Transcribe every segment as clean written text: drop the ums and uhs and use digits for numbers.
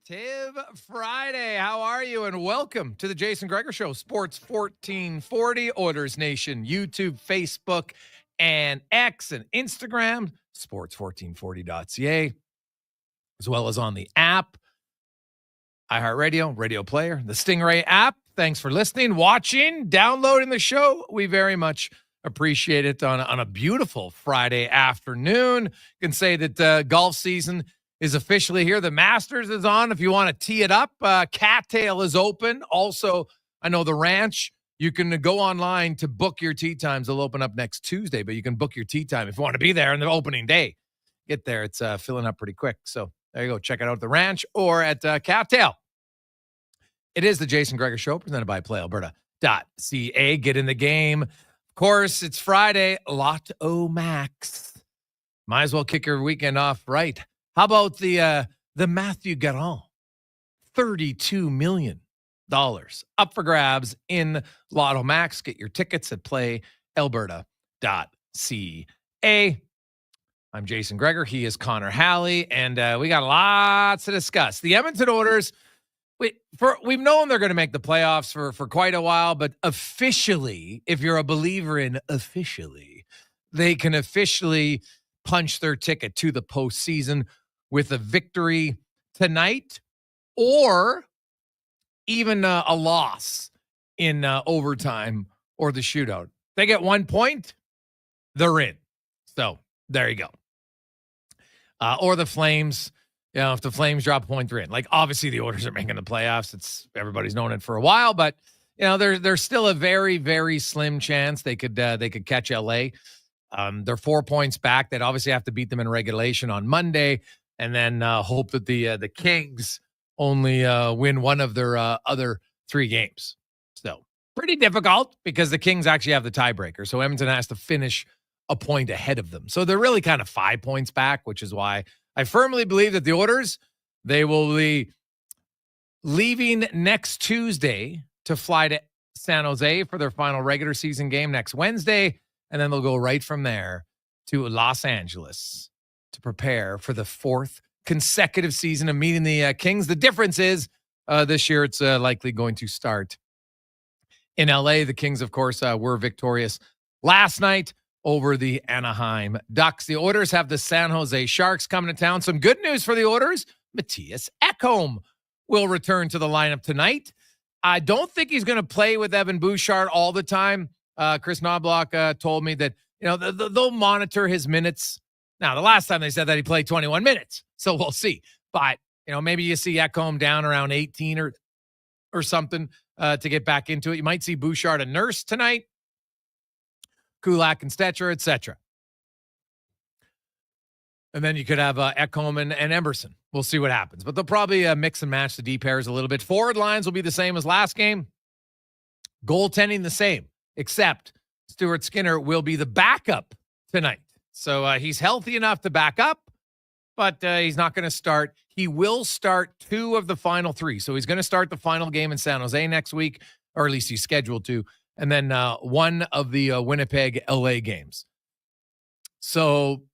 Positive Friday. How are you? And welcome to the Jason Gregor Show, Sports 1440, Oilers Nation, YouTube, Facebook, and X and Instagram, sports1440.ca, as well as on the app, iHeartRadio, Radio Player, the Stingray app. Thanks for listening, watching, downloading the show. We very much appreciate it on a beautiful Friday afternoon. You can say that golf season is officially here. The Masters is on. If you want to tee it up, Cattail is open. Also, I know the Ranch, you can go online to book your tee times. They'll open up next Tuesday, but you can book your tee time if you want to be there on the opening day. Get there. It's filling up pretty quick. So there you go. Check it out at the Ranch or at Cattail. It is the Jason Gregor Show presented by PlayAlberta.ca. Get in the game. Of course, it's Friday. Lotto Max. Might as well kick your weekend off right. How about the Matthew Garon? $32 million up for grabs in Lotto Max. Get your tickets at PlayAlberta.ca. I'm Jason Gregor. He is Connor Halley, and we got lots to discuss. The Edmonton Oilers, we've known they're going to make the playoffs for quite a while, but officially, if you're a believer in officially, they can officially punch their ticket to the postseason with a victory tonight or even a loss in overtime or the shootout. They get 1 point, they're in. So there you go. Or the Flames, if the Flames drop a point, they're in. Like, obviously the Oilers are making the playoffs. Everybody's known it for a while, but there's still a very, very slim chance they could catch LA. They're 4 points back. They'd obviously have to beat them in regulation on Monday, and then hope that the Kings only win one of their other three games. So pretty difficult because the Kings actually have the tiebreaker. So Edmonton has to finish a point ahead of them. So they're really kind of 5 points back, which is why I firmly believe that the Oilers, they will be leaving next Tuesday to fly to San Jose for their final regular season game next Wednesday. And then they'll go right from there to Los Angeles to prepare for the fourth consecutive season of meeting the Kings. The difference is this year it's likely going to start in LA. The Kings, of course, were victorious last night over the Anaheim Ducks. The Oilers have the San Jose Sharks coming to town. Some good news for the Oilers. Mattias Ekholm will return to the lineup tonight. I don't think he's going to play with Evan Bouchard all the time. Chris Knobloch told me that, they'll monitor his minutes. Now, the last time they said that he played 21 minutes, so we'll see. But, maybe you see Ekholm down around 18 or something to get back into it. You might see Bouchard and Nurse tonight, Kulak and Stetcher, etc. And then you could have Ekholm and Emerson. We'll see what happens. But they'll probably mix and match the D pairs a little bit. Forward lines will be the same as last game. Goaltending the same, except Stuart Skinner will be the backup tonight. So he's healthy enough to back up, but he's not going to start. He will start two of the final three. So he's going to start the final game in San Jose next week, or at least he's scheduled to, and then one of the Winnipeg LA games. So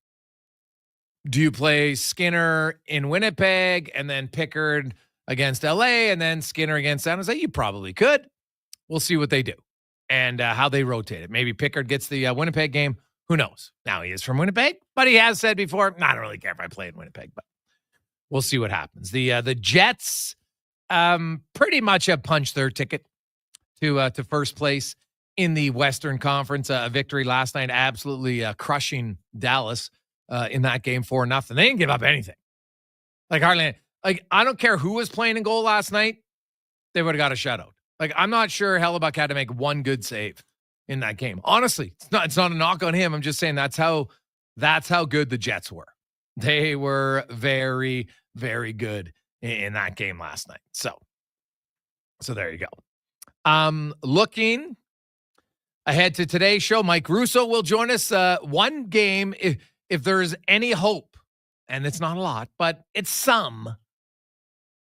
do you play Skinner in Winnipeg and then Pickard against LA and then Skinner against San Jose? You probably could. We'll see what they do and how they rotate it. Maybe Pickard gets the Winnipeg game. Who knows? Now, he is from Winnipeg, but he has said before, I don't really care if I play in Winnipeg, but we'll see what happens. The Jets pretty much have punched their ticket to first place in the Western Conference. A victory last night, absolutely crushing Dallas in that game 4-0. They didn't give up anything. Hardly. I don't care who was playing in goal last night. They would have got a shutout. I'm not sure Hellebuck had to make one good save in that game. Honestly, it's not a knock on him. I'm just saying that's how good the Jets were. They were very, very good in that game last night. So there you go. Looking ahead to today's show, Mike Russo will join us. One game, if there's any hope, and it's not a lot, but it's some.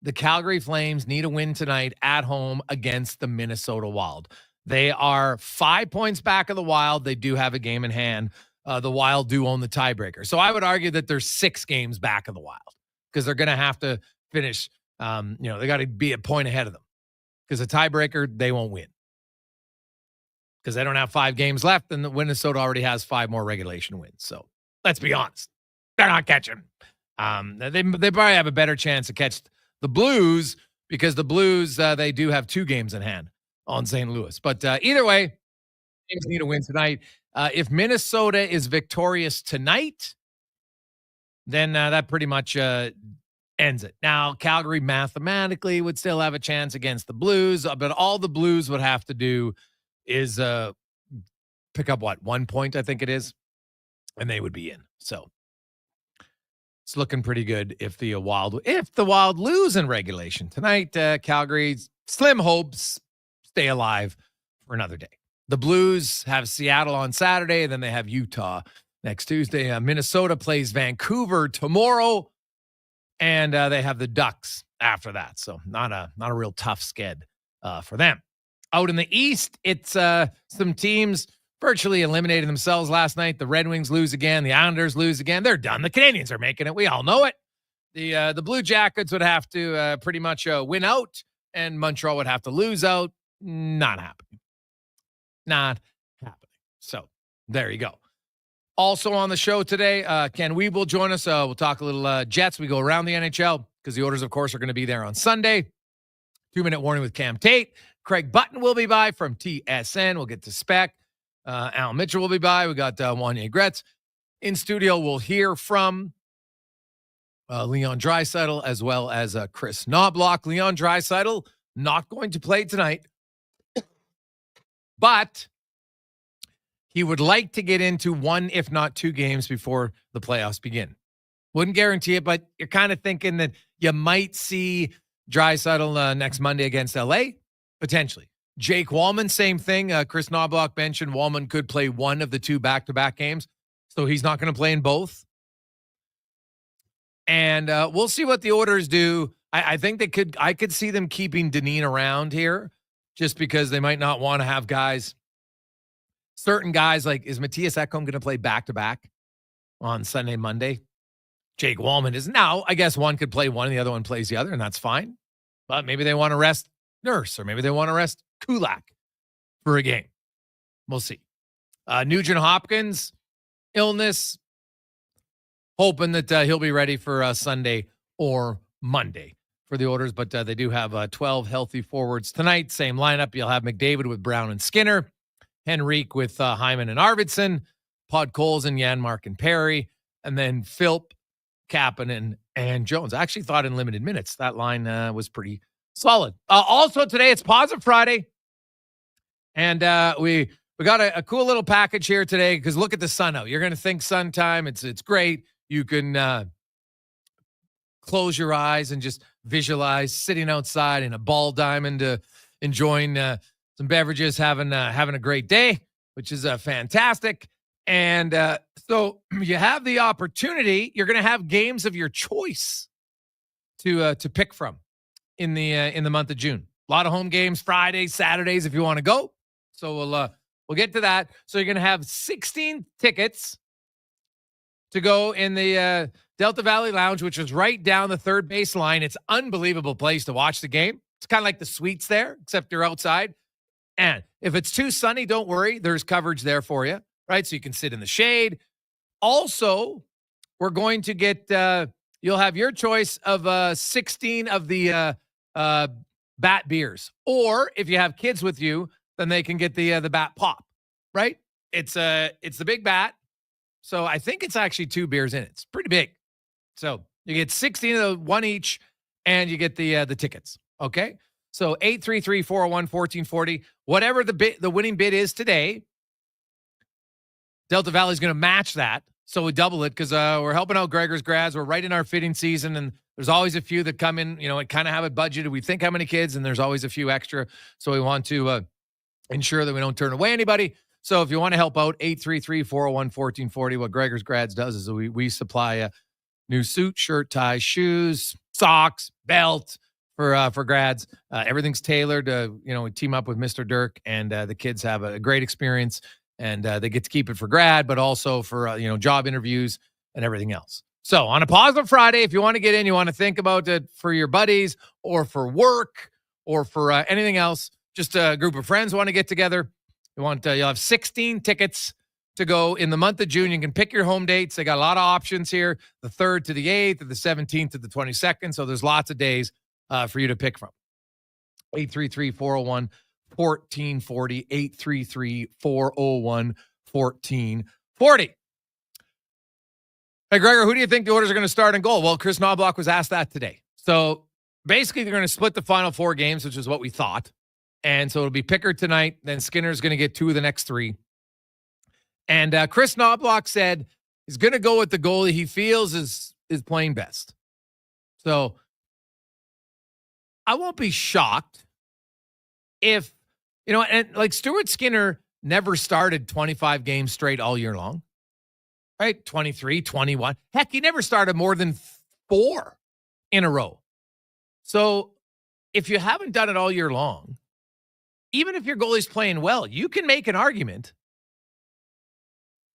The Calgary Flames need a win tonight at home against the Minnesota Wild. They are 5 points back of the Wild. They do have a game in hand. The Wild do own the tiebreaker. So I would argue that they're 6 games back of the Wild because they're going to have to finish They got to be a point ahead of them because a tiebreaker, they won't win because they don't have 5 games left, and Minnesota already has 5 more regulation wins. So let's be honest, they're not catching. They probably have a better chance to catch the Blues because the Blues, they do have 2 games in hand on St. Louis. But either way, teams need to win tonight. If Minnesota is victorious tonight, then that pretty much ends it. Now, Calgary mathematically would still have a chance against the Blues, but all the Blues would have to do is pick up, 1 point, I think it is, and they would be in. So it's looking pretty good if the Wild lose in regulation tonight. Calgary's slim hopes stay alive for another day. The Blues have Seattle on Saturday, and then they have Utah next Tuesday. Minnesota plays Vancouver tomorrow, and they have the Ducks after that. So not a real tough sked for them. Out in the East, it's some teams virtually eliminated themselves last night. The Red Wings lose again. The Islanders lose again. They're done. The Canadiens are making it. We all know it. The Blue Jackets would have to pretty much win out, and Montreal would have to lose out. Not happening. Not happening. So there you go. Also on the show today, Ken Wieb will join us. We'll talk a little Jets. We go around the NHL because the Oilers, of course, are going to be there on Sunday. 2-minute warning with Cam Tate. Craig Button will be by from TSN. We'll get to Spec. Al Mitchell will be by. We got Wanye Gretz. In studio, we'll hear from Leon Draisaitl as well as Chris Knobloch. Leon Draisaitl not going to play tonight, but he would like to get into 1, if not 2 games before the playoffs begin. Wouldn't guarantee it, but you're kind of thinking that you might see Draisaitl next Monday against LA, potentially. Jake Wallman, same thing. Chris Knobloch mentioned Wallman could play 1 of the 2 back-to-back games, so he's not going to play in both. And we'll see what the Oilers do. I think I could see them keeping Dineen around here just because they might not want to have certain guys like, is Matthias Ekholm going to play back-to-back on Sunday, Monday? Jake Wallman is. Now, I guess one could play one and the other one plays the other, and that's fine. But maybe they want to rest Nurse, or maybe they want to rest Kulak for a game. We'll see. Nugent Hopkins, illness, hoping that he'll be ready for Sunday or Monday for the Oilers, but they do have 12 healthy forwards tonight. Same lineup. You'll have McDavid with Brown and Skinner, Henrique with Hyman and Arvidsson, Podkolzin and Janmark and Perry, and then Philp, Kapanen, and Jones. I actually thought in limited minutes that line was pretty solid. Also today, it's Positive Friday, and we got a cool little package here today because look at the sun out. You're going to think sun time. It's great. You can close your eyes and just visualize sitting outside in a ball diamond, enjoying some beverages, having a great day, which is fantastic. And so you have the opportunity. You're going to have games of your choice to pick from in the month of June. A lot of home games, Fridays, Saturdays, if you want to go. So we'll get to that. So you're going to have 16 tickets to go in the Delta Valley Lounge, which is right down the third base line. It's an unbelievable place to watch the game. It's kind of like the suites there, except you're outside. And if it's too sunny, don't worry. There's coverage there for you, right? So you can sit in the shade. Also, we're going to get, you'll have your choice of 16 of the bat beers. Or if you have kids with you, then they can get the bat pop, right? It's the big bat. So I think it's actually 2 beers in it. It's pretty big. So you get 16 of the one each, and you get the tickets. Okay. So 833-401-1440, whatever the winning bid is today, Delta Valley is going to match that. So we double it because we're helping out Gregor's grads. We're right in our fitting season, and there's always a few that come in, and kind of have it budgeted. We think how many kids, and there's always a few extra. So we want to ensure that we don't turn away anybody. So if you want to help out, 833-401-1440. What Gregor's grads does is we supply a new suit, shirt, tie, shoes, socks, belt for grads. Everything's tailored. We team up with Mr. Dirk, and the kids have a great experience, and they get to keep it for grad, but also for job interviews and everything else. So on a positive Friday, if you want to get in, you want to think about it for your buddies or for work or for anything else, just a group of friends want to get together. You'll have 16 tickets to go in the month of June. You can pick your home dates. They got a lot of options here, the 3rd to the 8th, or the 17th to the 22nd. So there's lots of days for you to pick from. 833-401-1440, 833-401-1440. Hey, Gregor, who do you think the Oilers are going to start in goal? Well, Chris Knobloch was asked that today. So basically, they're going to split the final 4 games, which is what we thought. And so it'll be Pickard tonight. Then Skinner's going to get 2 of the next 3. And Chris Knobloch said he's going to go with the goalie he feels is playing best. So I won't be shocked if, and like Stuart Skinner never started 25 games straight all year long. Right? 23, 21. Heck, he never started more than 4 in a row. So if you haven't done it all year long, even if your goalie's playing well, you can make an argument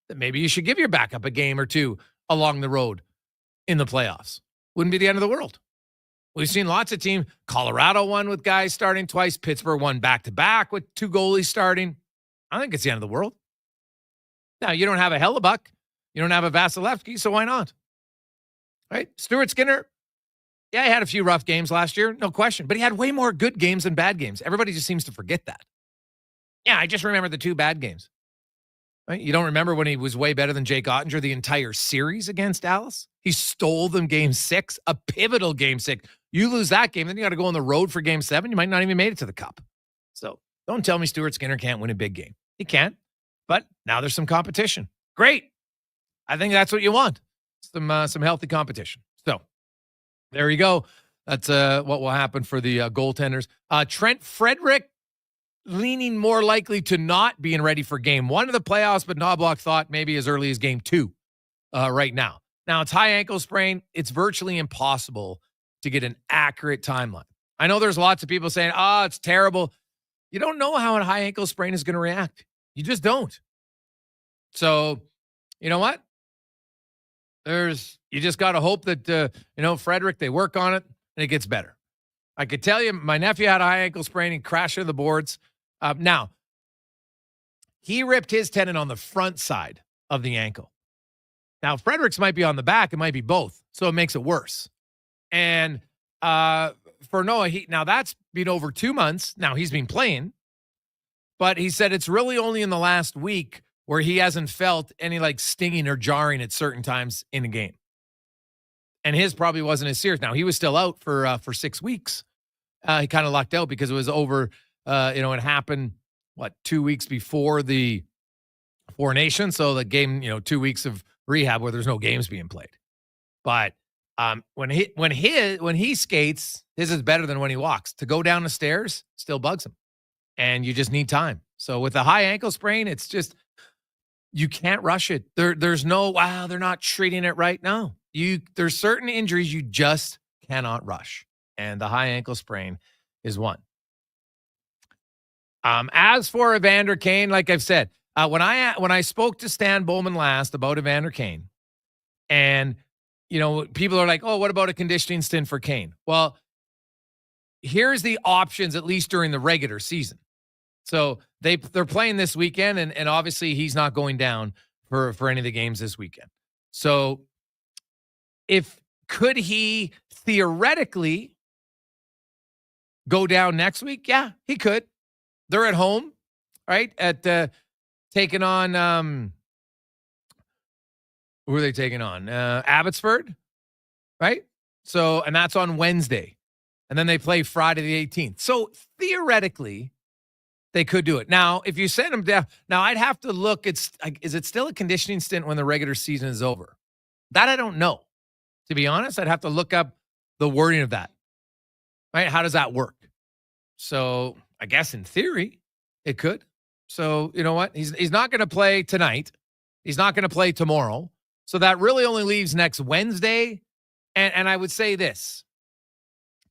that maybe you should give your backup a game or 2 along the road in the playoffs. Wouldn't be the end of the world. We've seen lots of teams. Colorado won with guys starting twice. Pittsburgh won back-to-back with 2 goalies starting. I think it's the end of the world. Now, you don't have a Hellebuck. You don't have a Vasilevsky, so why not? Right? Stuart Skinner, yeah, he had a few rough games last year, no question. But he had way more good games than bad games. Everybody just seems to forget that. Yeah, I just remember the 2 bad games. Right? You don't remember when he was way better than Jake Ottinger the entire series against Dallas? He stole them game 6, a pivotal game 6. You lose that game, then you got to go on the road for game 7. You might not even made it to the Cup. So don't tell me Stuart Skinner can't win a big game. He can, but now there's some competition. Great. I think that's what you want. Some healthy competition. So there you go. That's what will happen for the goaltenders. Trent Frederick leaning more likely to not being ready for game 1 of the playoffs, but Knobloch thought maybe as early as game 2 right now. Now, it's high ankle sprain. It's virtually impossible to get an accurate timeline. I know there's lots of people saying, it's terrible. You don't know how a high ankle sprain is going to react. You just don't. So, you know what? You just got to hope that, Frederick, they work on it and it gets better. I could tell you, my nephew had a high ankle sprain and crashed into the boards. Now, he ripped his tendon on the front side of the ankle. Now, Frederick's might be on the back. It might be both. So it makes it worse. And for Noah, now that's been over 2 months. Now he's been playing. But he said it's really only in the last week where he hasn't felt any like stinging or jarring at certain times in a game. And his probably wasn't as serious. Now, he was still out for 6 weeks. He kind of lucked out because it was over, it happened, 2 weeks before the Four Nations. So the game, 2 weeks of rehab where there's no games being played. But when he skates, his is better than when he walks. To go down the stairs still bugs him. And you just need time. So with a high ankle sprain, it's just, you can't rush it. There's no, they're not treating it right now. There's certain injuries you just cannot rush. And the high ankle sprain is one. As for Evander Kane, like I've said, when I spoke to Stan Bowman last about Evander Kane, and, people are like, oh, what about a conditioning stint for Kane? Well, here's the options, at least during the regular season. So they're playing this weekend, and obviously he's not going down for any of the games this weekend. So could he theoretically go down next week? Yeah, he could. They're at home, right? At taking on who are they taking on? Abbotsford, right? So, and that's on Wednesday. And then they play Friday the 18th. So theoretically, they could do it. Now, if you send them down, now I'd have to look. Is it still a conditioning stint when the regular season is over? That I don't know. To be honest, I'd have to look up the wording of that. Right? How does that work? So I guess in theory, it could. So you know what? He's not going to play tonight. He's not going to play tomorrow. So that really only leaves next Wednesday. And I would say this.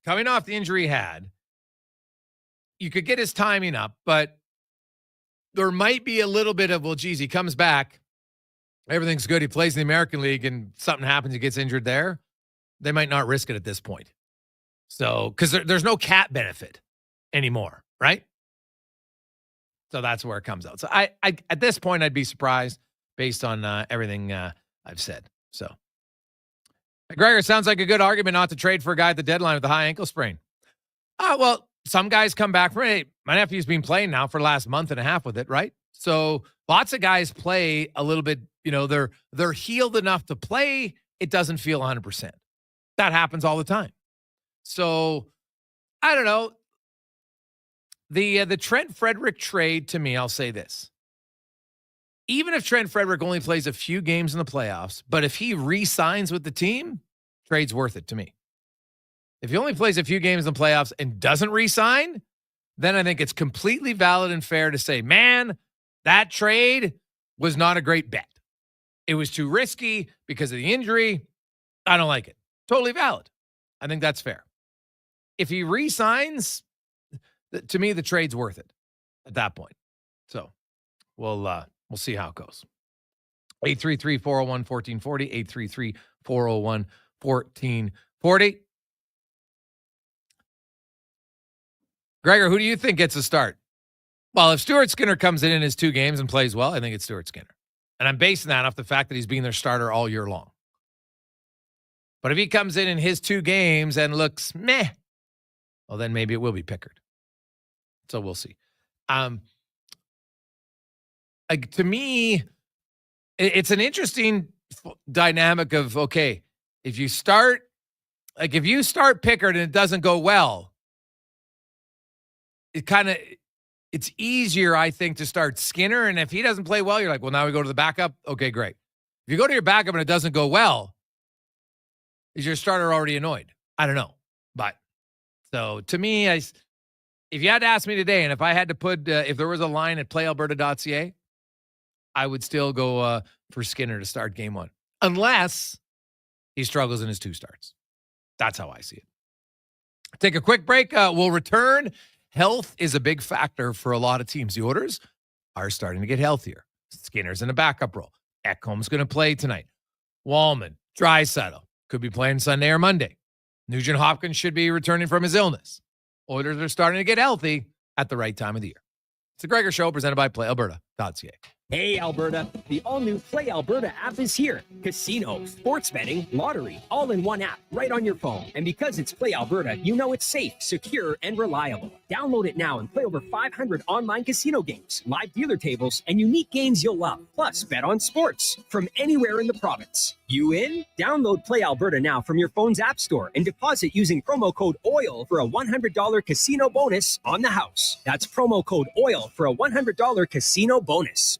Coming off the injury he had, you could get his timing up, but there might be a little bit of, well, geez, he comes back everything's good. He plays in the American League and something happens, he gets injured there. They might not risk it at this point. So, because there's no cap benefit anymore, right? So that's where it comes out. So I at this point, I'd be surprised based on everything I've said. So, Gregor, sounds like a good argument not to trade for a guy at the deadline with a high ankle sprain. Well, some guys come back from it. My nephew's been playing now for the last month and a half with it, right? So lots of guys play a little bit, they're healed enough to play. It doesn't feel 100%. That happens all the time. So I don't know. The Trent Frederic trade, to me, I'll say this. Even if Trent Frederic only plays a few games in the playoffs, but if he re-signs with the team, trade's worth it to me. If he only plays a few games in the playoffs and doesn't re-sign, then I think it's completely valid and fair to say, man, that trade was not a great bet. It was too risky because of the injury. I don't like it. Totally valid. I think that's fair. If he re-signs, to me, the trade's worth it at that point. So we'll see how it goes. 833-401-1440, 833-401-1440. Gregor, who do you think gets a start? Well, if Stuart Skinner comes in his 2 games and plays well, I think it's Stuart Skinner. And I'm basing that off the fact that he's been their starter all year long. But if he comes in his 2 games and looks meh, well, then maybe it will be Pickard. So we'll see. To me, it's an interesting dynamic of, okay, if you start Pickard and it doesn't go well, it's easier, I think, to start Skinner. And if he doesn't play well, you're like, well, now we go to the backup. Okay, great. If you go to your backup and it doesn't go well, is your starter already annoyed? I don't know. But so to me, if you had to ask me today, and if I had to put, if there was a line at playalberta.ca, I would still go for Skinner to start game 1, unless he struggles in his 2 starts. That's how I see it. Take a quick break. We'll return. Health is a big factor for a lot of teams. The Oilers are starting to get healthier. Skinner's in a backup role. Ekholm's going to play tonight. Wallman, Draisaitl could be playing Sunday or Monday. Nugent Hopkins should be returning from his illness. Oilers are starting to get healthy at the right time of the year. It's the Gregor Show presented by PlayAlberta.ca. Hey, Alberta, the all-new Play Alberta app is here. Casino, sports betting, lottery, all in one app, right on your phone. And because it's Play Alberta, you know it's safe, secure, and reliable. Download it now and play over 500 online casino games, live dealer tables, and unique games you'll love. Plus, bet on sports from anywhere in the province. You in? Download Play Alberta now from your phone's app store and deposit using promo code OIL for a $100 casino bonus on the house. That's promo code OIL for a $100 casino bonus.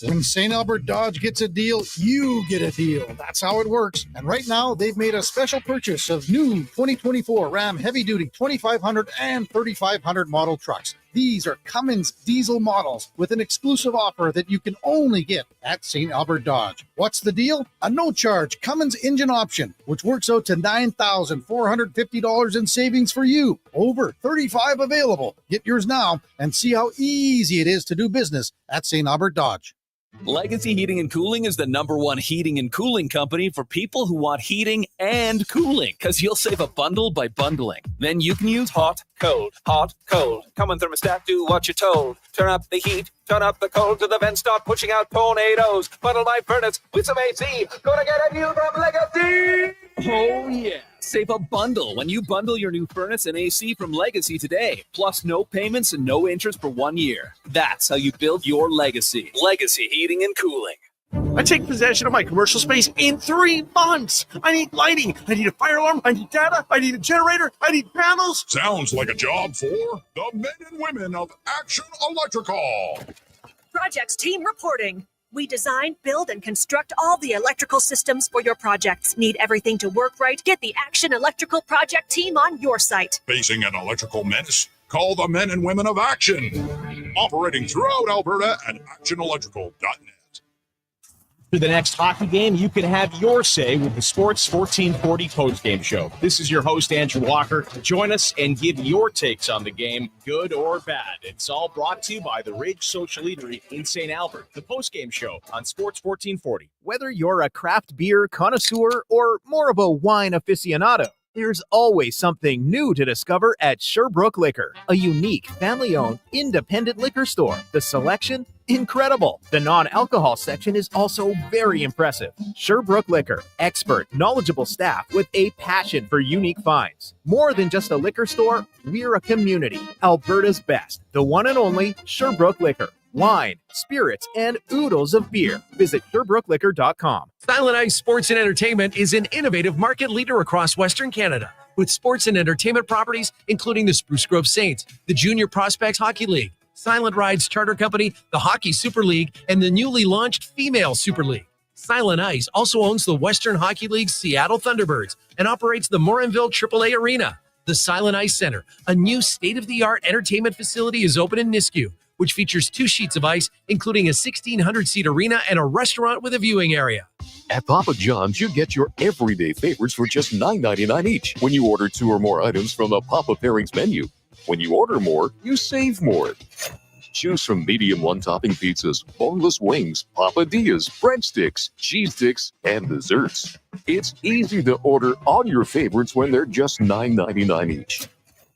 When St. Albert Dodge gets a deal, you get a deal. That's how it works. And right now, they've made a special purchase of new 2024 Ram heavy-duty 2500 and 3500 model trucks. These are Cummins diesel models with an exclusive offer that you can only get at St. Albert Dodge. What's the deal? A no-charge Cummins engine option, which works out to $9,450 in savings for you. Over 35 available. Get yours now and see how easy it is to do business at St. Albert Dodge. Legacy Heating and Cooling is the #1 heating and cooling company for people who want heating and cooling, because you'll save a bundle by bundling. Then you can use hot, cold, come on thermostat, do what you're told. Turn up the heat, turn up the cold, till the vents start pushing out tornadoes. Bundle my furnace with some AC, gonna get a deal from Legacy! Oh yeah, save a bundle when you bundle your new furnace and AC from Legacy today. Plus no payments and no interest for 1 year. That's how you build your legacy. Legacy Heating and Cooling. I take possession of my commercial space in 3 months. I need lighting. I need a fire alarm. I need data. I need a generator. I need panels. Sounds like a job for the men and women of Action Electrical. Projects team reporting. We design, build, and construct all the electrical systems for your projects. Need everything to work right? Get the Action Electrical project team on your site. Facing an electrical menace? Call the men and women of Action. Operating throughout Alberta at actionelectrical.net. For the next hockey game, you can have your say with the Sports 1440 Postgame Show. This is your host, Andrew Walker. Join us and give your takes on the game, good or bad. It's all brought to you by the Ridge Social Eatery in St. Albert. The Postgame Show on Sports 1440. Whether you're a craft beer connoisseur or more of a wine aficionado, there's always something new to discover at Sherbrooke Liquor, a unique, family-owned, independent liquor store. The selection? Incredible. The non-alcohol section is also very impressive. Sherbrooke Liquor, expert, knowledgeable staff with a passion for unique finds. More than just a liquor store, we're a community. Alberta's best, the one and only Sherbrooke Liquor. Wine, spirits, and oodles of beer. Visit SherbrookeLiquor.com. Silent Ice Sports and Entertainment is an innovative market leader across Western Canada with sports and entertainment properties including the Spruce Grove Saints, the Junior Prospects Hockey League, Silent Rides Charter Company, the Hockey Super League, and the newly launched Female Super League. Silent Ice also owns the Western Hockey League's Seattle Thunderbirds and operates the Morinville AAA Arena. The Silent Ice Center, a new state-of-the-art entertainment facility, is open in Nisku, which features 2 sheets of ice, including a 1,600-seat arena and a restaurant with a viewing area. At Papa John's, you get your everyday favorites for just $9.99 each when you order 2 or more items from the Papa Pairings menu. When you order more, you save more. Choose from medium one-topping pizzas, boneless wings, papadillas, breadsticks, cheese sticks, and desserts. It's easy to order all your favorites when they're just $9.99 each.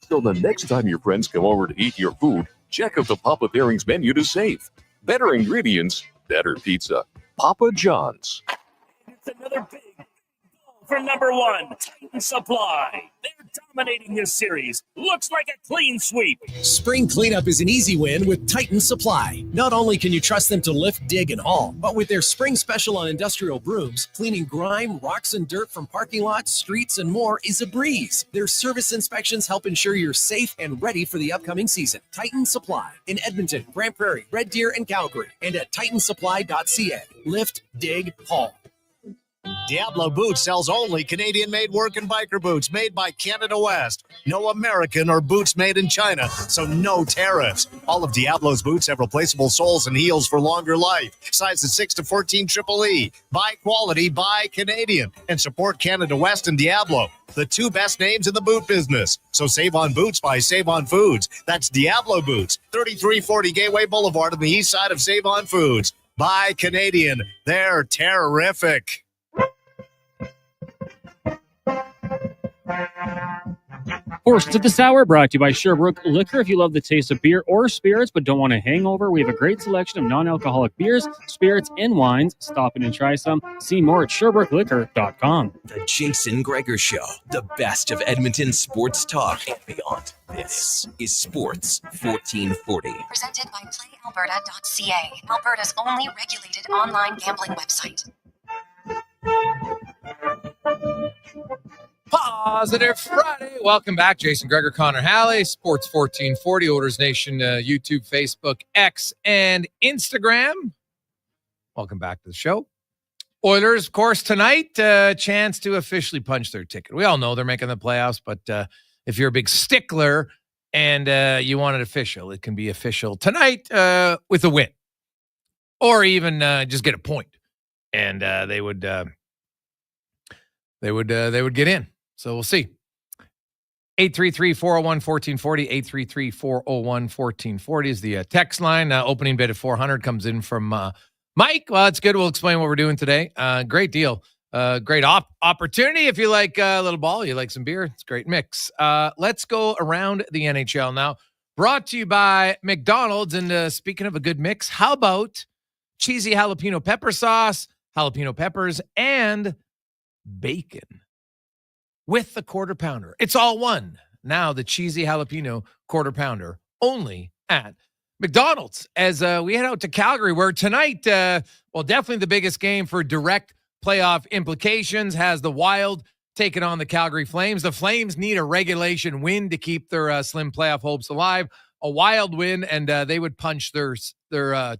So the next time your friends come over to eat your food, check out the Papa Pairings menu to save. Better ingredients, better pizza. Papa John's. It's another big goal for number 1, Titan Supply. They're dominating this series. Looks like a clean sweep. Spring cleanup is an easy win with Titan Supply. Not only can you trust them to lift, dig, and haul, but with their spring special on industrial brooms, cleaning grime, rocks, and dirt from parking lots, streets, and more is a breeze. Their service inspections help ensure you're safe and ready for the upcoming season. Titan Supply in Edmonton, Grand Prairie, Red Deer, and Calgary, and at titansupply.ca. Lift, dig, haul. Diablo Boots sells only Canadian-made work and biker boots made by Canada West. No American or boots made in China, so no tariffs. All of Diablo's boots have replaceable soles and heels for longer life. Sizes 6 to 14 EEE. Buy quality, buy Canadian. And support Canada West and Diablo, the 2 best names in the boot business. So save on boots by Save On Foods. That's Diablo Boots, 3340 Gateway Boulevard on the east side of Save On Foods. Buy Canadian. They're terrific. Forced to this hour, brought to you by Sherbrooke Liquor. If you love the taste of beer or spirits but don't want a hangover, we have a great selection of non-alcoholic beers, spirits, and wines. Stop in and try some. See more at SherbrookeLiquor.com. The Jason Gregor Show, the best of Edmonton sports talk and beyond. This is Sports 1440. Presented by PlayAlberta.ca, Alberta's only regulated online gambling website. Positive Friday. Welcome back. Jason Gregor, Connor Halley, Sports 1440, Oilers Nation, YouTube, Facebook, X, and Instagram. Welcome back to the show. Oilers, of course, tonight, chance to officially punch their ticket. We all know they're making the playoffs, but if you're a big stickler and you want it official, it can be official tonight with a win, or even just get a point, and they would get in. So we'll see. 833-401-1440, 833-401-1440 is the text line. Opening bid of 400 comes in from Mike. Well, that's good. We'll explain what we're doing today. Great deal. Great opportunity. If you like a little ball, you like some beer, it's a great mix. Let's go around the NHL now. Brought to you by McDonald's. And speaking of a good mix, how about cheesy jalapeno pepper sauce, jalapeno peppers, and bacon with the quarter pounder? It's all one. Now the cheesy jalapeno quarter pounder only at McDonald's. As we head out to Calgary, where tonight, definitely the biggest game for direct playoff implications, has the Wild taking on the Calgary Flames. The Flames need a regulation win to keep their slim playoff hopes alive. A Wild win, and they would punch their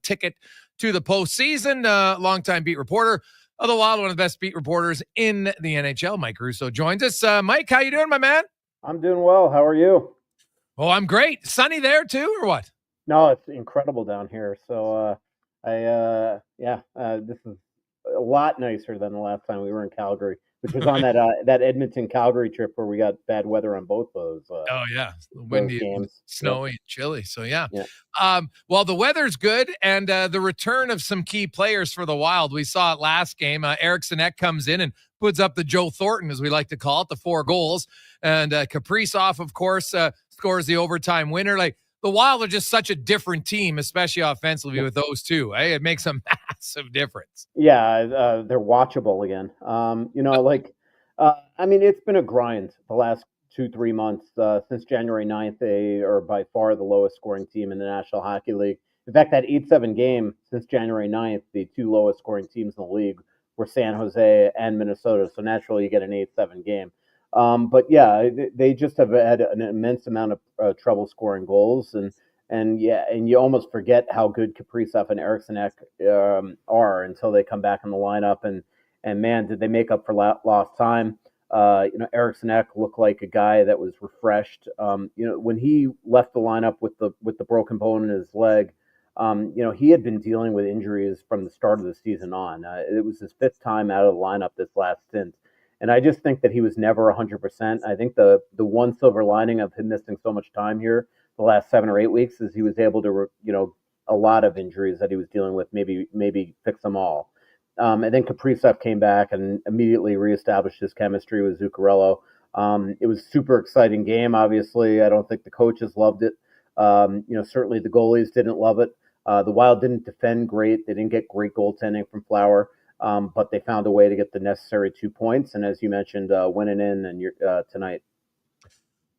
ticket to the postseason. Longtime beat reporter of the Wild, one of the best beat reporters in the NHL, Mike Russo, joins us. Mike, how you doing, my man? I'm doing well. How are you? Oh, I'm great. Sunny there too, or what? No, it's incredible down here. So, this is a lot nicer than the last time we were in Calgary, which was on that Edmonton Calgary trip where we got bad weather on both those. Oh yeah, windy, games. snowy, and chilly. So yeah. Yeah. Well, the weather's good, and the return of some key players for the Wild. We saw it last game. Eriksson Ek comes in and puts up the Joe Thornton, as we like to call it, the 4 goals, and Kaprizov, of course, scores the overtime winner. Like, the Wild are just such a different team, especially offensively with those two. Eh? It makes a massive difference. Yeah, they're watchable again. I mean, it's been a grind the last 2-3 months. Since January 9th, they are by far the lowest scoring team in the National Hockey League. In fact, that 8-7 game since January 9th, the 2 lowest scoring teams in the league were San Jose and Minnesota. So naturally, you get an 8-7 game. But yeah, they just have had an immense amount of trouble scoring goals, and you almost forget how good Kaprizov and Eriksson Ek are until they come back in the lineup, and man, did they make up for lost time. Eriksson Ek looked like a guy that was refreshed. When he left the lineup with the broken bone in his leg, he had been dealing with injuries from the start of the season on. It was his 5th time out of the lineup this last stint. And I just think that he was never 100%. I think the one silver lining of him missing so much time here the last 7 or 8 weeks is he was able to, a lot of injuries that he was dealing with, maybe fix them all. And then Kaprizov came back and immediately reestablished his chemistry with Zuccarello. It was a super exciting game, obviously. I don't think the coaches loved it. Certainly the goalies didn't love it. The Wild didn't defend great. They didn't get great goaltending from Flower. But they found a way to get the necessary 2 points, and as you mentioned, winning in and tonight.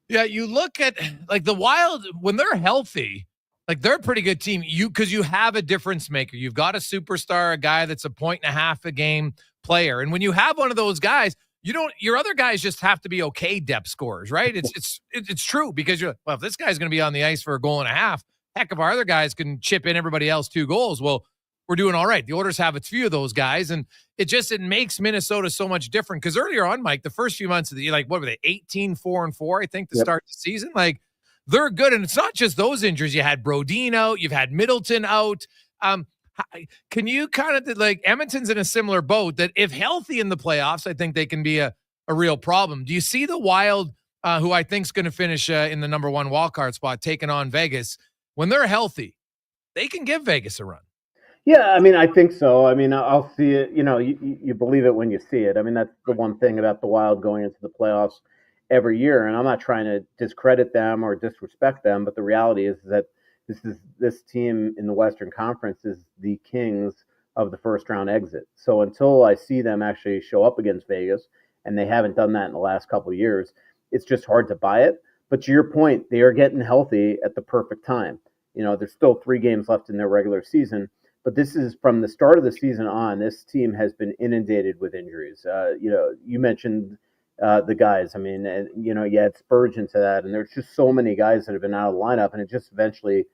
Yeah, you look at like the Wild when they're healthy, like they're a pretty good team. Because you have a difference maker. You've got a superstar, a guy that's a 1.5 a game player, and when you have one of those guys, your other guys just have to be okay depth scorers, right? It's true because you're like, well, if this guy's going to be on the ice for a goal and a half, heck, if our other guys can chip in everybody else 2 goals, well, we're doing all right. The Oilers have a few of those guys, and it makes Minnesota so much different. Because earlier on, Mike, the first few months of the year, like what were they, 18-4-4, I think, to start the season? Like, they're good, and it's not just those injuries. You had Brodin out, you've had Middleton out. Can you kind of like Edmonton's in a similar boat that if healthy in the playoffs, I think they can be a real problem. Do you see the Wild, who I think is going to finish in the number 1 wildcard spot, taking on Vegas? When they're healthy, they can give Vegas a run. Yeah, I mean, I think so. I mean, I'll see it. You believe it when you see it. I mean, that's the one thing about the Wild going into the playoffs every year. And I'm not trying to discredit them or disrespect them, but the reality is that this team in the Western Conference is the kings of the first round exit. So until I see them actually show up against Vegas, and they haven't done that in the last couple of years, it's just hard to buy it. But to your point, they are getting healthy at the perfect time. There's still 3 games left in their regular season. But this is from the start of the season on, this team has been inundated with injuries. You mentioned the guys. I mean, you add Spurgeon to that, and there's just so many guys that have been out of the lineup, and it just eventually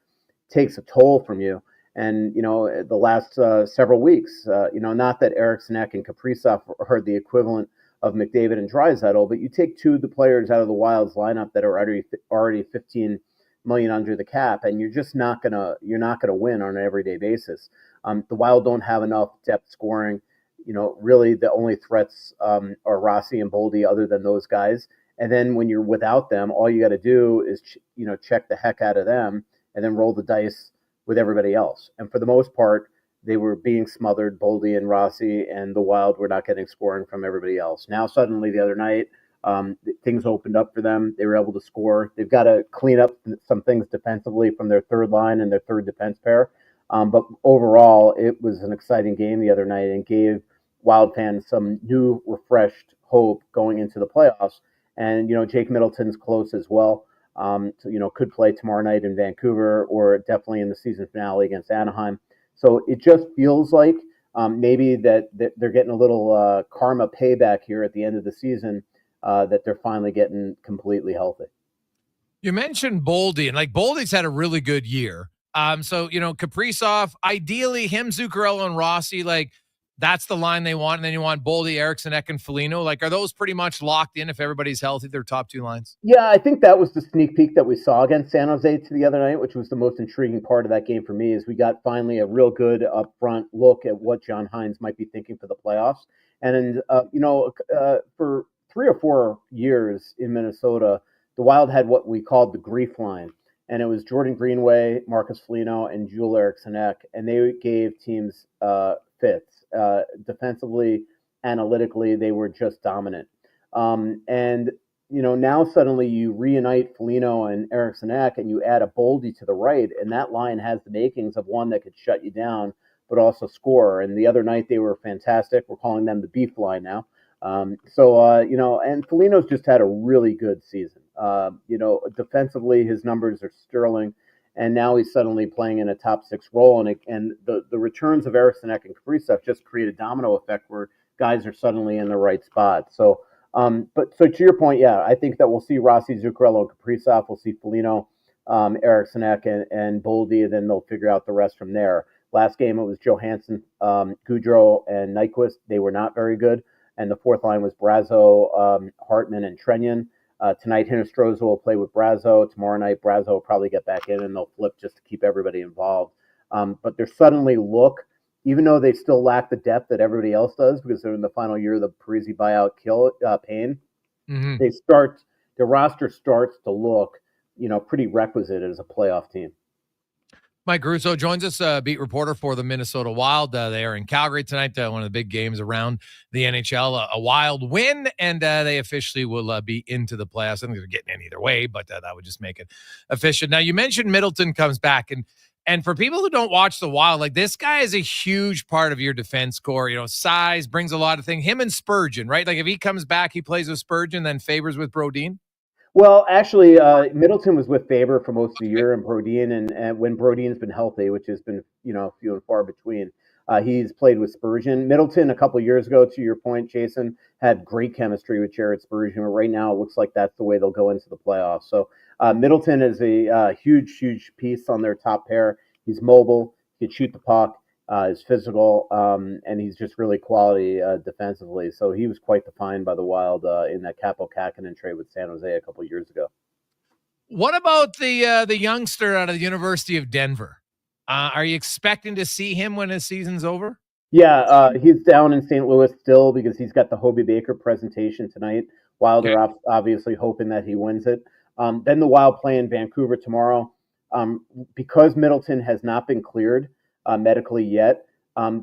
takes a toll from you. And, the last several weeks, not that Eriksson Ek and Kaprizov are the equivalent of McDavid and Draisaitl, but you take 2 of the players out of the Wild's lineup that are already 15 million under the cap, and you're not gonna win on an everyday basis. The Wild don't have enough depth scoring. Really the only threats are Rossi and Boldy, other than those guys. And then when you're without them, all you got to do is check the heck out of them, and then roll the dice with everybody else. And for the most part, they were being smothered, Boldy and Rossi, and the Wild were not getting scoring from everybody else. Now suddenly the other night, things opened up for them. They were able to score. They've got to clean up some things defensively from their third line and their third defense pair. But overall, it was an exciting game the other night and gave Wild fans some new, refreshed hope going into the playoffs. And, Jake Middleton's close as well. Could play tomorrow night in Vancouver or definitely in the season finale against Anaheim. So it just feels like maybe that they're getting a little karma payback here at the end of the season. That they're finally getting completely healthy. You mentioned Boldy, and Boldy's had a really good year. So Kaprizov, ideally him, Zuccarello, and Rossi, that's the line they want, and then you want Boldy, Eriksson, Ek, and Foligno. Like, are those pretty much locked in if everybody's healthy, their top two lines? Yeah, I think that was the sneak peek that we saw against San Jose the other night, which was the most intriguing part of that game for me, is we got finally a real good upfront look at what John Hines might be thinking for the playoffs. And, for 3 or 4 years in Minnesota, the Wild had what we called the grief line. And it was Jordan Greenway, Marcus Foligno, and Joel Eriksson Ek, and they gave teams fits. Defensively, analytically, they were just dominant. Now suddenly you reunite Foligno and Eriksson Ek, and you add a Boldy to the right, and that line has the makings of one that could shut you down, but also score. And the other night they were fantastic. We're calling them the beef line now. And Foligno's just had a really good season. Defensively, his numbers are sterling, and now he's suddenly playing in a top 6 role. And the returns of Eriksson Ek and Kaprizov just create a domino effect where guys are suddenly in the right spot. So to your point, yeah, I think that we'll see Rossi, Zuccarello, and Kaprizov. We'll see Foligno, Eriksson Ek, and Boldy, and then they'll figure out the rest from there. Last game, it was Johansson, Goudreau, and Nyquist. They were not very good. And the fourth line was Brazo, Hartman, and Trenyan. Tonight, Hinostroza will play with Brazo. Tomorrow night, Brazo will probably get back in, and they'll flip just to keep everybody involved. But they suddenly look, even though they still lack the depth that everybody else does, because they're in the final year of the Parise buyout pain, their roster starts to look, pretty requisite as a playoff team. Mike Russo joins us, beat reporter for the Minnesota Wild. They are in Calgary tonight, one of the big games around the NHL. A Wild win, and they officially will be into the playoffs. I think they're getting in either way, but that would just make it official. Now, you mentioned Middleton comes back, and for people who don't watch the Wild, like, this guy is a huge part of your defense core. Size brings a lot of things. Him and Spurgeon, right? Like, if he comes back, he plays with Spurgeon, then Favors with Brodin. Well, actually, Middleton was with Faber for most of the year, and Brodin, and when Brodin's been healthy, which has been, few and far between, he's played with Spurgeon. Middleton, a couple of years ago, to your point, Jason, had great chemistry with Jared Spurgeon. Right now, it looks like that's the way they'll go into the playoffs. So Middleton is a huge, huge piece on their top pair. He's mobile, he can shoot the puck, he's physical, and he's just really quality defensively. So he was quite the find by the Wild in that Capo Kakinen trade with San Jose a couple of years ago. What about the youngster out of the University of Denver? Are you expecting to see him when his season's over? Yeah, he's down in St. Louis still because he's got the Hobie Baker presentation tonight. Wild are obviously hoping that he wins it. Then the Wild play in Vancouver tomorrow. Because Middleton has not been cleared medically yet,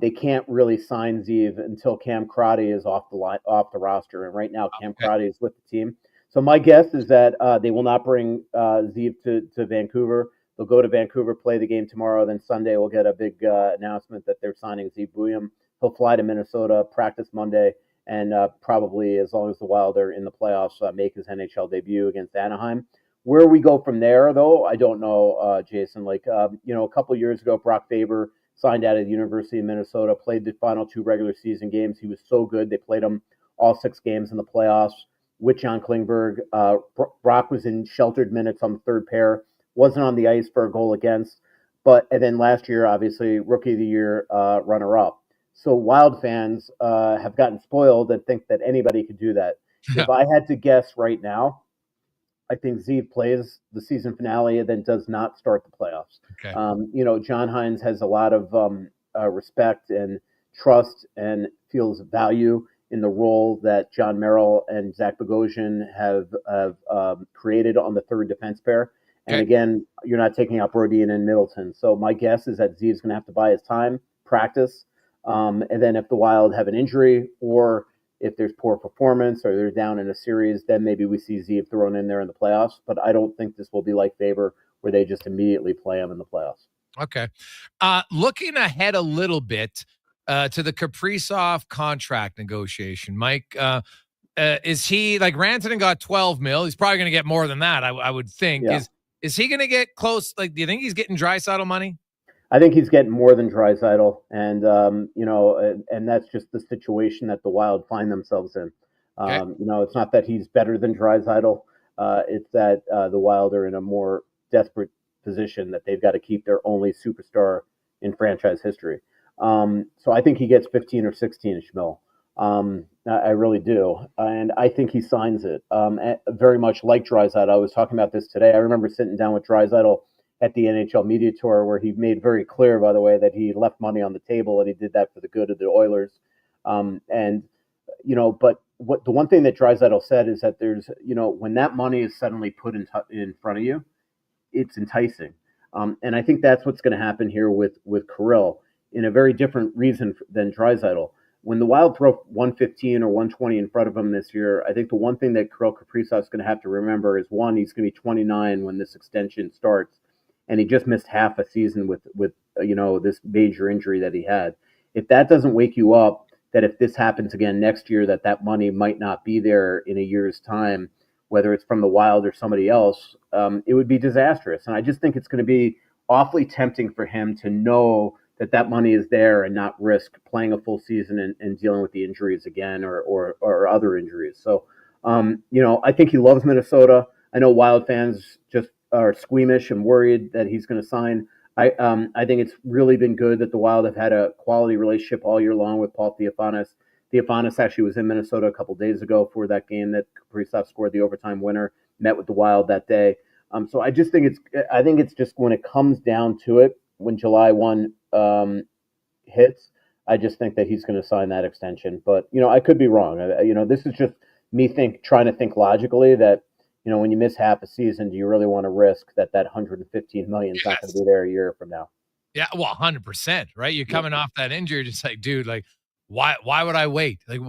they can't really sign Zeev until Cam Crotty is off the roster. And right now, Cam Crotty is with the team. So my guess is that they will not bring Zeev to Vancouver. They'll go to Vancouver, play the game tomorrow. Then Sunday, we'll get a big announcement that they're signing Zeev Buium. He'll fly to Minnesota, practice Monday, and probably, as long as the Wild are in the playoffs, make his NHL debut against Anaheim. Where we go from there, though, I don't know, Jason. A couple of years ago, Brock Faber signed out of the University of Minnesota, played the final 2 regular season games. He was so good. They played him all 6 games in the playoffs with John Klingberg. Brock was in sheltered minutes on the third pair, wasn't on the ice for a goal against. And then last year, obviously, Rookie of the Year runner-up. So Wild fans have gotten spoiled and think that anybody could do that. If I had to guess right now, I think Zeev plays the season finale and then does not start the playoffs. Okay. John Hines has a lot of respect and trust and feels value in the role that John Merrill and Zach Bogosian have created on the third defense pair. And again, you're not taking out Brodin and Middleton. So my guess is that Zeev's going to have to buy his time, practice, and then if the Wild have an injury or if there's poor performance or they're down in a series, then maybe we see Zeev thrown in there in the playoffs. But I don't think this will be like Faber, where they just immediately play him in the playoffs. Okay. Looking ahead a little bit to the Kaprizov contract negotiation, Mike, is he, like, Rantanen got $12 million? He's probably going to get more than that, I would think. Yeah. Is he going to get close? Like, do you think he's getting Draisaitl money? I think he's getting more than Draisaitl, and and that's just the situation that the Wild find themselves in. It's not that he's better than Draisaitl. It's that the Wild are in a more desperate position that they've got to keep their only superstar in franchise history. So I think he gets 15 or 16 mil. I really do. And I think he signs it. Very much like Draisaitl. I was talking about this today. I remember sitting down with Draisaitl at the NHL media tour where he made very clear, by the way, that he left money on the table and he did that for the good of the Oilers. But the one thing that Draisaitl said is that there's, when that money is suddenly put in front of you, it's enticing. And I think that's what's going to happen here with Kirill in a very different reason than Draisaitl. When the Wild throw 115 or 120 in front of him this year, I think the one thing that Kirill Kaprizov is going to have to remember is, one, he's going to be 29 when this extension starts, and he just missed half a season with this major injury that he had. If that doesn't wake you up, that if this happens again next year, that money might not be there in a year's time, whether it's from the Wild or somebody else, it would be disastrous. And I just think it's going to be awfully tempting for him to know that money is there and not risk playing a full season and dealing with the injuries again or other injuries. So, I think he loves Minnesota. I know Wild fans just are squeamish and worried that he's going to sign. I think it's really been good that the Wild have had a quality relationship all year long with Paul Theofanis. Theofanis actually was in Minnesota a couple days ago for that game that Kaprizov scored the overtime winner, met with the Wild that day. So I think it's just when it comes down to it, when July 1 hits, I just think that he's going to sign that extension. But, I could be wrong. This is just me trying to think logically that, when you miss half a season, do you really want to risk that $115 million is not going to be there a year from now? Yeah, well, 100%, right? You're coming off that injury, just like, dude, like, why would I wait? Like,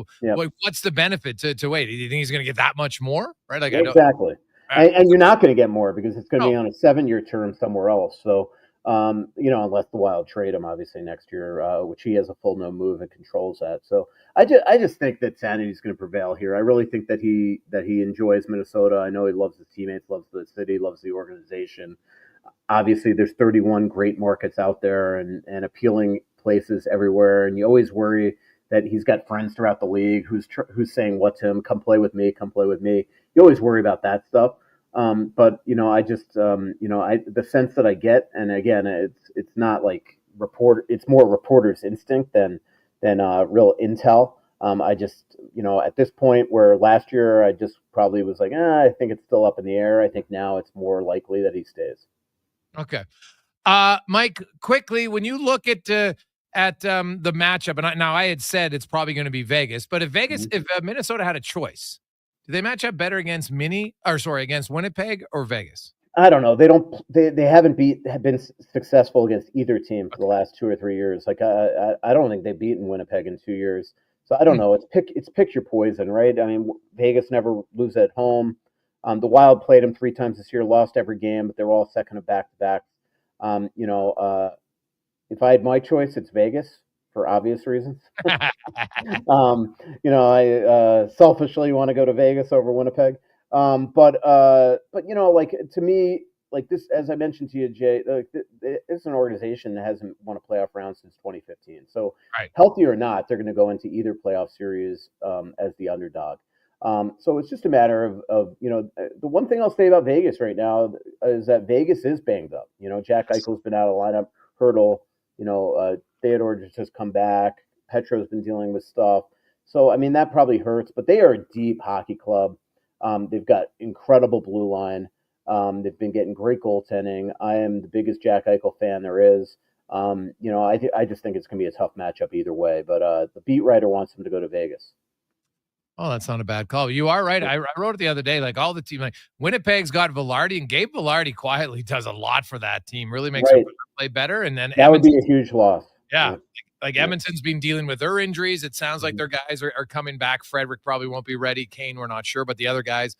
what's the benefit to wait? Do you think he's going to get that much more? Right? Like, exactly. And you're not going to get more because it's going to be on a 7-year term somewhere else. So, unless the Wild trade him, obviously, next year, which he has a full no move and controls that. So I just think that sanity is going to prevail here. I really think that he enjoys Minnesota. I know he loves his teammates, loves the city, loves the organization. Obviously, there's 31 great markets out there and appealing places everywhere. And you always worry that he's got friends throughout the league who's saying what to him, come play with me. You always worry about that stuff. But I just the sense that I get, and again, it's not like it's more reporter's instinct than real intel. I just, at this point where last year I just probably was like, I think it's still up in the air. I think now it's more likely that he stays. Okay. Mike, quickly, when you look at the matchup, and I had said it's probably going to be Vegas, but if Minnesota had a choice, do they match up better against Winnipeg or Vegas? I don't know. They haven't been successful against either team for the last 2 or 3 years. Like I don't think they've beaten Winnipeg in 2 years. So I don't know. It's pick your poison, right? I mean, Vegas never lose at home. The Wild played them 3 times this year, lost every game, but they were all second of back-to-back. If I had my choice, it's Vegas for obvious reasons. I selfishly want to go to Vegas over Winnipeg. But to me, like this, as I mentioned to you, Jay, it's an organization that hasn't won a playoff round since 2015. So healthy or not, they're going to go into either playoff series as the underdog. So it's just a matter of the one thing I'll say about Vegas right now is that Vegas is banged up. Jack Eichel's been out of the lineup, Hurdle, Theodore just come back. Petro's been dealing with stuff. So, I mean, that probably hurts, but they are a deep hockey club. They've got incredible blue line. They've been getting great goaltending. I am the biggest Jack Eichel fan there is. I just think it's going to be a tough matchup either way, but the beat writer wants him to go to Vegas. Oh, that's not a bad call. You are right. I wrote it the other day, like all the team, like Winnipeg's got Velarde, and Gabe Velarde quietly does a lot for that team, really makes them play better. And then that would be a huge loss. Yeah. Like Edmonton's been dealing with their injuries. It sounds like their guys are coming back. Frederick probably won't be ready. Kane, we're not sure, but the other guys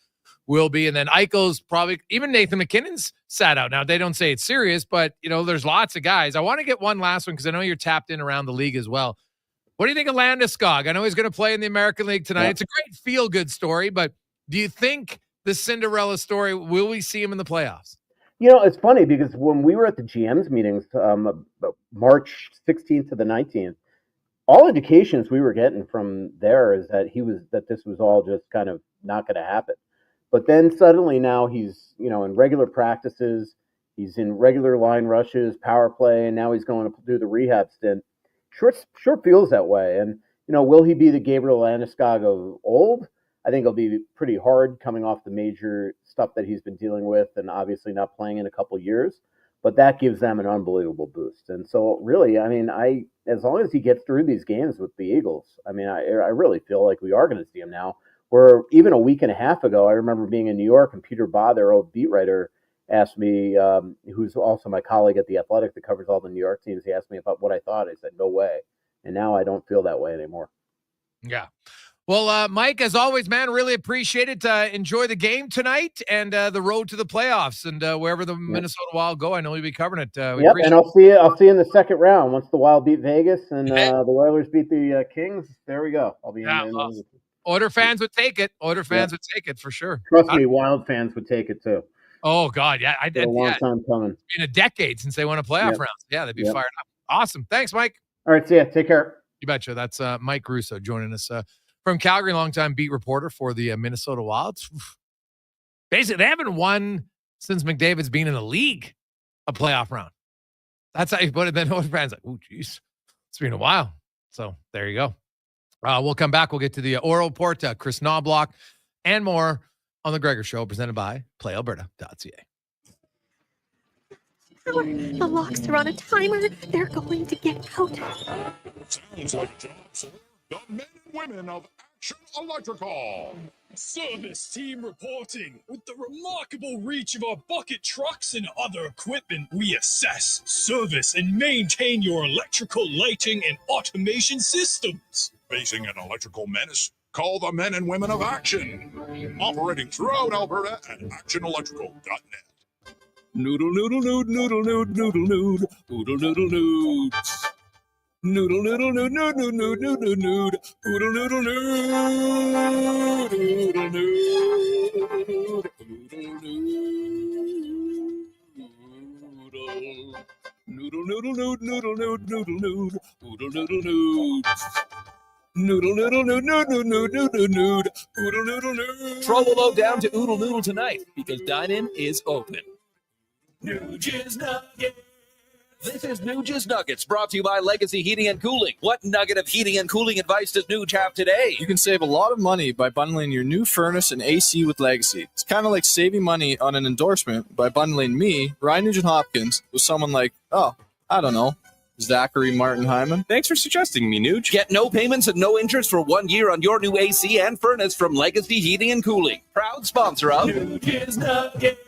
will be. And then Eichel's probably, even Nathan McKinnon's sat out. Now, they don't say it's serious, but, there's lots of guys. I want to get one last one because I know you're tapped in around the league as well. What do you think of Landeskog? I know he's going to play in the American League tonight. Yeah. It's a great feel-good story, but do you think the Cinderella story, will we see him in the playoffs? It's funny because when we were at the GM's meetings, March 16th to the 19th, all indications we were getting from there is that this was all just kind of not going to happen. But then suddenly now he's, in regular practices, he's in regular line rushes, power play, and now he's going to do the rehab stint. sure feels that way. And, will he be the Gabriel Landeskog of old? I think it'll be pretty hard coming off the major stuff that he's been dealing with and obviously not playing in a couple of years. But that gives them an unbelievable boost. And so really, as long as he gets through these games with the Eagles, I really feel like we are going to see him now. Where even a week and a half ago, I remember being in New York and Peter Baugh, their old beat writer, asked me, who's also my colleague at The Athletic that covers all the New York teams, he asked me about what I thought. I said, no way. And now I don't feel that way anymore. Yeah. Well, Mike, as always, man, really appreciate it. Enjoy the game tonight and the road to the playoffs and wherever the Minnesota Wild go. I know you'll be covering it. And I'll see you in the second round once the Wild beat Vegas and the Oilers beat the Kings. There we go. I'll be in. Oiler fans would take it. Oiler fans would take it for sure. Trust me, Wild fans would take it too. Oh God, yeah, I did. A long time coming. It's been a decade since they won a playoff round. Yeah, they'd be fired up. Awesome. Thanks, Mike. All right, see ya. Take care. You betcha. That's Mike Russo joining us from Calgary, longtime beat reporter for the Minnesota Wild. Basically, they haven't won since McDavid's been in the league a playoff round. That's how you put it. Then Oiler fans like, oh, geez, it's been a while. So there you go. We'll come back. We'll get to the oral report, Chris Knobloch, and more on the Gregor Show, presented by PlayAlberta.ca. The locks are on a timer. They're going to get out. Sounds like a job, sir. The men and women of Action Electrical. Service team reporting. With the remarkable reach of our bucket trucks and other equipment, we assess, service, and maintain your electrical lighting and automation systems. Facing an electrical menace? Call the men and women of Action. Operating throughout Alberta at actionelectrical.net. Noodle, noodle, nood, noodle, nood, noodle, nood, oodle, noodle, nood. Noodle, noodle, nood, nood, nood, nood, nood, nood, nood, oodle, noodle, nood, oodle, nood, noodle, noodle, nood, noodle, nood, noodle, nood, oodle, noodle, nood. Noodle, noodle, nood, nood, nood, nood, nood, nood, nood, oodle, noodle, nood. Throw a load down to Oodle Noodle tonight because dine-in is open. Nuges Nuggets. This is Nuges Nuggets, brought to you by Legacy Heating and Cooling. What nugget of heating and cooling advice does Nuge have today? You can save a lot of money by bundling your new furnace and AC with Legacy. It's kind of like saving money on an endorsement by bundling me, Ryan Nugent-Hopkins, with someone like, Zachary Martin Hyman. Thanks for suggesting me, Nuge. Get no payments and no interest for 1 year on your new AC and furnace from Legacy Heating and Cooling. Proud sponsor of Nuges Nuggets.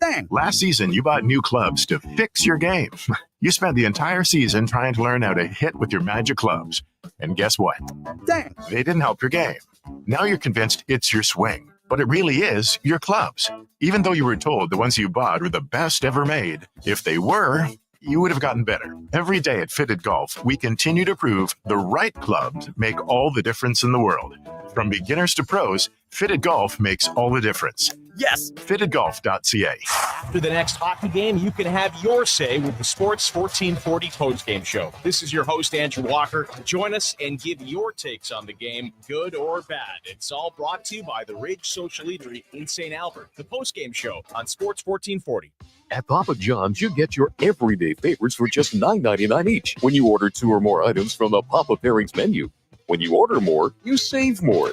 Dang. Last season, you bought new clubs to fix your game. You spent the entire season trying to learn how to hit with your magic clubs. And guess what? Dang. They didn't help your game. Now you're convinced it's your swing. But it really is your clubs. Even though you were told the ones you bought were the best ever made, if they were, you would have gotten better. Every day at Fitted Golf, we continue to prove the right clubs make all the difference in the world. From beginners to pros, Fitted Golf makes all the difference. Yes, fittedgolf.ca. After the next hockey game, you can have your say with the Sports 1440 Postgame Show. This is your host, Andrew Walker. Join us and give your takes on the game, good or bad. It's all brought to you by the Ridge Social Eatery in St. Albert. The Postgame Show on Sports 1440. At Papa John's, you get your everyday favorites for just $9.99 each when you order 2 or more items from the Papa Pairings menu. When you order more, you save more.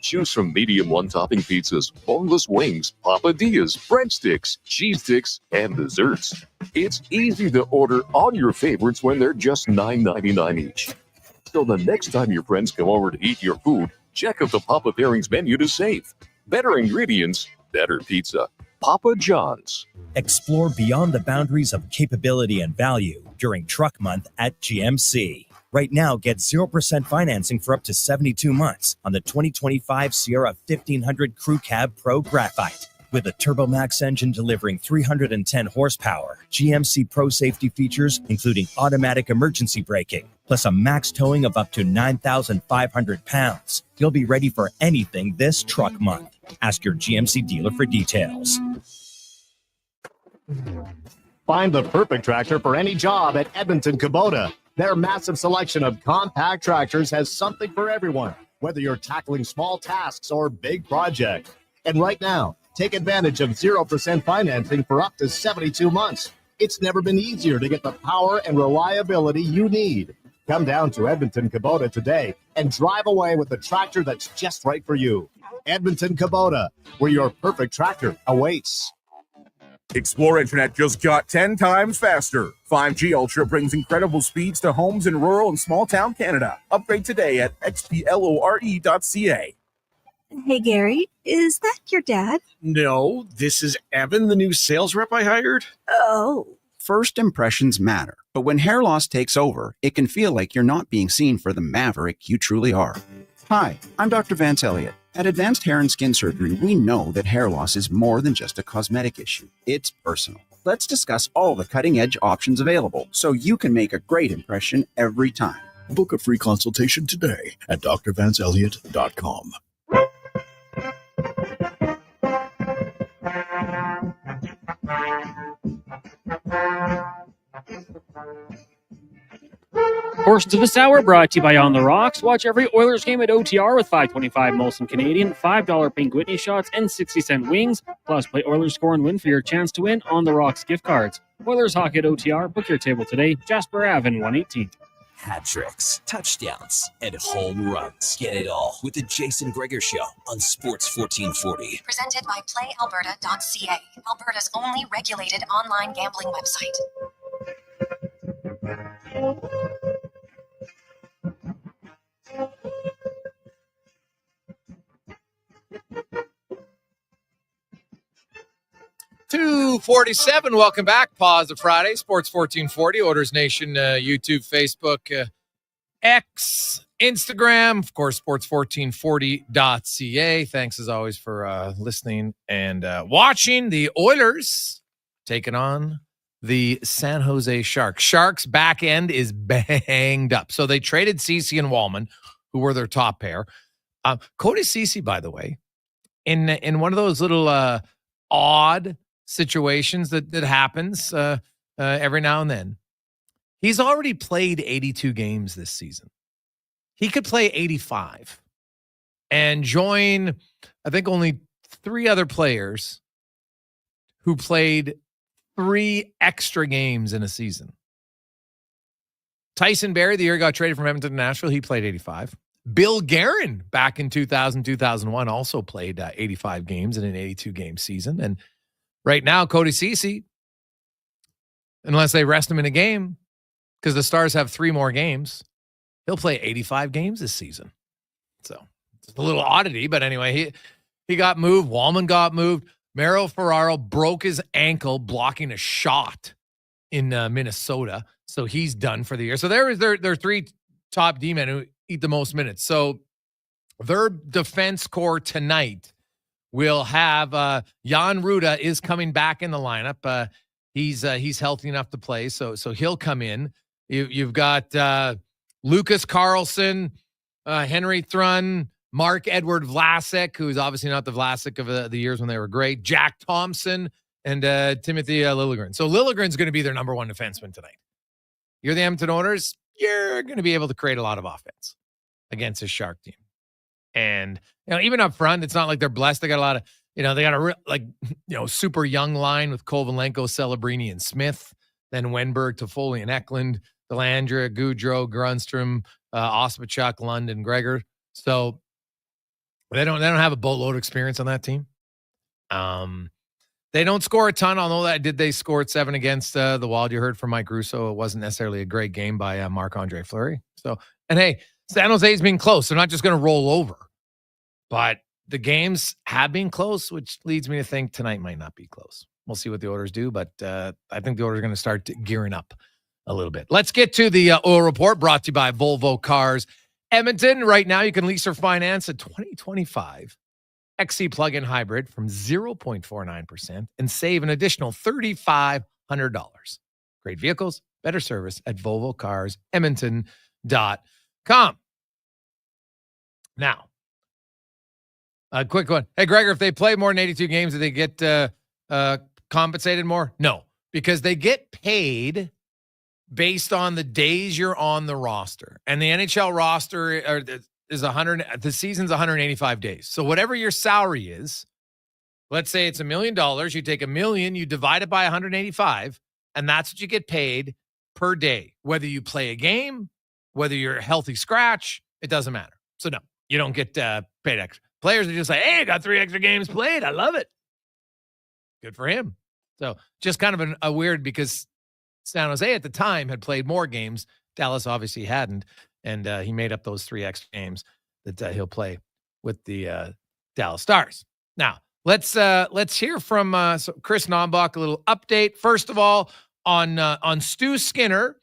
Choose from medium one-topping pizzas, boneless wings, papadillas, breadsticks, cheese sticks, and desserts. It's easy to order all your favorites when they're just $9.99 each. So the next time your friends come over to eat your food, check out the Papa Pairings menu to save. Better ingredients, better pizza. Papa John's. Explore beyond the boundaries of capability and value during Truck Month at GMC. Right now, get 0% financing for up to 72 months on the 2025 Sierra 1500 Crew Cab Pro Graphite. With a TurboMax engine delivering 310 horsepower, GMC Pro safety features including automatic emergency braking, plus a max towing of up to 9,500 pounds. You'll be ready for anything this Truck Month. Ask your GMC dealer for details. Find the perfect tractor for any job at Edmonton Kubota. Their massive selection of compact tractors has something for everyone, whether you're tackling small tasks or big projects. And right now, take advantage of 0% financing for up to 72 months. It's never been easier to get the power and reliability you need. Come down to Edmonton Kubota today and drive away with the tractor that's just right for you. Edmonton Kubota, where your perfect tractor awaits. Explore Internet just got 10 times faster. 5G Ultra brings incredible speeds to homes in rural and small town Canada. Upgrade today at xplore.ca. Hey, Gary, is that your dad? No, this is Evan, the new sales rep I hired. Oh. First impressions matter, but when hair loss takes over, it can feel like you're not being seen for the maverick you truly are. Hi, I'm Dr. Vance Elliott. At Advanced Hair and Skin Surgery, we know that hair loss is more than just a cosmetic issue. It's personal. Let's discuss all the cutting-edge options available so you can make a great impression every time. Book a free consultation today at drvanceelliott.com. 'Portions of this hour brought to you by On the Rocks. Watch every Oilers game at OTR with $5.25 Molson Canadian, $5 Pink Whitney shots, and 60-cent wings. Plus, play Oilers score and win for your chance to win On the Rocks gift cards. Oilers hockey at OTR. Book your table today. Jasper Ave in 118. Hat tricks, touchdowns, and home runs. Get it all with the Jason Gregor Show on Sports 1440. Presented by PlayAlberta.ca, Alberta's only regulated online gambling website. $2:47. Welcome back. Pause of Friday. Sports 1440. Orders Nation, YouTube, Facebook, X, Instagram. Of course, sports1440.ca. Thanks as always for listening and watching. The Oilers taking on the San Jose Sharks. Sharks back end is banged up. So they traded Ceci and Wallman, who were their top pair. Cody Ceci, by the way, in one of those little odd situations that happens every now and then, he's already played 82 games this season. He could play 85 and join, I think, only 3 other players who played 3 extra games in a season. Tyson Barrie, the year he got traded from Edmonton to Nashville, he played 85. Bill Guerin, back in 2000, 2001, also played 85 games in an 82-game season. And right now, Cody Ceci, unless they rest him in a game, because the Stars have 3 more games, he'll play 85 games this season. So it's a little oddity, but anyway, he got moved. Wallman got moved. Mario Ferraro broke his ankle blocking a shot in Minnesota, so he's done for the year. So there is their 3 top D-men who eat the most minutes. So their defense core tonight will have Jan Ruda is coming back in the lineup. He's healthy enough to play, so he'll come in. You've got Lucas Carlson, Henry Thrun, Mark Edward Vlasic, who's obviously not the Vlasic of the years when they were great, Jack Thompson, and Timothy Liljegren. So Liljegren's going to be their number 1 defenseman tonight. You're the Edmonton Oilers, you're going to be able to create a lot of offense against this Shark team. And, even up front, it's not like they're blessed. They got a lot of, they got a super young line with Kovalenko, Celebrini, and Smith, then Wenberg, Toffoli, and Eklund, Delandra, Goudreau, Grunstrom, Ospachuk, Lundin, Gregor. So they don't have a boatload of experience on that team. They don't score a ton, although they scored 7 against the Wild. You heard from Mike Russo. It wasn't necessarily a great game by Marc-Andre Fleury. So, and hey, San Jose's been close. They're not just going to roll over. But the games have been close, which leads me to think tonight might not be close. We'll see what the Oilers do, but I think the Oilers are going to start gearing up a little bit. Let's get to the Oil Report, brought to you by Volvo Cars Edmonton. Right now, you can lease or finance a 2025 XC plug-in hybrid from 0.49% and save an additional $3,500. Great vehicles, better service at VolvoCarsEdmonton.com. Now, a quick one. Hey, Gregor, if they play more than 82 games, do they get compensated more? No, because they get paid based on the days you're on the roster. And the NHL roster is the season's 185 days. So whatever your salary is, let's say it's $1 million, you take $1 million, you divide it by 185, and that's what you get paid per day. Whether you play a game, whether you're a healthy scratch, it doesn't matter. So no, you don't get paid extra. Players are just like, hey, I got 3 extra games played. I love it. Good for him. So just kind of a weird, because San Jose at the time had played more games. Dallas obviously hadn't, and he made up those 3 extra games that he'll play with the Dallas Stars. Now, let's hear from Chris Nombach, a little update. First of all, on Stu Skinner,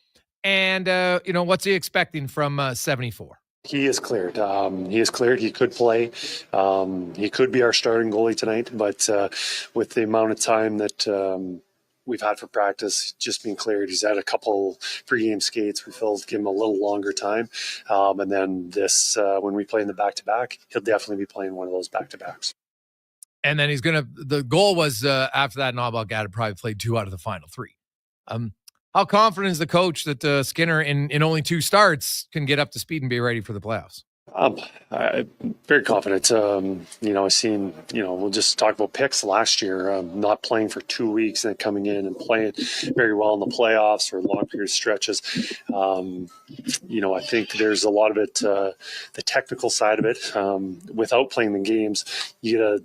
and what's he expecting from 74? He is cleared. He could play. He could be our starting goalie tonight, but with the amount of time that we've had for practice, just being cleared, he's had a couple pregame skates. We feel give him a little longer time, and then this when we play in the back-to-back, he'll definitely be playing one of those back-to-backs. And then he's gonna. The goal was after that, Nombach had probably played 2 out of the final 3. How confident is the coach that Skinner in only 2 starts can get up to speed and be ready for the playoffs? I'm very confident. I've seen, we'll just talk about picks last year, not playing for 2 weeks and coming in and playing very well in the playoffs or long period stretches. I think there's a lot of it, the technical side of it. Without playing the games, you got to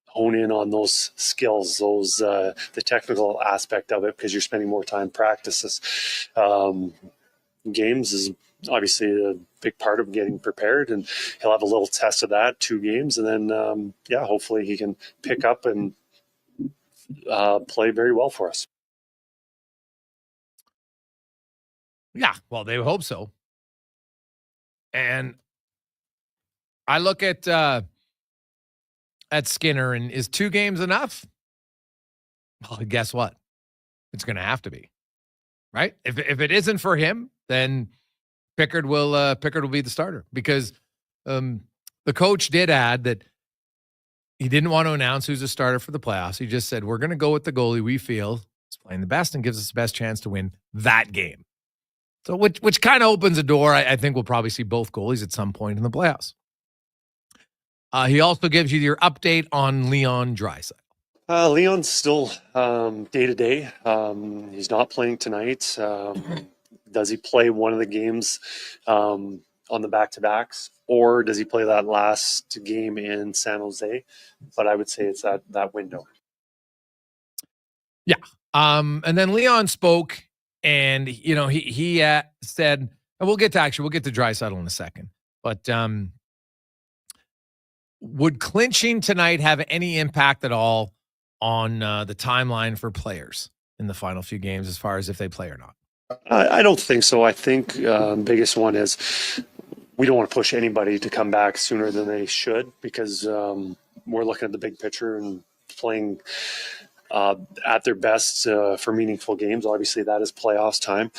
hone in on those skills, the technical aspect of it, because you're spending more time practices. Games is obviously a big part of getting prepared, and he'll have a little test of that, 2 games, and then hopefully he can pick up and play very well for us. Yeah, well, they hope so. And I look at Skinner, and is 2 games enough? Well, guess what? It's going to have to be, right? If it isn't for him, then Pickard will be the starter, because the coach did add that he didn't want to announce who's a starter for the playoffs. He just said, we're going to go with the goalie we feel is playing the best and gives us the best chance to win that game. So which kind of opens a door. I think we'll probably see both goalies at some point in the playoffs. He also gives you your update on Leon Draisaitl. Leon's still day-to-day. He's not playing tonight. Does he play one of the games on the back-to-backs, or does he play that last game in San Jose? But I would say it's that window. Yeah. And then Leon spoke, and he said, and we'll get to Draisaitl in a second, but would clinching tonight have any impact at all on the timeline for players in the final few games, as far as if they play or not? I don't think so. I think the biggest one is we don't want to push anybody to come back sooner than they should, because we're looking at the big picture and playing at their best for meaningful games. Obviously, that is playoffs time.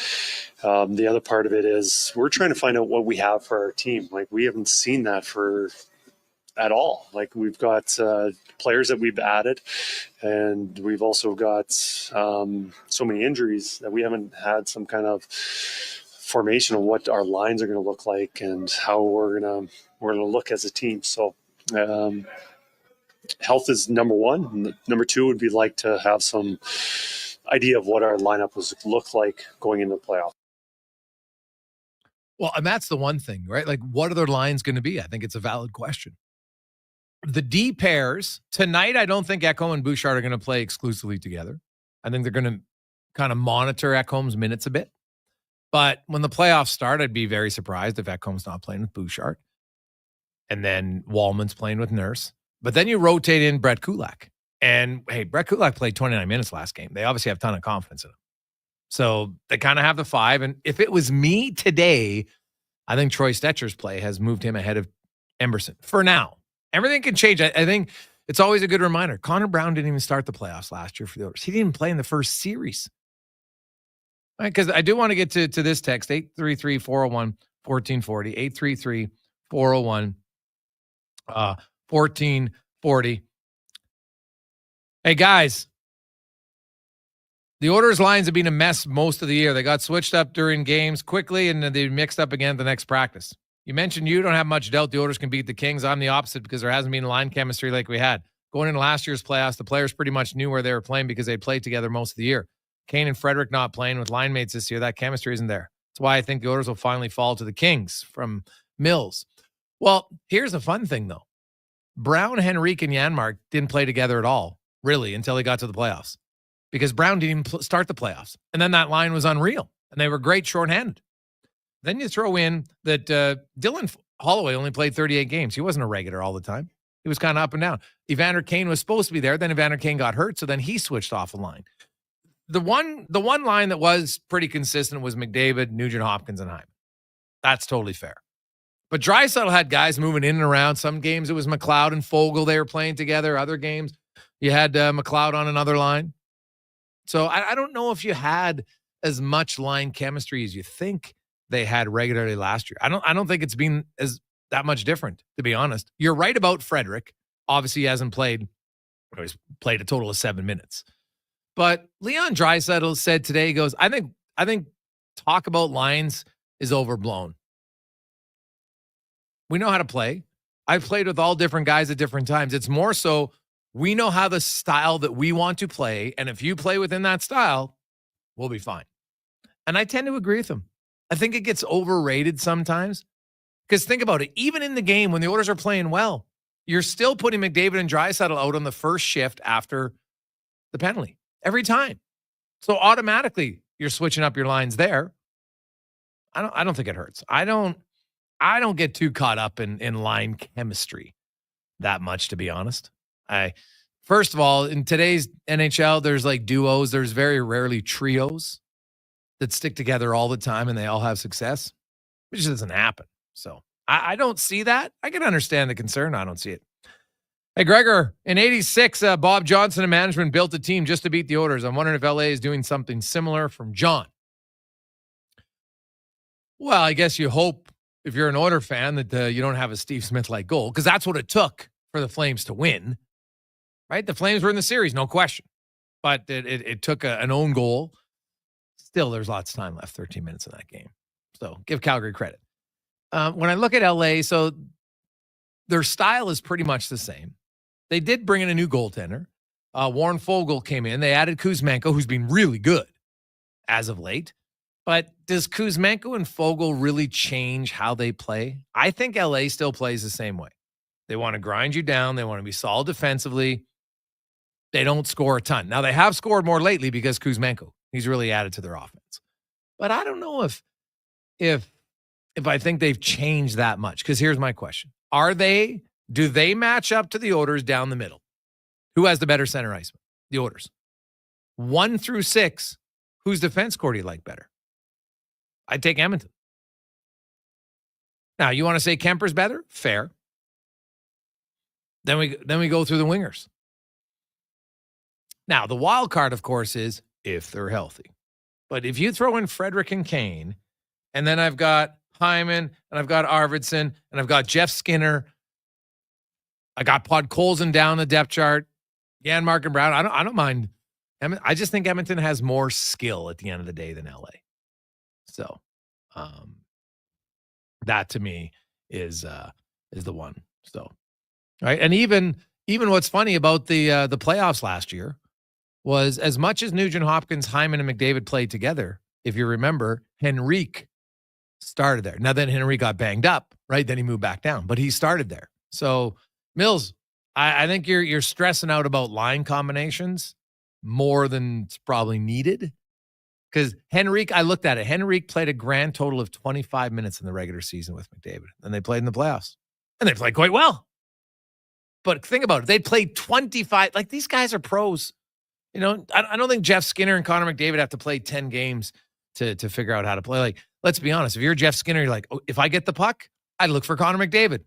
The other part of it is we're trying to find out what we have for our team. Like, we haven't seen that at all. Like, we've got players that we've added, and we've also got so many injuries that we haven't had some kind of formation of what our lines are going to look like and how we're going to look as a team. So health is number one. Number 2 would be like to have some idea of what our lineup was look like going into the playoff. Well, and that's the one thing, right? Like, what are their lines going to be? I think it's a valid question. The D pairs tonight, I don't think Ekholm and Bouchard are going to play exclusively together. I think they're going to kind of monitor Ekholm's minutes a bit. But when the playoffs start, I'd be very surprised if Ekholm's not playing with Bouchard. And then Wallman's playing with Nurse. But then you rotate in Brett Kulak. And, hey, Brett Kulak played 29 minutes last game. They obviously have a ton of confidence in him. So they kind of have the 5. And if it was me today, I think Troy Stetcher's play has moved him ahead of Emberson for now. Everything can change. I think it's always a good reminder. Connor Brown didn't even start the playoffs last year for the Oilers. He didn't even play in the first series. All right, because I do want to get to this text, 833-401-1440, 833-401-1440. Hey, guys, the Oilers lines have been a mess most of the year. They got switched up during games quickly, and then they mixed up again at the next practice. You mentioned you don't have much doubt the Oilers can beat the Kings. I'm the opposite, because there hasn't been line chemistry like we had. Going into last year's playoffs, the players pretty much knew where they were playing because they played together most of the year. Kane and Frederick not playing with line mates this year, that chemistry isn't there. That's why I think the Oilers will finally fall to the Kings from Mills. Well, here's the fun thing, though. Brown, Henrique, and Janmark didn't play together at all, really, until they got to the playoffs. Because Brown didn't even start the playoffs. And then that line was unreal. And they were great shorthanded. Then you throw in that Dylan Holloway only played 38 games. He wasn't a regular all the time. He was kind of up and down. Evander Kane was supposed to be there. Then Evander Kane got hurt, so then he switched off the line. The one line that was pretty consistent was McDavid, Nugent Hopkins, and Hyman. That's totally fair. But Draisaitl had guys moving in and around. Some games it was McLeod and Fogle. They were playing together. Other games you had McLeod on another line. So I don't know if you had as much line chemistry as you think they had regularly last year. I don't think it's been that much different, to be honest. You're right about Frederick. Obviously, he hasn't played. He's played a total of 7 minutes. But Leon Draisaitl said today, he goes, I think talk about lines is overblown. We know how to play. I've played with all different guys at different times. It's more so we know how the style that we want to play, and if you play within that style, we'll be fine. And I tend to agree with him. I think it gets overrated sometimes. Because think about it, even in the game when the Oilers are playing well, you're still putting McDavid and Draisaitl out on the first shift after the penalty every time. So automatically you're switching up your lines there. I don't think it hurts. I don't get too caught up in line chemistry that much, to be honest. First of all, in today's NHL, there's like duos. There's very rarely trios that stick together all the time and they all have success. It just doesn't happen. So I don't see that. I can understand the concern. I don't see it. Hey, Gregor, in 86, Bob Johnson and management built a team just to beat the Oilers. I'm wondering if LA is doing something similar from John. Well, I guess you hope if you're an Oiler fan that you don't have a Steve Smith-like goal, because that's what it took for the Flames to win, right? The Flames were in the series, no question. But it took an own goal. Still, there's lots of time left, 13 minutes in that game. So give Calgary credit. When I look at LA, so their style is pretty much the same. They did bring in a new goaltender. Warren Fogle came in. They added Kuzmenko, who's been really good as of late. But does Kuzmenko and Fogle really change how they play? I think LA still plays the same way. They want to grind you down. They want to be solid defensively. They don't score a ton. Now, they have scored more lately because Kuzmenko, he's really added to their offense. But I don't know if I think they've changed that much. Because here's my question. Do they match up to the Oilers down the middle? Who has the better center iceman? The Oilers. 1 through 6, whose defense core do you like better? I'd take Edmonton. Now, you want to say Kemper's better? Fair. Then we go through the wingers. Now, the wild card, of course, is if they're healthy. But if you throw in Frederick and Kane, and then I've got Hyman, and I've got Arvidsson, and I've got Jeff Skinner, I got Podkolzin down the depth chart, Janmark and Brown. I don't mind. I just think Edmonton has more skill at the end of the day than LA. So, that to me is the one. So, right, and even what's funny about the playoffs last year was as much as Nugent Hopkins, Hyman, and McDavid played together. If you remember, Henrique started there. Now then, Henrique got banged up, right? Then he moved back down, but he started there. So, Mills, I think you're stressing out about line combinations more than it's probably needed. Because Henrique, I looked at it. Henrique played a grand total of 25 minutes in the regular season with McDavid. And they played in the playoffs. And they played quite well. But think about it. They played 25. Like, these guys are pros. You know, I don't think Jeff Skinner and Connor McDavid have to play 10 games to figure out how to play. Like, let's be honest. If you're Jeff Skinner, you're like, oh, if I get the puck, I'd look for Connor McDavid.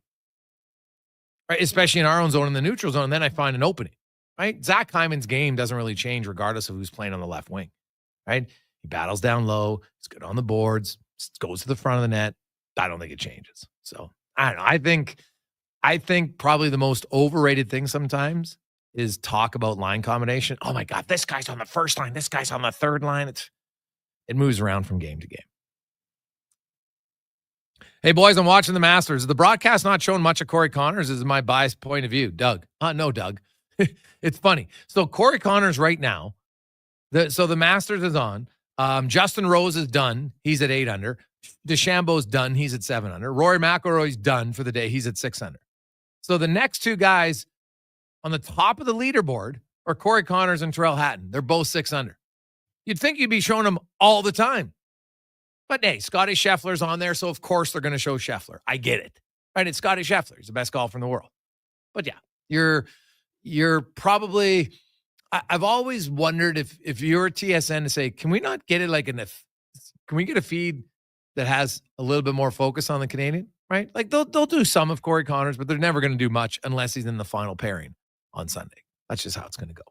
Right? Especially in our own zone, in the neutral zone. And then I find an opening. Right? Zach Hyman's game doesn't really change regardless of who's playing on the left wing. Right? He battles down low. He's good on the boards. Goes to the front of the net. I don't think it changes. So, I don't know. I think probably the most overrated thing sometimes is talk about line combination. Oh, my God, this guy's on the first line. This guy's on the third line. It moves around from game to game. Hey, boys, I'm watching the Masters. The broadcast not showing much of Corey Connors. This is my biased point of view. Doug. No, Doug. It's funny. So Corey Connors right now, So the Masters is on. Justin Rose is done. He's at 8 under. DeChambeau's done. He's at 7 under. Rory McIlroy's done for the day. He's at 6 under. So the next two guys on the top of the leaderboard are Corey Connors and Tyrrell Hatton. They're both 6 under. You'd think you'd be showing them all the time. But hey, Scotty Scheffler's on there, so of course they're going to show Scheffler. I get it. Right? It's Scotty Scheffler. He's the best golfer in the world. But yeah, you're probably... I've always wondered if you're a TSN to say, can we not get it like can we get a feed that has a little bit more focus on the Canadian, right? Like they'll do some of Corey Connors, but they're never going to do much unless he's in the final pairing on Sunday. That's just how it's going to go.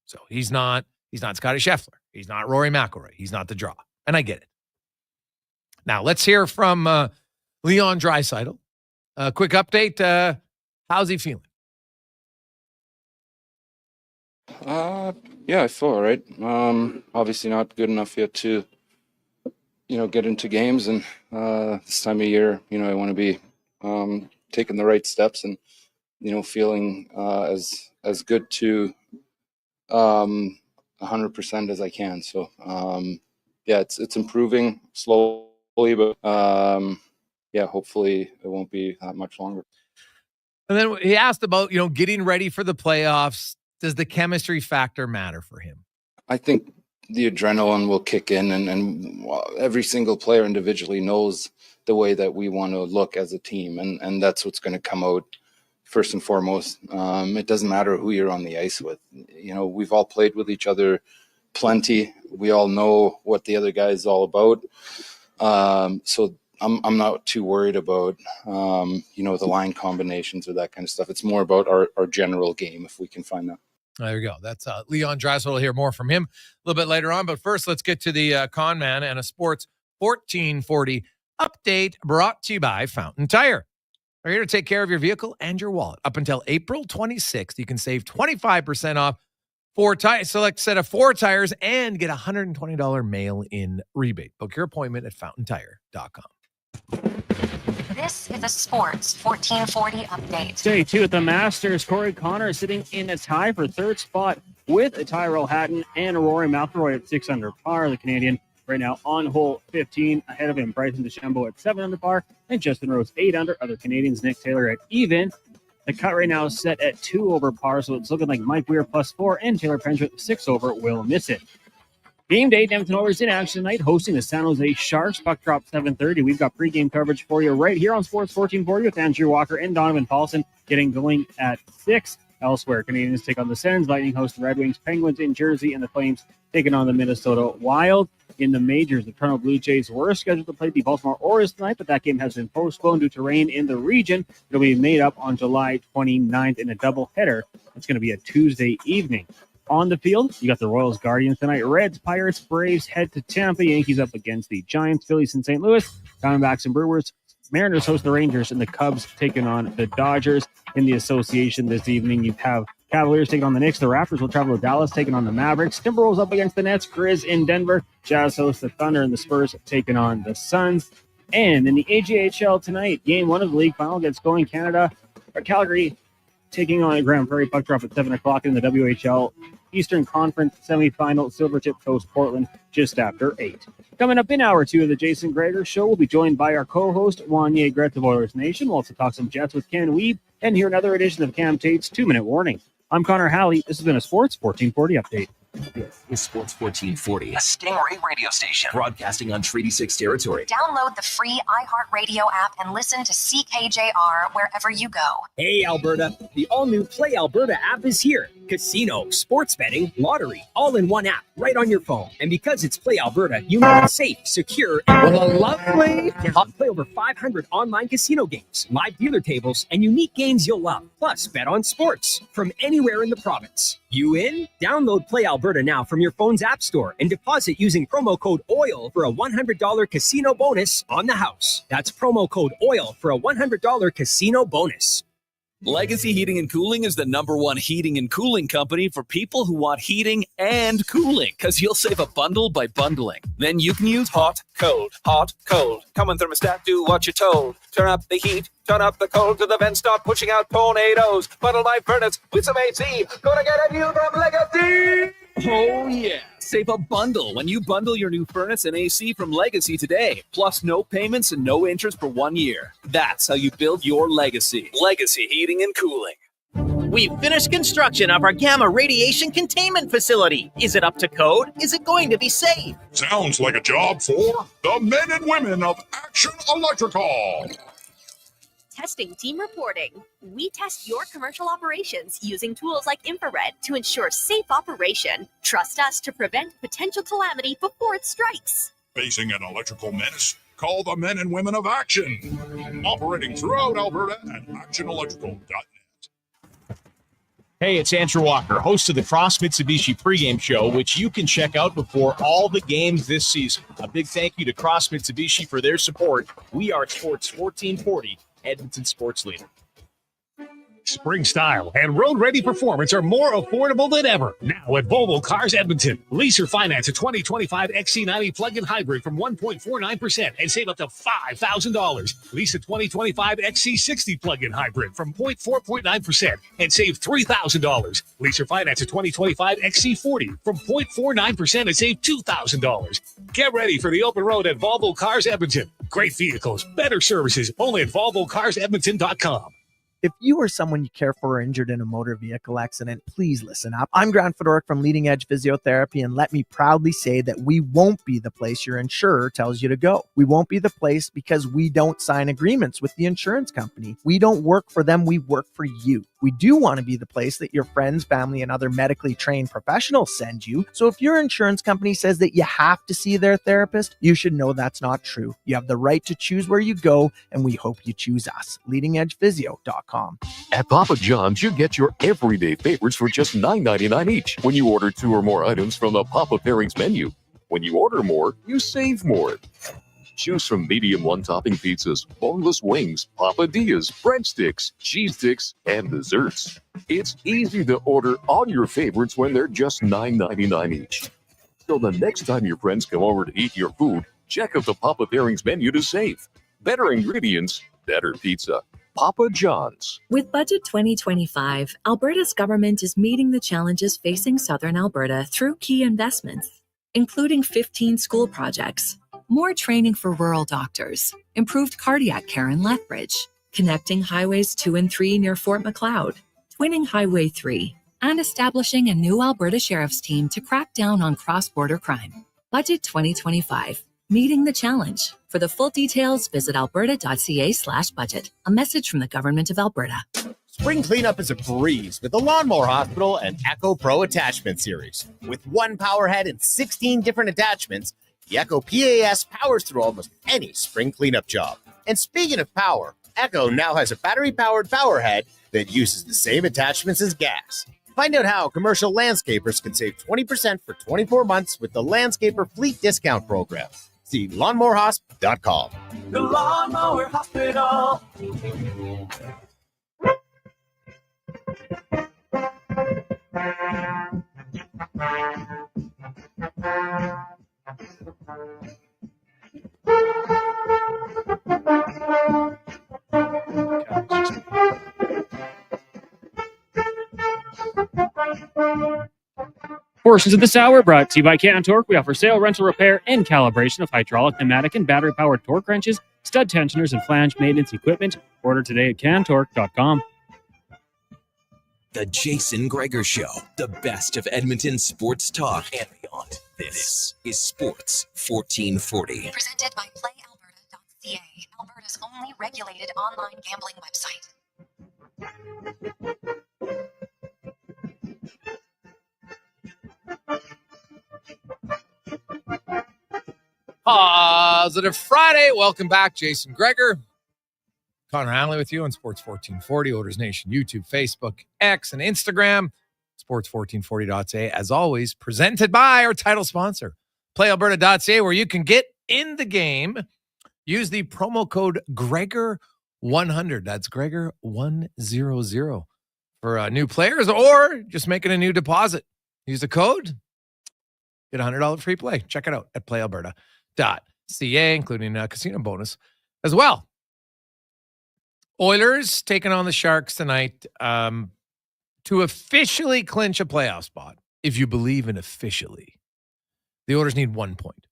So he's not Scotty Scheffler. He's not Rory McIlroy. He's not the draw. And I get it. Now let's hear from Leon Draisaitl. Quick update. How's he feeling? Yeah, I feel all right. Obviously not good enough yet to, get into games. And this time of year, I want to be taking the right steps and, feeling as good to 100% as I can. So, it's improving slowly, but hopefully it won't be that much longer. And then he asked about, getting ready for the playoffs. Does the chemistry factor matter for him? I think the adrenaline will kick in, and every single player individually knows the way that we want to look as a team, and that's what's going to come out first and foremost. It doesn't matter who you're on the ice with. We've all played with each other plenty. We all know what the other guy is all about. So I'm not too worried about, the line combinations or that kind of stuff. It's more about our general game, if we can find that. There you go. That's Leon Draisaitl. We'll hear more from him a little bit later on. But first, let's get to the Con Man and a Sports 1440 update brought to you by Fountain Tire. We're here to take care of your vehicle and your wallet. Up until April 26th, you can save 25% off 4 tires. Select set of 4 tires and get a $120 mail-in rebate. Book your appointment at fountaintire.com. This is a Sports 1440 update. Day 2 at the Masters. Corey Connors sitting in a tie for 3rd spot with Tyrrell Hatton and Rory McIlroy at 6 under par. The Canadian right now on hole 15. Ahead of him, Bryson DeChambeau at 7 under par and Justin Rose 8 under. Other Canadians, Nick Taylor at even. The cut right now is set at 2 over par, so it's looking like Mike Weir +4 and Taylor Pendrith 6 over will miss it. Game day, Edmonton OILERS in action tonight, hosting the San Jose Sharks. Puck drop 7:30. We've got pregame coverage for you right here on Sports 1440 with Andrew Walker and Donovan Paulson getting going at 6. Elsewhere, Canadians take on the Sens, Lightning host the Red Wings, Penguins in Jersey, and the Flames taking on the Minnesota Wild. In the majors, the Toronto Blue Jays were scheduled to play the Baltimore Orioles tonight, but that game has been postponed due to rain in the region. It'll be made up on July 29th in a doubleheader. It's going to be a Tuesday evening. On the field, you got the Royals Guardians tonight. Reds, Pirates, Braves head to Tampa. Yankees up against the Giants. Phillies in St. Louis. Diamondbacks and Brewers. Mariners host the Rangers, and the Cubs taking on the Dodgers. In the association this evening, you have Cavaliers taking on the Knicks. The Raptors will travel to Dallas, taking on the Mavericks. Timberwolves up against the Nets. Grizz in Denver. Jazz host the Thunder, and the Spurs taking on the Suns. And in the AJHL tonight, Game 1 of the league final gets going. Calgary taking on Grand Prairie. Puck drop at 7 o'clock in the WHL Eastern Conference semifinal. Silvertip hosts Portland just after 8. Coming up in hour 2 of the Jason Gregor Show, we'll be joined by our co-host, Wanye Gretz of Oilers Nation. We'll also talk some Jets with Ken Wieb and hear another edition of Cam Tate's 2-Minute Warning. I'm Connor Halley. This has been a Sports 1440 update. This is Sports 1440, a Stingray radio station broadcasting on Treaty 6 territory. Download the free iHeartRadio app and listen to CKJR wherever you go. Hey, Alberta. The all-new Play Alberta app is here. Casino, sports betting, lottery, all in one app, right on your phone. And because it's Play Alberta, you know it's safe, secure, and lovely. Now, play over 500 online casino games, live dealer tables, and unique games you'll love. Plus, bet on sports from anywhere in the province. You in? Download Play Alberta now from your phone's app store and deposit using promo code OIL for a $100 casino bonus on the house. That's promo code OIL for a $100 casino bonus. Legacy Heating and Cooling is the #1 heating and cooling company for people who want heating and cooling, because you'll save a bundle by bundling. Then you can use hot, cold, hot, cold. Come on, thermostat, do what you're told. Turn up the heat, turn up the cold, to the vents start pushing out tornadoes. Bundle my furnace with some AC. Gonna get a deal from Legacy. Oh, yeah. Save a bundle when you bundle your new furnace and AC from Legacy today. Plus no payments and no interest for 1 year. That's how you build your legacy. Legacy Heating and Cooling. We've finished construction of our gamma radiation containment facility. Is it up to code? Is it going to be safe? Sounds like a job for the men and women of Action Electrical. Testing team reporting. We test your commercial operations using tools like infrared to ensure safe operation. Trust us to prevent potential calamity before it strikes. Facing an electrical menace? Call the men and women of Action. Operating throughout Alberta at actionelectrical.net. Hey, it's Andrew Walker, host of the Cross Mitsubishi pregame show, which you can check out before all the games this season. A big thank you to Cross Mitsubishi for their support. We are Sports 1440, Edmonton sports leader. Spring style and road-ready performance are more affordable than ever. Now at Volvo Cars Edmonton. Lease or finance a 2025 XC90 plug-in hybrid from 1.49% and save up to $5,000. Lease a 2025 XC60 plug-in hybrid from 4.9% and save $3,000. Lease or finance a 2025 XC40 from 0.49% and save $2,000. Get ready for the open road at Volvo Cars Edmonton. Great vehicles, better services, only at VolvoCarsEdmonton.com. If you or someone you care for are injured in a motor vehicle accident, please listen up. I'm Grant Fedoruk from Leading Edge Physiotherapy, and let me proudly say that we won't be the place your insurer tells you to go. We won't be the place because we don't sign agreements with the insurance company. We don't work for them, we work for you. We do want to be the place that your friends, family, and other medically trained professionals send you. So if your insurance company says that you have to see their therapist, you should know that's not true. You have the right to choose where you go, and we hope you choose us. LeadingEdgePhysio.com. At Papa John's, you get your everyday favorites for just $9.99 each when you order 2 or more items from the Papa Pairings menu. When you order more, you save more. Choose from medium one-topping pizzas, boneless wings, papadillas, breadsticks, cheese sticks, and desserts. It's easy to order all your favorites when they're just $9.99 each. So the next time your friends come over to eat your food, check out the Papa Pairings menu to save. Better ingredients, better pizza. Papa John's. With Budget 2025, Alberta's government is meeting the challenges facing Southern Alberta through key investments, including 15 school projects, more training for rural doctors, improved cardiac care in Lethbridge, connecting Highways 2 and 3 near Fort Macleod, twinning Highway 3, and establishing a new Alberta Sheriff's team to crack down on cross-border crime. Budget 2025. Meeting the challenge. For the full details, visit alberta.ca/budget. A message from the Government of Alberta. Spring cleanup is a breeze with the Lawnmower Hospital and Echo Pro Attachment Series. With one power head and 16 different attachments, the Echo PAS powers through almost any spring cleanup job. And speaking of power, Echo now has a battery-powered power head that uses the same attachments as gas. Find out how commercial landscapers can save 20% for 24 months with the Landscaper Fleet Discount Program. See lawnmowerhosp.com. The Lawnmower Hospital. Portions of this hour brought to you by Can Torque. We offer sale, rental, repair, and calibration of hydraulic, pneumatic, and battery-powered torque wrenches, stud tensioners, and flange maintenance equipment. Order today at cantorque.com. The Jason Gregor Show, the best of Edmonton sports talk and beyond. This is Sports 1440. Presented by PlayAlberta.ca, Alberta's only regulated online gambling website. Positive Friday. Welcome back, Jason Gregor. Connor Halley with you on Sports 1440, Oilers Nation, YouTube, Facebook, X, and Instagram. Sports1440.ca, as always, presented by our title sponsor, PlayAlberta.ca, where you can get in the game. Use the promo code Gregor100. That's Gregor100 for new players, or just making a new deposit. Use the code, get a $100 free play. Check it out at PlayAlberta.ca, including a casino bonus as well. Oilers taking on the Sharks tonight to officially clinch a playoff spot. if you believe in officially, the Oilers need 1 point.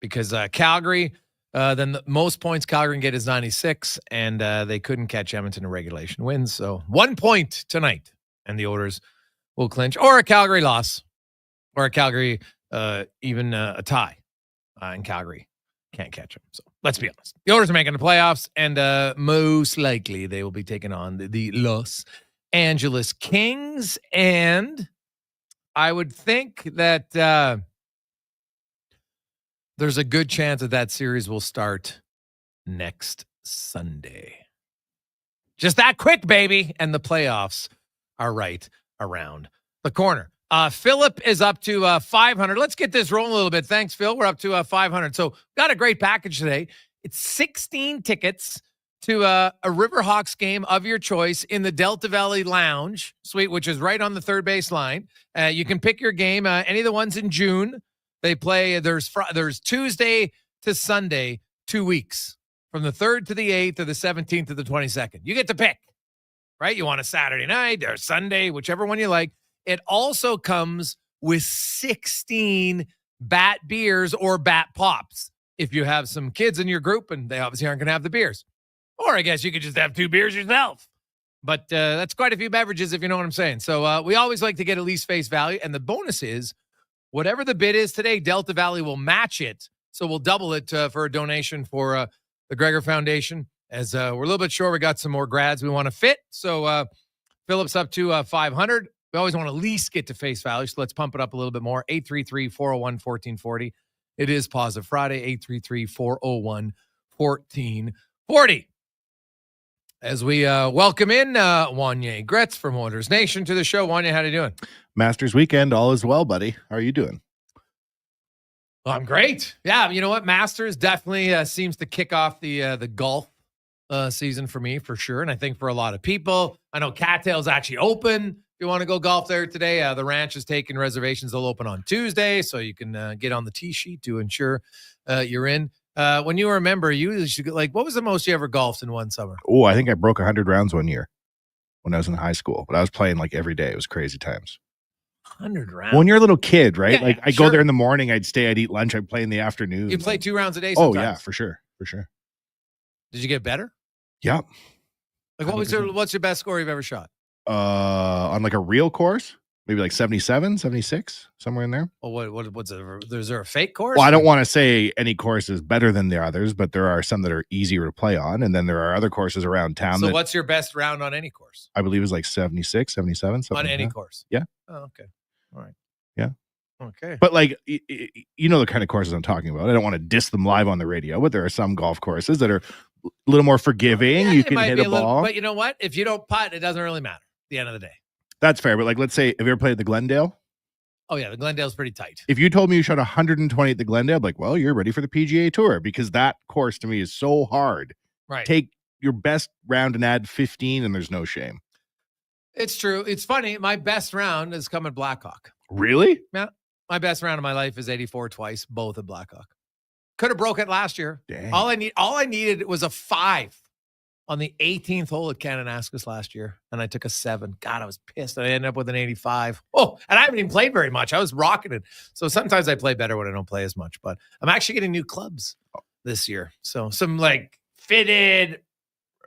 Because Calgary, then the most points Calgary can get is 96, and they couldn't catch Edmonton in regulation wins. So 1 point tonight, and the Oilers will clinch, or a Calgary loss, or a Calgary, even a tie in Calgary. Can't catch them. So let's be honest. The Oilers are making the playoffs, and most likely they will be taking on the Los Angeles Kings. And I would think that there's a good chance that series will start next Sunday. Just that quick, baby. And the playoffs are right around the corner. Philip is up to 500. Let's get this rolling a little bit. Thanks, Phil. We're up to 500. So got a great package today. It's 16 tickets to a Riverhawks game of your choice in the Delta Valley Lounge Suite, which is right on the third base line. You can pick your game, any of the ones in June. They play, there's Tuesday to Sunday, 2 weeks, from the 3rd to the 8th or the 17th to the 22nd. You get to pick, right? You want a Saturday night or Sunday, whichever one you like. It also comes with 16 bat beers or bat pops if you have some kids in your group and they obviously aren't going to have the beers. Or I guess you could just have 2 beers yourself. But that's quite a few beverages if you know what I'm saying. So we always like to get at least face value. And the bonus is, whatever the bid is today, Delta Valley will match it. So we'll double it for a donation for the Gregor Foundation. As we're a little bit short, we got some more grads we want to fit. So Philip's up to 500. We always want to at least get to face value. So let's pump it up a little bit more. 833-401-1440. It is Positive Friday. 833-401-1440. As we welcome in Wanye Gretz from Oilers Nation to the show. Wanye, how you doing? Masters weekend, all is well, buddy. How are you doing? Well, I'm great. Yeah, you know what? Masters definitely seems to kick off the golf season for me, for sure. And I think for a lot of people, I know Cattail's actually open. If you want to go golf there today, the ranch is taking reservations. They'll open on Tuesday, so you can get on the tee sheet to ensure you're in. When you remember, what was the most you ever golfed in one summer? Oh, I think I broke 100 rounds one year when I was in high school, but I was playing like every day. It was crazy times. 100 rounds. When you're a little kid, right? Yeah, I'd go there in the morning, I'd stay, I'd eat lunch, I'd play in the afternoon. You play 2 rounds a day sometimes. Oh, yeah, for sure. For sure. Did you get better? Yeah. Like what's your best score you've ever shot? On like a real course, maybe like 77, 76, somewhere in there. Well, what's it? Is there a fake course? Well, I don't want to say any course is better than the others, but there are some that are easier to play on. And then there are other courses around town. So what's your best round on any course? I believe is like 76, 77. On any course? Yeah. Oh, okay. All right. Yeah. Okay. But like, you know the kind of courses I'm talking about. I don't want to diss them live on the radio, but there are some golf courses that are a little more forgiving. Yeah, you can hit a ball. But you know what? If you don't putt, it doesn't really matter at the end of the day. That's fair. But like, let's say, have you ever played the Glendale? Oh, yeah. The Glendale's pretty tight. If you told me you shot 120 at the Glendale, I'd be like, well, you're ready for the PGA Tour, because that course to me is so hard. Right. Take your best round and add 15 and there's no shame. It's true. It's funny. My best round has come at Blackhawk. Really? Yeah. My best round of my life is 84 twice, both at Blackhawk. Could have broke it last year. Dang. All I needed was a 5 on the 18th hole at Kananaskis last year, and I took a 7. God, I was pissed. I ended up with an 85. Oh, and I haven't even played very much. I was rocking it. So sometimes I play better when I don't play as much, but I'm actually getting new clubs this year. So some like fitted,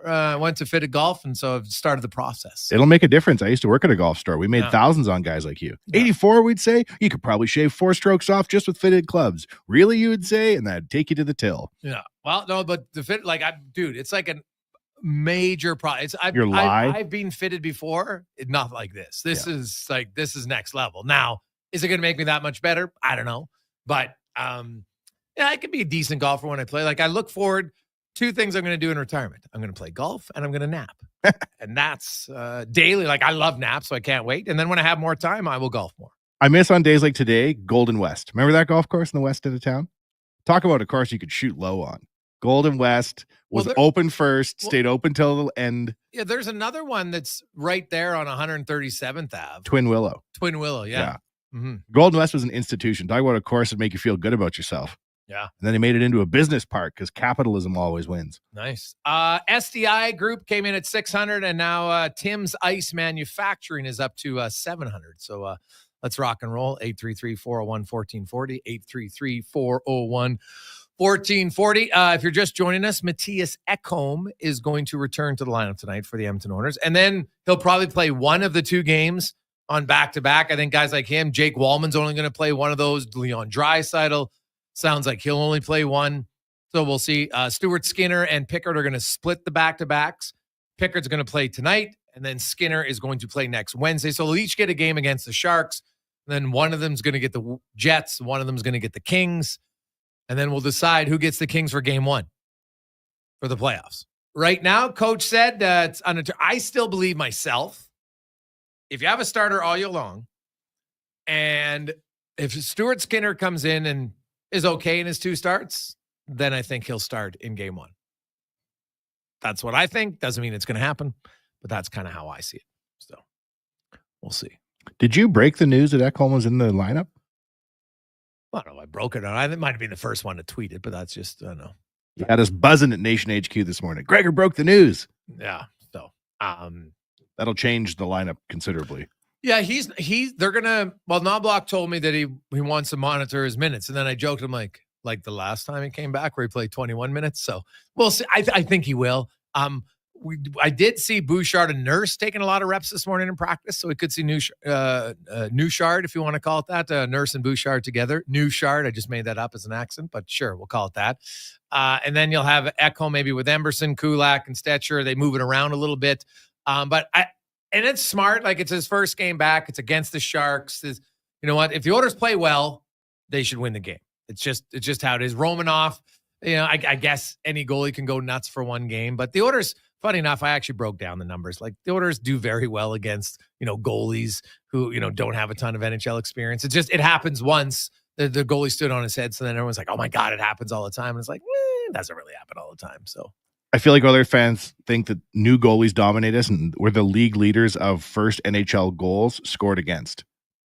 went to fitted golf, and so I've started the process. It'll make a difference. I used to work at a golf store. We made thousands on guys like you. 84, we'd say. You could probably shave 4 strokes off just with fitted clubs. Really, you would say? And that'd take you to the till. Yeah. Well, no, but the fit, like, dude, it's like a major problem. I've been fitted before. Not like this. This is next level. Now, is it going to make me that much better? I don't know. But I could be a decent golfer when I play. Like, I look forward. 2 things I'm going to do in retirement. I'm going to play golf and I'm going to nap. And that's daily. Like, I love naps, so I can't wait. And then when I have more time, I will golf more. I miss on days like today, Golden West. Remember that golf course in the west end of town? Talk about a course you could shoot low on. Golden West was open first, stayed open till the end. Yeah, there's another one that's right there on 137th Ave. Twin Willow. Yeah. Mm-hmm. Golden West was an institution. Talk about a course that make you feel good about yourself. Yeah. And then they made it into a business park because capitalism always wins. Nice. SDI Group came in at 600, and now Tim's Ice Manufacturing is up to 700. So Let's rock and roll. 833-401-1440, 833-401-1440. If you're just joining us, Matthias Ekholm is going to return to the lineup tonight for the Edmonton Oilers. And then he'll probably play one of the two games on back-to-back. I think guys like him, Jake Wallman's only going to play one of those. Leon Draisaitl sounds like he'll only play one. So we'll see. Stuart Skinner and Pickard are going to split the back-to-backs. Pickard's going to play tonight, and then Skinner is going to play next Wednesday. So they'll each get a game against the Sharks. Then one of them's going to get the Jets. One of them's going to get the Kings. And then we'll decide who gets the Kings for game one for the playoffs. Right now, Coach said that I still believe myself. If you have a starter all year long, and if Stuart Skinner comes in and is okay in his 2 starts, then I think he'll start in game one. That's what I think. Doesn't mean it's going to happen, but that's kind of how I see it. So we'll see. Did you break the news that Ekholm was in the lineup? I don't know. I broke it. I might have been the first one to tweet it, but that's just, I don't know. You had us buzzing at Nation HQ this morning. Gregor broke the news. Yeah. So, that'll change the lineup considerably. Yeah, they're going to, Knobloch told me that he wants to monitor his minutes. And then I joked him like the last time he came back where he played 21 minutes. So we'll see. I think he will. I did see Bouchard and Nurse taking a lot of reps this morning in practice. So we could see Neuchard, if you want to call it that, Nurse and Bouchard together. Neuchard, I just made that up as an accent, but sure, we'll call it that. And then you'll have Ekholm maybe with Emberson, Kulak, and Stetcher. They move it around a little bit. And it's smart. Like, it's his first game back. It's against the Sharks. You know what? If the Oilers play well, they should win the game. It's just how it is. Romanoff, I guess any goalie can go nuts for one game. But the Oilers, funny enough, I actually broke down the numbers. Like, the Oilers do very well against, goalies who, don't have a ton of NHL experience. It happens once. The goalie stood on his head. So then everyone's like, oh my God, it happens all the time. And it's like, it doesn't really happen all the time. So I feel like other fans think that new goalies dominate us, and we're the league leaders of first NHL goals scored against.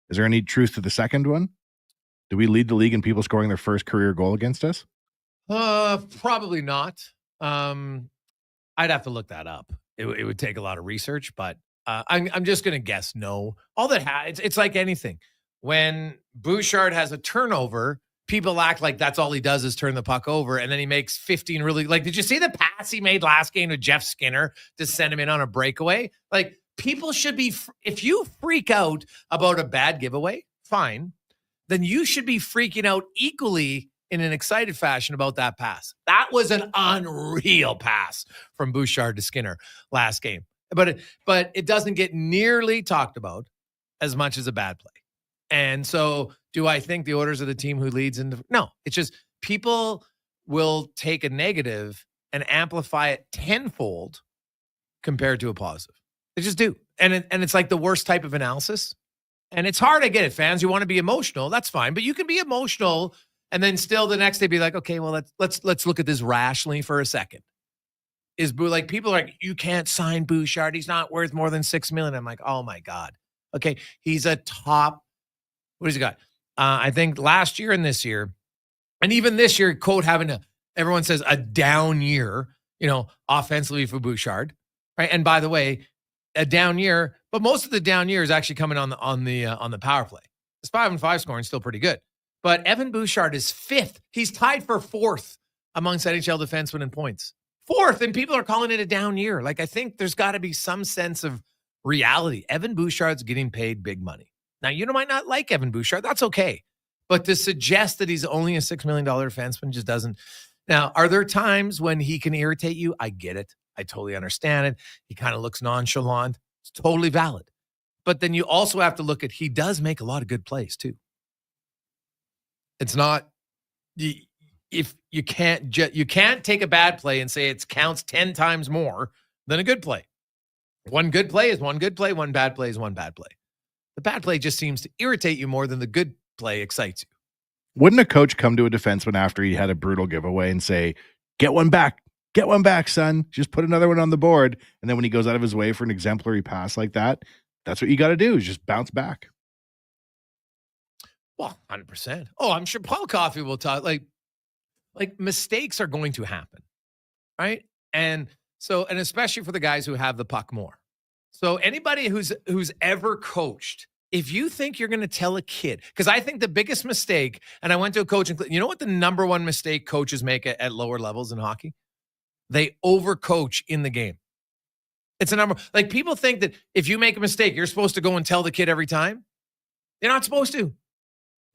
Is there any truth to the second one? Do we lead the league in people scoring their first career goal against us? Probably not. I'd have to look that up. It would take a lot of research, but I'm just going to guess no. All that it's like anything. When Bouchard has a turnover, people act like that's all he does is turn the puck over, and then he makes 15 really. Like, did you see the pass he made last game to Jeff Skinner to send him in on a breakaway? Like, people should be, if you freak out about a bad giveaway, fine. Then you should be freaking out equally in an excited fashion about that pass. That was an unreal pass from Bouchard to Skinner last game. But it doesn't get nearly talked about as much as a bad play. And so do I think the Oilers are the team who leads in? No, it's just people will take a negative and amplify it tenfold compared to a positive. They just do. And it's like the worst type of analysis. And it's hard. I get it, fans. You want to be emotional. That's fine. But you can be emotional and then still the next day be like, okay, well, let's look at this rationally for a second. People are like, you can't sign Bouchard. He's not worth more than $6 million. I'm like, oh my God. Okay. He's a top. What has he got? I think last year and this year, and even this year, quote, everyone says a down year, offensively for Bouchard. Right. And by the way, a down year, but most of the down year is actually coming on the power play. His 5-on-5 scoring is still pretty good. But Evan Bouchard is 5th. He's tied for 4th amongst NHL defensemen in points. 4th, and people are calling it a down year. Like, I think there's got to be some sense of reality. Evan Bouchard's getting paid big money. Now, you might not like Evan Bouchard. That's okay. But to suggest that he's only a $6 million defenseman just doesn't. Now, are there times when he can irritate you? I get it. I totally understand it. He kind of looks nonchalant. It's totally valid. But then you also have to look at, he does make a lot of good plays too. It's not, if you can't take a bad play and say it counts 10 times more than a good play. One good play is one good play. One bad play is one bad play. The bad play just seems to irritate you more than the good play excites you. Wouldn't a coach come to a defenseman after he had a brutal giveaway and say, get one back, son. Just put another one on the board. And then when he goes out of his way for an exemplary pass like that, that's what you got to do, is just bounce back. Well, 100%. Oh, I'm sure Paul Coffey will talk. Like mistakes are going to happen, right? And especially for the guys who have the puck more. So anybody who's ever coached if you think you're going to tell a kid, because I think the biggest mistake, and I went to a coaching, you know what the number one mistake coaches make at lower levels in hockey? They overcoach in the game. It's a number. Like, people think that if you make a mistake, you're supposed to go and tell the kid every time. You're not supposed to.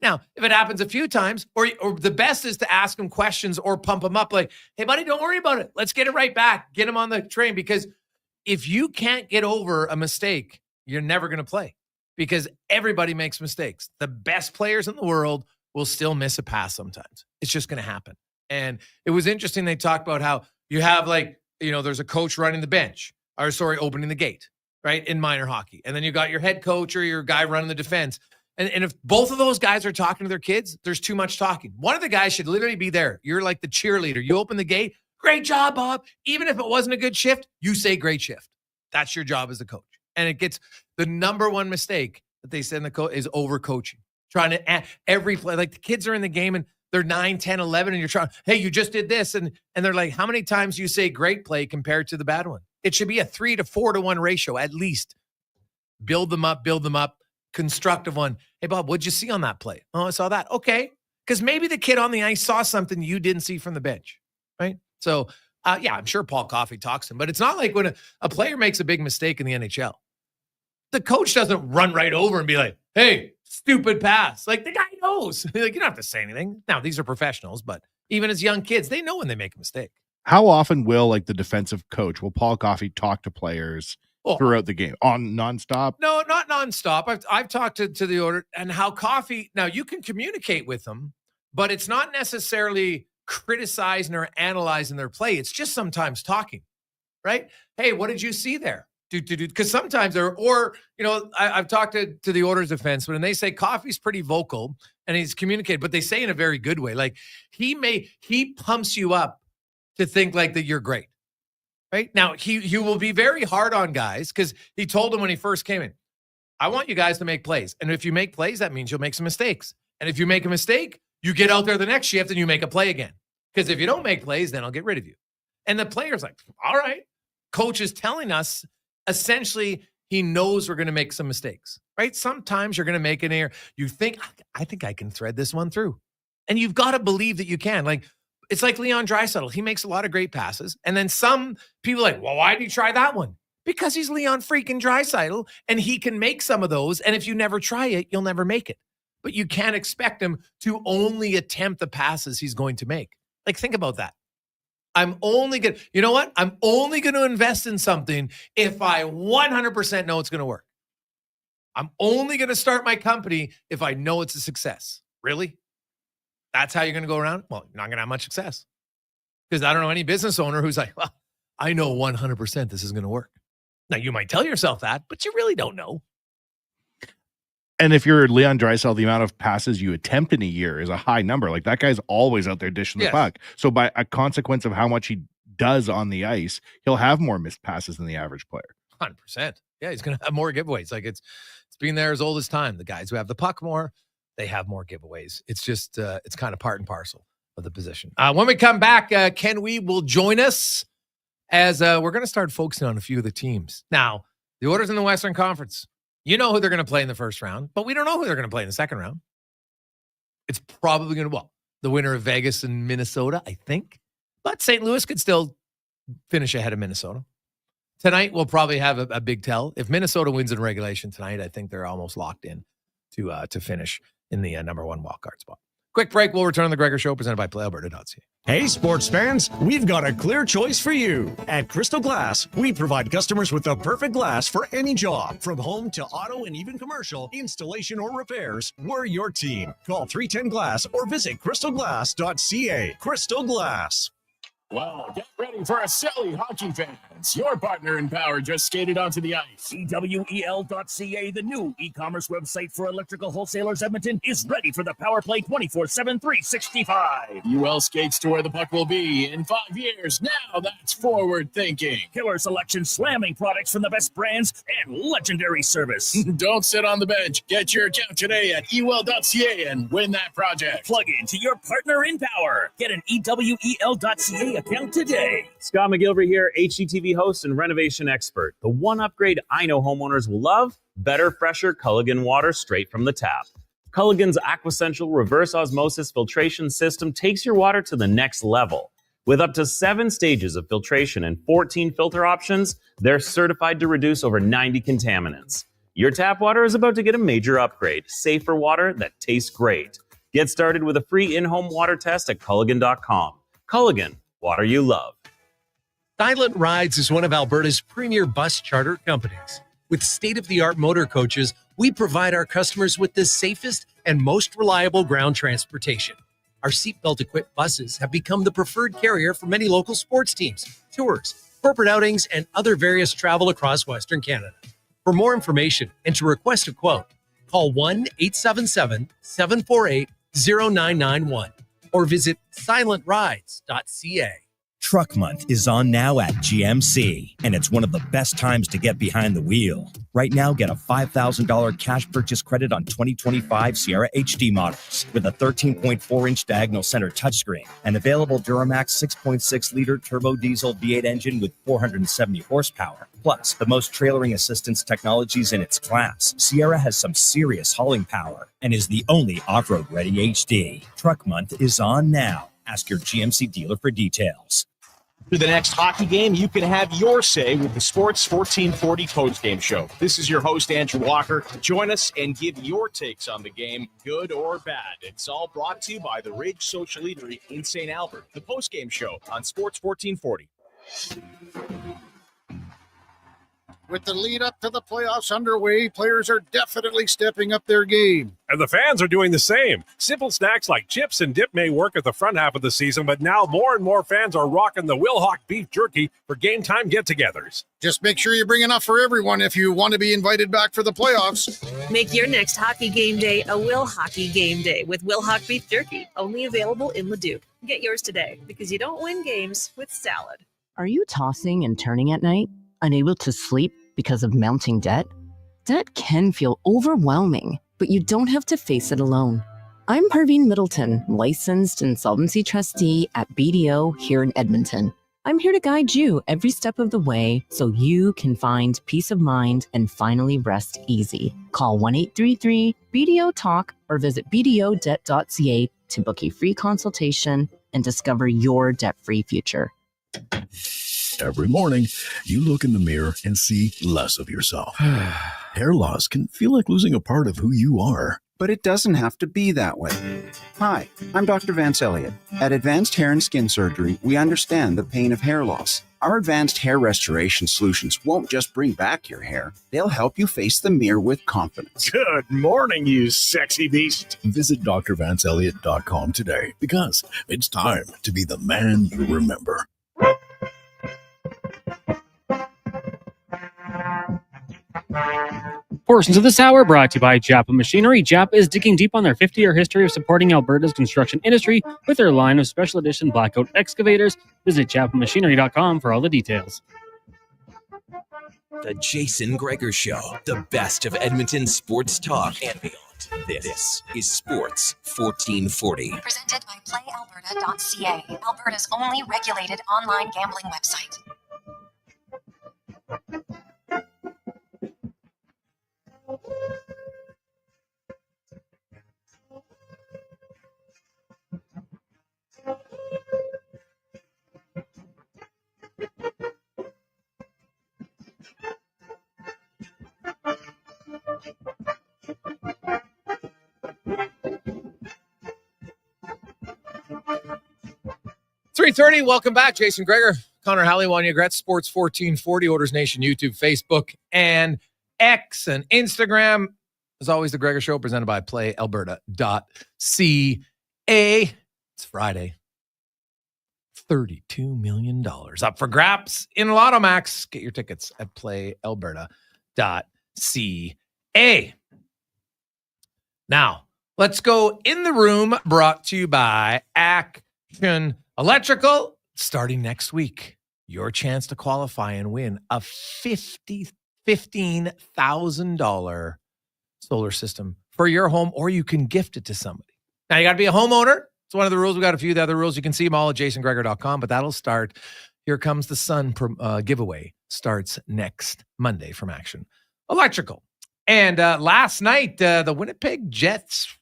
Now, if it happens a few times, or the best is to ask them questions or pump them up like, hey, buddy, don't worry about it. Let's get it right back. Get him on the train. Because if you can't get over a mistake, you're never going to play, because everybody makes mistakes. The best players in the world will still miss a pass sometimes. It's just going to happen. And it was interesting. They talked about how you have, like, there's a coach running the bench, opening the gate, right, in minor hockey. And then you got your head coach or your guy running the defense. And if both of those guys are talking to their kids, there's too much talking. One of the guys should literally be there. You're like the cheerleader. You open the gate. Great job, Bob. Even if it wasn't a good shift, you say great shift. That's your job as a coach. And it gets the number one mistake that they said in the coach is overcoaching. Trying to every play, like the kids are in the game and they're 9, 10, 11, and you're trying, hey, you just did this. And they're like, how many times do you say great play compared to the bad one? It should be a 3 to 4 to 1 ratio at least. Build them up. Constructive one. Hey, Bob, what'd you see on that play? Oh, I saw that. Okay. Because maybe the kid on the ice saw something you didn't see from the bench, right? So, I'm sure Paul Coffey talks to him, but it's not like when a player makes a big mistake in the NHL, the coach doesn't run right over and be like, hey, stupid pass. Like, the guy knows. Like, you don't have to say anything. Now, these are professionals, but even as young kids, they know when they make a mistake. How often will, like, the defensive coach, will Paul Coffey talk to players throughout the game on nonstop? No, not nonstop. I've talked to the order, and how Coffey, now you can communicate with them, but it's not necessarily criticizing or analyzing their play. It's just sometimes talking, right? Hey, what did you see there? Because sometimes I've talked to the Order's defense, and they say Coffey's pretty vocal and he's communicated, but they say in a very good way. Like, he pumps you up to think like that you're great. Right? Now, he will be very hard on guys, because he told them when he first came in, I want you guys to make plays. And if you make plays, that means you'll make some mistakes. And if you make a mistake, you get out there the next shift and you make a play again. Because if you don't make plays, then I'll get rid of you. And the player's like, all right. Coach is telling us, essentially, he knows we're going to make some mistakes, right? Sometimes you're going to make an error. You think, I think I can thread this one through. And you've got to believe that you can. Like, it's like Leon Draisaitl. He makes a lot of great passes. And then some people are like, well, why did you try that one? Because he's Leon freaking Draisaitl, and he can make some of those. And if you never try it, you'll never make it. But you can't expect him to only attempt the passes he's going to make. Like, think about that. I'm only going to invest in something if I 100% know it's going to work. I'm only going to start my company if I know it's a success. Really? That's how you're going to go around? Well, you're not going to have much success. Because I don't know any business owner who's like, well, I know 100% this is going to work. Now, you might tell yourself that, but you really don't know. And if you're Leon Draisaitl, the amount of passes you attempt in a year is a high number. Like, that guy's always out there dishing the puck. So by a consequence of how much he does on the ice, he'll have more missed passes than the average player. 100%. Yeah, he's going to have more giveaways. Like, it's been there as old as time. The guys who have the puck more, they have more giveaways. It's just, it's kind of part and parcel of the position. When we come back, Ken Wieb will join us as we're going to start focusing on a few of the teams. Now, the Oilers in the Western Conference, you know who they're going to play in the first round, but we don't know who they're going to play in the second round. It's probably going to, the winner of Vegas and Minnesota, I think. But St. Louis could still finish ahead of Minnesota. Tonight, we'll probably have a big tell. If Minnesota wins in regulation tonight, I think they're almost locked in to finish in the number one wildcard spot. Quick break. We'll return to the Gregor Show, presented by PlayAlberta.ca. Hey, sports fans, we've got a clear choice for you. At Crystal Glass, we provide customers with the perfect glass for any job. From home to auto and even commercial, installation or repairs, we're your team. Call 310-GLASS or visit crystalglass.ca. Crystal Glass. Well, get ready for a silly hockey fans. Your partner in power just skated onto the ice. EWEL.ca, the new e-commerce website for electrical wholesalers Edmonton, is ready for the power play 24/7, 365. UL skates to where the puck will be in 5 years. Now that's forward thinking. Killer selection, slamming products from the best brands, and legendary service. Don't sit on the bench. Get your account today at EWEL.ca and win that project. Plug into your partner in power. Get an EWEL.ca account today. Scott McGilvery here, HGTV host and renovation expert. The one upgrade I know homeowners will love Better, fresher Culligan water straight from the tap. Culligan's Aquessential reverse osmosis filtration system takes your water to the next level. With up to 7 stages of filtration and 14 filter options, they're certified to reduce over 90 contaminants. Your tap water is about to get a major upgrade. Safer water that tastes great. Get started with a free in-home water test at Culligan.com. Culligan, water you love. Silent Rides is one of Alberta's premier bus charter companies. With state-of-the-art motor coaches, we provide our customers with the safest and most reliable ground transportation. Our seatbelt-equipped buses have become the preferred carrier for many local sports teams, tours, corporate outings, and other various travel across Western Canada. For more information and to request a quote, call 1-877-748-0991 or visit silentrides.ca. Truck Month is on now at GMC, and it's one of the best times to get behind the wheel. Right now, get a $5,000 cash purchase credit on 2025 Sierra HD models with a 13.4-inch diagonal center touchscreen, an available Duramax 6.6-liter turbo diesel V8 engine with 470 horsepower. Plus, the most trailering assistance technologies in its class. Sierra has some serious hauling power and is the only off-road ready HD. Truck Month is on now. Ask your GMC dealer for details. For the next hockey game, you can have your say with the Sports 1440 Postgame Show. This is your host, Andrew Walker. Join us and give your takes on the game, good or bad. It's all brought to you by the Ridge Social Eatery in St. Albert. The Postgame Show on Sports 1440. With the lead up to the playoffs underway, players are definitely stepping up their game. And the fans are doing the same. Simple snacks like chips and dip may work at the front half of the season, but now more and more fans are rocking the Wilhauk beef jerky for game time get-togethers. Just make sure you bring enough for everyone if you want to be invited back for the playoffs. Make your next hockey game day a Will Hockey game day with Wilhauk beef jerky, only available in Leduc. Get yours today because you don't win games with salad. Are you tossing and turning at night? Unable to sleep because of mounting debt? Debt can feel overwhelming, but you don't have to face it alone. I'm Parveen Middleton, licensed insolvency trustee at BDO here in Edmonton. I'm here to guide you every step of the way so you can find peace of mind and finally rest easy. Call 1-833-BDO-TALK or visit bdodebt.ca to book a free consultation and discover your debt-free future. Every morning, you look in the mirror and see less of yourself. Hair loss can feel like losing a part of who you are. But it doesn't have to be that way. Hi, I'm Dr. Vance Elliott. At Advanced Hair and Skin Surgery, we understand the pain of hair loss. Our advanced hair restoration solutions won't just bring back your hair. They'll help you face the mirror with confidence. Good morning, you sexy beast. Visit drvanceelliott.com today because it's time to be the man you remember. Portions of this hour brought to you by Japa Machinery. Japa is digging deep on their 50-year history of supporting Alberta's construction industry with their line of special edition blackout excavators. Visit japamachinery.com for all the details. The Jason Gregor Show, the best of Edmonton sports talk and beyond. This is Sports 1440. Presented by PlayAlberta.ca, Alberta's only regulated online gambling website. .330, welcome back. Jason Gregor, Connor Halley, Wanye Gretz, Sports 1440, Orders Nation, YouTube, Facebook, and X and Instagram. As always, the Gregor Show presented by PlayAlberta.ca. It's Friday. $32 million up for grabs in Lotto Max. Get your tickets at PlayAlberta.ca. Now, let's go in the room, brought to you by Action Electrical. Starting next week, your chance to qualify and win a $15,000 solar system for your home, or you can gift it to somebody. Now, you got to be a homeowner. It's one of the rules. We got a few of the other rules. You can see them all at jasongregor.com, but that'll start. Here Comes the Sun giveaway starts next Monday from Action Electrical. And last night, the Winnipeg Jets,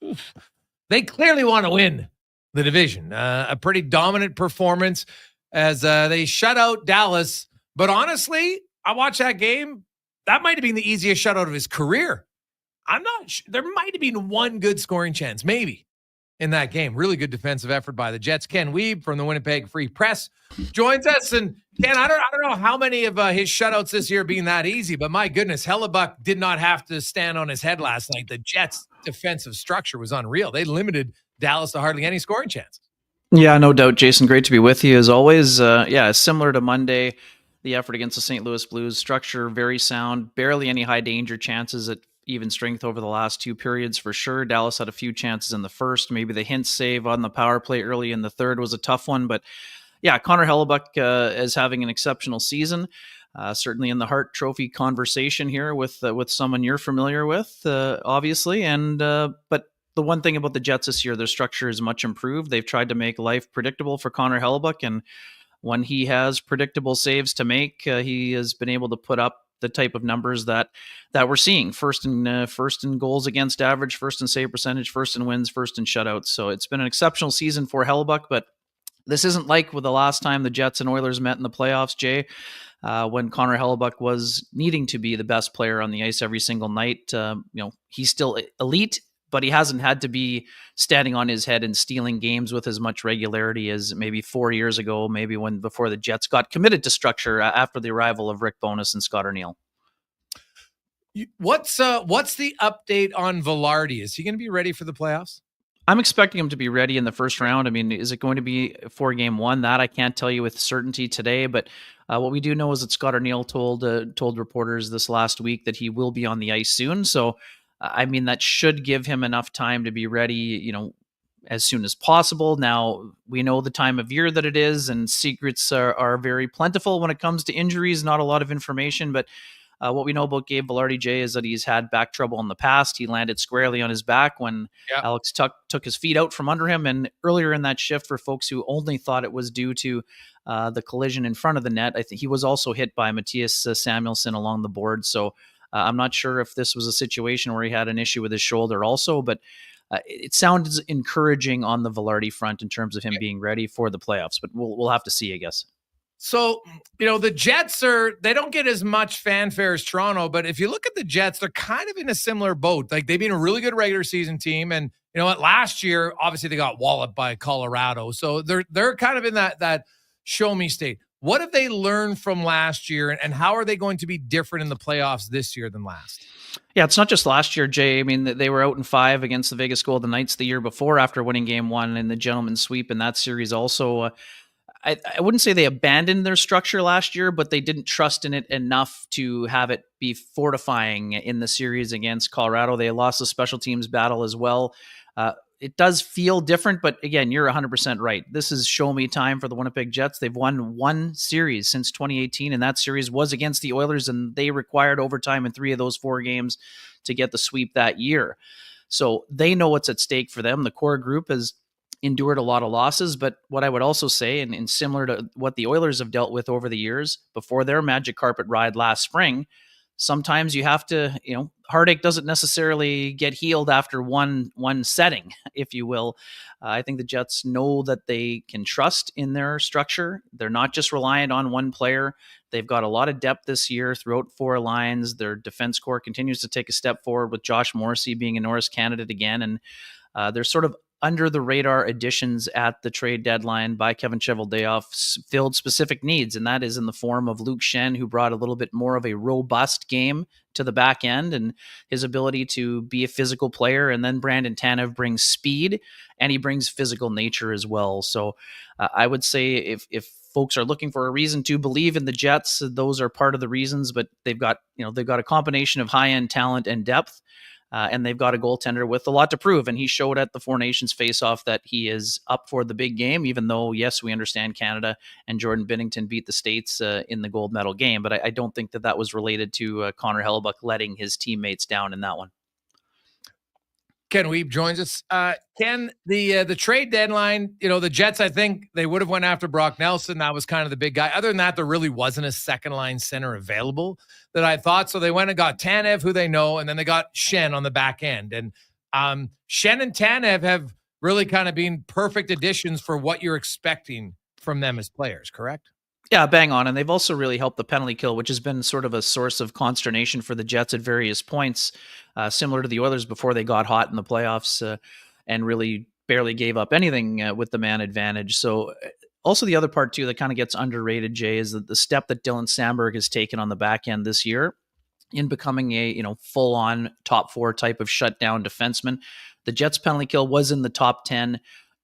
they clearly want to win the division. A pretty dominant performance as they shut out Dallas. But honestly, I watched that game. That might have been the easiest shutout of his career. I'm not sure. There might have been one good scoring chance, maybe, in that game. Really good defensive effort by the Jets. Ken Wieb from the Winnipeg Free Press joins us. And Ken, I don't know how many of his shutouts this year being that easy, but my goodness, Hellebuck did not have to stand on his head last night. The Jets' defensive structure was unreal. They limited Dallas to hardly any scoring chances. Yeah, no doubt, Jason. Great to be with you as always. Similar to Monday, the effort against the St. Louis Blues, structure very sound, barely any high danger chances at even strength over the last two periods for sure. Dallas had a few chances in the first. Maybe the hint save on the power play early in the third was a tough one. But yeah, Connor Halley is having an exceptional season. Certainly in the Hart Trophy conversation here with someone you're familiar with, obviously. But the one thing about the Jets this year, their structure is much improved. They've tried to make life predictable for Connor Halley, and when he has predictable saves to make, he has been able to put up the type of numbers that we're seeing. First in goals against average, first in save percentage, first in wins, first in shutouts. So it's been an exceptional season for Hellebuyck, but this isn't like with the last time the Jets and Oilers met in the playoffs, Jay, when Connor Hellebuyck was needing to be the best player on the ice every single night. He's still elite, but he hasn't had to be standing on his head and stealing games with as much regularity as maybe 4 years ago, maybe before the Jets got committed to structure after the arrival of Rick Bowness and Scott Arniel. What's the update on Velarde? Is he going to be ready for the playoffs? I'm expecting him to be ready in the first round. I mean, is it going to be for game one? That I can't tell you with certainty today, but what we do know is that Scott Arniel told reporters this last week that he will be on the ice soon. So, I mean, that should give him enough time to be ready, as soon as possible. Now, we know the time of year that it is, and secrets are very plentiful when it comes to injuries. Not a lot of information, but what we know about Gabe Velarde, Jay, is that he's had back trouble in the past. He landed squarely on his back when Alex took his feet out from under him. And earlier in that shift, for folks who only thought it was due to the collision in front of the net, I think he was also hit by Matthias Samuelsson along the board. So I'm not sure if this was a situation where he had an issue with his shoulder also, but it sounds encouraging on the Velarde front in terms of him being ready for the playoffs. But we'll have to see, I guess. So, the Jets they don't get as much fanfare as Toronto, but if you look at the Jets, they're kind of in a similar boat. Like, they've been a really good regular season team. And you know what, last year, obviously they got walloped by Colorado. So they're kind of in that show me state. What have they learned from last year, and how are they going to be different in the playoffs this year than last? Yeah, it's not just last year, Jay. I mean, they were out in 5 against the Vegas Golden Knights the year before after winning game 1 in the gentleman's sweep in that series also. I wouldn't say they abandoned their structure last year, but they didn't trust in it enough to have it be fortifying in the series against Colorado. They lost the special teams battle as well. It does feel different, but again, you're 100% right. This is show me time for the Winnipeg Jets. They've won one series since 2018, and that series was against the Oilers, and they required overtime in 3 of those 4 games to get the sweep that year. So they know what's at stake for them. The core group has endured a lot of losses, but what I would also say, and similar to what the Oilers have dealt with over the years before their magic carpet ride last spring, sometimes you have to, heartache doesn't necessarily get healed after one setting, if you will. I think the Jets know that they can trust in their structure. They're not just reliant on one player. They've got a lot of depth this year throughout 4 lines. Their defense core continues to take a step forward with Josh Morrissey being a Norris candidate again. And they're sort of under the radar additions at the trade deadline by Kevin Cheveldayoff filled specific needs, and that is in the form of Luke Schenn, who brought a little bit more of a robust game to the back end and his ability to be a physical player. And then Brandon Tanev brings speed, and he brings physical nature as well. So I would say if folks are looking for a reason to believe in the Jets, those are part of the reasons, but they've got a combination of high-end talent and depth. And they've got a goaltender with a lot to prove. And he showed at the Four Nations face-off that he is up for the big game, even though, yes, we understand Canada and Jordan Binnington beat the States in the gold medal game. But I don't think that was related to Connor Hellebuyck letting his teammates down in that one. Ken Wieb joins us. Ken, the trade deadline, the Jets, I think they would have went after Brock Nelson. That was kind of the big guy. Other than that, there really wasn't a second line center available that I thought. So they went and got Tanev, who they know, and then they got Schenn on the back end. And Schenn and Tanev have really kind of been perfect additions for what you're expecting from them as players, correct? Yeah, bang on. And they've also really helped the penalty kill, which has been sort of a source of consternation for the Jets at various points, similar to the Oilers before they got hot in the playoffs and really barely gave up anything with the man advantage. So also the other part, too, that kind of gets underrated, Jay, is that the step that Dylan Samberg has taken on the back end this year in becoming a full-on top four type of shutdown defenseman. The Jets penalty kill was in the top 10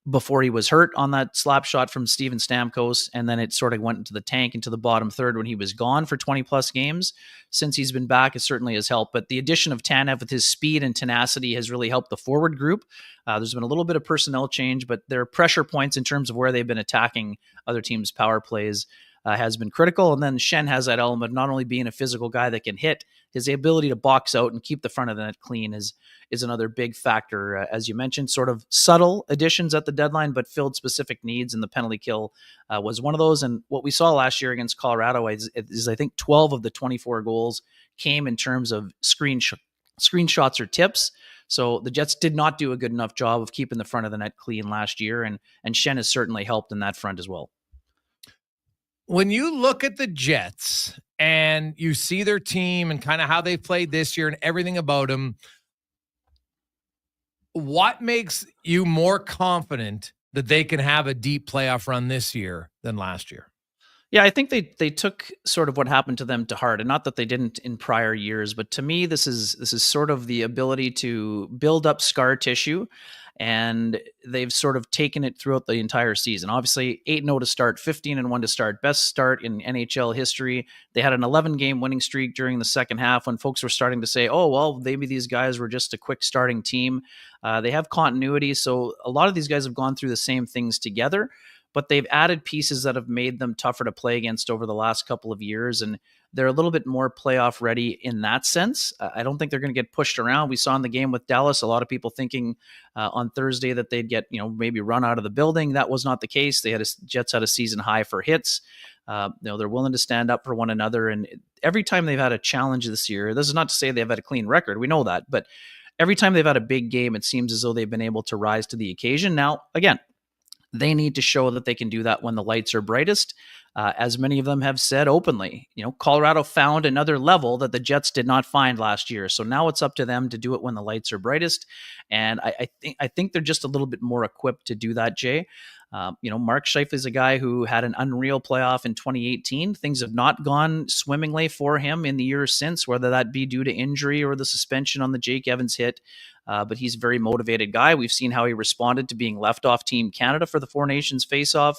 before he was hurt on that slap shot from Steven Stamkos, and then it sort of went into the tank into the bottom third when he was gone for 20 plus games. Since he's been back, it certainly has helped, but the addition of Tanev with his speed and tenacity has really helped the forward group. There's been a little bit of personnel change, but their pressure points in terms of where they've been attacking other teams' power plays has been critical. And then Schenn has that element of not only being a physical guy that can hit, his ability to box out and keep the front of the net clean is another big factor. As you mentioned, sort of subtle additions at the deadline, but filled specific needs, and the penalty kill was one of those. And what we saw last year against Colorado is I think 12 of the 24 goals came in terms of screenshots or tips. So the Jets did not do a good enough job of keeping the front of the net clean last year, and Schenn has certainly helped in that front as well. When you look at the Jets and you see their team and kind of how they've played this year and everything about them, what makes you more confident that they can have a deep playoff run this year than last year? Yeah, I think they took sort of what happened to them to heart, and not that they didn't in prior years, but to me, this is sort of the ability to build up scar tissue, and they've sort of taken it throughout the entire season. Obviously, 8-0 to start, 15-1 to start, best start in NHL history. They had an 11-game winning streak during the second half when folks were starting to say, oh, well, maybe these guys were just a quick starting team. They have continuity, so a lot of these guys have gone through the same things together, but they've added pieces that have made them tougher to play against over the last couple of years, and they're a little bit more playoff ready in that sense. I don't think they're going to get pushed around. We saw in the game with Dallas, a lot of people thinking on Thursday that they'd get, maybe run out of the building. That was not the case. Jets had a season high for hits. They're willing to stand up for one another. And every time they've had a challenge this year, this is not to say they've had a clean record. We know that, but every time they've had a big game, it seems as though they've been able to rise to the occasion. Now, again, they need to show that they can do that when the lights are brightest. As many of them have said openly, Colorado found another level that the Jets did not find last year. So now it's up to them to do it when the lights are brightest. And I think they're just a little bit more equipped to do that, Jay. Mark Scheifele is a guy who had an unreal playoff in 2018. Things have not gone swimmingly for him in the years since, whether that be due to injury or the suspension on the Jake Evans hit. But he's a very motivated guy. We've seen how he responded to being left off Team Canada for the Four Nations face-off.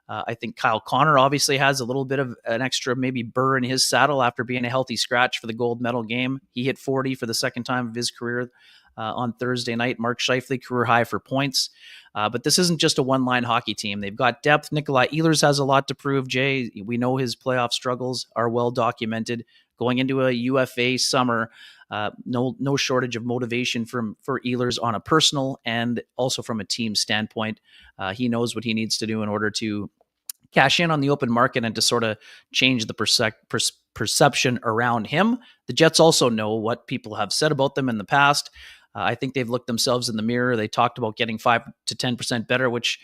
I think Kyle Connor obviously has a little bit of an extra maybe burr in his saddle after being a healthy scratch for the gold medal game. He hit 40 for the second time of his career on Thursday night. Mark Scheifele, career high for points. But this isn't just a one-line hockey team. They've got depth. Nikolai Ehlers has a lot to prove, Jay. We know his playoff struggles are well documented. Going into a UFA summer, no shortage of motivation for Ehlers on a personal and also from a team standpoint. He knows what he needs to do in order to cash in on the open market and to sort of change the perception around him. The Jets also know what people have said about them in the past. I think they've looked themselves in the mirror. They talked about getting 5 to 10% better, which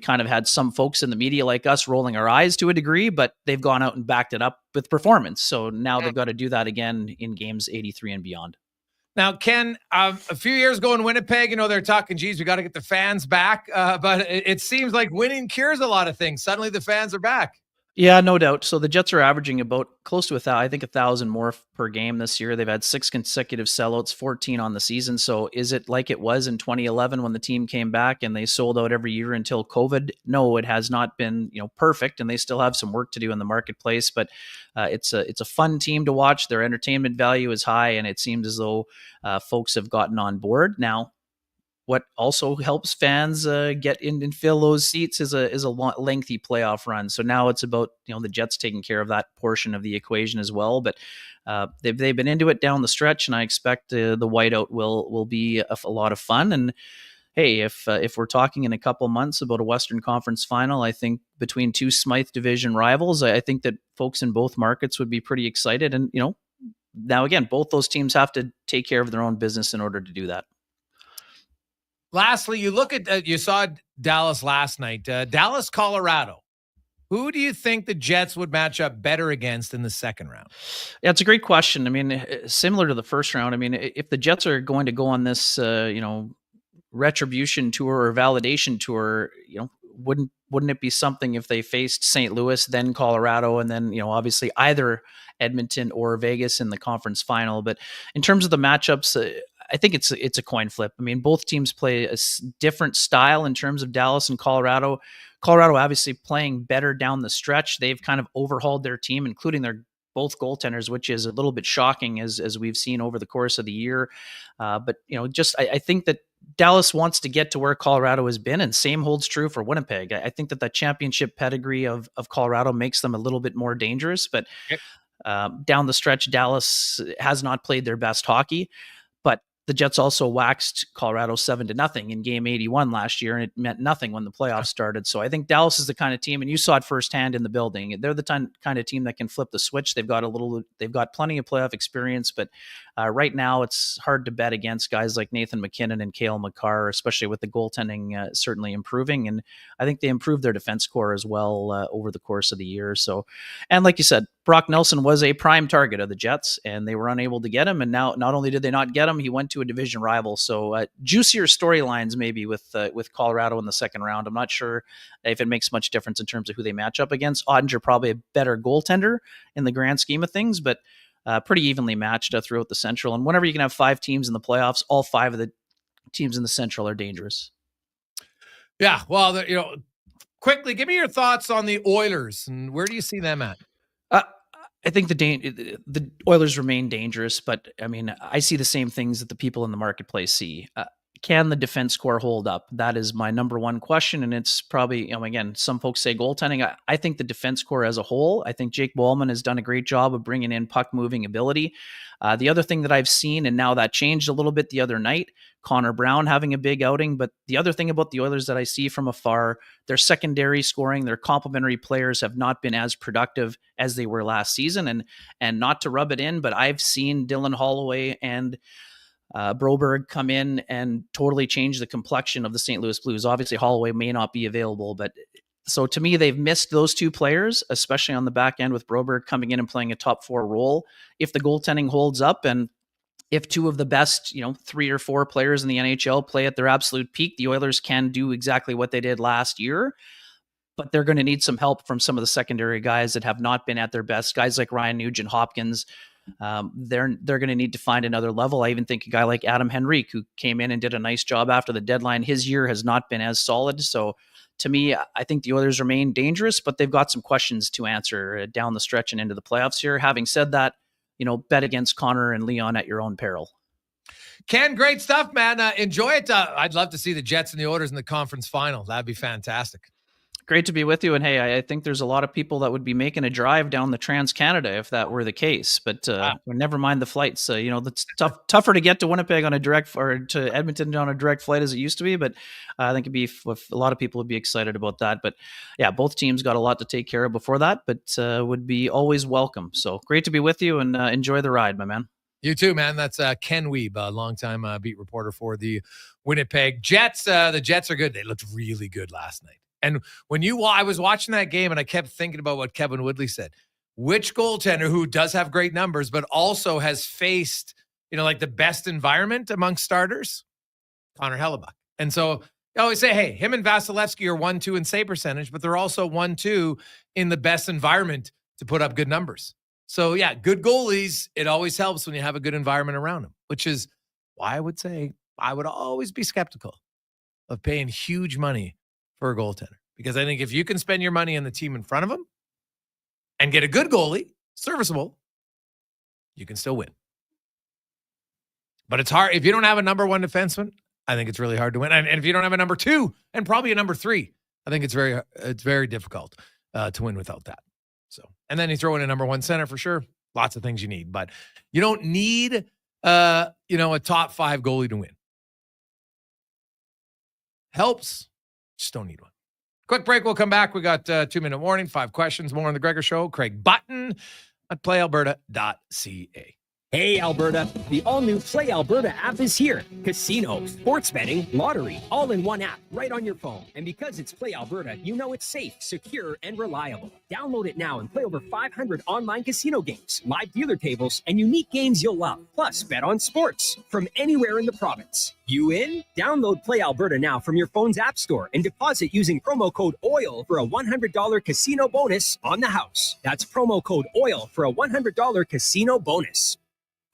kind of had some folks in the media like us rolling our eyes to a degree, but they've gone out and backed it up with performance. So now they've got to do that again in games 83 and beyond. Now, Ken, a few years ago in Winnipeg, they're talking, geez, we got to get the fans back. But it seems like winning cures a lot of things. Suddenly the fans are back. Yeah, no doubt. So the Jets are averaging about close to 1,000 more per game this year. They've had 6 consecutive sellouts, 14 on the season. So is it like it was in 2011 when the team came back and they sold out every year until COVID? No, it has not been, perfect, and they still have some work to do in the marketplace. But it's a fun team to watch. Their entertainment value is high, and it seems as though folks have gotten on board. Now, what also helps fans get in and fill those seats is a lengthy playoff run. So now it's about the Jets taking care of that portion of the equation as well. But they've been into it down the stretch, and I expect the whiteout will be a lot of fun. And hey, if we're talking in a couple months about a Western Conference final, I think between two Smythe division rivals, I think that folks in both markets would be pretty excited. And now again, both those teams have to take care of their own business in order to do that. Lastly, you look at you saw Dallas last night. Dallas, Colorado. Who do you think the Jets would match up better against in the second round? Yeah, it's a great question. I mean, similar to the first round. I mean, if the Jets are going to go on this, retribution tour or validation tour, wouldn't it be something if they faced St. Louis, then Colorado, and then obviously either Edmonton or Vegas in the conference final? But in terms of the matchups, I think it's a coin flip. I mean, both teams play a different style in terms of Dallas and Colorado. Colorado obviously playing better down the stretch. They've kind of overhauled their team, including their both goaltenders, which is a little bit shocking as we've seen over the course of the year. But I think that Dallas wants to get to where Colorado has been, and same holds true for Winnipeg. I think that the championship pedigree of Colorado makes them a little bit more dangerous, but down the stretch, Dallas has not played their best hockey. But the Jets also waxed Colorado 7-0 in game 81 last year, and it meant nothing when the playoffs started. So I think Dallas is the kind of team, and you saw it firsthand in the building. They're the kind of team that can flip the switch. They've got plenty of playoff experience, but right now it's hard to bet against guys like Nathan McKinnon and Cale Makar, especially with the goaltending certainly improving. And I think they improved their defense core as well over the course of the year. So, and like you said, Brock Nelson was a prime target of the Jets, and they were unable to get him. And now, not only did they not get him, he went to a division rival. So juicier storylines maybe with Colorado in the second round. I'm not sure if it makes much difference in terms of who they match up against. Ottinger probably a better goaltender in the grand scheme of things, but pretty evenly matched throughout the Central. And whenever you can have 5 teams in the playoffs, all 5 of the teams in the Central are dangerous. Yeah, well, quickly, give me your thoughts on the Oilers, and where do you see them at? I think the Oilers remain dangerous, but I mean, I see the same things that the people in the marketplace see. Can the defense core hold up? That is my number one question, and it's probably, again, some folks say goaltending. I think the defense core as a whole, I think Jake Ballman has done a great job of bringing in puck-moving ability. The other thing that I've seen, and now that changed a little bit the other night, Connor Brown having a big outing, but the other thing about the Oilers that I see from afar, their secondary scoring, their complementary players have not been as productive as they were last season, and not to rub it in, but I've seen Dylan Holloway and Broberg come in and totally change the complexion of the St. Louis Blues. Obviously, Holloway may not be available, but so to me, they've missed those two players, especially on the back end with Broberg coming in and playing a top 4 role. If the goaltending holds up, and if 2 of the best, 3 or 4 players in the NHL play at their absolute peak, the Oilers can do exactly what they did last year. But they're going to need some help from some of the secondary guys that have not been at their best. Guys like Ryan Nugent Hopkins, they're going to need to find another level. I even think a guy like Adam Henrique, who came in and did a nice job after the deadline, his year has not been as solid. So to me, I think the Oilers remain dangerous, but they've got some questions to answer down the stretch and into the playoffs here. Having said that, bet against Connor and Leon at your own peril. Ken, great stuff, man. Enjoy it. I'd love to see the Jets and the Oilers in the conference final. That'd be fantastic. Great to be with you. And hey, I think there's a lot of people that would be making a drive down the Trans-Canada if that were the case, but never mind the flights. It's tougher to get to Winnipeg on a direct, or to Edmonton on a direct flight as it used to be, but I think a lot of people would be excited about that. But yeah, both teams got a lot to take care of before that, but would be always welcome. So great to be with you, and enjoy the ride, my man. You too, man. That's Ken Wieb, a longtime beat reporter for the Winnipeg Jets. The Jets are good. They looked really good last night. And I was watching that game, and I kept thinking about what Kevin Woodley said. Which goaltender who does have great numbers, but also has faced, like the best environment among starters? Connor Hellebuyck. And so I always say, hey, him and Vasilevsky are 1-2 in save percentage, but they're also 1-2 in the best environment to put up good numbers. So yeah, good goalies, it always helps when you have a good environment around them, which is why I would say I would always be skeptical of paying huge money for a goaltender, because I think if you can spend your money on the team in front of them and get a good goalie, serviceable, you can still win. But it's hard if you don't have a number 1 defenseman. I think it's really hard to win. And if you don't have a number 2 and probably a number 3, I think it's very difficult to win without that. So, and then you throw in a number 1 center for sure. Lots of things you need, but you don't need a top 5 goalie to win. Helps, just don't need one. Quick break. We'll come back. We got 2-minute warning, 5 questions, more on the Gregor Show. Craig Button at playalberta.ca. Hey, Alberta, the all-new Play Alberta app is here. Casino, sports betting, lottery, all in one app, right on your phone. And because it's Play Alberta, you know it's safe, secure, and reliable. Download it now and play over 500 online casino games, live dealer tables, and unique games you'll love. Plus, bet on sports from anywhere in the province. You in? Download Play Alberta now from your phone's app store and deposit using promo code OIL for a $100 casino bonus on the house. That's promo code OIL for a $100 casino bonus.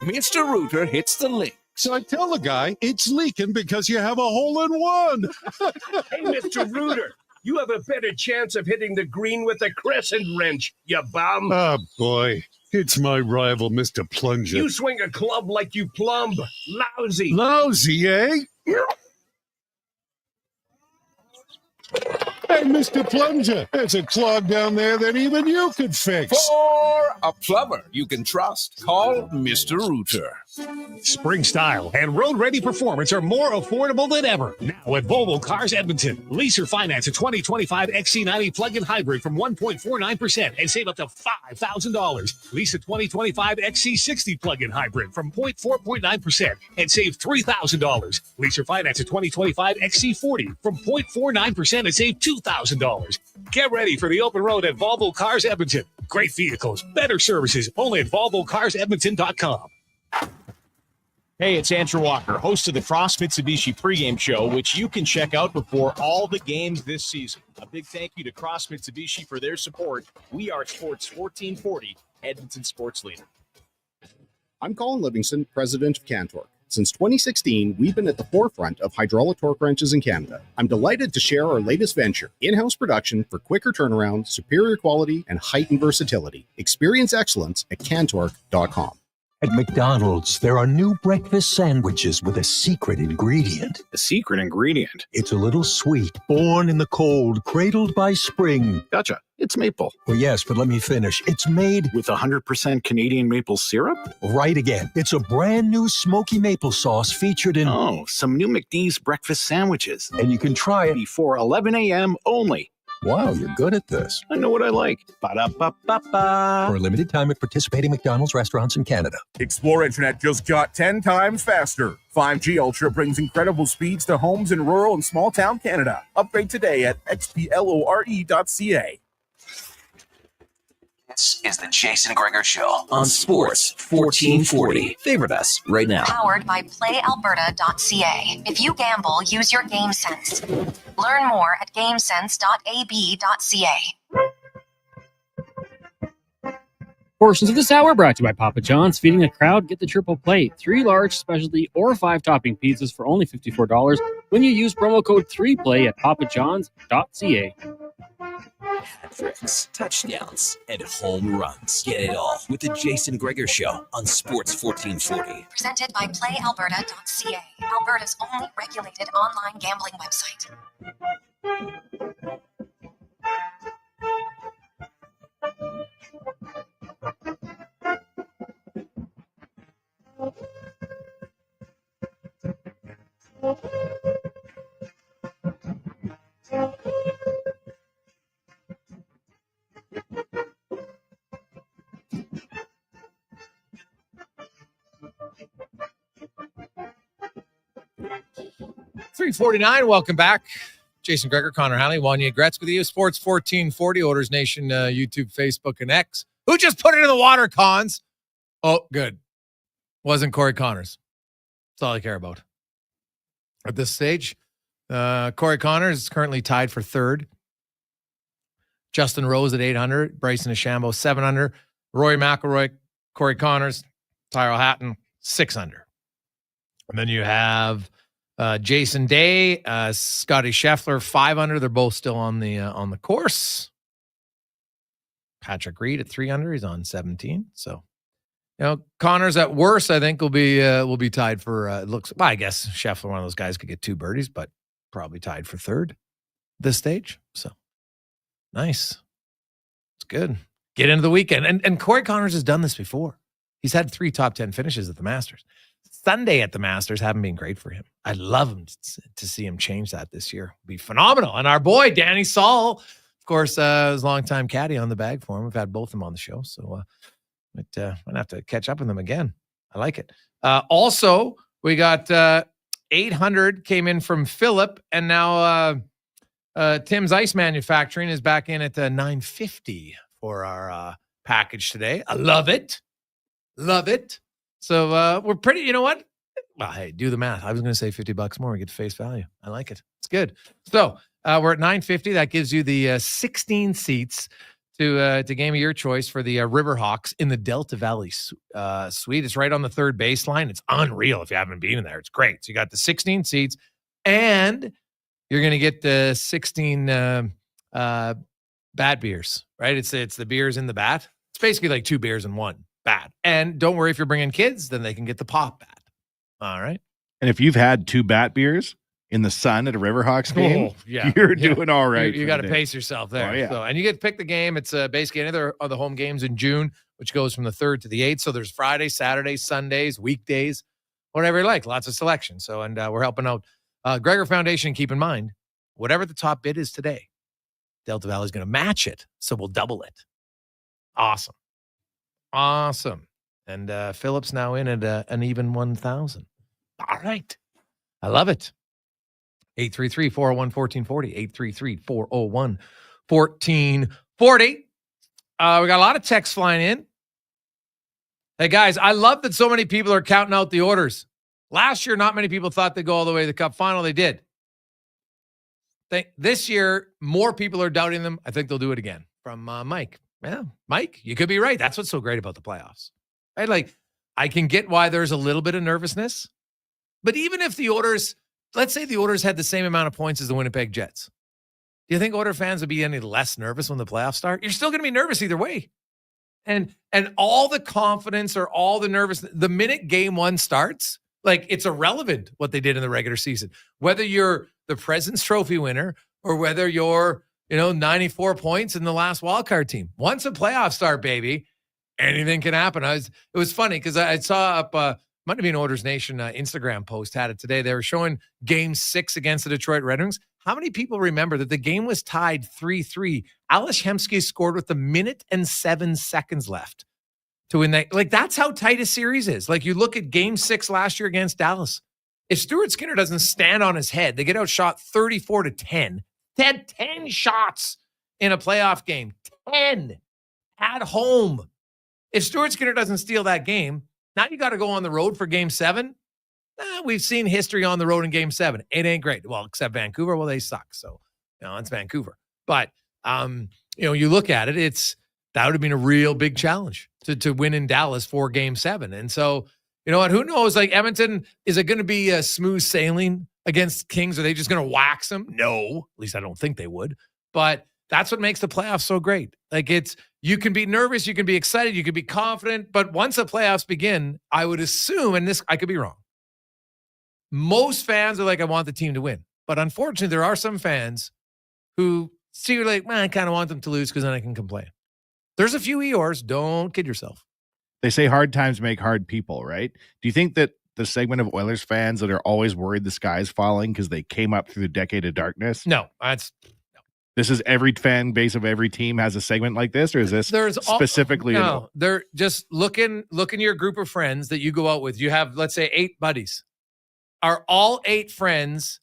Mr. Rooter hits the lick. So I tell the guy, it's leaking because you have a hole-in-one. Hey, Mr. Rooter, you have a better chance of hitting the green with a crescent wrench, you bum. Oh, boy. It's my rival, Mr. Plunger. You swing a club like you plumb. Lousy. Lousy, eh? Hey, Mr. Plunger, there's a clog down there that even you could fix. For a plumber you can trust, call Mr. Rooter. Spring style and road-ready performance are more affordable than ever. Now at Volvo Cars Edmonton. Lease or finance a 2025 XC90 plug-in hybrid from 1.49% and save up to $5,000. Lease a 2025 XC60 plug-in hybrid from 4.9% and save $3,000. Lease or finance a 2025 XC40 from 0.49% and save $2,000. Get ready for the open road at Volvo Cars Edmonton. Great vehicles, better services, only at VolvoCarsEdmonton.com. Hey, it's Andrew Walker, host of the Cross Mitsubishi pregame show, which you can check out before all the games this season. A big thank you to Cross Mitsubishi for their support. We are Sports 1440, Edmonton sports leader. I'm Colin Livingston, president of Cantork. Since 2016, we've been at the forefront of hydraulic torque wrenches in Canada. I'm delighted to share our latest venture, in-house production for quicker turnaround, superior quality, and heightened versatility. Experience excellence at Cantork.com. At McDonald's, there are new breakfast sandwiches with a secret ingredient. A secret ingredient? It's a little sweet, born in the cold, cradled by spring. Gotcha. It's maple. Well, yes, but let me finish. It's made with 100% Canadian maple syrup? Right again. It's a brand new smoky maple sauce featured in... Oh, some new McD's breakfast sandwiches. And you can try it before 11 a.m. only. Wow, you're good at this. I know what I like. Ba-da-ba-ba-ba. For a limited time at participating McDonald's restaurants in Canada. Explore Internet just got 10 times faster. 5G Ultra brings incredible speeds to homes in rural and small town Canada. Upgrade today at xplore.ca. This is the Jason Gregor Show on Sports 1440. Favorite us right now. Powered by playalberta.ca. If you gamble, use your game sense. Learn more at gamesense.ab.ca. Portions of this hour brought to you by Papa John's. Feeding a crowd, get the triple plate. 3 large specialty or 5 topping pizzas for only $54 when you use promo code 3play at papajohns.ca. Hat-tricks, touchdowns, and home runs. Get it all with the Jason Gregor Show on Sports 1440. Presented by playalberta.ca. Alberta's only regulated online gambling website. 3:49. Welcome back. Jason Gregor, Connor Halley, Wanye Gretz with you. Sports 1440, Oilers Nation, YouTube, Facebook, and X. Who just put it in the water, Cons? Oh, good. Wasn't Corey Connors. That's all I care about. At this stage, Corey Connors is currently tied for third. Justin Rose at 800. Bryson DeChambeau, 700. Rory McIlroy, Corey Connors, Tyrell Hatton, 600. And then you have Jason Day, Scotty Scheffler, 500. They're both still on the course. Patrick Reed at 300. He's on 17. So Connor's at worst, I think will be tied for looks. Well, I guess Scheffler, one of those guys, could get 2 birdies, but probably tied for 3rd this stage. So nice. It's good. Get into the weekend. And Corey Connors has done this before. He's had 3 top 10 finishes at the Masters. Sunday at the Masters haven't been great for him. I'd love him to see him change that this year. It'd be phenomenal. And our boy, Danny Saul, of course, is a longtime caddy on the bag for him. We've had both of them on the show. So I'm going to have to catch up with them again. I like it. Also, we got 800 came in from Philip, and now Tim's Ice Manufacturing is back in at 950 for our package today. I love it. Love it. So we're pretty, you know what? Well, hey, do the math. I was going to say $50 more. We get face value. I like it. It's good. So we're at 950. That gives you the 16 seats to game of your choice for the Riverhawks in the Delta Valley suite. It's right on the 3rd baseline. It's unreal if you haven't been in there. It's great. So you got the 16 seats, and you're going to get the 16 bat beers, right? It's the beers in the bat. It's basically like 2 beers in 1 bat. And don't worry, if you're bringing kids, then they can get the pop bat. All right. And if you've had 2 bat beers in the sun at a Riverhawks game, you're doing all right. You got to pace yourself there. Oh, yeah. So, and you get to pick the game. It's basically any of the home games in June, which goes from the 3rd to the 8th. So there's Fridays, Saturdays, Sundays, weekdays, whatever you like. Lots of selection. So, and we're helping out Gregor Foundation. Keep in mind, whatever the top bid is today, Delta Valley is going to match it. So we'll double it. Awesome. And Philip's now in at an even 1,000. All right. I love it. 833-401-1440. 833-401-1440. We got a lot of texts flying in. Hey, guys, I love that so many people are counting out the orders. Last year, not many people thought they'd go all the way to the Cup final. They did. This year, more people are doubting them. I think they'll do it again. From Mike. Yeah, Mike, you could be right. That's what's so great about the playoffs. Right? Like, I can get why there's a little bit of nervousness. But even if the Oilers, let's say the Oilers had the same amount of points as the Winnipeg Jets, do you think Oilers fans would be any less nervous when the playoffs start? You're still going to be nervous either way. And all the confidence or all the nervousness, the minute game 1 starts, like, it's irrelevant what they did in the regular season. Whether you're the President's Trophy winner or whether you're 94 points in the last wildcard team. Once a playoff start, baby, anything can happen. It was funny because I saw up, might have been Oilers Nation Instagram post had it today. They were showing Game 6 against the Detroit Red Wings. How many people remember that the game was tied 3-3? Ales Hemsky scored with 1 minute and 7 seconds left to win that. Like, that's how tight a series is. Like, you look at Game 6 last year against Dallas. If Stuart Skinner doesn't stand on his head, they get outshot 34-10. They had 10 shots in a playoff game. 10 at home. If Stuart Skinner doesn't steal that game, now you got to go on the road for Game 7. We've seen history on the road in Game 7. It ain't great. Well, except Vancouver. Well, they suck. So, it's Vancouver. But, you look at it, that would have been a real big challenge to win in Dallas for Game 7. And so, you know what? Who knows? Like, Edmonton, is it going to be a smooth sailing against Kings? Are they just going to wax them? No. At least I don't think they would. But that's what makes the playoffs so great. Like, you can be nervous, you can be excited, you can be confident, but once the playoffs begin, I would assume, and this, I could be wrong, most fans are like, I want the team to win. But unfortunately, there are some fans who see you're like, man, I kind of want them to lose because then I can complain. There's a few Eeyores. Don't kid yourself. They say hard times make hard people, right? Do you think that the segment of Oilers fans that are always worried the sky's falling because they came up through the decade of darkness? No, This is every fan base of every team has a segment like this, or is this specifically? No, they're just looking your group of friends that you go out with. You have, let's say, 8 buddies. Are all 8 friends,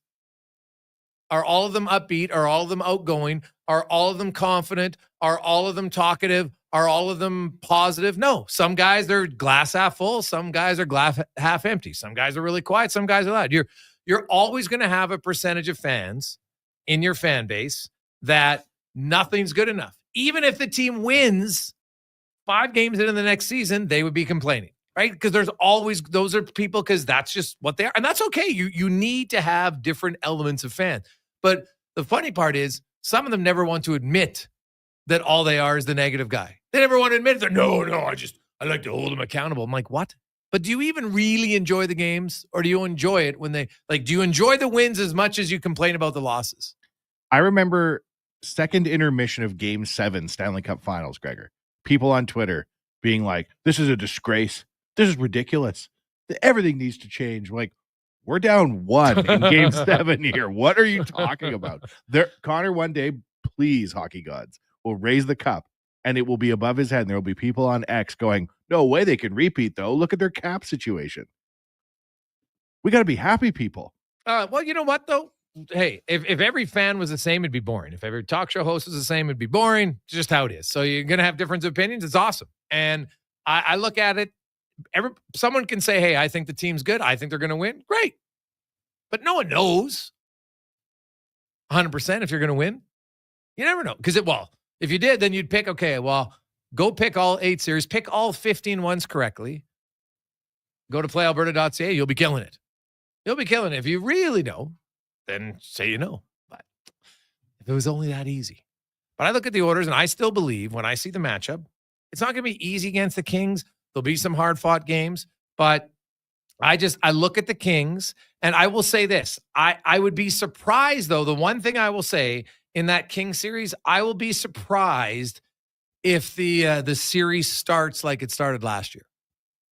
are all of them upbeat? Are all of them outgoing? Are all of them confident? Are all of them talkative? Are all of them positive? No. Some guys, they're glass half full. Some guys are glass half empty. Some guys are really quiet. Some guys are loud. You're always going to have a percentage of fans in your fan base that nothing's good enough. Even if the team wins 5 games into the next season, they would be complaining, right? Because there's always, those are people, because that's just what they are. And that's okay. You need to have different elements of fans. But the funny part is some of them never want to admit that all they are is the negative guy. They never want to admit that, no, I like to hold them accountable. I'm like, what? But do you even really enjoy the games, or do you enjoy it when they like? Do you enjoy the wins as much as you complain about the losses? I remember second intermission of Game 7 Stanley Cup Finals, Gregor. People on Twitter being like, "This is a disgrace. This is ridiculous. Everything needs to change." Like, we're down 1 in Game 7 here. What are you talking about? There, Connor, one day, please, hockey gods, will raise the cup, and it will be above his head. And there will be people on X going, "No way they can repeat, though. Look at their cap situation." We got to be happy, people. Well, you know what, though? Hey, if every fan was the same, it'd be boring. If every talk show host was the same, it'd be boring. It's just how it is. So you're going to have different opinions. It's awesome. And I look at it. Someone can say, hey, I think the team's good. I think they're going to win. Great. But no one knows 100% if you're going to win. You never know. Because if you did, then you'd pick, okay, well, go pick all 8 series, pick all 15 ones correctly. Go to playalberta.ca. You'll be killing it. You'll be killing it. If you really know, then say you know. But if it was only that easy. But I look at the orders, and I still believe when I see the matchup, it's not going to be easy against the Kings. There'll be some hard-fought games. But I look at the Kings, and I will say this. I would be surprised, though. The one thing I will say in that Kings series, I will be surprised if the series starts like it started last year.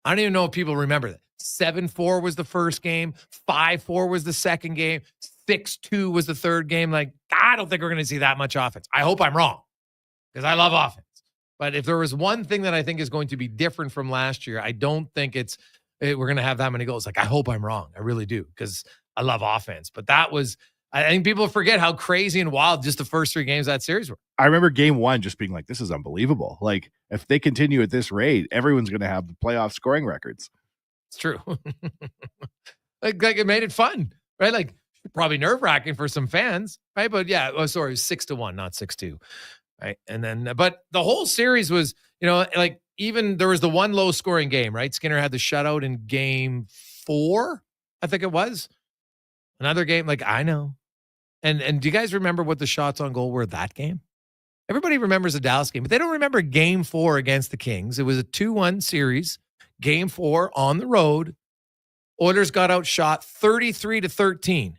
I don't even know if people remember that. 7-4 was the first game. 5-4 was the second game. 6-2 was the third game. Like, I don't think we're going to see that much offense. I hope I'm wrong because I love offense. But if there was one thing that I think is going to be different from last year, I don't think we're going to have that many goals. Like, I hope I'm wrong. I really do because I love offense. But I think people forget how crazy and wild just the first 3 games of that series were. I remember Game 1 just being like, this is unbelievable. Like, if they continue at this rate, everyone's going to have the playoff scoring records. It's true. like it made it fun, right? Like, probably nerve-wracking for some fans, right? But yeah, it was 6-1, not 6-2, right? And then, but the whole series was, like, even there was the one low-scoring game, right? Skinner had the shutout in Game 4, I think it was. Another game, like, I know. And do you guys remember what the shots on goal were that game? Everybody remembers the Dallas game, but they don't remember Game 4 against the Kings. It was a 2-1 series. Game 4 on the road. Oilers got outshot 33-13.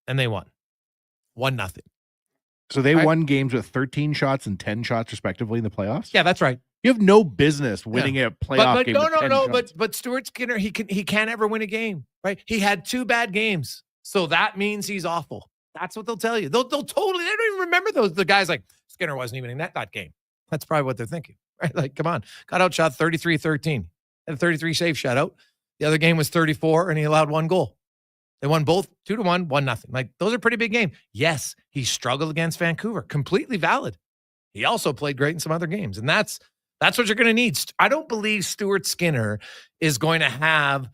And they won. 1-0. So they won games with 13 shots and 10 shots respectively in the playoffs? Yeah, that's right. You have no business winning a playoff game. But Stuart Skinner, he can't ever win a game, right? He had 2 bad games. So that means he's awful. That's what they'll tell you. They'll totally, they don't even remember those. The guys like, Skinner wasn't even in that game. That's probably what they're thinking, right? Like, come on. Got outshot 33-13. Had a 33 save shutout. The other game was 34, and he allowed 1 goal. They won both 2-1, 1-0. Like, those are pretty big games. Yes, he struggled against Vancouver. Completely valid. He also played great in some other games, and that's what you're going to need. I don't believe Stuart Skinner is going to have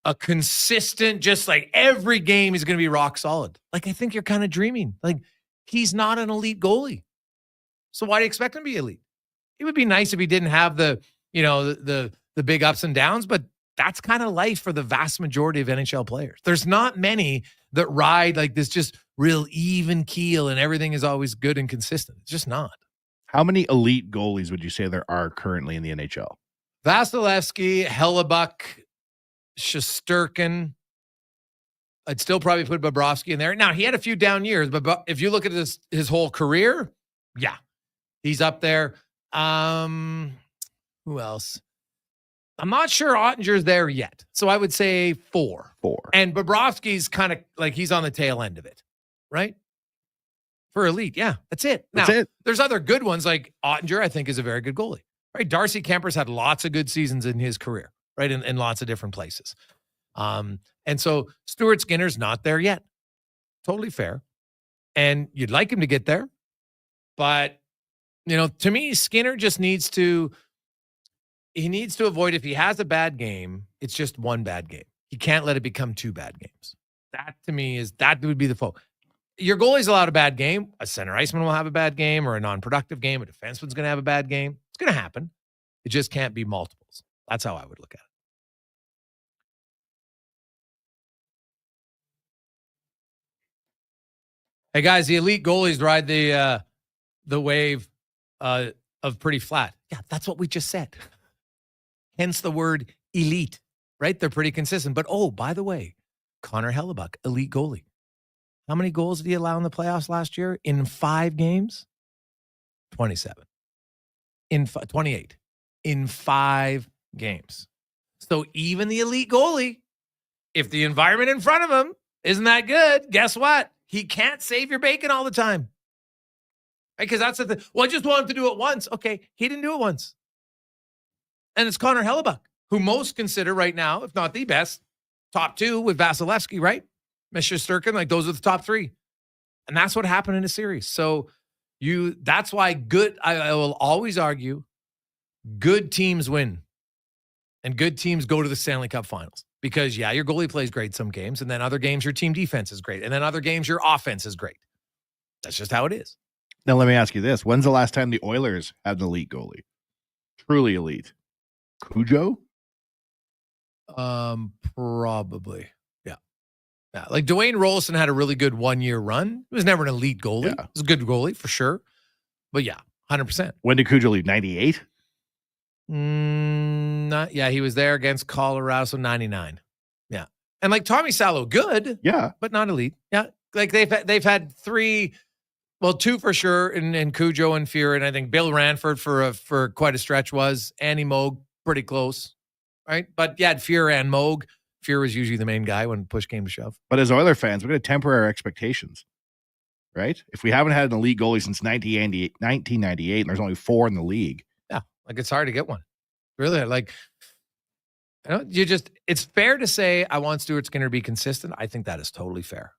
a consistent, just like every game is going to be rock solid. Like, I think you're kind of dreaming. Like, he's not an elite goalie. So why do you expect him to be elite? It would be nice if he didn't have the big ups and downs, but that's kind of life for the vast majority of NHL players. There's not many that ride like this just real even keel and everything is always good and consistent. It's just not. How many elite goalies would you say there are currently in the NHL? Vasilevsky, Hellebuck, Shesterkin. I'd still probably put Bobrovsky in there. Now, he had a few down years, but if you look at his whole career, yeah, he's up there. Who else? I'm not sure Ottinger's there yet. So I would say 4. And Bobrovsky's kind of like he's on the tail end of it, right? For elite, yeah, that's it. Now, there's other good ones like Ottinger, I think, is a very good goalie, right? Darcy Kemper's had lots of good seasons in his career, right? In lots of different places. And so Stuart Skinner's not there yet. Totally fair. And you'd like him to get there. But, to me, Skinner just needs to avoid, if he has a bad game, it's just one bad game. He can't let it become 2 bad games. That, to me, that would be the focus. Your goalie's allowed a bad game. A center iceman will have a bad game, or a non-productive game. A defenseman's going to have a bad game. It's going to happen. It just can't be multiples. That's how I would look at it. Hey, guys, the elite goalies ride the wave of pretty flat. Yeah, that's what we just said. Hence the word elite, right? They're pretty consistent. But, oh, by the way, Connor Hellebuyck, elite goalie. How many goals did he allow in the playoffs last year? In 5 games? 27. 28. In 5 games. So even the elite goalie, if the environment in front of him isn't that good, guess what? He can't save your bacon all the time. Because that's the thing. Well, I just want him to do it once. Okay, he didn't do it once. And it's Connor Hellebuyck, who most consider right now, if not the best, top 2 with Vasilevsky, right? Mr. Sturkin, like those are the top 3. And that's what happened in a series. So that's why I will always argue, good teams win. And good teams go to the Stanley Cup Finals. Because, yeah, your goalie plays great some games, and then other games your team defense is great, and then other games your offense is great. That's just how it is. Now, let me ask you this. When's the last time the Oilers had an elite goalie? Truly elite. Cujo? Probably. Yeah. Like Dwayne Rolson had a really good 1-year run. He was never an elite goalie. Yeah. He was a good goalie for sure. But yeah, 100%. When did Cujo leave? 98? He was there against Colorado, so 99. Yeah. And like Tommy Salo, good. Yeah. But not elite. Yeah. Like they've had 3, well, 2 for sure, in Cujo and Fuhr, and I think Bill Ranford for quite a stretch was. Andy Moog, pretty close. Right? But yeah, Fuhr and Moog. Fuhr was usually the main guy when push came to shove. But as Oiler fans, we're going to temper our expectations. Right? If we haven't had an elite goalie since 1998, and there's only 4 in the league. Yeah. Like it's hard to get one. Really, like, it's fair to say I want Stuart Skinner to be consistent. I think that is totally fair.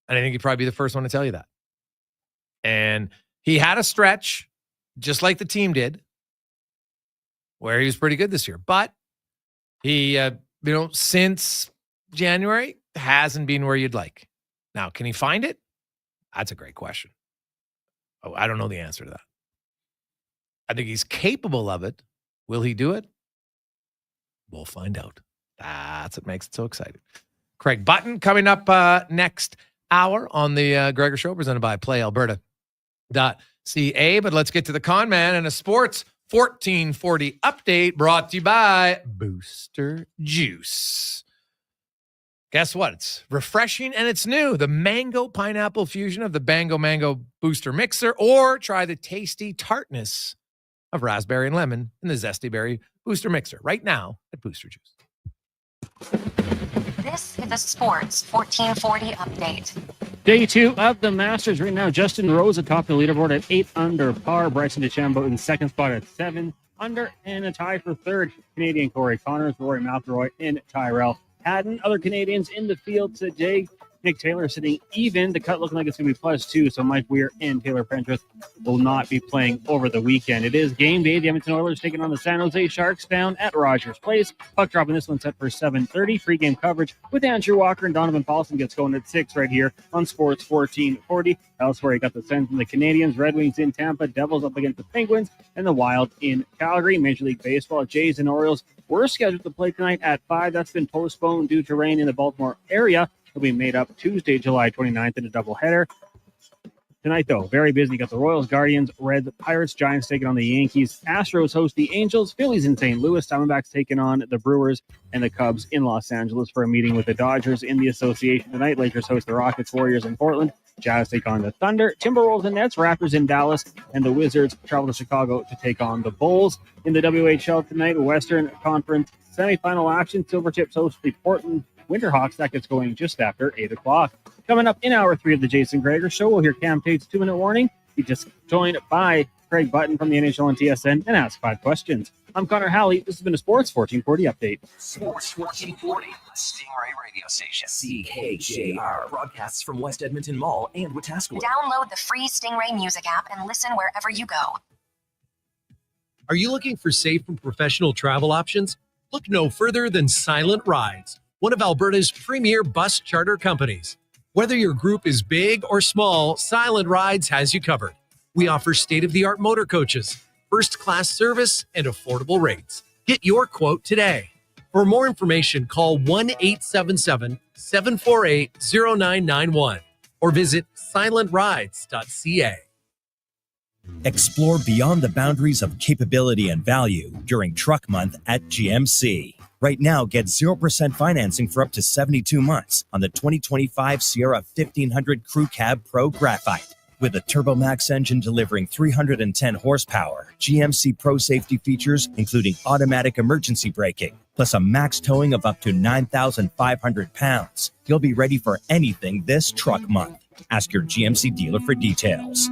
And I think he'd probably be the first one to tell you that. And he had a stretch, just like the team did, where he was pretty good this year. But he, since January, hasn't been where you'd like. Now, can he find it? That's a great question. Oh, I don't know the answer to that. I think he's capable of it. Will he do it? We'll find out. That's what makes it so exciting. Craig Button coming up next hour on the Gregor Show, presented by PlayAlberta.ca. But let's get to the con man and a sports 1440 update brought to you by Booster Juice. Guess what? It's refreshing and it's new. The mango pineapple fusion of the Bango Mango Booster Mixer, or try the tasty tartness of raspberry and lemon in the Zesty Berry Booster Mixer right now at Booster Juice. This is the Sports 1440 update. Day 2 of the Masters right now. Justin Rose atop the leaderboard at 8 under par. Bryson DeChambeau in second spot at 7 under, and a tie for third. Canadian Corey Connors, Rory McIlroy, and Tyrell Hatton. Other Canadians in the field today. Nick Taylor sitting even. The cut looking like it's going to be +2, so Mike Weir and Taylor Prentice will not be playing over the weekend. It is game day. The Edmonton Oilers taking on the San Jose Sharks down at Rogers Place. Puck dropping this one set for 7:30. Pre-game coverage with Andrew Walker and Donovan Paulson gets going at 6 right here on Sports 1440. Elsewhere, you got the Sens and the Canadians, Red Wings in Tampa, Devils up against the Penguins, and the Wild in Calgary. Major League Baseball, Jays and Orioles were scheduled to play tonight at 5. That's been postponed due to rain in the Baltimore area. Will be made up Tuesday, July 29th in a doubleheader. Tonight, though, very busy. You got the Royals, Guardians, Reds, Pirates, Giants taking on the Yankees. Astros host the Angels. Phillies in St. Louis. Diamondbacks taking on the Brewers, and the Cubs in Los Angeles for a meeting with the Dodgers in the association tonight. Lakers host the Rockets, Warriors in Portland. Jazz take on the Thunder. Timberwolves and Nets. Raptors in Dallas. And the Wizards travel to Chicago to take on the Bulls. In the WHL tonight, Western Conference semifinal action. Silvertips host the Portland Winterhawks. That gets going just after 8 o'clock. Coming up in hour 3 of the Jason Gregor Show, we'll hear Cam Tate's 2-minute warning. He just joined by Craig Button from the NHL and TSN and ask 5 questions. I'm Connor Halley. This has been a Sports 1440 update. Sports 1440, Stingray Radio Station. CKJR broadcasts from West Edmonton Mall and Wetaskiwin. Download the free Stingray music app and listen wherever you go. Are you looking for safe and professional travel options? Look no further than Silent Rides, one of Alberta's premier bus charter companies. Whether your group is big or small, Silent Rides has you covered. We offer state-of-the-art motor coaches, first-class service, and affordable rates. Get your quote today. For more information, call 1-877-748-0991 or visit silentrides.ca. Explore beyond the boundaries of capability and value during Truck Month at GMC. Right now, get 0% financing for up to 72 months on the 2025 Sierra 1500 Crew Cab Pro Graphite. With a TurboMax engine delivering 310 horsepower, GMC Pro safety features including automatic emergency braking, plus a max towing of up to 9,500 pounds. You'll be ready for anything this Truck Month. Ask your GMC dealer for details.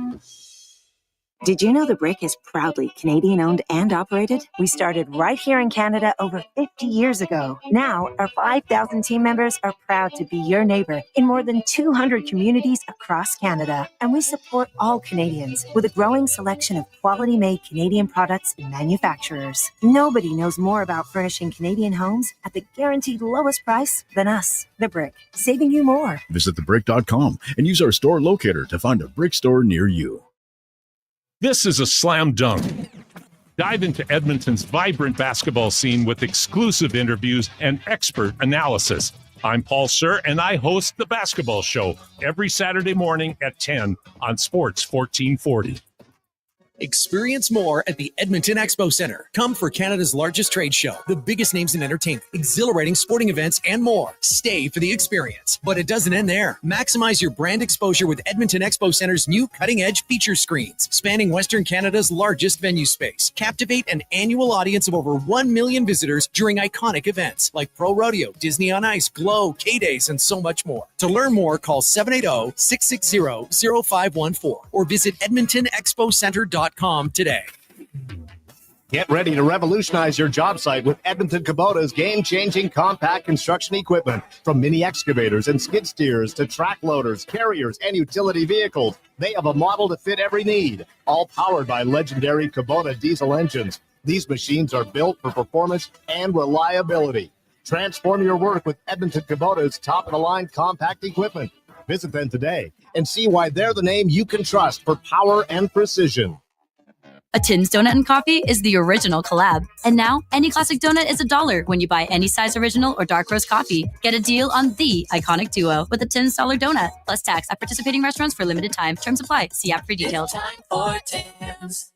Did you know the Brick is proudly Canadian-owned and operated? We started right here in Canada over 50 years ago. Now, our 5,000 team members are proud to be your neighbor in more than 200 communities across Canada. And we support all Canadians with a growing selection of quality-made Canadian products and manufacturers. Nobody knows more about furnishing Canadian homes at the guaranteed lowest price than us. The Brick, saving you more. Visit thebrick.com and use our store locator to find a Brick store near you. This is a slam dunk. Dive into Edmonton's vibrant basketball scene with exclusive interviews and expert analysis. I'm Paul Sir, and I host The Basketball Show every Saturday morning at 10 on Sports 1440. Experience more at the Edmonton Expo Centre. Come for Canada's largest trade show, the biggest names in entertainment, exhilarating sporting events, and more. Stay for the experience. But it doesn't end there. Maximize your brand exposure with Edmonton Expo Centre's new cutting-edge feature screens, spanning Western Canada's largest venue space. Captivate an annual audience of over 1 million visitors during iconic events like Pro Rodeo, Disney on Ice, Glow, K-Days, and so much more. To learn more, call 780-660-0514 or visit EdmontonExpoCenter.com today. Get ready to revolutionize your job site with Edmonton Kubota's game-changing compact construction equipment. From mini excavators and skid steers to track loaders, carriers, and utility vehicles, they have a model to fit every need, all powered by legendary Kubota diesel engines. These machines are built for performance and reliability. Transform your work with Edmonton Kubota's top-of-the-line compact equipment. Visit them today and see why they're the name you can trust for power and precision. A Tim's Donut and Coffee is the original collab. And now, any classic donut is $1 when you buy any size original or dark roast coffee. Get a deal on the iconic duo with a Tim's dollar donut, plus tax at participating restaurants for limited time. Terms apply. See app for details. Time for Tim's.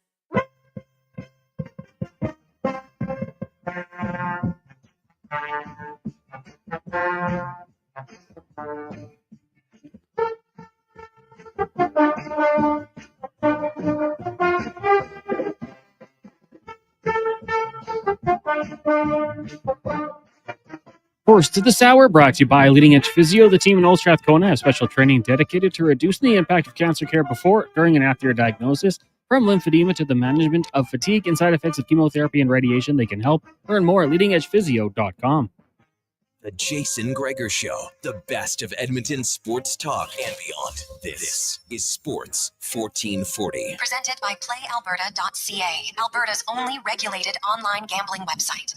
First to this hour, brought to you by Leading Edge Physio. The team in Old Strathcona has special training dedicated to reducing the impact of cancer care before, during, and after a diagnosis. From lymphedema to the management of fatigue and side effects of chemotherapy and radiation, they can help. Learn more at leadingedgephysio.com. The Jason Gregor Show, the best of Edmonton sports talk and beyond. This is Sports 1440. Presented by PlayAlberta.ca, Alberta's only regulated online gambling website.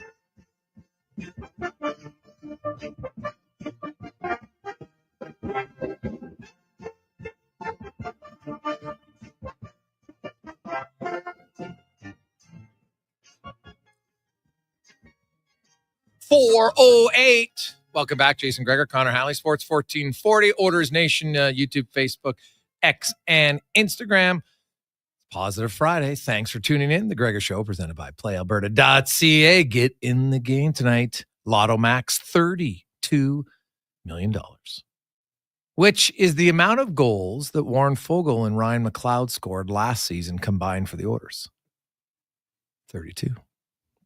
4:08. Welcome back, Jason Gregor, Connor Halley, Sports 1440, Orders Nation, YouTube, Facebook, X, and Instagram. Positive Friday. Thanks for tuning in. The Gregor Show, presented by PlayAlberta.ca. Get in the game tonight. Lotto Max, $32 million, which is the amount of goals that Warren Foegele and Ryan McLeod scored last season combined for the Orders. 32.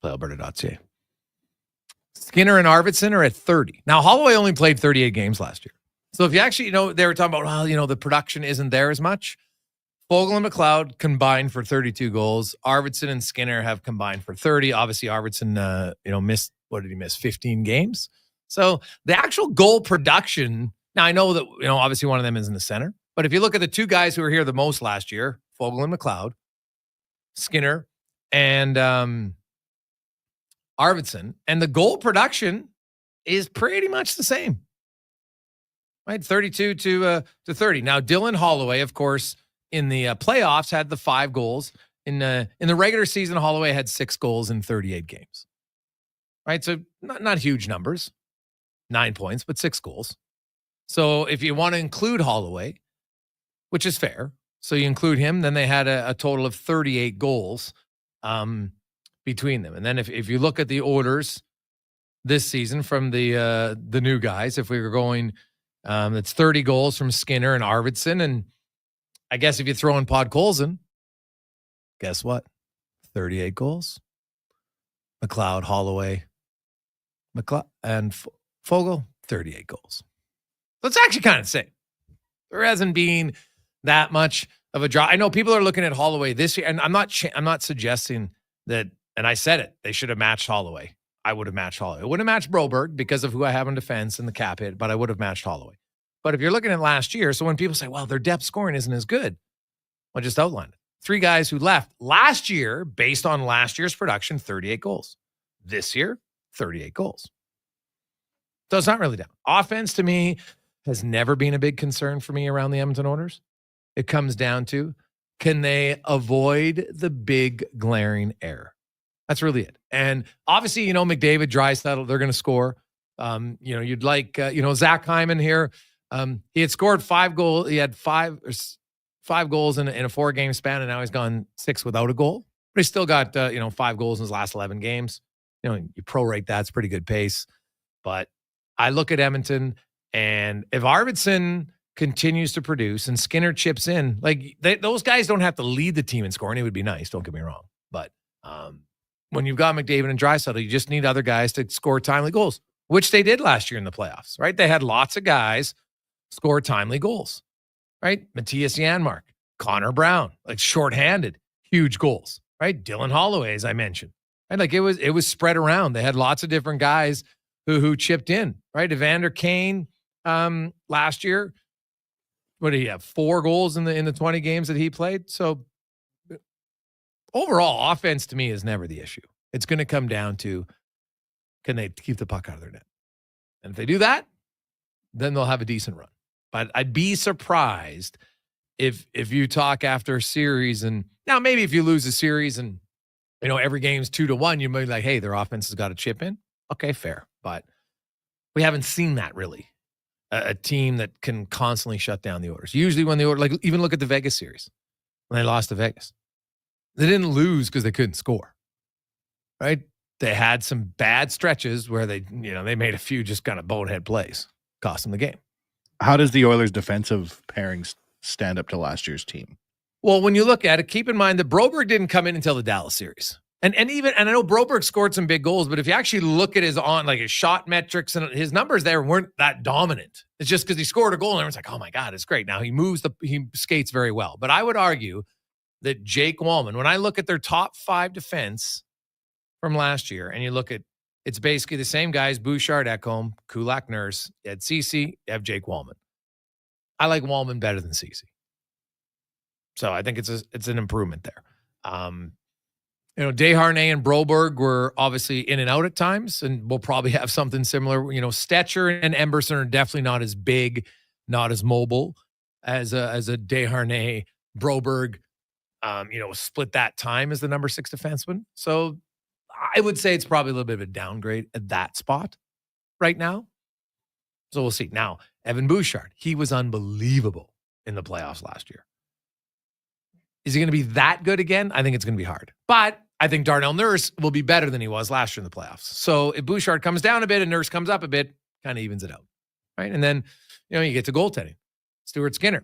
PlayAlberta.ca. Skinner and Arvidsson are at 30. Now, Holloway only played 38 games last year. So if you actually, they were talking about, well, the production isn't there as much. Foegele and McLeod combined for 32 goals. Arvidsson and Skinner have combined for 30. Obviously, Arvidsson, missed, what did he miss? 15 games. So the actual goal production, now I know that, obviously one of them is in the center. But if you look at the two guys who were here the most last year, Foegele and McLeod, Skinner and Arvidsson, and the goal production is pretty much the same, right? 32 to 30. Now, Dylan Holloway, of course, in the playoffs had the 5 goals. In the regular season, Holloway had 6 goals in 38 games, right? So not huge numbers, 9 points, but 6 goals. So if you want to include Holloway, which is fair, So you include him, then they had a total of 38 goals between them. And then if you look at the orders this season from the new guys, if we were going, it's 30 goals from Skinner and Arvidsson. And I guess if you throw in Podkolzin, guess what? 38 goals. McLeod, Holloway, and Fogle, 38 goals. So it's actually kind of the same. There hasn't been that much of a drop. I know people are looking at Holloway this year, and I'm not suggesting that, and I said it, they should have matched Holloway. I would have matched Holloway. I wouldn't have matched Broberg because of who I have in defense and the cap hit, but I would have matched Holloway. But if you're looking at last year, so when people say, well, their depth scoring isn't as good, well, just outline it. 3 guys who left last year, based on last year's production, 38 goals. This year, 38 goals. So it's not really down. Offense, to me, has never been a big concern for me around the Edmonton Oilers. It comes down to, can they avoid the big glaring error? That's really it. And obviously, McDavid, Draisaitl, they're going to score. You'd like, Zach Hyman here. He had scored 5 goals. He had five goals in a 4-game span, and now he's gone 6 without a goal. But he's still got, 5 goals in his last 11 games. You prorate that, it's pretty good pace. But I look at Edmonton, and if Arvidsson continues to produce and Skinner chips in, those guys don't have to lead the team in scoring. It would be nice, don't get me wrong. But when you've got McDavid and Draisaitl, you just need other guys to score timely goals, which they did last year in the playoffs, right? They had lots of guys score timely goals, right? Matthias Janmark, Connor Brown, shorthanded, huge goals, right? Dylan Holloway, as I mentioned. And it was spread around. They had lots of different guys who chipped in, right? Evander Kane last year, what did he have? 4 goals in the 20 games that he played. So overall, offense to me is never the issue. It's going to come down to, can they keep the puck out of their net? And if they do that, then they'll have a decent run. But I'd be surprised if you talk after a series, and now maybe if you lose a series and every game's 2-1, you might be like, hey, their offense has got to chip in. Okay, fair. But we haven't seen that really. A team that can constantly shut down the Oilers. Usually when the Oilers, even look at the Vegas series. When they lost to Vegas. They didn't lose because they couldn't score. Right? They had some bad stretches where they made a few just kind of bonehead plays. Cost them the game. How does the Oilers' defensive pairings stand up to last year's team? Well, when you look at it, keep in mind that Broberg didn't come in until the Dallas series. And I know Broberg scored some big goals, but if you actually look at his shot metrics and his numbers there weren't that dominant. It's just because he scored a goal and everyone's like, oh my God, it's great. Now he skates very well. But I would argue that Jake Wallman, when I look at their top 5 defense from last year, and you look at, it's basically the same guys, Bouchard, Ekholm, Kulak, Nurse, you had Ceci, you have Jake Wallman. I like Wallman better than Ceci. So I think it's an improvement there. Desharnais and Broberg were obviously in and out at times, and we'll probably have something similar. Stetcher and Emberson are definitely not as big, not as mobile as a Desharnais. Broberg, split that time as the number 6 defenseman. So I would say it's probably a little bit of a downgrade at that spot right now. So we'll see. Now, Evan Bouchard, he was unbelievable in the playoffs last year. Is he going to be that good again? I think it's going to be hard. But I think Darnell Nurse will be better than he was last year in the playoffs. So if Bouchard comes down a bit and Nurse comes up a bit, kind of evens it out, right? And then, you get to goaltending. Stuart Skinner.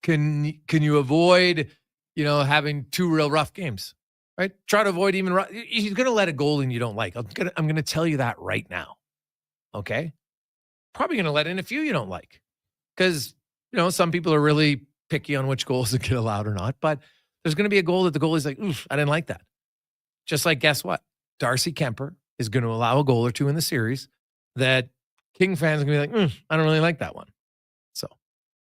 Can you avoid, having 2 real rough games, right? Try to avoid even rough. He's going to let a goal in you don't like. I'm going to tell you that right now, okay? Probably going to let in a few you don't like because, some people are really picky on which goals to get allowed or not, but there's going to be a goal that the goalie's like, oof, I didn't like that. Just like, guess what? Darcy Kemper is going to allow a goal or 2 in the series that King fans are going to be like, I don't really like that one. So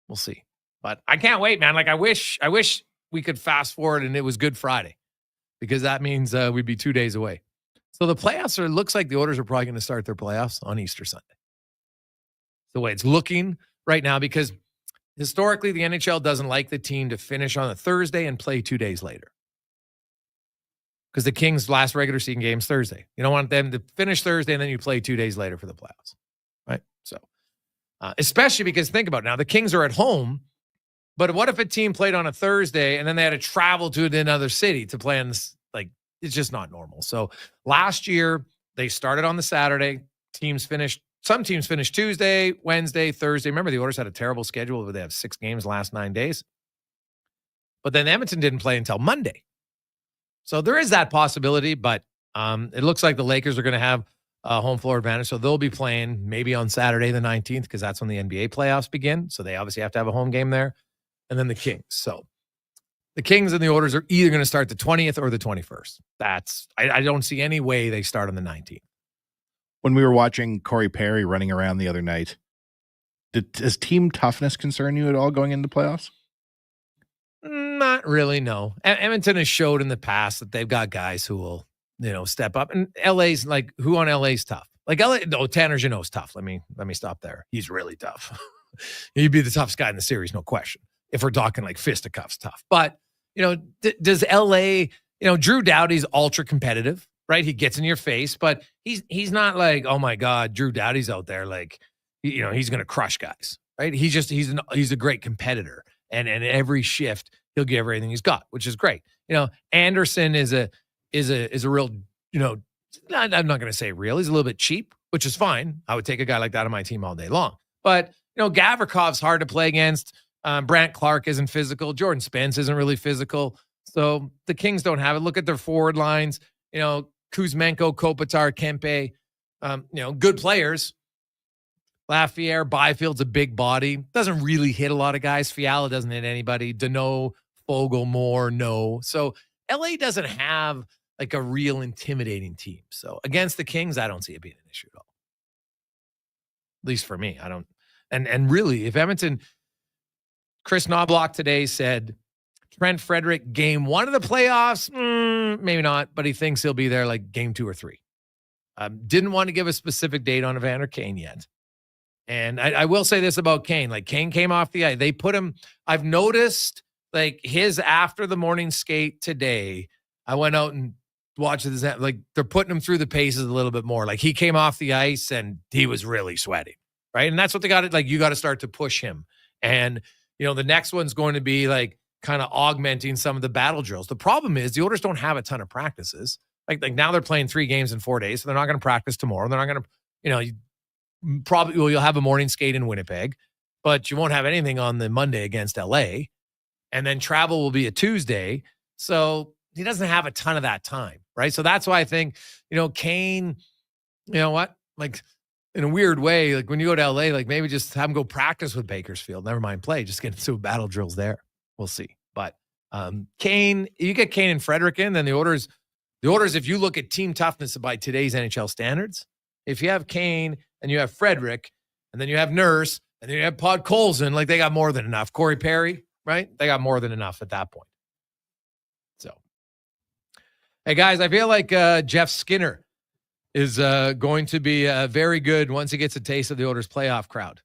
we'll see. But I can't wait, man. I wish we could fast forward and it was Good Friday because that means we'd be 2 days away. So the playoffs looks like the Oilers are probably going to start their playoffs on Easter Sunday. The way it's looking right now, because historically, the NHL doesn't like the team to finish on a Thursday and play 2 days later. Because the Kings' last regular season game's Thursday. You don't want them to finish Thursday and then you play 2 days later for the playoffs. Right? So, especially because think about it now, the Kings are at home But what if a team played on a Thursday and then they had to travel to another city to play on this? Like, it's just not normal. So last year they started on the Saturday. Some teams finished Tuesday, Wednesday, Thursday. Remember, the Oilers had a terrible schedule where they have 6 games the last 9 days. But then Edmonton didn't play until Monday. So there is that possibility, but it looks like the Lakers are going to have a home floor advantage. So they'll be playing maybe on Saturday the 19th because that's when the NBA playoffs begin. So they obviously have to have a home game there. And then the Kings. So the Kings and the Oilers are either going to start the 20th or the 21st. I don't see any way they start on the 19th. When we were watching Corey Perry running around the other night, does team toughness concern you at all going into playoffs? Not really, no. Edmonton has showed in the past that they've got guys who will, step up. And LA's like, who on LA's tough? Like Tanner Jeannot's tough. Let me stop there. He's really tough. He'd be the toughest guy in the series, no question. If we're talking like fisticuffs tough. But, does LA, Drew Doughty's ultra competitive, right? He gets in your face, but he's not like, oh my God, Drew Doughty's out there. Like, he's going to crush guys, right? He's a great competitor. And every shift he'll give everything he's got, which is great. Anderson is a real, I'm not going to say real. He's a little bit cheap, which is fine. I would take a guy like that on my team all day long. But, Gavrikov's hard to play against. Brant Clark isn't physical. Jordan Spence isn't really physical. So the Kings don't have it. Look at their forward lines. Kuzmenko, Kopitar, Kempe, good players. Lafayette, Byfield's a big body. Doesn't really hit a lot of guys. Fiala doesn't hit anybody. Deneau, Fogle, Moore, no. So LA doesn't have like a real intimidating team. So against the Kings, I don't see it being an issue at all. At least for me, I don't. And really, if Edmonton, Chris Knobloch today said Trent Frederick game 1 of the playoffs, maybe not, but he thinks he'll be there like game 2 or 3. Didn't want to give a specific date on Evander Kane yet. And I will say this about Kane. Like, Kane came off the ice. They put him, I've noticed, like, his after the morning skate today, I went out and watched this. Like, they're putting him through the paces a little bit more. Like, he came off the ice and he was really sweating, right? And that's what they got. Like, you got to start to push him. And, the next one's going to be, like, kind of augmenting some of the battle drills. The problem is the Oilers don't have a ton of practices. Like now they're playing 3 games in 4 days, so they're not going to practice tomorrow. They're not going to, you'll have a morning skate in Winnipeg, but you won't have anything on the Monday against LA. And then travel will be a Tuesday. So he doesn't have a ton of that time, right? So that's why I think, Kane, like in a weird way, like when you go to LA, like maybe just have him go practice with Bakersfield. Never mind play, just get into battle drills there. We'll see. But Kane, you get Kane and Frederick in, then the Oilers, if you look at team toughness by today's NHL standards, if you have Kane and you have Frederick and then you have Nurse and then you have Podkolzin, like they got more than enough. Corey Perry, right? They got more than enough at that point. So, hey guys, I feel like Jeff Skinner is going to be very good once he gets a taste of the Oilers playoff crowd.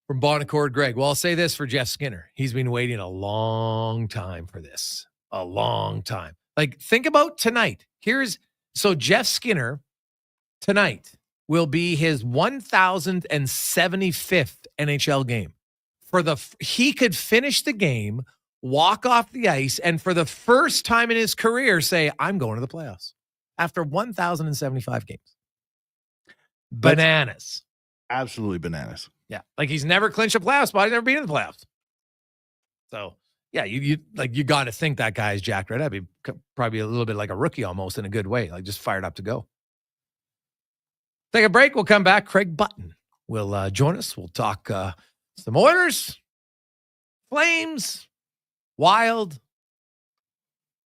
From Bon Accord Greg. Well, I'll say this for Jeff Skinner. He's been waiting a long time for this. A long time. Like, think about tonight. So Jeff Skinner tonight will be his 1,075th NHL game. He could finish the game, walk off the ice, and for the first time in his career say, I'm going to the playoffs after 1,075 games. Bananas. Absolutely bananas. Yeah. Like, he's never clinched a playoff spot. He's never been in the playoffs. So, yeah, you got to think that guy is jacked right up. He'd probably a little bit like a rookie almost in a good way, like just fired up to go. Take a break. We'll come back. Craig Button will join us. We'll talk some Oilers, Flames, Wild,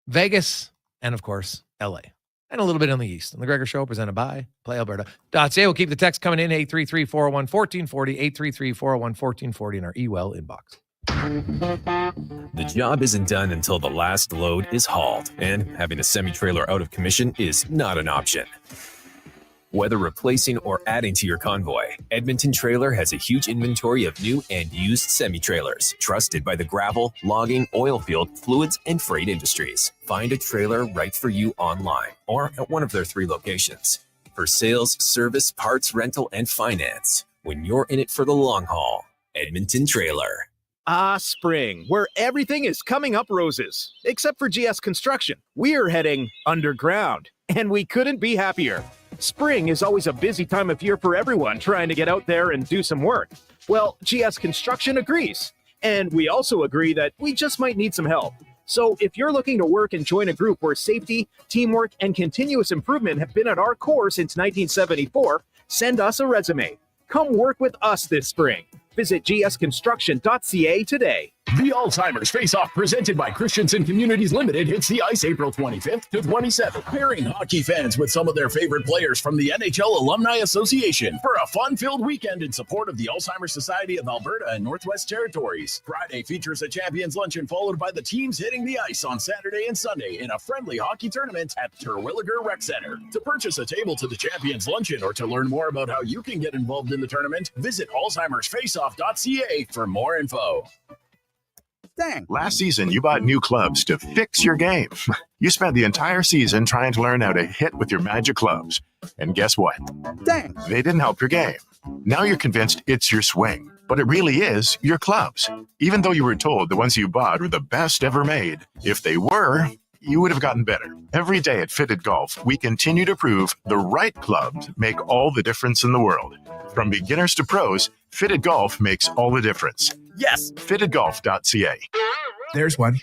Vegas, and, of course, LA. And a little bit on the East. On the Gregor Show, presented by PlayAlberta.ca. We'll keep the text coming in, 833-401-1440, 833-401-1440 in our eWell inbox. The job isn't done until the last load is hauled, and having a semi-trailer out of commission is not an option. Whether replacing or adding to your convoy, Edmonton Trailer has a huge inventory of new and used semi-trailers, trusted by the gravel, logging, oil field, fluids, and freight industries. Find a trailer right for you online or at one of their 3 locations. For sales, service, parts, rental, and finance, when you're in it for the long haul, Edmonton Trailer. Spring, where everything is coming up roses. Except for GS Construction. We're heading underground, and we couldn't be happier. Spring is always a busy time of year for everyone trying to get out there and do some work. Well, GS Construction agrees. And we also agree that we just might need some help. So if you're looking to work and join a group where safety, teamwork, and continuous improvement have been at our core since 1974, send us a resume. Come work with us this spring. Visit gsconstruction.ca today. The Alzheimer's Face-Off presented by Christensen Communities Limited hits the ice April 25th to 27th, pairing hockey fans with some of their favorite players from the NHL Alumni Association for a fun-filled weekend in support of the Alzheimer's Society of Alberta and Northwest Territories. Friday features a champions luncheon followed by the teams hitting the ice on Saturday and Sunday in a friendly hockey tournament at Terwilliger Rec Center. To purchase a table to the champions luncheon or to learn more about how you can get involved in the tournament, visit alzheimersfaceoff.ca for more info. Dang. Last season, you bought new clubs to fix your game. You spent the entire season trying to learn how to hit with your magic clubs. And guess what? Dang. They didn't help your game. Now you're convinced it's your swing, but it really is your clubs. Even though you were told the ones you bought were the best ever made, if they were, you would have gotten better. Every day at Fitted Golf, we continue to prove the right clubs make all the difference in the world. From beginners to pros, Fitted Golf makes all the difference. Yes, fittedgolf.ca. There's one.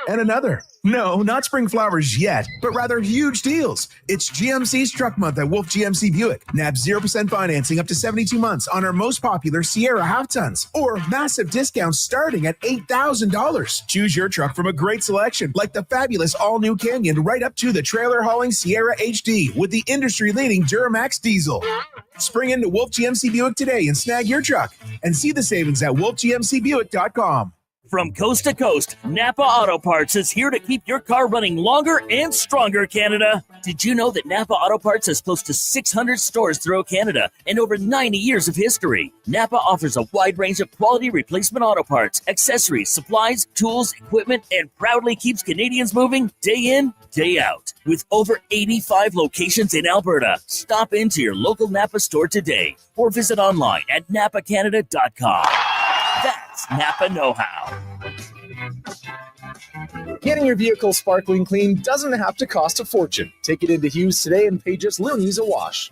And another. No, not spring flowers yet, but rather huge deals. It's GMC's Truck Month at Wolf GMC Buick. Nab 0% financing up to 72 months on our most popular Sierra half-tons, or massive discounts starting at $8,000. Choose your truck from a great selection, like the fabulous all-new Canyon, right up to the trailer-hauling Sierra HD with the industry-leading Duramax diesel. Spring into Wolf GMC Buick today and snag your truck, and see the savings at wolfgmcbuick.com. From coast to coast, Napa Auto Parts is here to keep your car running longer and stronger, Canada. Did you know that Napa Auto Parts has close to 600 stores throughout Canada and over 90 years of history? Napa offers a wide range of quality replacement auto parts, accessories, supplies, tools, equipment, and proudly keeps Canadians moving day in, day out. With over 85 locations in Alberta, stop into your local Napa store today or visit online at napacanada.com. That's Napa know-how. Getting your vehicle sparkling clean doesn't have to cost a fortune. Take it into Hughes today and pay just loonies a wash.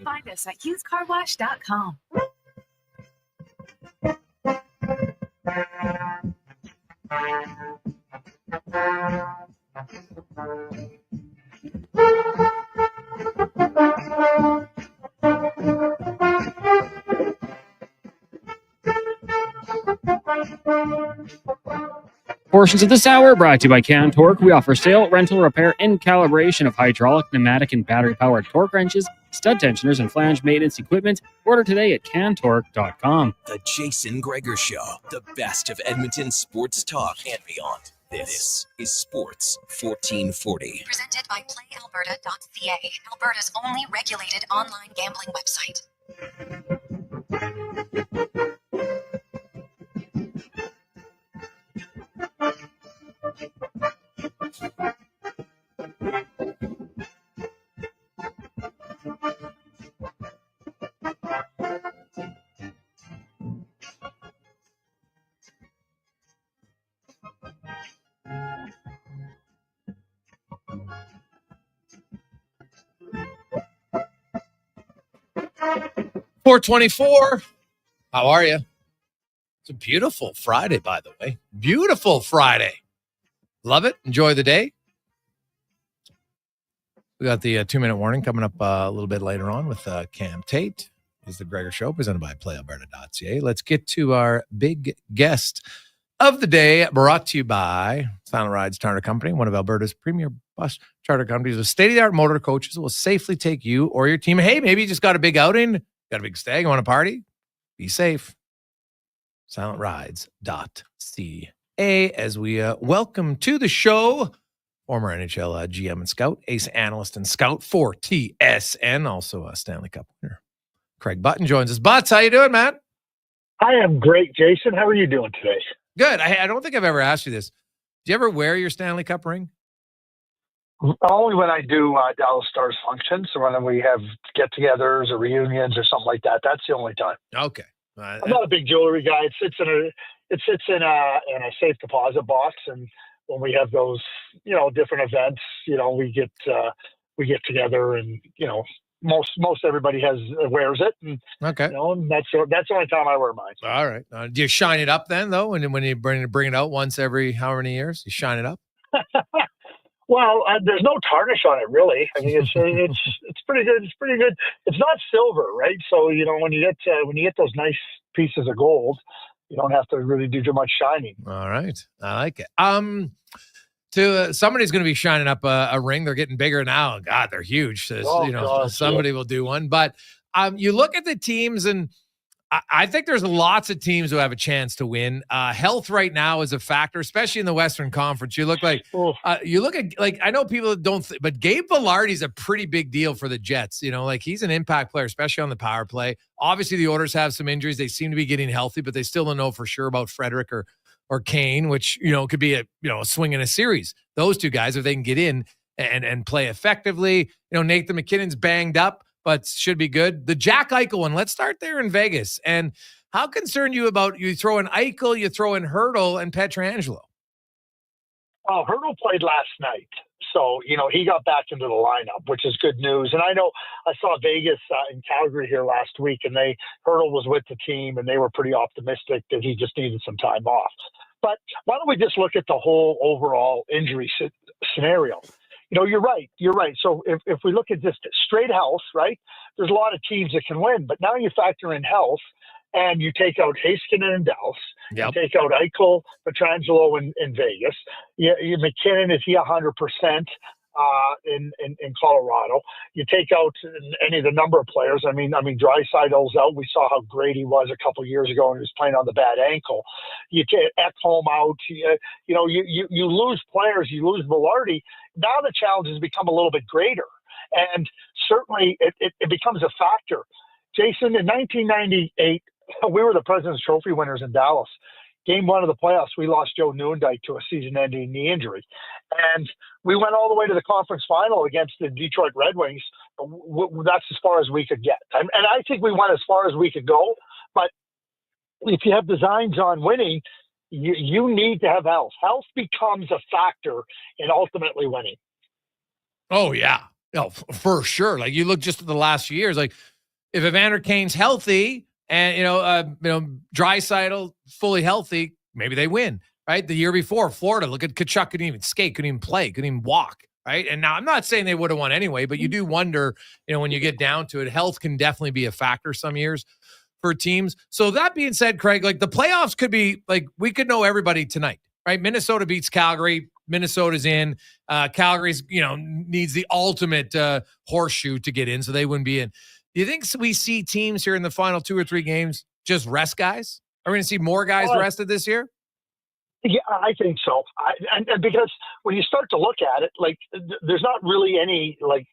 Find us at HughesCarWash.com. Portions of this hour brought to you by Can Torque. We offer sale, rental, repair, and calibration of hydraulic, pneumatic, and battery-powered torque wrenches, stud tensioners, and flange maintenance equipment. Order today at cantorque.com. The Jason Gregor Show, the best of Edmonton sports talk and beyond. This is Sports 1440. Presented by PlayAlberta.ca, Alberta's only regulated online gambling website. $424. How are you? It's a beautiful Friday, by the way. Beautiful Friday. Love it. Enjoy the day. We got the 2-minute warning coming up a little bit later on with Cam Tate. This is the Gregor Show presented by PlayAlberta.ca. Let's get to our big guest of the day, brought to you by Silent Rides Charter Company, one of Alberta's premier bus charter companies with state-of-the-art motor coaches that will safely take you or your team. Hey, maybe you just got a big outing, got a big stag, you want to party? Be safe. SilentRides.ca. As we welcome to the show former NHL GM and scout, ace analyst and scout for TSN, also a Stanley Cup winner. Craig Button joins us. Butts, how you doing, man? I am great, Jason. How are you doing today? Good. I don't think I've ever asked you this. Do you ever wear your Stanley Cup ring? Only when I do Dallas Stars functions, or when we have get-togethers or reunions or something like that. That's the only time. Okay. I'm not a big jewelry guy. It sits in a safe deposit box, and when we have those, different events, we get together, and most everybody wears it, and okay, and that's the only time I wear mine. All right. Do you shine it up then, though? When you bring it out once every how many years, you shine it up? Well, there's no tarnish on it, really. I mean, it's pretty good. It's pretty good. It's not silver, right? So when you get those nice pieces of gold, you don't have to really do too much shining. All right, I like it. Somebody's going to be shining up a ring. They're getting bigger now. God, they're huge. So, somebody will do one. But you look at the teams, and I think there's lots of teams who have a chance to win. Health right now is a factor, especially in the Western Conference. You look at I know people don't, but Gabe Vilardi's a pretty big deal for the Jets. He's an impact player, especially on the power play. Obviously, the Oilers have some injuries. They seem to be getting healthy, but they still don't know for sure about Frederick or Kane, which could be a swing in a series. Those two guys, if they can get in and play effectively. Nathan McKinnon's banged up, but should be good. The Jack Eichel one, let's start there in Vegas. And how concerned you about you throw in Eichel, you throw in Hertl and Pietrangelo? Well, Hertl played last night. So, he got back into the lineup, which is good news. And I know I saw Vegas in Calgary here last week, and Hertl was with the team, and they were pretty optimistic that he just needed some time off. But why don't we just look at the whole overall injury scenario? You're right. So if we look at just straight health, right, there's a lot of teams that can win. But now you factor in health, and you take out Heiskanen and Dallas. Yep. You take out Eichel, Pietrangelo in Vegas. McKinnon, is he 100% in Colorado? You take out any of the number of players. I mean, Draisaitl's out. We saw how great he was a couple of years ago, and he was playing on the bad ankle. You take Ekholm out. You lose players. You lose Vilardi. Now the challenge has become a little bit greater, and certainly it becomes a factor. Jason, in 1998, we were the President's Trophy winners in Dallas. Game 1 of the playoffs, we lost Joe Nieuwendyk to a season-ending knee injury. And we went all the way to the conference final against the Detroit Red Wings. That's as far as we could get. And I think we went as far as we could go. But if you have designs on winning, you need to have health. Health becomes a factor in ultimately winning. Oh, yeah. No, for sure. Like, you look just at the last few years, like, if Evander Kane's healthy and, Draisaitl fully healthy, maybe they win, right? The year before, Florida, look at Tkachuk, couldn't even skate, couldn't even play, couldn't even walk, right? And now I'm not saying they would have won anyway, but you do wonder, when you get down to it, health can definitely be a factor some years for teams. So that being said, Craig, like the playoffs could be like, we could know everybody tonight, right? Minnesota beats Calgary. Minnesota's in. Calgary's, needs the ultimate horseshoe to get in, so they wouldn't be in. Do you think we see teams here in the final 2 or 3 games just rest guys? Are we going to see more guys rested this year? Yeah, I think so. And because when you start to look at it, like there's not really any like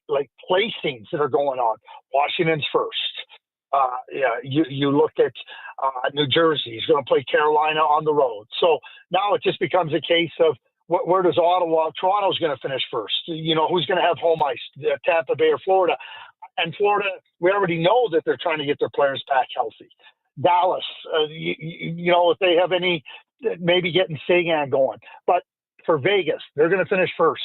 placings that are going on. Washington's first. You look at New Jersey. He's going to play Carolina on the road. So now it just becomes a case of where does Ottawa? Toronto's going to finish first. Who's going to have home ice? Tampa Bay or Florida? And Florida, we already know that they're trying to get their players back healthy. Dallas, if they have any, maybe getting Sagan going. But for Vegas, they're going to finish first.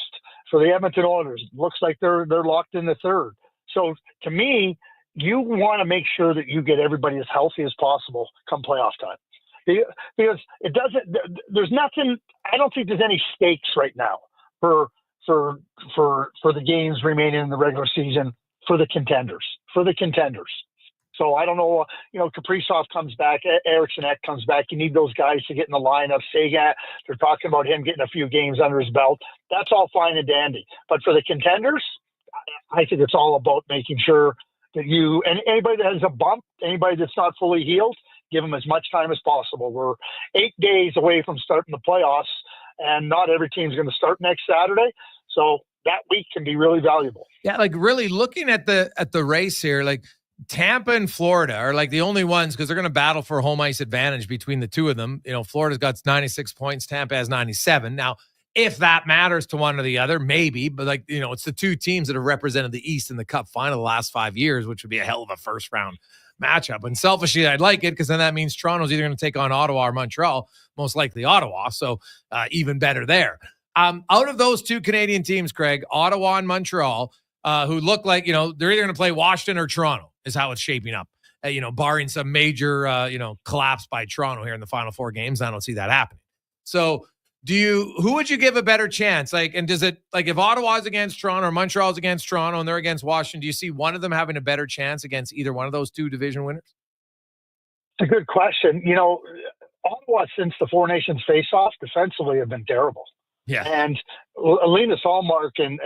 For the Edmonton Oilers, looks like they're locked in the third. So to me, you want to make sure that you get everybody as healthy as possible come playoff time. Because it doesn't. There's nothing. I don't think there's any stakes right now for the games remaining in the regular season. For the contenders. So I don't know, Kaprizov comes back, Eriksson Ek comes back. You need those guys to get in the lineup. Sagan, they're talking about him getting a few games under his belt. That's all fine and dandy. But for the contenders, I think it's all about making sure that and anybody that has a bump, anybody that's not fully healed, give them as much time as possible. We're 8 days away from starting the playoffs, and not every team's going to start next Saturday. So that week can be really valuable. Yeah, like really looking at the race here, like Tampa and Florida are like the only ones because they're going to battle for home ice advantage between the two of them. Florida's got 96 points, Tampa has 97. Now, If that matters to one or the other, maybe. But, like, you know, it's the two teams that have represented the East in the Cup final the last 5 years, which would be a hell of a first-round matchup. And selfishly, I'd like it because then that means Toronto's either going to take on Ottawa or Montreal, most likely Ottawa. So even better there. Out of those two Canadian teams, Craig, Ottawa and Montreal, who look like, you know, they're either going to play Washington or Toronto is how it's shaping up. You know, barring some major, collapse by Toronto here in the final 4 games. I don't see that happening. So who would you give a better chance? Like, and does it, like, if Ottawa's against Toronto or Montreal's against Toronto and they're against Washington, do you see one of them having a better chance against either one of those two division winners? It's a good question. You know, Ottawa, since the Four Nations face-off, defensively have been terrible. Yeah. And Linus Allmark and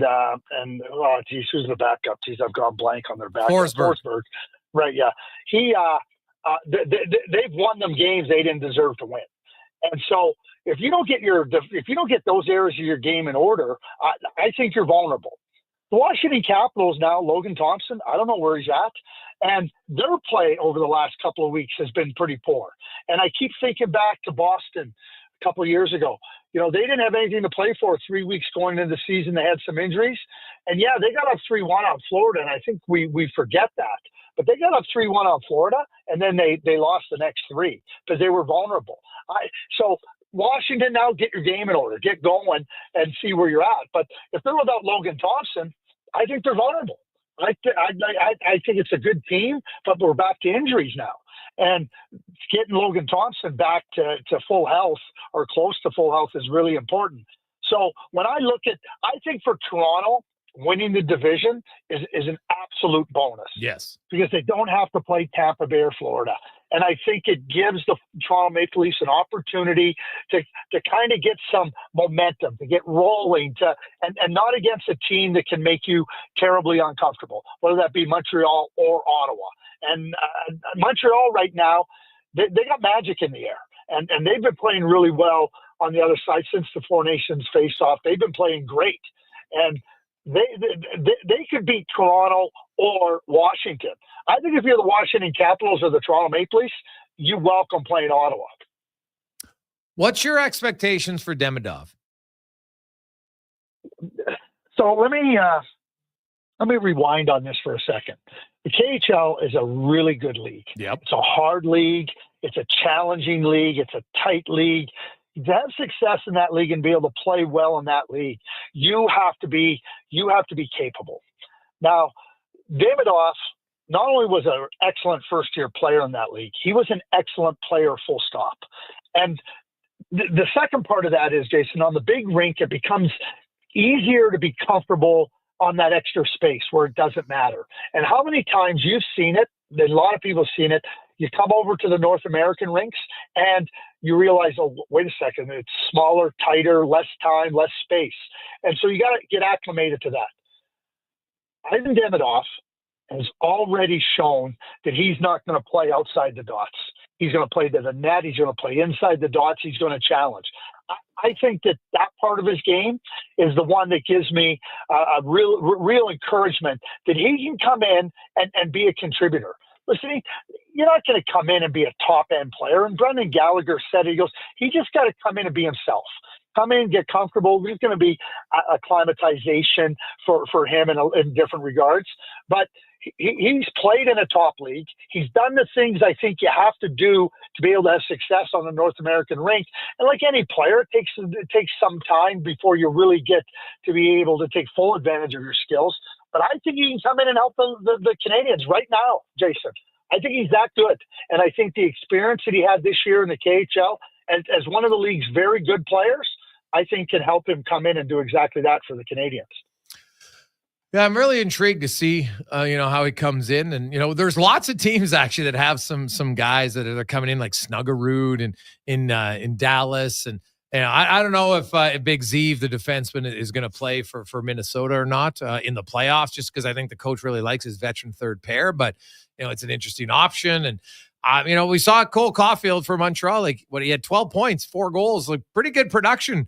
oh, geez, who's the backup? Geez, I've gone blank on their backup. Forsberg. Right, yeah. They've won them games they didn't deserve to win. And so if you don't get those areas of your game in order, I think you're vulnerable. The Washington Capitals now, Logan Thompson, I don't know where he's at. And their play over the last couple of weeks has been pretty poor. And I keep thinking back to Boston a couple of years ago. You know, they didn't have anything to play for 3 weeks going into the season. They had some injuries. And, yeah, they got up 3-1 on Florida, and I think we forget that. But they got up 3-1 on Florida, and then they lost the next 3 because they were vulnerable. So Washington, now get your game in order. Get going and see where you're at. But if they're without Logan Thompson, I think they're vulnerable. I think it's a good team, but we're back to injuries now. And getting Logan Thompson back to full health or close to full health is really important. So when I look at, I think for Toronto, winning the division is an absolute bonus. Yes. Because they don't have to play Tampa Bay or Florida. And I think it gives the Toronto Maple Leafs an opportunity to kind of get some momentum, to get rolling, and not against a team that can make you terribly uncomfortable, whether that be Montreal or Ottawa. And Montreal right now, they got magic in the air. And they've been playing really well on the other side since the Four Nations face-off. They've been playing great. And they could beat Toronto or Washington. I think if you're the Washington Capitals or the Toronto Maple Leafs, you welcome playing Ottawa. What's your expectations for Demidov? So let me rewind on this for a second. The KHL is a really good league. Yep. It's a hard league. It's a challenging league. It's a tight league. To have success in that league and be able to play well in that league, you have to be capable. Now, Demidov not only was an excellent first-year player in that league, he was an excellent player, full stop. And the second part of that is, Jason, on the big rink, it becomes easier to be comfortable on that extra space where it doesn't matter. And how many times you've seen it, a lot of people have seen it, you come over to the North American rinks and you realize, oh, wait a second, it's smaller, tighter, less time, less space. And so you got to get acclimated to that. Ivan Demidov has already shown that he's not going to play outside the dots. He's going to play to the net. He's going to play inside the dots. He's going to challenge. I think that part of his game is the one that gives me a real encouragement that he can come in and be a contributor. Listen, you're not going to come in and be a top-end player. And Brendan Gallagher said, he goes, he just got to come in and be himself. Come in, get comfortable. There's going to be acclimatization for him in different regards. But he's played in a top league. He's done the things I think you have to do to be able to have success on the North American rink. And like any player, it takes some time before you really get to be able to take full advantage of your skills. But I think he can come in and help the Canadians right now, Jason. I think he's that good. And I think the experience that he had this year in the KHL as one of the league's very good players, I think can help him come in and do exactly that for the Canadians. Yeah, I'm really intrigued to see, how he comes in. And, there's lots of teams actually that have some guys that are coming in like Snuggerud and in Dallas. And I don't know if Big Zeev, the defenseman, is going to play for Minnesota or not in the playoffs, just because I think the coach really likes his veteran third pair. But, it's an interesting option. And, we saw Cole Caulfield for Montreal. Like, he had 12 points, 4 goals, like pretty good production,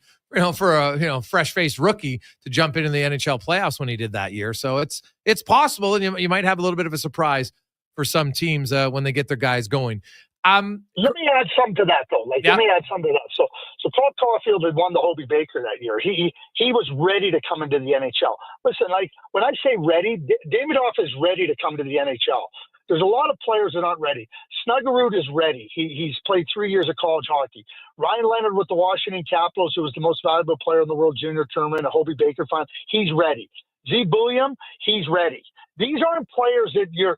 for a, fresh-faced rookie to jump into the NHL playoffs when he did that year. So it's possible. And you might have a little bit of a surprise for some teams when they get their guys going. Let me add something to that, though. Let me add something to that. So Paul Caulfield had won the Hobie Baker that year. He was ready to come into the NHL. Listen, when I say ready, Davidoff is ready to come to the NHL. There's a lot of players that aren't ready. Snuggerud is ready. He's played 3 years of college hockey. Ryan Leonard with the Washington Capitals, who was the most valuable player in the World Junior Tournament, a Hobie Baker final, he's ready. Z. Bulliam, he's ready. These aren't players that you're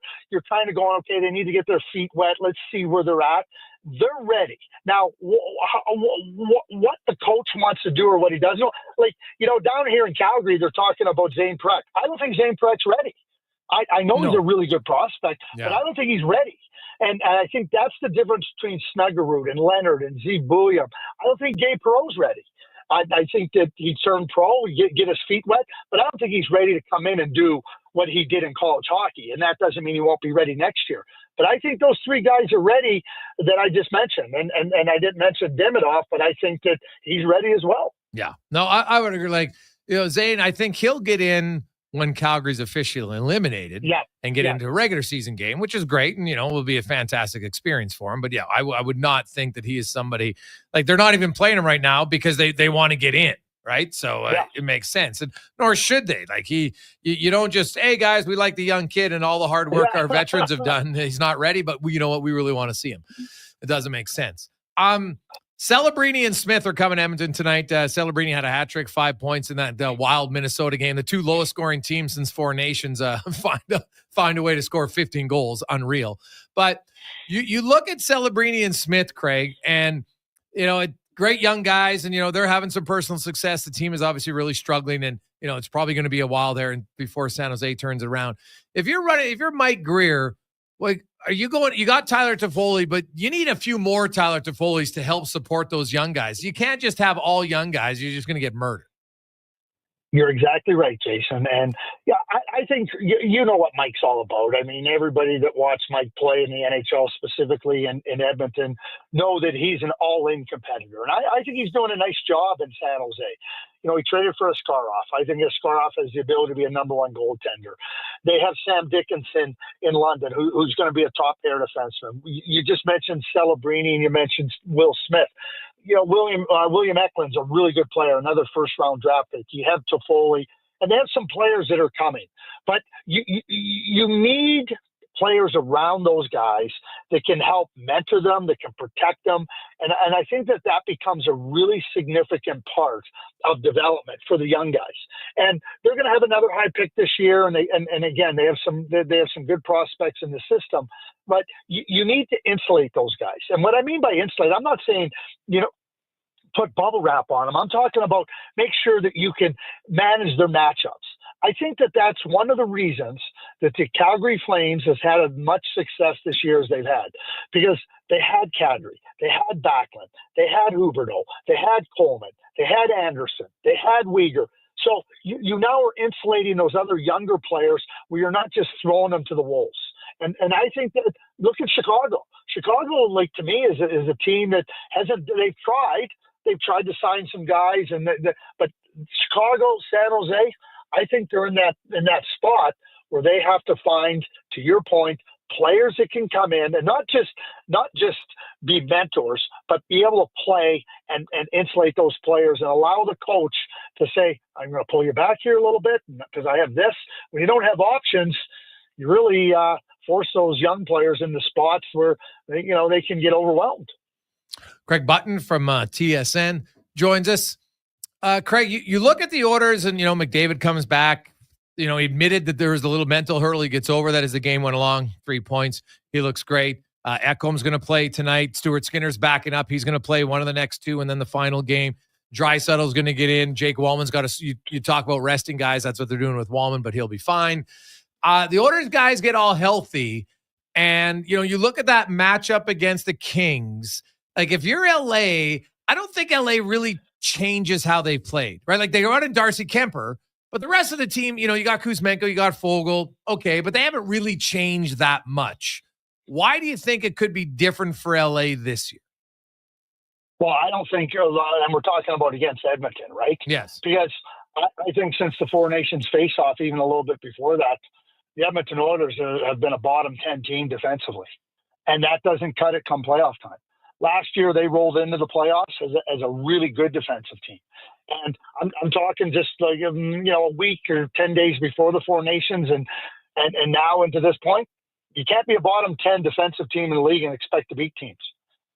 kind of going, okay, they need to get their feet wet. Let's see where they're at. They're ready. Now, what the coach wants to do or what he does, down here in Calgary, they're talking about Zane Prek. I don't think Zane Prek's ready. I know he's a really good prospect, but I don't think he's ready. And I think that's the difference between Snuggerud and Leonard and Z. Bulliam. I don't think Gabe Perreault's ready. I think that he'd turn pro, get his feet wet, but I don't think he's ready to come in and do what he did in college hockey. And that doesn't mean he won't be ready next year. But I think those three guys are ready that I just mentioned. And I didn't mention Davidoff, but I think that he's ready as well. Yeah. No, I would agree. Zane, I think he'll get in when Calgary's officially eliminated and get into a regular season game, which is great. And, will be a fantastic experience for him. But yeah, I would not think that he is somebody they're not even playing him right now because they want to get in. Right. So it makes sense. And nor should they. You don't just, hey guys, we like the young kid and all the hard work our veterans have done. He's not ready, but you know what? We really want to see him. It doesn't make sense. Celebrini and Smith are coming to Edmonton tonight. Celebrini had a hat trick, 5 points in that wild Minnesota game. The two lowest scoring teams since Four Nations find a way to score 15 goals. Unreal. But you look at Celebrini and Smith, Craig, and great young guys, and they're having some personal success. The team is obviously really struggling, and it's probably going to be a while there before San Jose turns it around. If you're Mike Greer, are you going? You got Tyler Toffoli, but you need a few more Tyler Toffolis to help support those young guys. You can't just have all young guys. You're just going to get murdered. You're exactly right, Jason. And I think you know what Mike's all about. I mean, everybody that watched Mike play in the NHL, specifically in Edmonton, know that he's an all-in competitor. And I think he's doing a nice job in San Jose. He traded for Askarov. I think Askarov has the ability to be a number one goaltender. They have Sam Dickinson in London, who's going to be a top pair defenseman. You just mentioned Celebrini and you mentioned Will Smith. William Eklund's a really good player, another first-round draft pick. You have Toffoli, and they have some players that are coming. But you need players around those guys that can help mentor them, that can protect them. And I think that becomes a really significant part of development for the young guys. And they're going to have another high pick this year. And again, they have some good prospects in the system, but you need to insulate those guys. And what I mean by insulate, I'm not saying, put bubble wrap on them. I'm talking about make sure that you can manage their matchups. I think that that's one of the reasons that the Calgary Flames has had as much success this year as they've had, because they had Kadri, they had Backlund, they had Huberdeau, they had Coleman, they had Anderson, they had Uyghur. So you now are insulating those other younger players where you're not just throwing them to the wolves. And I think that, look at Chicago. Chicago, to me, is a team that they've tried to sign some guys, but Chicago, San Jose, I think they're in that spot where they have to find, to your point, players that can come in and not just be mentors, but be able to play and insulate those players and allow the coach to say, I'm going to pull you back here a little bit because I have this. When you don't have options, you really force those young players into spots where they can get overwhelmed. Craig Button from TSN joins us. Craig, you look at the orders and, McDavid comes back. He admitted that there was a little mental hurdle. He gets over that as the game went along. 3 points. He looks great. Ekholm's going to play tonight. Stuart Skinner's backing up. He's going to play one of the next two and then the final game. Draisaitl's going to get in. Jake Wallman's got to – you talk about resting guys. That's what they're doing with Wallman, but he'll be fine. The Oilers guys get all healthy. And, you look at that matchup against the Kings. If you're LA, I don't think LA really changes how they played, right? They run in Darcy Kemper, but the rest of the team, you got Kuzmenko, you got Fogle, okay, but they haven't really changed that much. Why do you think it could be different for LA this year? Well, I don't think, and we're talking about against Edmonton, right? Yes. Because I think since the Four Nations face-off, even a little bit before that, the Edmonton Oilers have been a bottom 10 team defensively. and that doesn't cut it come playoff time. Last year, they rolled into the playoffs as a really good defensive team. And I'm talking just like, a week or 10 days before the Four Nations and now into this point, you can't be a bottom 10 defensive team in the league and expect to beat teams,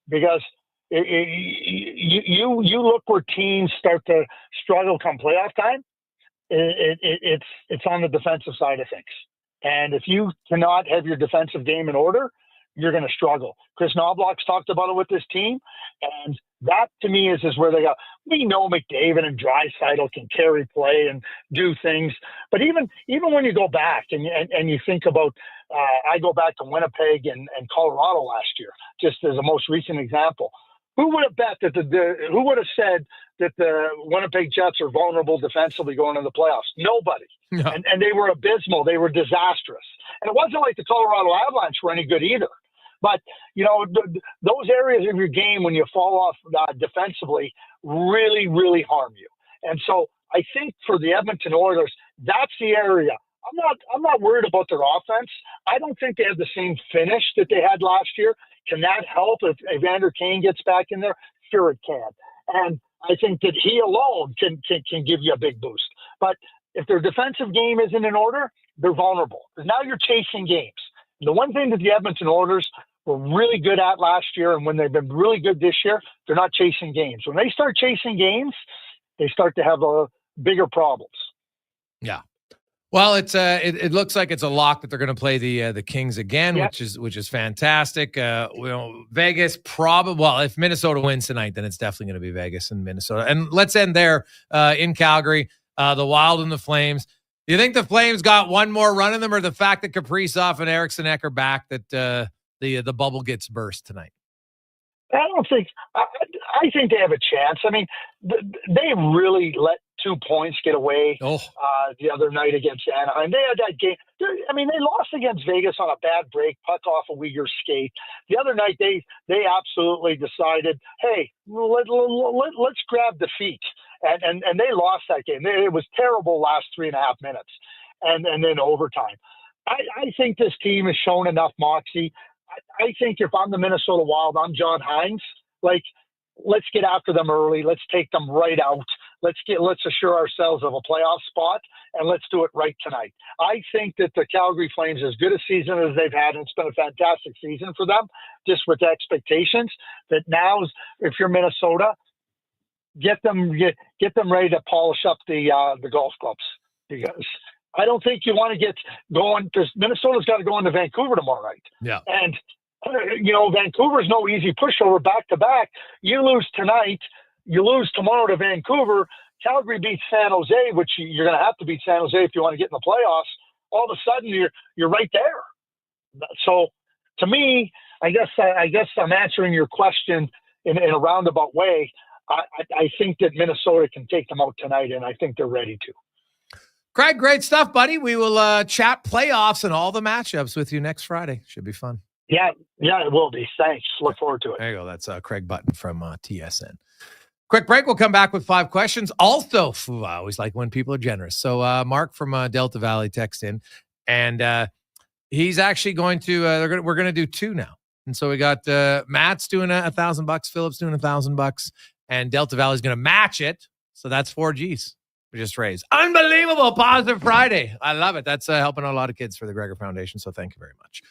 because you look where teams start to struggle come playoff time. It's on the defensive side of things. And if you cannot have your defensive game in order, you're going to struggle. Chris Knobloch's talked about it with this team, and that to me is where they go. We know McDavid and Draisaitl can carry play and do things, but even when you go back and you think about, I go back to Winnipeg and Colorado last year, just as a most recent example. Who would have bet that who would have said that the Winnipeg Jets are vulnerable defensively going into the playoffs? Nobody. No. And they were abysmal. They were disastrous. And it wasn't like the Colorado Avalanche were any good either. But, those areas of your game when you fall off defensively really, really harm you. And so I think for the Edmonton Oilers, that's the area. I'm not worried about their offense. I don't think they have the same finish that they had last year. Can that help if Evander Kane gets back in there? Sure it can. And I think that he alone can give you a big boost. But if their defensive game isn't in order, they're vulnerable. Because now you're chasing games. And the one thing that the Edmonton Oilers were really good at last year, and when they've been really good this year, they're not chasing games. When they start chasing games, they start to have bigger problems. Yeah. Well, it looks like it's a lock that they're going to play the Kings again, Yep. which is fantastic. Vegas probably. Well, if Minnesota wins tonight, then it's definitely going to be Vegas and Minnesota. And let's end there in Calgary. The Wild and the Flames. Do you think the Flames got one more run in them, or the fact that Kaprizov and Eriksson Ek are back that the bubble gets burst tonight? I don't think. I think they have a chance. I mean, they really let 2 points get away the other night against Anaheim. They had that game. I mean, they lost against Vegas on a bad break, puck off a Uyghur skate. The other night, they absolutely decided, hey, let's grab defeat. And they lost that game. It was terrible last 3.5 minutes. And then overtime. I think this team has shown enough moxie. I think if I'm the Minnesota Wild, I'm John Hines. Let's get after them early. Let's take them right out. Let's assure ourselves of a playoff spot, and let's do it right tonight. I think that the Calgary Flames, as good a season as they've had, and it's been a fantastic season for them, just with the expectations, that now, if you're Minnesota, get them ready to polish up the golf clubs, because I don't think you want to get going, because Minnesota's got to go into Vancouver tomorrow night. Yeah. And, Vancouver's no easy pushover back-to-back. You lose tonight, you lose tomorrow to Vancouver. Calgary beats San Jose, which you're going to have to beat San Jose if you want to get in the playoffs. All of a sudden, you're right there. So, to me, I guess I'm answering your question in a roundabout way. I think that Minnesota can take them out tonight, and I think they're ready to. Craig, great stuff, buddy. We will chat playoffs and all the matchups with you next Friday. Should be fun. Yeah, it will be. Thanks. Look forward to it. There you go. That's Craig Button from TSN. Quick break. We'll come back with 5 questions. Also, I always like when people are generous. So Mark from Delta Valley text in, and he's actually going to. We're going to do 2 now. And so we got Matt's doing $1,000, Philip's doing $1,000, and Delta Valley's going to match it. So that's 4 Gs. We just raised. Unbelievable. Positive Friday. I love it. That's helping out a lot of kids for the Gregor Foundation. So thank you very much.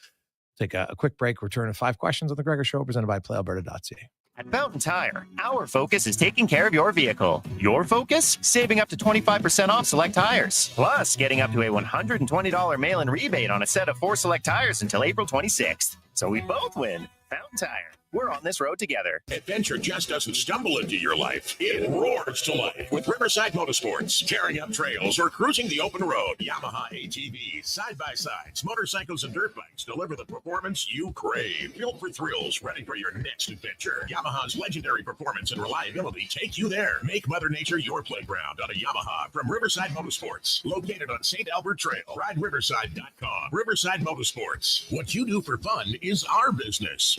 Take a quick break. Return to 5 questions on the Gregor Show, presented by PlayAlberta.ca. At Fountain Tire, our focus is taking care of your vehicle. Your focus? Saving up to 25% off select tires. Plus, getting up to a $120 mail-in rebate on a set of 4 select tires until April 26th. So we both win. Fountain Tire. We're on this road together. Adventure just doesn't stumble into your life. It roars to life with Riverside Motorsports. Tearing up trails or cruising the open road. Yamaha ATVs, side-by-sides, motorcycles, and dirt bikes deliver the performance you crave. Built for thrills, ready for your next adventure. Yamaha's legendary performance and reliability take you there. Make Mother Nature your playground on a Yamaha from Riverside Motorsports. Located on St. Albert Trail. RideRiverside.com. Riverside Motorsports. What you do for fun is our business.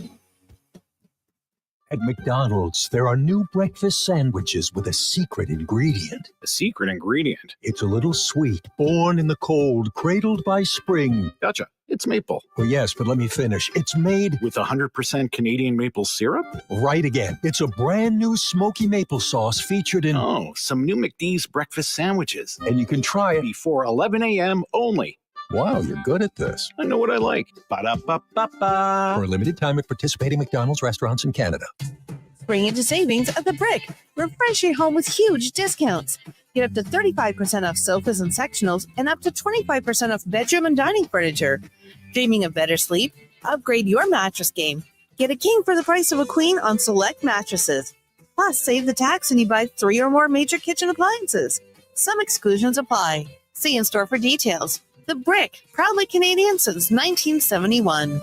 At McDonald's, there are new breakfast sandwiches with a secret ingredient. A secret ingredient? It's a little sweet, born in the cold, cradled by spring. Gotcha. It's maple. Well, yes, but let me finish. It's made with 100% Canadian maple syrup? Right again. It's a brand new smoky maple sauce featured in... Oh, some new McD's breakfast sandwiches. And you can try it before 11 a.m. only. Wow, you're good at this. I know what I like. Ba-da-ba-ba-ba. For a limited time at participating McDonald's restaurants in Canada. Spring into savings at The Brick. Refresh your home with huge discounts. Get up to 35% off sofas and sectionals and up to 25% off bedroom and dining furniture. Dreaming of better sleep? Upgrade your mattress game. Get a king for the price of a queen on select mattresses. Plus, save the tax when you buy 3 or more major kitchen appliances. Some exclusions apply. See in store for details. The Brick, proudly Canadian since 1971.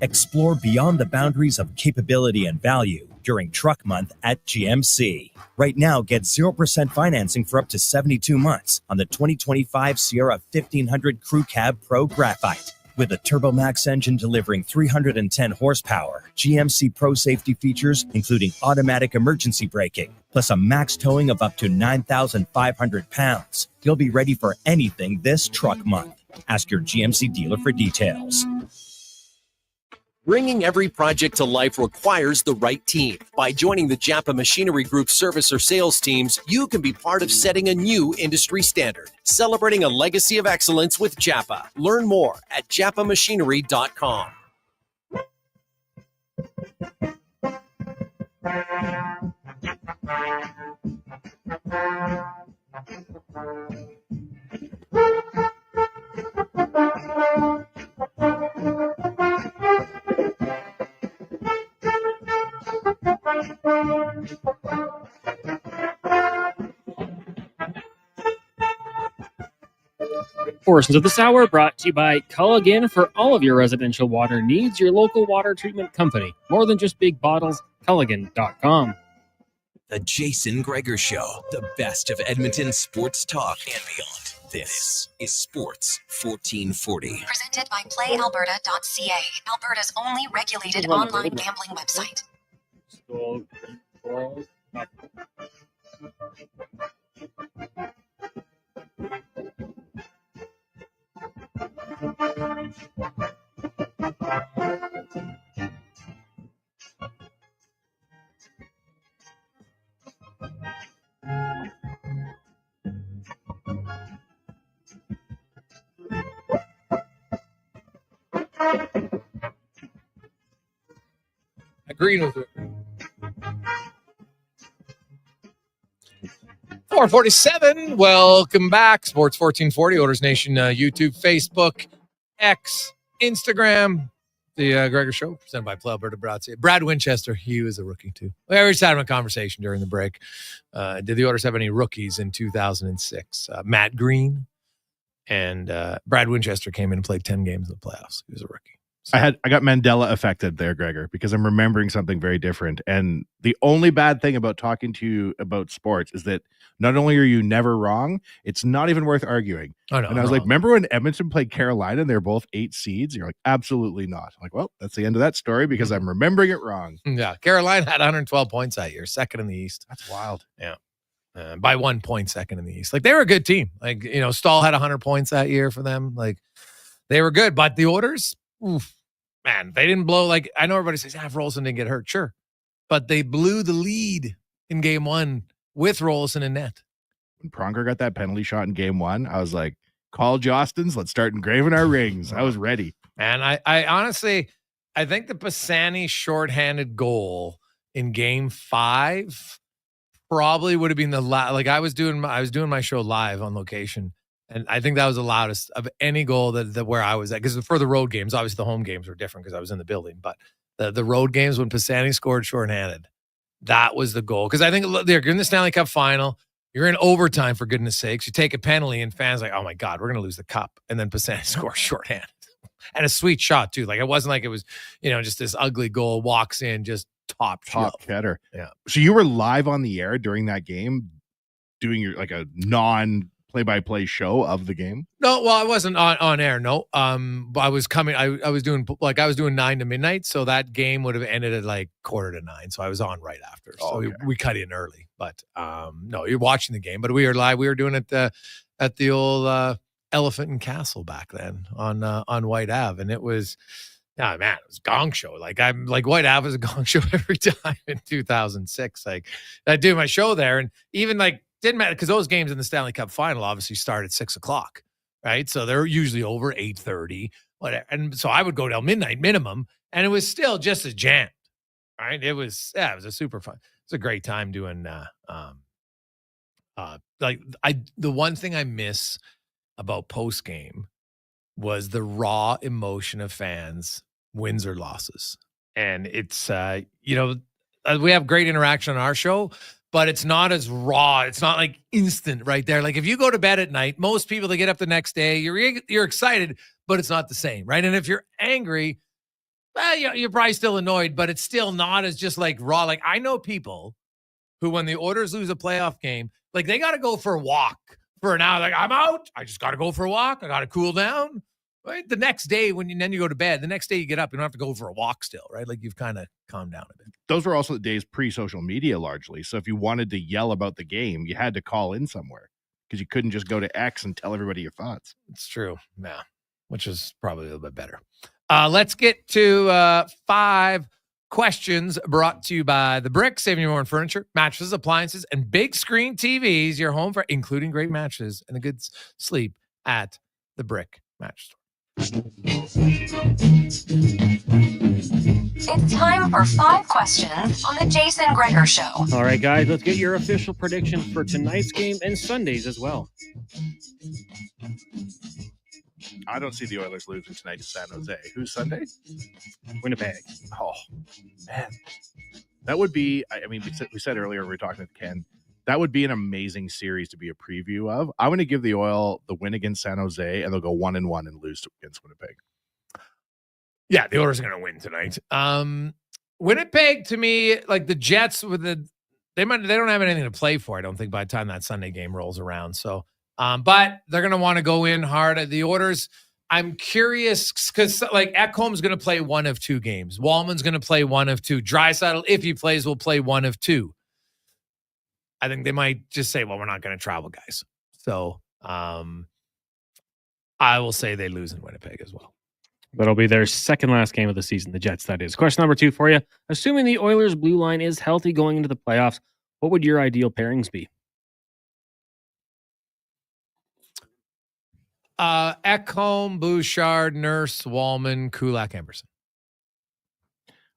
Explore beyond the boundaries of capability and value during Truck Month at GMC. Right now, get 0% financing for up to 72 months on the 2025 Sierra 1500 Crew Cab Pro Graphite. With a TurboMax engine delivering 310 horsepower, GMC Pro safety features including automatic emergency braking, plus a max towing of up to 9,500 pounds. You'll be ready for anything this Truck Month. Ask your GMC dealer for details. Bringing every project to life requires the right team. By joining the Japa Machinery Group service or sales teams, you can be part of setting a new industry standard. Celebrating a legacy of excellence with Japa. Learn more at japamachinery.com. Portions of this hour brought to you by Culligan. For all of your residential water needs, your local water treatment company. More than just big bottles, Culligan.com. The Jason Gregor Show, the best of Edmonton sports talk and beyond. This is Sports 1440. Presented by PlayAlberta.ca, Alberta's only regulated online gambling website. Agreeing with it. 447. Welcome back. Sports 1440, Oilers Nation, YouTube, Facebook, X, Instagram. The Gregor Show, presented by Play Alberta. Brad Winchester, he was a rookie too. We were just having a conversation during the break. Did the Oilers have any rookies in 2006? Matt Green and Brad Winchester came in and played 10 games in the playoffs. He was a rookie. So. I got Mandela affected there, Gregor, because I'm remembering something very different. And the only bad thing about talking to you about sports is that not only are you never wrong, it's not even worth arguing. Oh, no, and I was like, remember when Edmonton played Carolina and they're both 8 seeds? You're like, absolutely not. I'm like, well, that's the end of that story because I'm remembering it wrong. Yeah. Carolina had 112 points that year, second in the East. That's wild. Yeah. By 1 point, second in the East. Like, they were a good team. Like, you know, Stahl had 100 points that year for them. Like, they were good. But the Oilers, oof. Man, they didn't blow. Like, I know everybody says, if Rolson didn't get hurt, sure. But they blew the lead in game 1 with Rolson in net. When Pronger got that penalty shot in game 1, I was like, call Jostens. Let's start engraving our rings. I was ready. And I honestly, I think the Pisani shorthanded goal in game 5 probably would have been the like I was doing my show live on location. And I think that was the loudest of any goal that where I was at. Because for the road games, obviously the home games were different because I was in the building. But the road games when Pisani scored shorthanded, that was the goal. Because I think they're in the Stanley Cup final. You're in overtime, for goodness sakes. You take a penalty and fans like, oh my God, we're going to lose the cup. And then Pisani scores shorthanded. And a sweet shot too. Like, it wasn't like it was, you know, just this ugly goal, walks in, just top header. Yeah. So you were live on the air during that game doing your like a non play-by-play show of the game? No, well, I wasn't on air. No, but I was coming. I was doing 9 to midnight, so that game would have ended at like 8:45. So I was on right after. So we cut in early. But no, you're watching the game. But we were live. We were doing it at the old Elephant and Castle back then on White Ave, and it was. Oh man, it was a gong show. Like I'm like White Ave was a gong show every time in 2006. Like I do my show there, and even like didn't matter because those games in the Stanley Cup final obviously start at 6:00, right? So they're usually over 8:30, whatever. And so I would go till midnight minimum, and it was still just as jammed, right? It was a super fun. It's a great time doing the one thing I miss about post game was the raw emotion of fans. Wins or losses. And it's, we have great interaction on our show, but it's not as raw. It's not like instant right there. Like if you go to bed at night, most people, they get up the next day, you're excited, but it's not the same, right? And if you're angry, well, you're probably still annoyed, but it's still not as just like raw. Like I know people who, when the Oilers lose a playoff game, like they got to go for a walk for an hour. Like I'm out. I just got to go for a walk. I got to cool down. Right? The next day, then you go to bed, the next day you get up, you don't have to go for a walk still, right? Like you've kind of calmed down a bit. Those were also the days pre-social media largely. So if you wanted to yell about the game, you had to call in somewhere because you couldn't just go to X and tell everybody your thoughts. It's true. Yeah. Which is probably a little bit better. Let's get to 5 questions brought to you by The Brick, saving you more on furniture, mattresses, appliances, and big screen TVs. Your home for including great mattresses and a good sleep at The Brick Mattress Store. It's time for 5 questions on the Jason Gregor Show. All right, guys, let's get your official predictions for tonight's game and Sundays as well. I don't see the Oilers losing tonight to San Jose. Who's Sunday? Winnipeg. Oh, man. That would be, I mean, we said earlier, we were talking with Ken, that would be an amazing series to be a preview of. I'm going to give the Oil the win against San Jose, and they'll go 1-1 and lose against Winnipeg. Yeah, the Oilers are going to win tonight. Winnipeg, to me, like the Jets, they don't have anything to play for, I don't think, by the time that Sunday game rolls around. So, but they're going to want to go in hard. The Oilers, I'm curious because like Ekholm's going to play 1 of 2 games. Wallman's going to play 1 of 2. Draisaitl, if he plays, will play 1 of 2. I think they might just say, well, we're not going to travel, guys. So I will say they lose in Winnipeg as well. That'll be their second last game of the season, the Jets, that is. Question number 2 for you. Assuming the Oilers' blue line is healthy going into the playoffs, what would your ideal pairings be? Ekholm, Bouchard, Nurse, Wallman, Kulak, Emerson.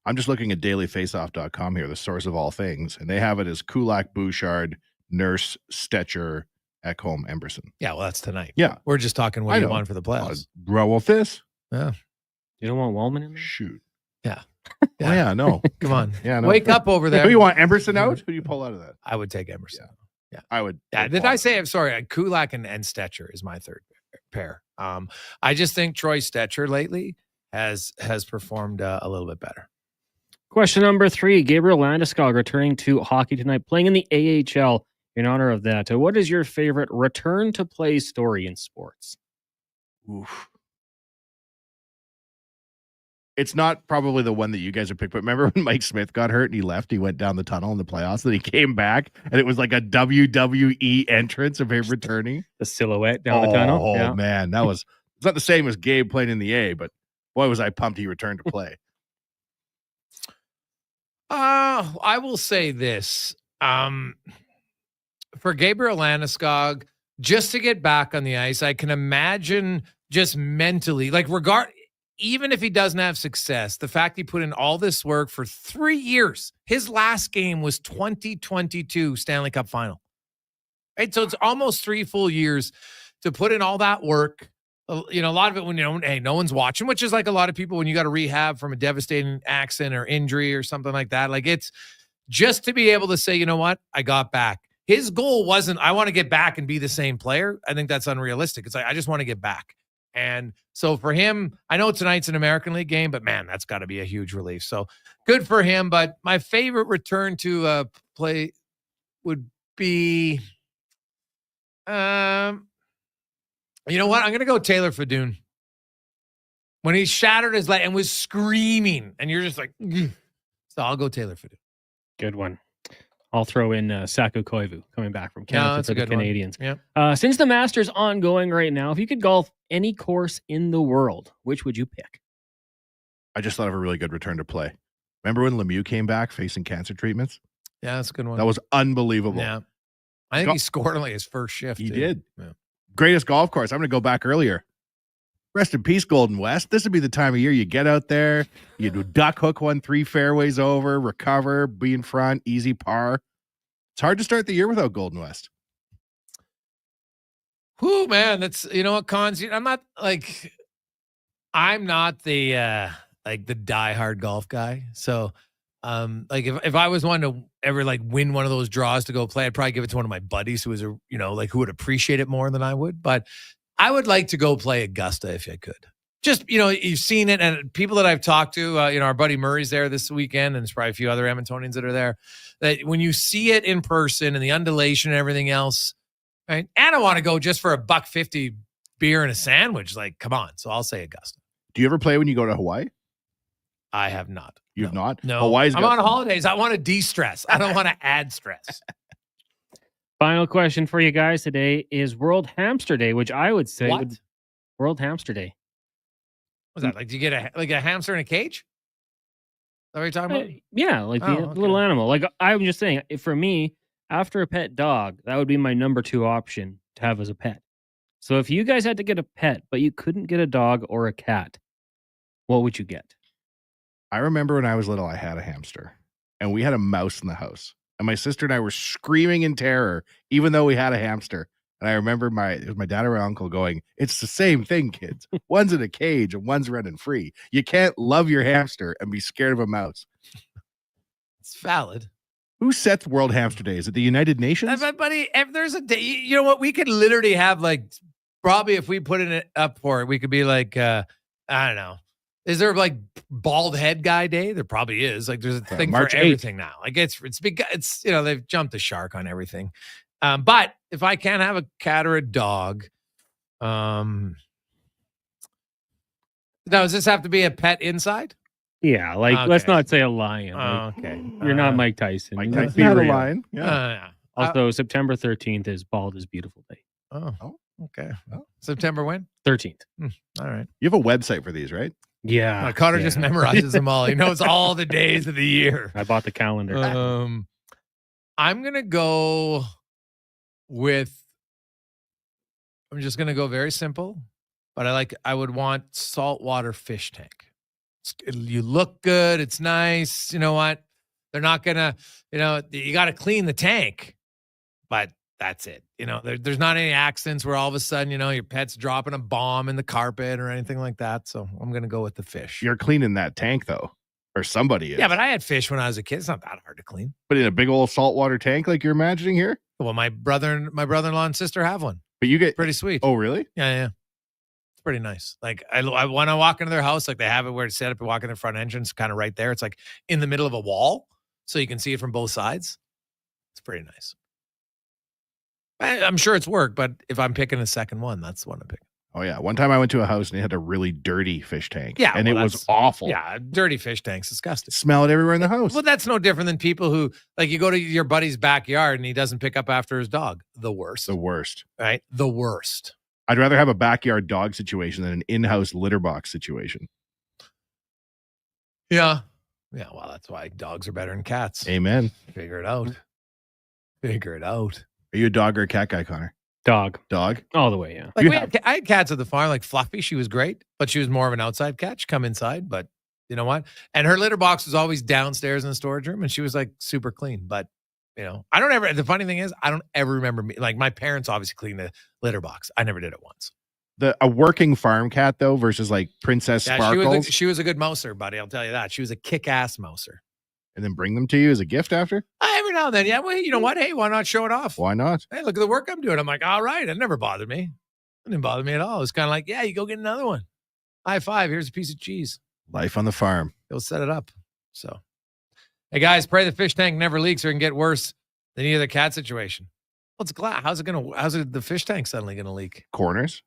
I'm just looking at dailyfaceoff.com here, the source of all things, and they have it as Kulak, Bouchard, Nurse, Stetcher, Ekholm, Emerson. Yeah, well, that's tonight. Yeah. We're just talking what you want for the playoffs. Well, this. Yeah. You don't want Wallman in there? Shoot. Yeah. Oh, yeah, no. Come on. Yeah, no. Wake up over there. Who you want, Emerson out? Who do you pull out of that? I would take Emerson. Yeah. I would. Yeah. Did I say, I'm sorry, Kulak and Stetcher is my third pair. I just think Troy Stetcher lately has performed a little bit better. Question number 3, Gabriel Landeskog returning to hockey tonight, playing in the AHL in honor of that. What is your favorite return to play story in sports? Oof. It's not probably the one that you guys have picked, but remember when Mike Smith got hurt and he left, he went down the tunnel in the playoffs, and he came back and it was like a WWE entrance of him returning. The silhouette down the tunnel. Oh man, it's not the same as Gabe playing in the A, but boy, was I pumped he returned to play. I will say this. For Gabriel Landeskog, just to get back on the ice, I can imagine just mentally, like even if he doesn't have success, the fact he put in all this work for 3 years, his last game was 2022 Stanley Cup final. Right? So it's almost 3 full years to put in all that work. You know, a lot of it when, hey, no one's watching, which is like a lot of people when you got to rehab from a devastating accident or injury or something like that. Like it's just to be able to say, you know what, I got back. His goal wasn't, I want to get back and be the same player. I think that's unrealistic. It's like, I just want to get back. And so for him, I know tonight's an American League game, but man, that's got to be a huge relief. So good for him. But my favorite return to play would be, You know what? I'm gonna go Taylor Fadoon. When he shattered his leg and was screaming, and you're just like, ugh. So I'll go Taylor Fadoon. Good one. I'll throw in Saku Koivu coming back from Canada for the Canadians. Yeah. Since the Masters ongoing right now, if you could golf any course in the world, which would you pick? I just thought of a really good return to play. Remember when Lemieux came back facing cancer treatments? Yeah, that's a good one. That was unbelievable. Yeah. I think he scored on like his first shift. He too. did. Yeah. Greatest golf course. I'm going to go back earlier. Rest in peace, Golden West. This would be the time of year you get out there, you do duck hook 3 fairways over, recover, be in front, easy par. It's hard to start the year without Golden West. Whew, man, that's, you know what, Cons, I'm not the diehard golf guy. So like if I was one to ever like win one of those draws to go play, I'd probably give it to one of my buddies who is who would appreciate it more than I would. But I would like to go play Augusta if I could. Just, you've seen it, and people that I've talked to, our buddy Murray's there this weekend, and there's probably a few other Edmontonians that are there, that when you see it in person and the undulation and everything else, right? And I want to go just for $1.50 beer and a sandwich. Like, come on. So I'll say Augusta. Do you ever play when you go to Hawaii? I have not. You've not? No. Hawaii's I'm got on holidays. I want to de-stress. I don't want to add stress. Final question for you guys today is World Hamster Day, which I would say World Hamster Day. What's that? Like, do you get a hamster in a cage? Is that what you're talking about? Yeah, like the little animal. Like, I'm just saying, for me, after a pet dog, that would be my number 2 option to have as a pet. So if you guys had to get a pet, but you couldn't get a dog or a cat, what would you get? I remember when I was little, I had a hamster, and we had a mouse in the house. And my sister and I were screaming in terror, even though we had a hamster. And I remember it was my dad or my uncle going, "It's the same thing, kids. One's in a cage and one's running free. You can't love your hamster and be scared of a mouse." It's valid. Who sets World Hamster Day? Is it the United Nations? Buddy, if there's a day, you know what? We could literally have probably if we put it up for it, we could be like, I don't know. Is there like bald head guy day? There probably is. Like there's a thing March for 8th. everything now. Like it's they've jumped the shark on everything. But if I can't have a cat or a dog, now does this have to be a pet inside? Yeah, like Okay. let's not say a lion. Like, Okay. You're not Mike Tyson. Mike Let's Tyson be had a real. lion. Yeah. Also, September 13th is Bald is Beautiful Day. Oh, okay. Well, September when? 13th. All right. You have a website for these, right? Yeah. Connor just memorizes them all. He knows all the days of the year. I bought the calendar. I'm going to go I'm just going to go very simple, but I would want saltwater fish tank. You look good. It's nice. You know what? They're not going to, you got to clean the tank, but that's it. There's not any accidents where all of a sudden, your pet's dropping a bomb in the carpet or anything like that. So I'm going to go with the fish. You're cleaning that tank, though, or somebody is. Yeah, but I had fish when I was a kid. It's not that hard to clean. But in a big old saltwater tank like you're imagining here? Well, my brother-in-law and sister have one. But you get pretty sweet. Oh, really? Yeah. It's pretty nice. Like I when I walk into their house, like they have it where it's set up and walk in their front entrance, kind of right there. It's like in the middle of a wall, so you can see it from both sides. It's pretty nice. I'm sure it's work, but if I'm picking a second one, that's the one I'm picking. Oh, yeah. One time I went to a house and it had a really dirty fish tank. Yeah. And it was awful. Yeah. Dirty fish tank's disgusting. Smell it everywhere in the house. Well, that's no different than people who, like, you go to your buddy's backyard and he doesn't pick up after his dog. The worst. The worst. Right? The worst. I'd rather have a backyard dog situation than an in-house litter box situation. Yeah. Yeah. Well, that's why dogs are better than cats. Amen. Figure it out. Are you a dog or a cat guy, Connor? Dog. All the way, yeah. Like I had cats at the farm, like Fluffy. She was great, but she was more of an outside cat. She'd come inside, but you know what? And her litter box was always downstairs in the storage room, and she was like super clean. But I don't ever. The funny thing is, I don't ever remember like my parents obviously cleaned the litter box. I never did it once. A working farm cat though versus like Princess Sparkles. She was a good mouser, buddy. I'll tell you that. She was a kick-ass mouser. And then bring them to you as a gift after? Every now and then, yeah. Well, you know what? Hey, why not show it off? Why not? Hey, look at the work I'm doing. I'm like, all right. It never bothered me. It didn't bother me at all. It was kind of like, yeah, you go get another one. High five. Here's a piece of cheese. Life on the farm. Go set it up. So, hey, guys, pray the fish tank never leaks or can get worse than either cat situation. it's glass. How's the fish tank suddenly gonna leak? Corners.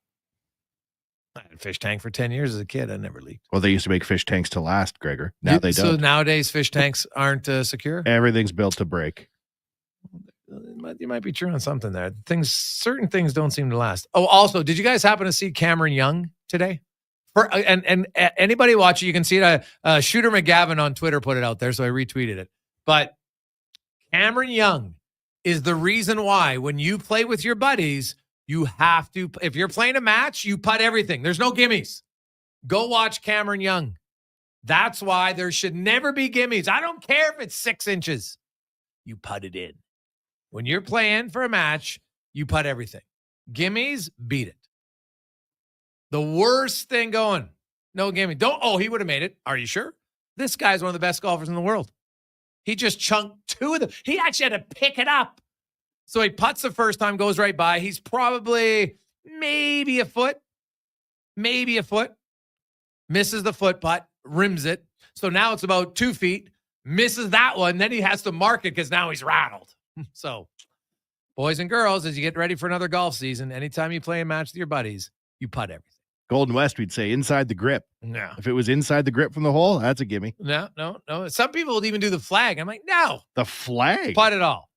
I had a fish tank for 10 years as a kid. I never leaked. Well, they used to make fish tanks to last, Gregor. Now they don't. So nowadays fish tanks aren't secure? Everything's built to break. You might be true on something there. Certain things don't seem to last. Oh, also, did you guys happen to see Cameron Young today? And anybody watching, you can see it. Shooter McGavin on Twitter put it out there, so I retweeted it. But Cameron Young is the reason why when you play with your buddies, you have to, if you're playing a match, you putt everything. There's no gimmies. Go watch Cameron Young. That's why there should never be gimmies. I don't care if it's 6 inches. You putt it in. When you're playing for a match, you putt everything. Gimmies, beat it. The worst thing going. No gimme. He would have made it. Are you sure? This guy's one of the best golfers in the world. He just chunked 2 of them. He actually had to pick it up. So he putts the first time, goes right by. He's probably maybe a foot. Misses the foot putt, rims it. So now it's about 2 feet. Misses that one. Then he has to mark it because now he's rattled. So, boys and girls, as you get ready for another golf season, anytime you play a match with your buddies, you putt everything. Golden West, we'd say inside the grip. No. If it was inside the grip from the hole, that's a gimme. No. Some people would even do the flag. I'm like, no. The flag? Putt it all.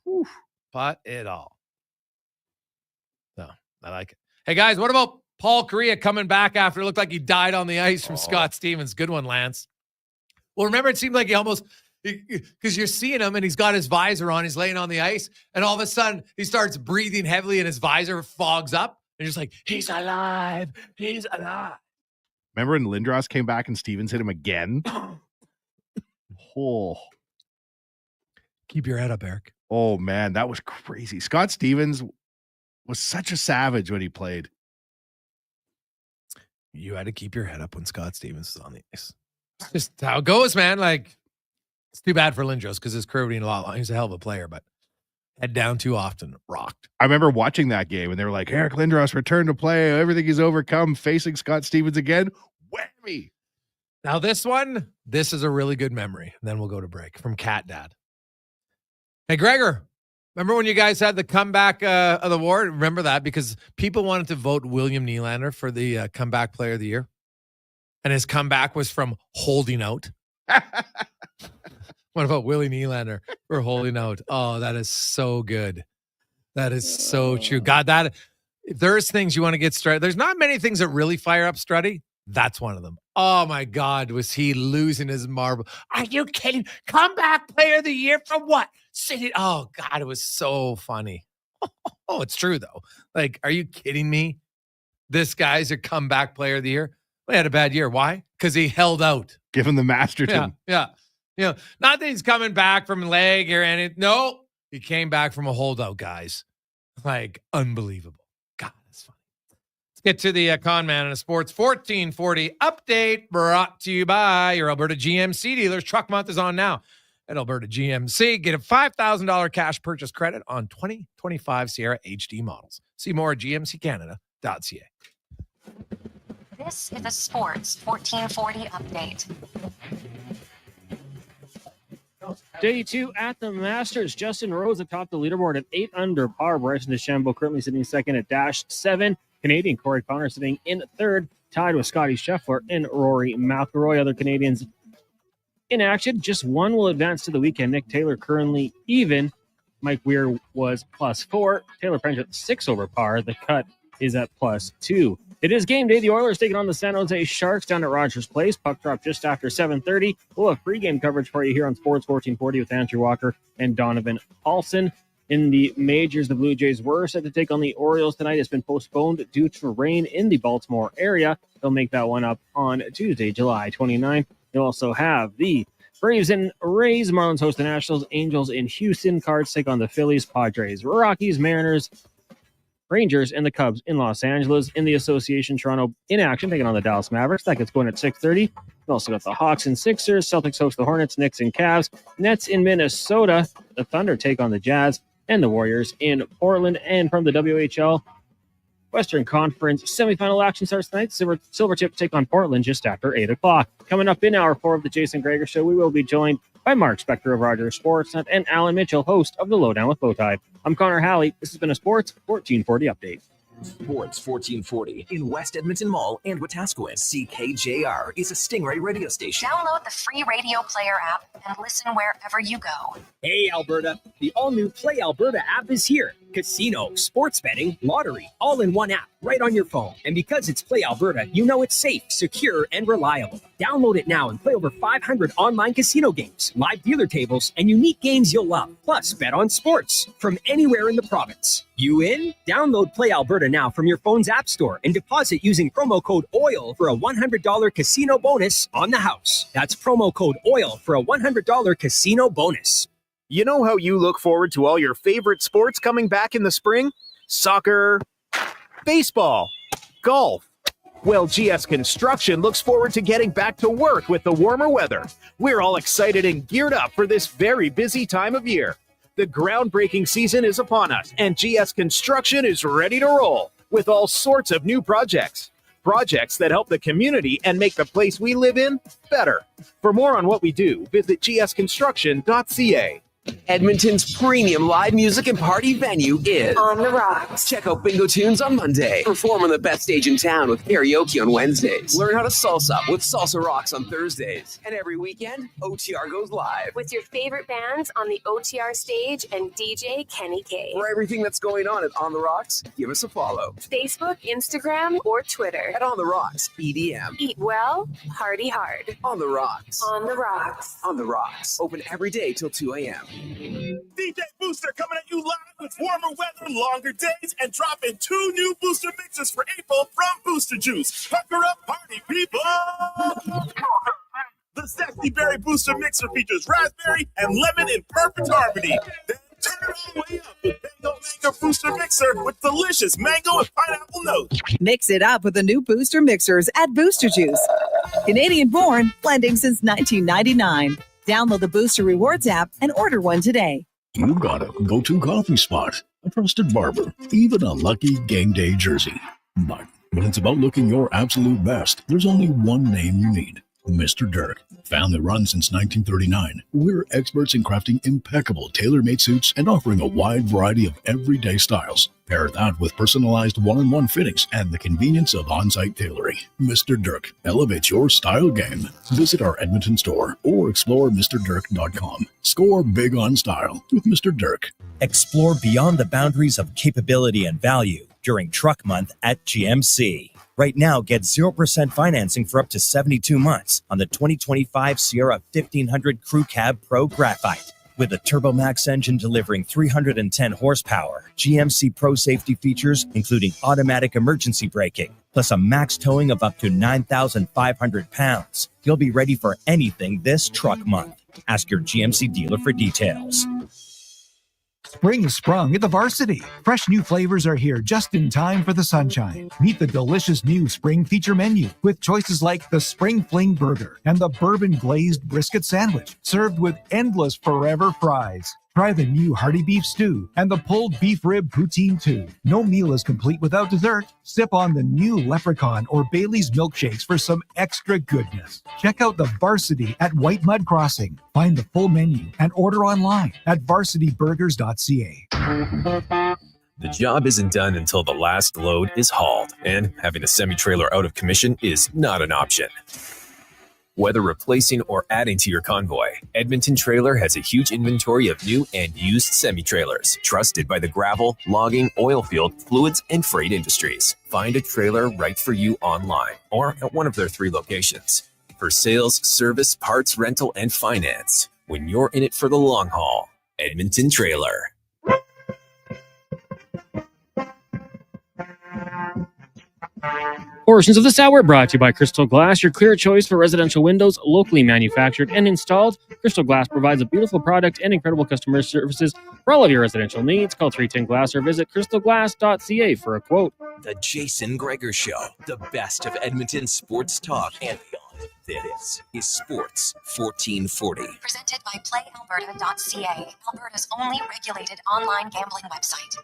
Oof. Putt it all. So, I like it. Hey, guys, what about Paul Correa coming back after it looked like he died on the ice from Scott Stevens? Good one, Lance. Well, remember, it seemed like he almost... because you're seeing him and he's got his visor on, he's laying on the ice, and all of a sudden he starts breathing heavily and his visor fogs up and just like, he's alive. Remember when Lindros came back and Stevens hit him again? Keep your head up, Eric. Oh man, that was crazy. Scott Stevens was such a savage when he played. You had to keep your head up when Scott Stevens was on the ice. It's just how it goes, man. Like, it's too bad for Lindros because his career being a lot long. He's a hell of a player, but head down too often, rocked. I remember watching that game and they were like, Eric Lindros returned to play. Everything he's overcome, facing Scott Stevens again. Whammy. Now this is a really good memory. And then we'll go to break from Cat Dad. Hey, Gregor, remember when you guys had the comeback of the award? Remember that? Because people wanted to vote William Nylander for the comeback player of the year. And his comeback was from holding out. What about Willie Nylander for holding out? Oh, that is so good. That is so true. God, that if there's things you want to get started, there's not many things that really fire up Struddy. That's one of them. Oh my God, was he losing his marble? Are you kidding? Comeback player of the year for what? City. Oh God, it was so funny. Oh, it's true though. Like, are you kidding me? This guy's a comeback player of the year. Well, he had a bad year. Why? Because he held out. Give him the Masterton. Yeah. Not that he's coming back from leg or anything. No, he came back from a holdout, guys. Like, unbelievable. God, that's funny. Let's get to the Con Man in a Sports 1440 update brought to you by your Alberta GMC dealers. Truck month is on now at Alberta GMC. Get a $5,000 cash purchase credit on 2025 Sierra HD models. See more at gmccanada.ca. This is a Sports 1440 update. Day 2 at the Masters. Justin Rose atop the leaderboard at 8 under par. Bryson DeChambeau currently sitting second at -7. Canadian Corey Connor sitting in third, tied with Scotty Scheffler and Rory McIlroy. Other Canadians in action. Just one will advance to the weekend. Nick Taylor currently even. Mike Weir was +4. Taylor French at 6 over par. The cut is at +2. It is game day. The Oilers taking on the San Jose Sharks down at Rogers Place. Puck drop just after 7:30. We'll have pregame coverage for you here on Sports 1440 with Andrew Walker and Donovan Paulson. In the majors, the Blue Jays were set to take on the Orioles tonight. It's been postponed due to rain in the Baltimore area. They'll make that one up on Tuesday, July 29th. You'll also have the Braves and Rays. Marlins host the Nationals. Angels in Houston. Cards take on the Phillies. Padres, Rockies, Mariners, Rangers, and the Cubs in Los Angeles. In the association, Toronto in action, taking on the Dallas Mavericks. That gets going at 6:30. We've also got the Hawks and Sixers. Celtics host the Hornets, Knicks and Cavs. Nets in Minnesota. The Thunder take on the Jazz, and the Warriors in Portland. And from the WHL, Western Conference semifinal action starts tonight. Silvertip take on Portland just after 8 o'clock. Coming up in hour 4 of the Jason Gregor Show, we will be joined by Mark Spector of Rogers Sportsnet and Alan Mitchell, host of The Lowdown with Lowetide. I'm Connor Halley. This has been a Sports 1440 update. Sports 1440 in West Edmonton Mall and Wetaskiwin. CKJR is a Stingray radio station. Download the free radio player app and listen wherever you go. Hey, Alberta. The all-new Play Alberta app is here. Casino, sports betting, lottery, all in one app, right on your phone. And because it's Play Alberta, you know it's safe, secure, and reliable. Download it now and play over 500 online casino games, live dealer tables, and unique games you'll love. Plus, bet on sports from anywhere in the province. You in? Download Play Alberta now from your phone's app store and deposit using promo code OIL for a $100 casino bonus on the house. That's promo code OIL for a $100 casino bonus. You know how you look forward to all your favorite sports coming back in the spring? Soccer, baseball, golf. Well, GS Construction looks forward to getting back to work with the warmer weather. We're all excited and geared up for this very busy time of year. The groundbreaking season is upon us, and GS Construction is ready to roll with all sorts of new projects. Projects that help the community and make the place we live in better. For more on what we do, visit gsconstruction.ca. Edmonton's premium live music and party venue is On the Rocks. Check out Bingo Tunes on Monday. Perform on the best stage in town with karaoke on Wednesdays. Learn how to salsa with Salsa Rocks on Thursdays. And every weekend, OTR goes live. With your favorite bands on the OTR stage and DJ Kenny K. For everything that's going on at On the Rocks, give us a follow. Facebook, Instagram, or Twitter. At On the Rocks, EDM. Eat well, party hard. On the Rocks. On the Rocks. On the Rocks. Open every day till 2 a.m. DJ Booster coming at you live with warmer weather, longer days, and dropping 2 new booster mixes for April from Booster Juice. Pucker up, party people! The Sexy Berry Booster Mixer features raspberry and lemon in perfect harmony. Then turn it all the way up with Mango Booster Mixer with delicious mango and pineapple notes. Mix it up with the new Booster Mixers at Booster Juice. Canadian-born, blending since 1999. Download the Booster Rewards app and order one today. You got a go-to coffee spot, a trusted barber, even a lucky game day jersey. But when it's about looking your absolute best, there's only one name you need. Mr. Dirk. Family run since 1939, we're experts in crafting impeccable tailor-made suits and offering a wide variety of everyday styles. Pair that with personalized one-on-one fittings and the convenience of on-site tailoring. Mr. Dirk elevates your style game. Visit our Edmonton store or explore MrDirk.com. Score big on style with Mr. Dirk. Explore beyond the boundaries of capability and value during Truck Month at GMC. Right now, get 0% financing for up to 72 months on the 2025 Sierra 1500 Crew Cab Pro Graphite. With a TurboMax engine delivering 310 horsepower, GMC Pro safety features including automatic emergency braking, plus a max towing of up to 9,500 pounds. You'll be ready for anything this Truck Month. Ask your GMC dealer for details. Spring has sprung at the Varsity. Fresh new flavors are here just in time for the sunshine. Meet the delicious new spring feature menu with choices like the Spring Fling Burger and the Bourbon Glazed Brisket Sandwich, served with endless forever fries. Try the new Hearty Beef Stew and the Pulled Beef Rib Poutine too. No meal is complete without dessert. Sip on the new Leprechaun or Bailey's milkshakes for some extra goodness. Check out the Varsity at White Mud Crossing. Find the full menu and order online at varsityburgers.ca. The job isn't done until the last load is hauled, and having a semi-trailer out of commission is not an option. Whether replacing or adding to your convoy, Edmonton Trailer has a huge inventory of new and used semi-trailers, trusted by the gravel, logging, oil field, fluids, and freight industries. Find a trailer right for you online or at one of their 3 locations. For sales, service, parts, rental, and finance, when you're in it for the long haul, Edmonton Trailer. Portions of this hour brought to you by Crystal Glass, your clear choice for residential windows, locally manufactured and installed. Crystal Glass provides a beautiful product and incredible customer services for all of your residential needs. Call 310 Glass or visit crystalglass.ca for a quote. The Jason Gregor Show, the best of Edmonton sports talk and beyond. This is Sports 1440. Presented by PlayAlberta.ca, Alberta's only regulated online gambling website.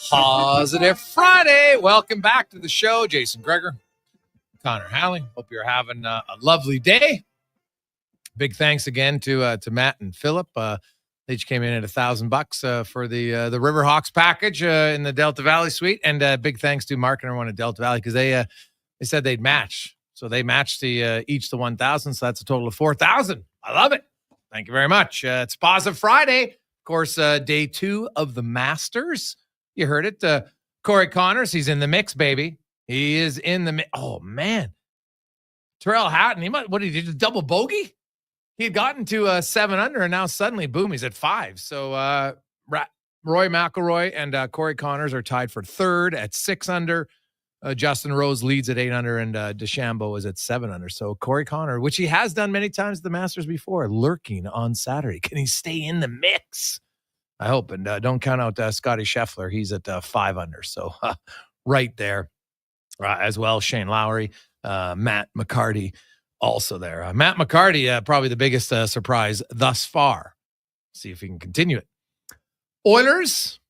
Positive Friday. Welcome back to the show. Jason Gregor, Connor Halley. Hope you're having a lovely day. Big thanks again to Matt and Philip. They each came in at $1,000 for the Riverhawks package in the Delta Valley suite. And big thanks to Mark and everyone at Delta Valley because they said they'd match. So they matched each the 1,000. So that's a total of 4,000. I love it. Thank you very much. It's Positive Friday. Of course, day 2 of the Masters. You heard it. Corey Connors, he's in the mix, baby. He is in the mix. Oh, man. Terrell Hatton, what did he do? Double bogey? He had gotten to 7 under, and now suddenly, boom, he's at 5. So Roy McIlroy and Corey Connors are tied for 3rd at 6 under. Justin Rose leads at 8 under, and DeChambeau is at 7 under. So Corey Connor, which he has done many times at the Masters before, lurking on Saturday. Can he stay in the mix? I hope. And don't count out Scotty Scheffler. He's at 5 under. So right there as well. Shane Lowry, Matt McCarty also there. Matt McCarty, probably the biggest surprise thus far. See if he can continue it. Oilers,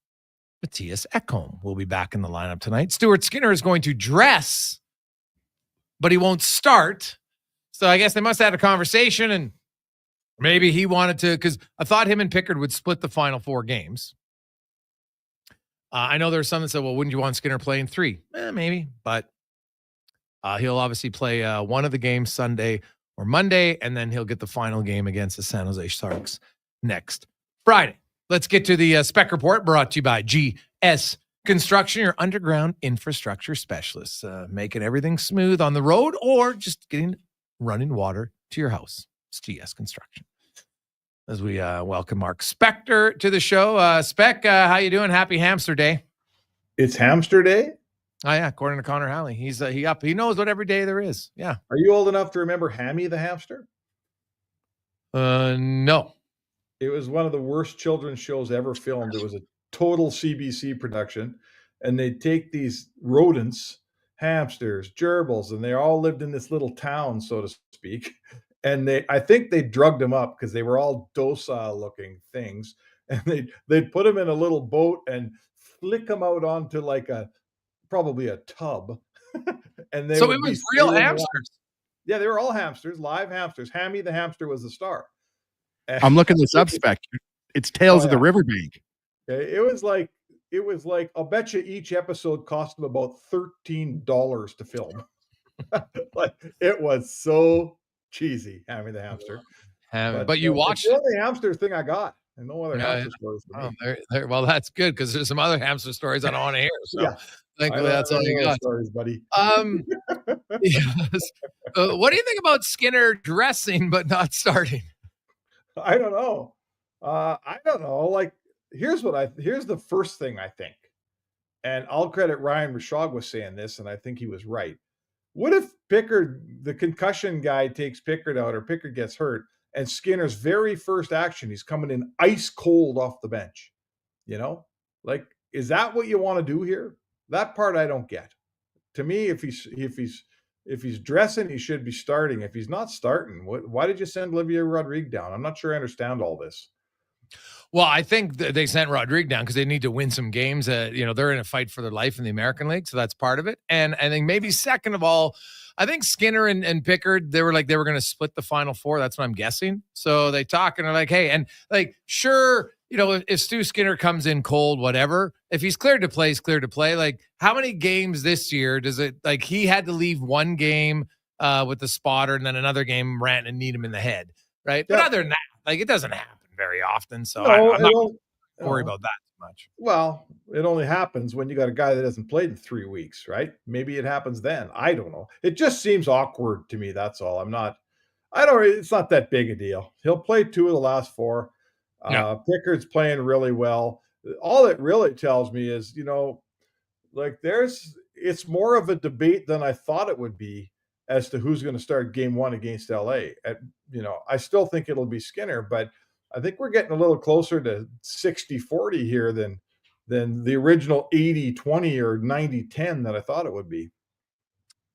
Matthias Ekholm will be back in the lineup tonight. Stuart Skinner is going to dress, but he won't start. So I guess they must have had a conversation, and maybe he wanted to, because I thought him and Pickard would split the final 4 games. I know there's some that said, well, wouldn't you want Skinner playing 3? Maybe, but he'll obviously play one of the games Sunday or Monday, and then he'll get the final game against the San Jose Sharks next Friday. Let's get to the Spec Report, brought to you by GS Construction, your underground infrastructure specialists, making everything smooth on the road or just getting running water to your house. It's GS Construction. As we welcome Mark Spector to the show. Spec, how you doing? Happy Hamster Day. It's Hamster Day? Oh, yeah, according to Connor Halley. He knows what every day there is. Yeah. Are you old enough to remember Hammy the hamster? No. It was one of the worst children's shows ever filmed. It was a total CBC production, and they'd take these rodents, hamsters, gerbils, and they all lived in this little town, so to speak. And I think they drugged them up because they were all docile looking things. And they'd put them in a little boat and flick them out onto probably a tub. And so it was real hamsters. Yeah, they were all hamsters, live hamsters. Hammy the hamster was the star. I'm looking this up, Spec. It's Tales of the Riverbank. It was like, I'll bet you each episode cost them about $13 to film. It was so cheesy, Hammy the hamster. But you watched the only hamster thing I got, and no other hamster stories. Well, that's good because there's some other hamster stories I don't want to hear. So yeah. Thankfully, that's all you got. Stories, buddy. Yes. What do you think about Skinner dressing but not starting? I don't know. Here's the first thing I think, and I'll credit Ryan Rishaug with saying this, and I think he was right. What if Pickard, the concussion guy, takes Pickard out, or Pickard gets hurt, and Skinner's very first action, he's coming in ice cold off the bench? Is that what you want to do here? That part I don't get. To me, if he's dressing, he should be starting. If he's not starting, why did you send Olivier Rodrigue down? I'm not sure I understand all this. Well, I think they sent Rodrigue down because they need to win some games. They're in a fight for their life in the American League, so that's part of it. And I think maybe second of all, I think Skinner and Pickard, they were going to split the Final Four. That's what I'm guessing. So they talk and they're like, hey, and sure, if Stu Skinner comes in cold, whatever, if he's cleared to play, he's cleared to play. How many games this year does it, he had to leave one game with the spotter and then another game ran and need him in the head, right? Yeah. But other than that, it doesn't happen very often. So I'm not worried about that too much. Well, it only happens when you got a guy that hasn't played in 3 weeks, right? Maybe it happens then. I don't know. It just seems awkward to me. That's all. It's not that big a deal. He'll play 2 of the last 4. Yeah. Pickard's playing really well. All it really tells me is, it's more of a debate than I thought it would be as to who's going to start game 1 against LA. I still think it'll be Skinner, but I think we're getting a little closer to 60-40 here than than the original 80-20 or 90-10 that I thought it would be.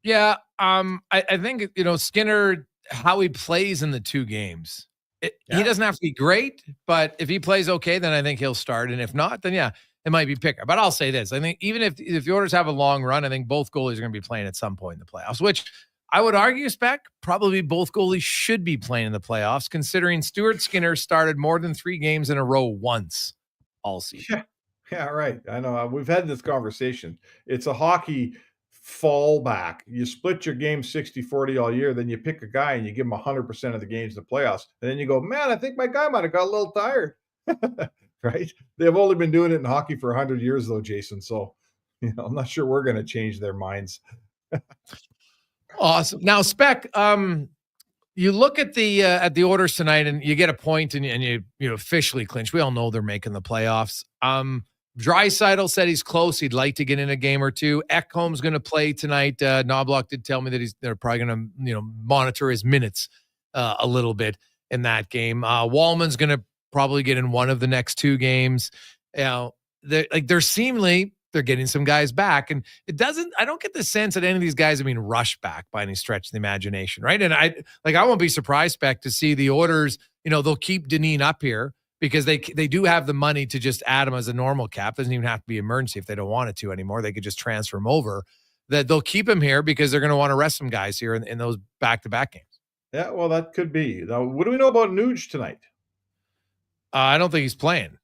Yeah, I think, Skinner, how he plays in the two games, he doesn't have to be great, but if he plays okay, then I think he'll start. And if not, then yeah, it might be Picker. But I'll say this. I think even if the Oilers have a long run, I think both goalies are going to be playing at some point in the playoffs, which I would argue, Spec, probably both goalies should be playing in the playoffs, considering Stuart Skinner started more than 3 games in a row once all season. Yeah, right. I know. We've had this conversation. It's a hockey fallback. You split your game 60-40 all year, then you pick a guy and you give him 100% of the games in the playoffs. And then you go, man, I think my guy might have got a little tired. Right? They've only been doing it in hockey for 100 years, though, Jason. So, I'm not sure we're going to change their minds. Awesome. Now, Spec, you look at the Oilers tonight, and you get a point, and you officially clinch. We all know they're making the playoffs. Draisaitl said he's close. He'd like to get in a game or two. Ekholm's going to play tonight. Knobloch did tell me that they're probably going to monitor his minutes a little bit in that game. Wallman's going to probably get in one of the next 2 games. They're seemingly they're getting some guys back, and I don't get the sense that any of these guys are being rushed back by any stretch of the imagination, right? And I won't be surprised, Spec, to see the Oilers, they'll keep Dineen up here because they do have the money to just add him as a normal cap. Doesn't even have to be emergency if they don't want it to anymore. They could just transfer him over. That they'll keep him here because they're going to want to rest some guys here in those back-to-back games. Yeah, well, that could be. Now, what do we know about Nuge tonight? I don't think he's playing.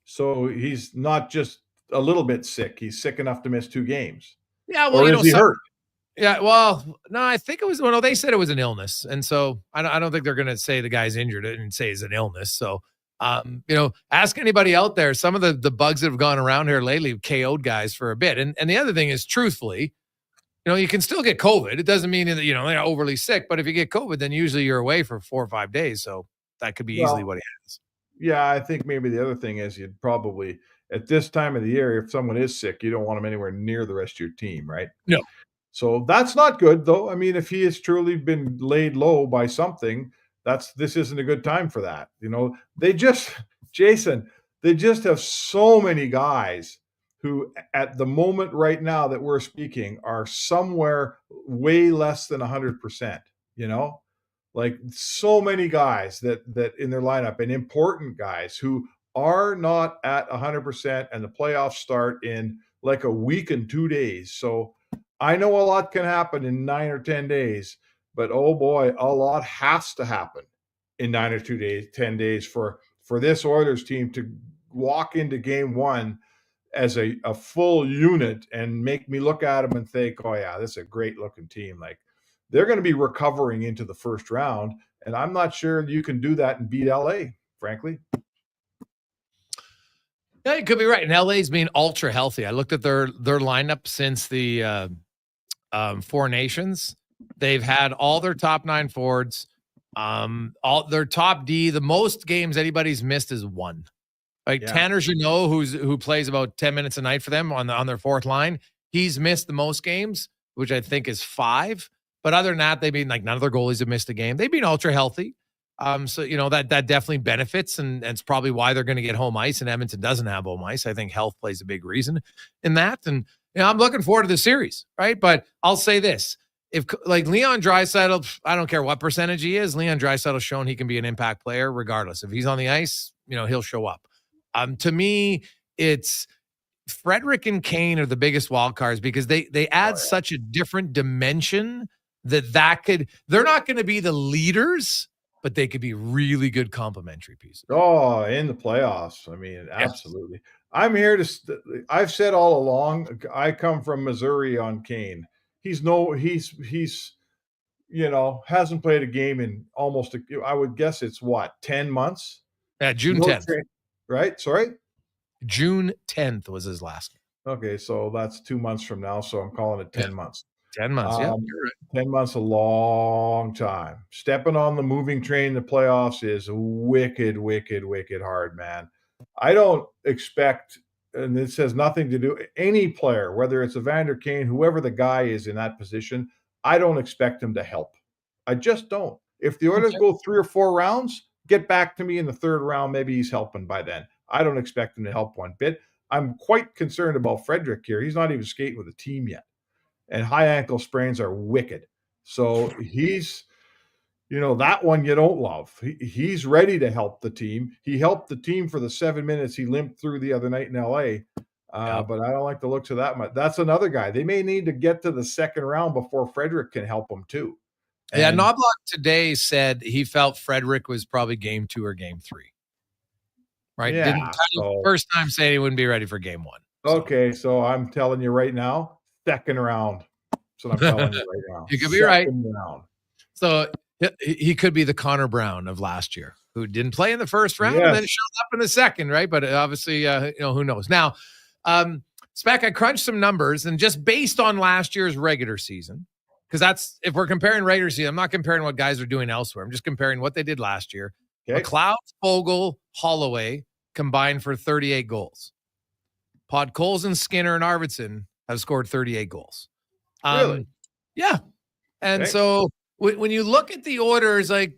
So he's not just a little bit sick. He's sick enough to miss 2 games. Yeah, well, or is he hurt? Yeah, well, no, I think it was. Well, no, they said it was an illness, and so I don't think they're going to say the guy's injured and say it's an illness. So, ask anybody out there. Some of the bugs that have gone around here lately have KO'd guys for a bit. And the other thing is, truthfully, you can still get COVID. It doesn't mean that they're overly sick, but if you get COVID, then usually you're away for 4 or 5 days. So that could be easily what he has. Yeah, I think maybe the other thing is you'd probably, at this time of the year, if someone is sick, you don't want them anywhere near the rest of your team, right? No. So that's not good, though. I mean, if he has truly been laid low by something, this isn't a good time for that. Jason, they just have so many guys who at the moment right now that we're speaking are somewhere way less than 100%, like so many guys that in their lineup, and important guys who are not at 100%, and the playoffs start in like a week and 2 days. So I know a lot can happen in 9 or 10 days, but oh boy, a lot has to happen in 9 or 2 days, 10 days for this Oilers team to walk into game 1 as a full unit and make me look at them and think, oh yeah, this is a great looking team. Like, they're going to be recovering into the first round, and I'm not sure you can do that and beat LA, frankly. Yeah, you could be right. And LA's being ultra healthy. I looked at their lineup since the 4 Nations. They've had all their top 9 forwards, all their top D. The most games anybody's missed is 1. Tanner Jeannot, who plays about 10 minutes a night for them on their 4th line, he's missed the most games, which I think is 5. But other than that, they've been none of their goalies have missed a game. They've been ultra healthy. So, that definitely benefits, and it's probably why they're going to get home ice, and Edmonton doesn't have home ice. I think health plays a big reason in that. And, I'm looking forward to the series, right? But I'll say this. If, Leon Draisaitl, I don't care what percentage he is, Leon Draisaitl's shown he can be an impact player regardless. If he's on the ice, he'll show up. To me, it's Frederick and Kane are the biggest wild cards because they add such a different dimension they're not going to be the leaders, but they could be really good complementary pieces. Oh, in the playoffs. I mean, absolutely. I'm here I've said all along, I come from Missouri on Kane. He's hasn't played a game in almost, I would guess it's 10 months? Yeah, June 10th. Right? Sorry? June 10th was his last game. Okay, so that's 2 months from now, so I'm calling it 10 months. 10 months, yeah. 10 months, a long time. Stepping on the moving train in the playoffs is wicked, wicked, wicked hard, man. I don't expect, and this has nothing to do, any player, whether it's Evander Kane, whoever the guy is in that position, I don't expect him to help. I just don't. If the Oilers go 3 or 4 rounds, get back to me in the 3rd round. Maybe he's helping by then. I don't expect him to help one bit. I'm quite concerned about Frederick here. He's not even skating with a team yet. And high ankle sprains are wicked. So he's, that one you don't love. He's ready to help the team. He helped the team for the 7 minutes he limped through the other night in LA. But I don't like the looks of that much. That's another guy. They may need to get to the second round before Frederick can help them too. Yeah, Knobloch today said he felt Frederick was probably game 2 or game 3. Right? Yeah, Didn't first time say he wouldn't be ready for game 1. Okay, so I'm telling you right now, second round. That's what I'm telling you right now. You could be right. Second round. So he could be the Connor Brown of last year, who didn't play in the first round and then showed up in the second, right? But obviously, who knows? Now, Spec, I crunched some numbers, and just based on last year's regular season, because that's, if we're comparing regular season, I'm not comparing what guys are doing elsewhere. I'm just comparing what they did last year. Okay. McLeod, Fogle, Holloway combined for 38 goals. Podkolzin, Skinner, and Arvidsson have scored 38 goals. Really? Yeah. And so when you look at the orders, I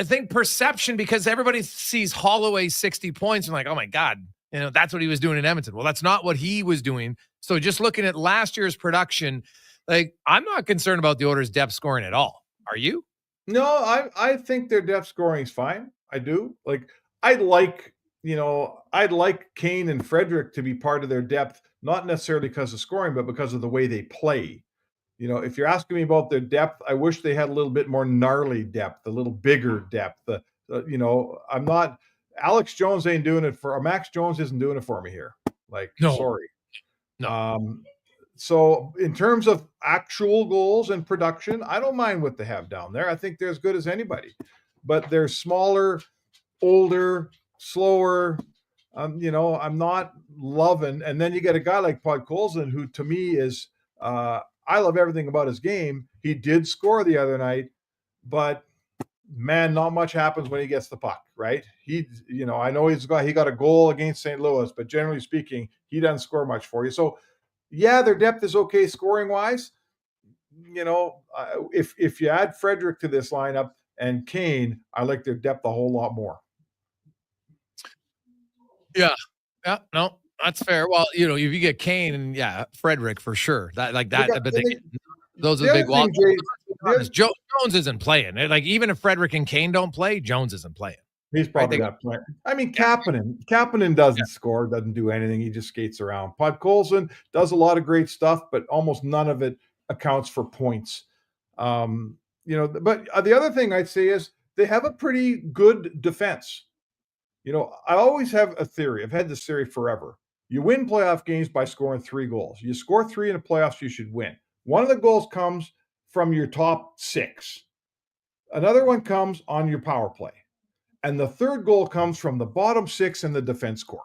think perception, because everybody sees Holloway 60 points and like, oh my God, that's what he was doing in Edmonton. Well, that's not what he was doing. So just looking at last year's production, I'm not concerned about the Oilers' depth scoring at all. Are you? No, I think their depth scoring is fine. I do. I'd like Kane and Frederick to be part of their depth, not necessarily because of scoring, but because of the way they play. If you're asking me about their depth, I wish they had a little bit more gnarly depth, a little bigger depth. I'm not. Alex Jones ain't doing it for. Max Jones isn't doing it for me here. No. Sorry. No. So in terms of actual goals and production, I don't mind what they have down there. I think they're as good as anybody, but they're smaller, older, slower. I'm not loving. And then you get a guy like Podkolzin, who to me is. I love everything about his game. He did score the other night, but man, not much happens when he gets the puck, right? I know he got a goal against St. Louis, but generally speaking, he doesn't score much for you. So, yeah, their depth is okay scoring wise. If you add Frederick to this lineup and Kane, I like their depth a whole lot more. Yeah. Yeah. No. That's fair. Well, if you get Kane and Frederick for sure. Those are the big walls. Jones isn't playing. Even if Frederick and Kane don't play, Jones isn't playing. He's probably not playing. I mean, Kapanen doesn't score, doesn't do anything. He just skates around. Podkolzin does a lot of great stuff, but almost none of it accounts for points. But the other thing I'd say is they have a pretty good defense. I always have a theory. I've had this theory forever. You win playoff games by scoring 3 goals. You score 3 in the playoffs, you should win. One of the goals comes from your top 6. Another one comes on your power play. And the third goal comes from the bottom 6 in the defense core.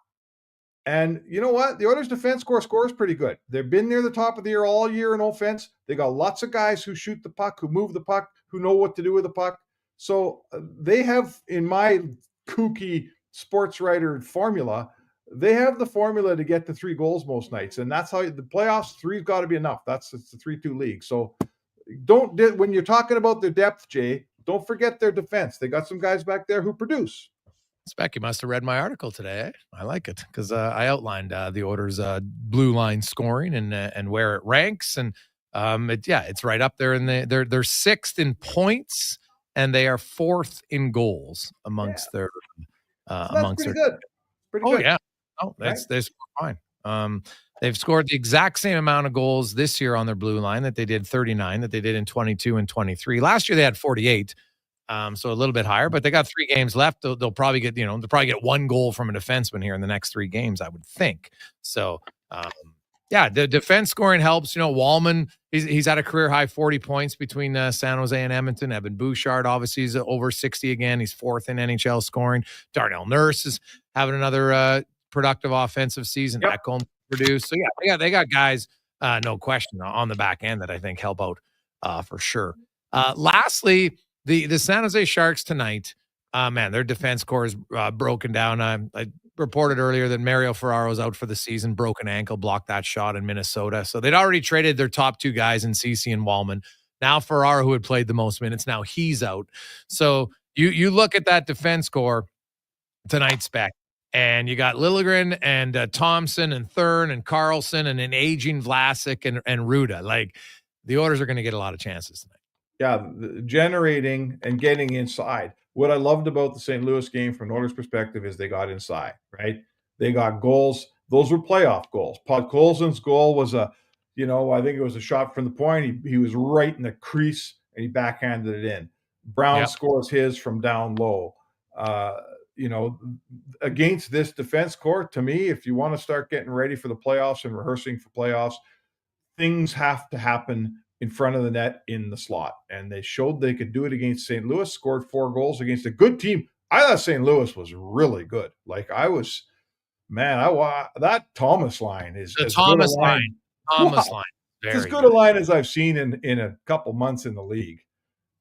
And you know what? The Oilers' defense core scores pretty good. They've been near the top of the year all year in offense. They got lots of guys who shoot the puck, who move the puck, who know what to do with the puck. So they have, in my kooky sports writer formula, they have the formula to get to 3 goals most nights. And that's how the playoffs, 3's got to be enough. It's the 3-2 league. So when you're talking about their depth, Jay, don't forget their defense. They got some guys back there who produce. Spec, you must have read my article today. I like it because I outlined the Oilers' blue line scoring and where it ranks. And it's right up there. And they're 6th in points, and they are 4th in goals amongst their amongst pretty their. Good. Pretty good. Yeah. Oh, they score fine. They've scored the exact same amount of goals this year on their blue line that they did 39, that they did in 22 and 23. Last year they had 48, so a little bit higher. But they got 3 games left. They'll probably get 1 goal from a defenseman here in the next 3 games, I would think. So, the defense scoring helps. Wallman, he's had a career high 40 points between San Jose and Edmonton. Evan Bouchard obviously is over 60 again. He's 4th in NHL scoring. Darnell Nurse is having another productive offensive season. Yep. Ekholm produced. So they got guys, no question, on the back end that I think help out for sure. Lastly, the San Jose Sharks tonight, their defense core is broken down. I reported earlier that Mario Ferraro's out for the season, broken ankle, blocked that shot in Minnesota. So they'd already traded their top 2 guys in Ceci and Wallman. Now Ferraro, who had played the most minutes, now he's out. So you look at that defense core tonight, Spec, and you got Liljegren and Thompson and Thurn and Carlson and an aging Vlasic and Ruda. Like, the Oilers are going to get a lot of chances tonight. Yeah, generating and getting inside. What I loved about the St. Louis game from an Oilers perspective is they got inside, right? They got goals. Those were playoff goals. Podkolzin's goal was I think it was a shot from the point. He was right in the crease, and he backhanded it in. Brown scores his from down low. Against this defense core, to me, if you want to start getting ready for the playoffs and rehearsing for playoffs, things have to happen in front of the net in the slot. And they showed they could do it against St. Louis, scored 4 goals against a good team. I thought St. Louis was really good. Like, that Thomas line is the Thomas line. Thomas line. It's as good a line as I've seen in a couple months in the league.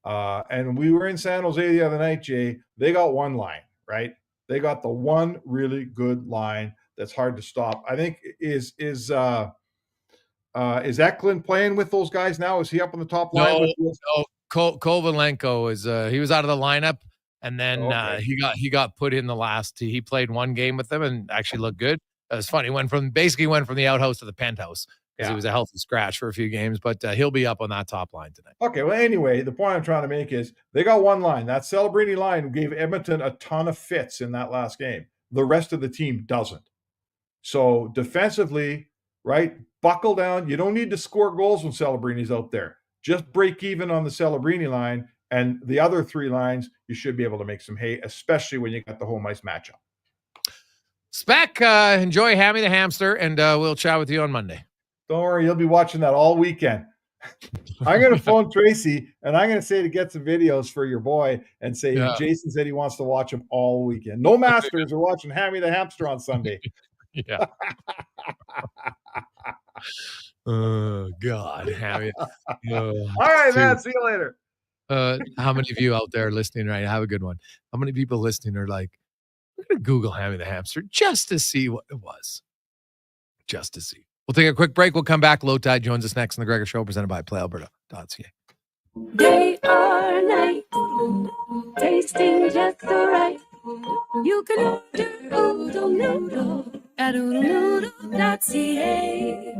And we were in San Jose the other night, Jay. They got one line, right? They got the one really good line that's hard to stop. I think is Eklund playing with those guys now? Is he up on the top line? No. Kovalenko is he was out of the lineup, and then he got put in the last. He played one game with them and actually looked good. It was funny. Went from the outhouse to the penthouse because he was a healthy scratch for a few games, but he'll be up on that top line tonight. Okay. Well, anyway, the point I'm trying to make is they got one line. That Celebrini line gave Edmonton a ton of fits in that last game. The rest of the team doesn't. So defensively, right? Buckle down. You don't need to score goals when Celebrini's out there. Just break even on the Celebrini line, and the other 3 lines, you should be able to make some hay, especially when you got the home ice matchup. Spec, enjoy Hammy the Hamster, and we'll chat with you on Monday. Don't worry, you'll be watching that all weekend. I'm going to phone Tracy, and I'm going to say to get some videos for your boy and say Jason said he wants to watch them all weekend. No Masters are watching Hammy the Hamster on Sunday. Yeah. Oh, God. Hammy. All right, man. See you later. How many of you out there listening right now? Have a good one. How many people listening are like, we're going to Google Hammy the Hamster just to see what it was? Just to see. We'll take a quick break. We'll come back. Lowetide joins us next on the Gregor Show, presented by PlayAlberta.ca. Day or night, tasting just the right. You can order oodle noodle at oodlenoodle.ca,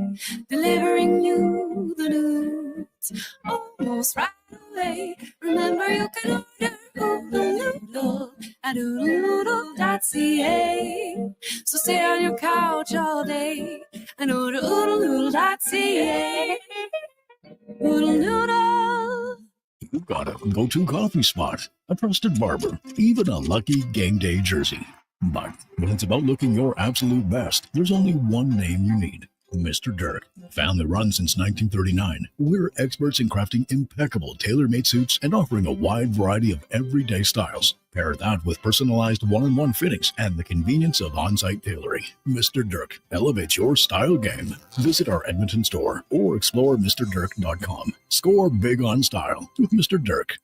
delivering you the news almost right away. Remember, you can order oodle noodle at oodlenoodle.ca. So stay on your couch all day and order oodlenoodle.ca. Oodle noodle. You got a go-to coffee spot, a trusted barber, even a lucky game day jersey. But when it's about looking your absolute best, there's only one name you need. Mr. Dirk. Family run since 1939. We're experts in crafting impeccable tailor-made suits and offering a wide variety of everyday styles. Pair that with personalized one-on-one fittings and the convenience of on-site tailoring. Mr. Dirk elevates your style game. Visit our Edmonton store or explore MrDirk.com. Score big on style with Mr. Dirk.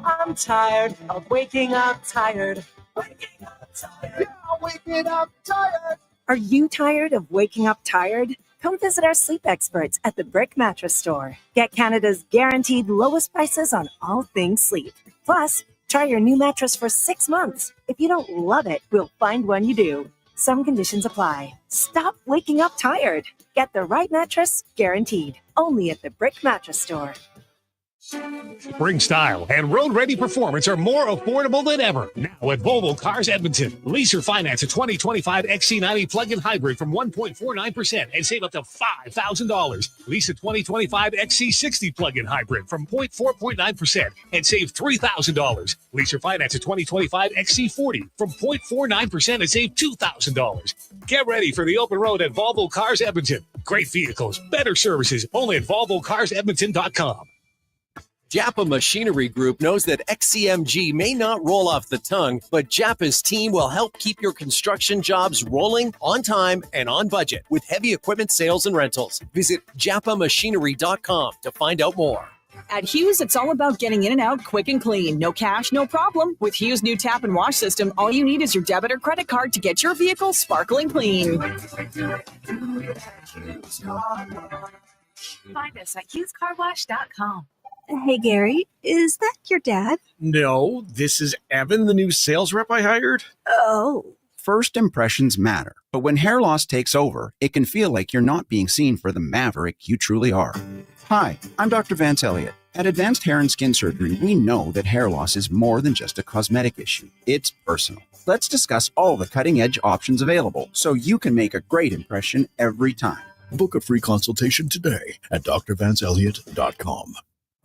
I'm tired of waking up tired. Waking up tired. Yeah, waking up tired. Are you tired of waking up tired? Come visit our sleep experts at the Brick Mattress Store. Get Canada's guaranteed lowest prices on all things sleep. Plus, try your new mattress for 6 months. If you don't love it, we'll find one you do. Some conditions apply. Stop waking up tired. Get the right mattress, guaranteed. Only at the Brick Mattress Store. Spring style and road-ready performance are more affordable than ever. Now at Volvo Cars Edmonton. Lease or finance a 2025 XC90 plug-in hybrid from 1.49% and save up to $5,000. Lease a 2025 XC60 plug-in hybrid from 4.9% and save $3,000. Lease or finance a 2025 XC40 from 0.49% and save $2,000. Get ready for the open road at Volvo Cars Edmonton. Great vehicles, better services, only at VolvoCarsEdmonton.com. Japa Machinery Group knows that XCMG may not roll off the tongue, but Japa's team will help keep your construction jobs rolling on time and on budget with heavy equipment sales and rentals. Visit japamachinery.com to find out more. At Hughes, it's all about getting in and out quick and clean. No cash, no problem. With Hughes' new tap and wash system, all you need is your debit or credit card to get your vehicle sparkling clean. Find us at HughesCarWash.com. Hey, Gary, is that your dad? No, this is Evan, the new sales rep I hired. Oh. First impressions matter, but when hair loss takes over, it can feel like you're not being seen for the maverick you truly are. Hi, I'm Dr. Vance Elliott. At Advanced Hair and Skin Surgery, we know that hair loss is more than just a cosmetic issue. It's personal. Let's discuss all the cutting-edge options available so you can make a great impression every time. Book a free consultation today at drvanceelliott.com.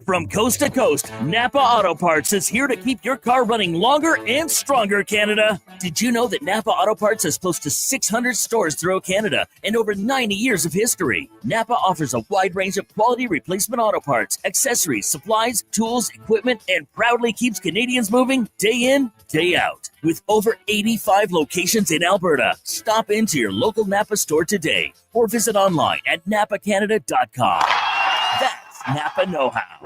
From coast to coast, Napa Auto Parts is here to keep your car running longer and stronger, Canada. Did you know that Napa Auto Parts has close to 600 stores throughout Canada and over 90 years of history? Napa offers a wide range of quality replacement auto parts, accessories, supplies, tools, equipment, and proudly keeps Canadians moving day in, day out. With over 85 locations in Alberta, stop into your local Napa store today or visit online at napacanada.com. That's Napa know-how.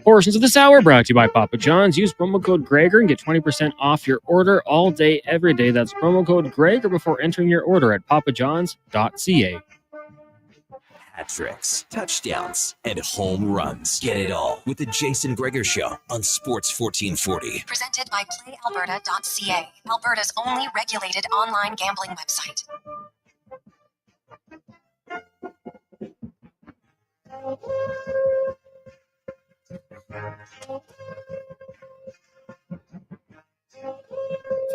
Portions of this hour brought to you by Papa John's. Use promo code Gregor and get 20% off your order all day, every day. That's promo code Gregor before entering your order at papajohns.ca. Hat tricks, touchdowns, and home runs. Get it all with the Jason Gregor Show on Sports 1440. Presented by PlayAlberta.ca, Alberta's only regulated online gambling website.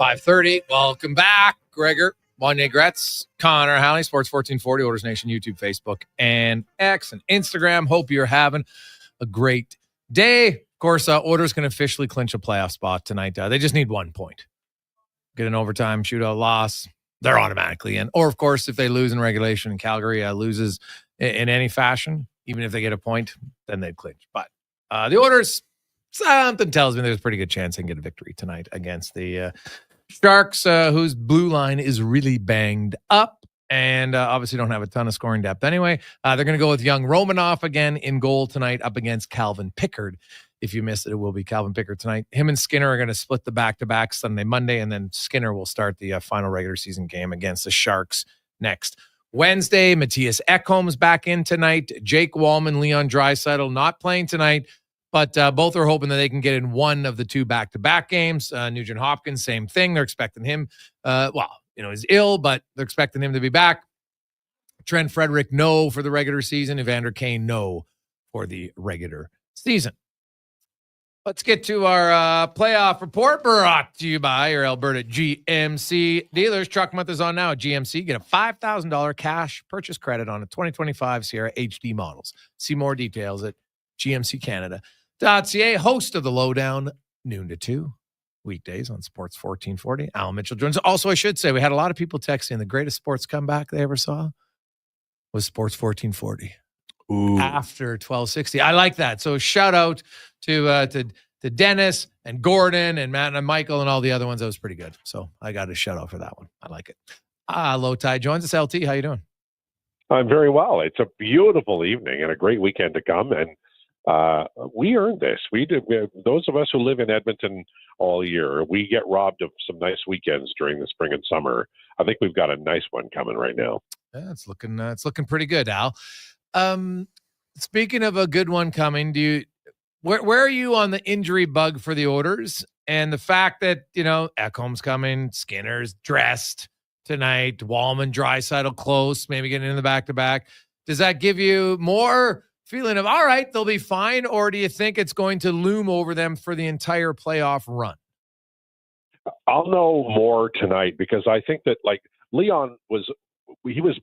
.530. Welcome back, Gregor. Wanye Gretz, Connor Halley, Sports 1440, Orders Nation, YouTube, Facebook, and X, and Instagram. Hope you're having a great day. Of course, Orders can officially clinch a playoff spot tonight. They just need 1 point. Get an overtime shootout loss, they're automatically in. Or, of course, if they lose in regulation and Calgary loses in any fashion, even if they get a point, then they'd clinch. But the Orders, something tells me there's a pretty good chance they can get a victory tonight against the Sharks, whose blue line is really banged up and obviously don't have a ton of scoring depth anyway. They're going to go with young Romanoff again in goal tonight up against Calvin Pickard. If you missed it, it will be Calvin Pickard tonight. Him and Skinner are going to split the back-to-back Sunday, Monday, and then Skinner will start the final regular season game against the Sharks next Wednesday. Matthias Ekholm's back in tonight. Jake Wallman, Leon Draisaitl not playing tonight. But both are hoping that they can get in one of the two back-to-back games. Nugent Hopkins, same thing. They're expecting him. He's ill, but they're expecting him to be back. Trent Frederick, no for the regular season. Evander Kane, no for the regular season. Let's get to our playoff report brought to you by your Alberta GMC dealers. Truck month is on now at GMC. Get a $5,000 cash purchase credit on a 2025 Sierra HD models. See more details at GMCCanada.ca. Host of the Lowdown, noon to 2, weekdays on Sports 1440. Al Mitchell joins. Also, I should say, we had a lot of people texting the greatest sports comeback they ever saw was Sports 1440. Ooh. After 1260. I like that. So shout out to Dennis and Gordon and Matt and Michael and all the other ones. That was pretty good. So I got a shout out for that one. I like it. Lowetide joins us. LT, how you doing? I'm very well. It's a beautiful evening and a great weekend to come. And we earned this. We did. Those of us who live in Edmonton all year, we get robbed of some nice weekends during the spring and summer. I think we've got a nice one coming right now. Yeah, it's looking pretty good, Al. Speaking of a good one coming, where are you on the injury bug for the Orders and the fact that Ekholm's coming, Skinner's dressed tonight, Wallman, Draisaitl close, maybe getting in the back-to-back? Does that give you more feeling of, all right, they'll be fine, or do you think it's going to loom over them for the entire playoff run? I'll know more tonight because I think that Leon was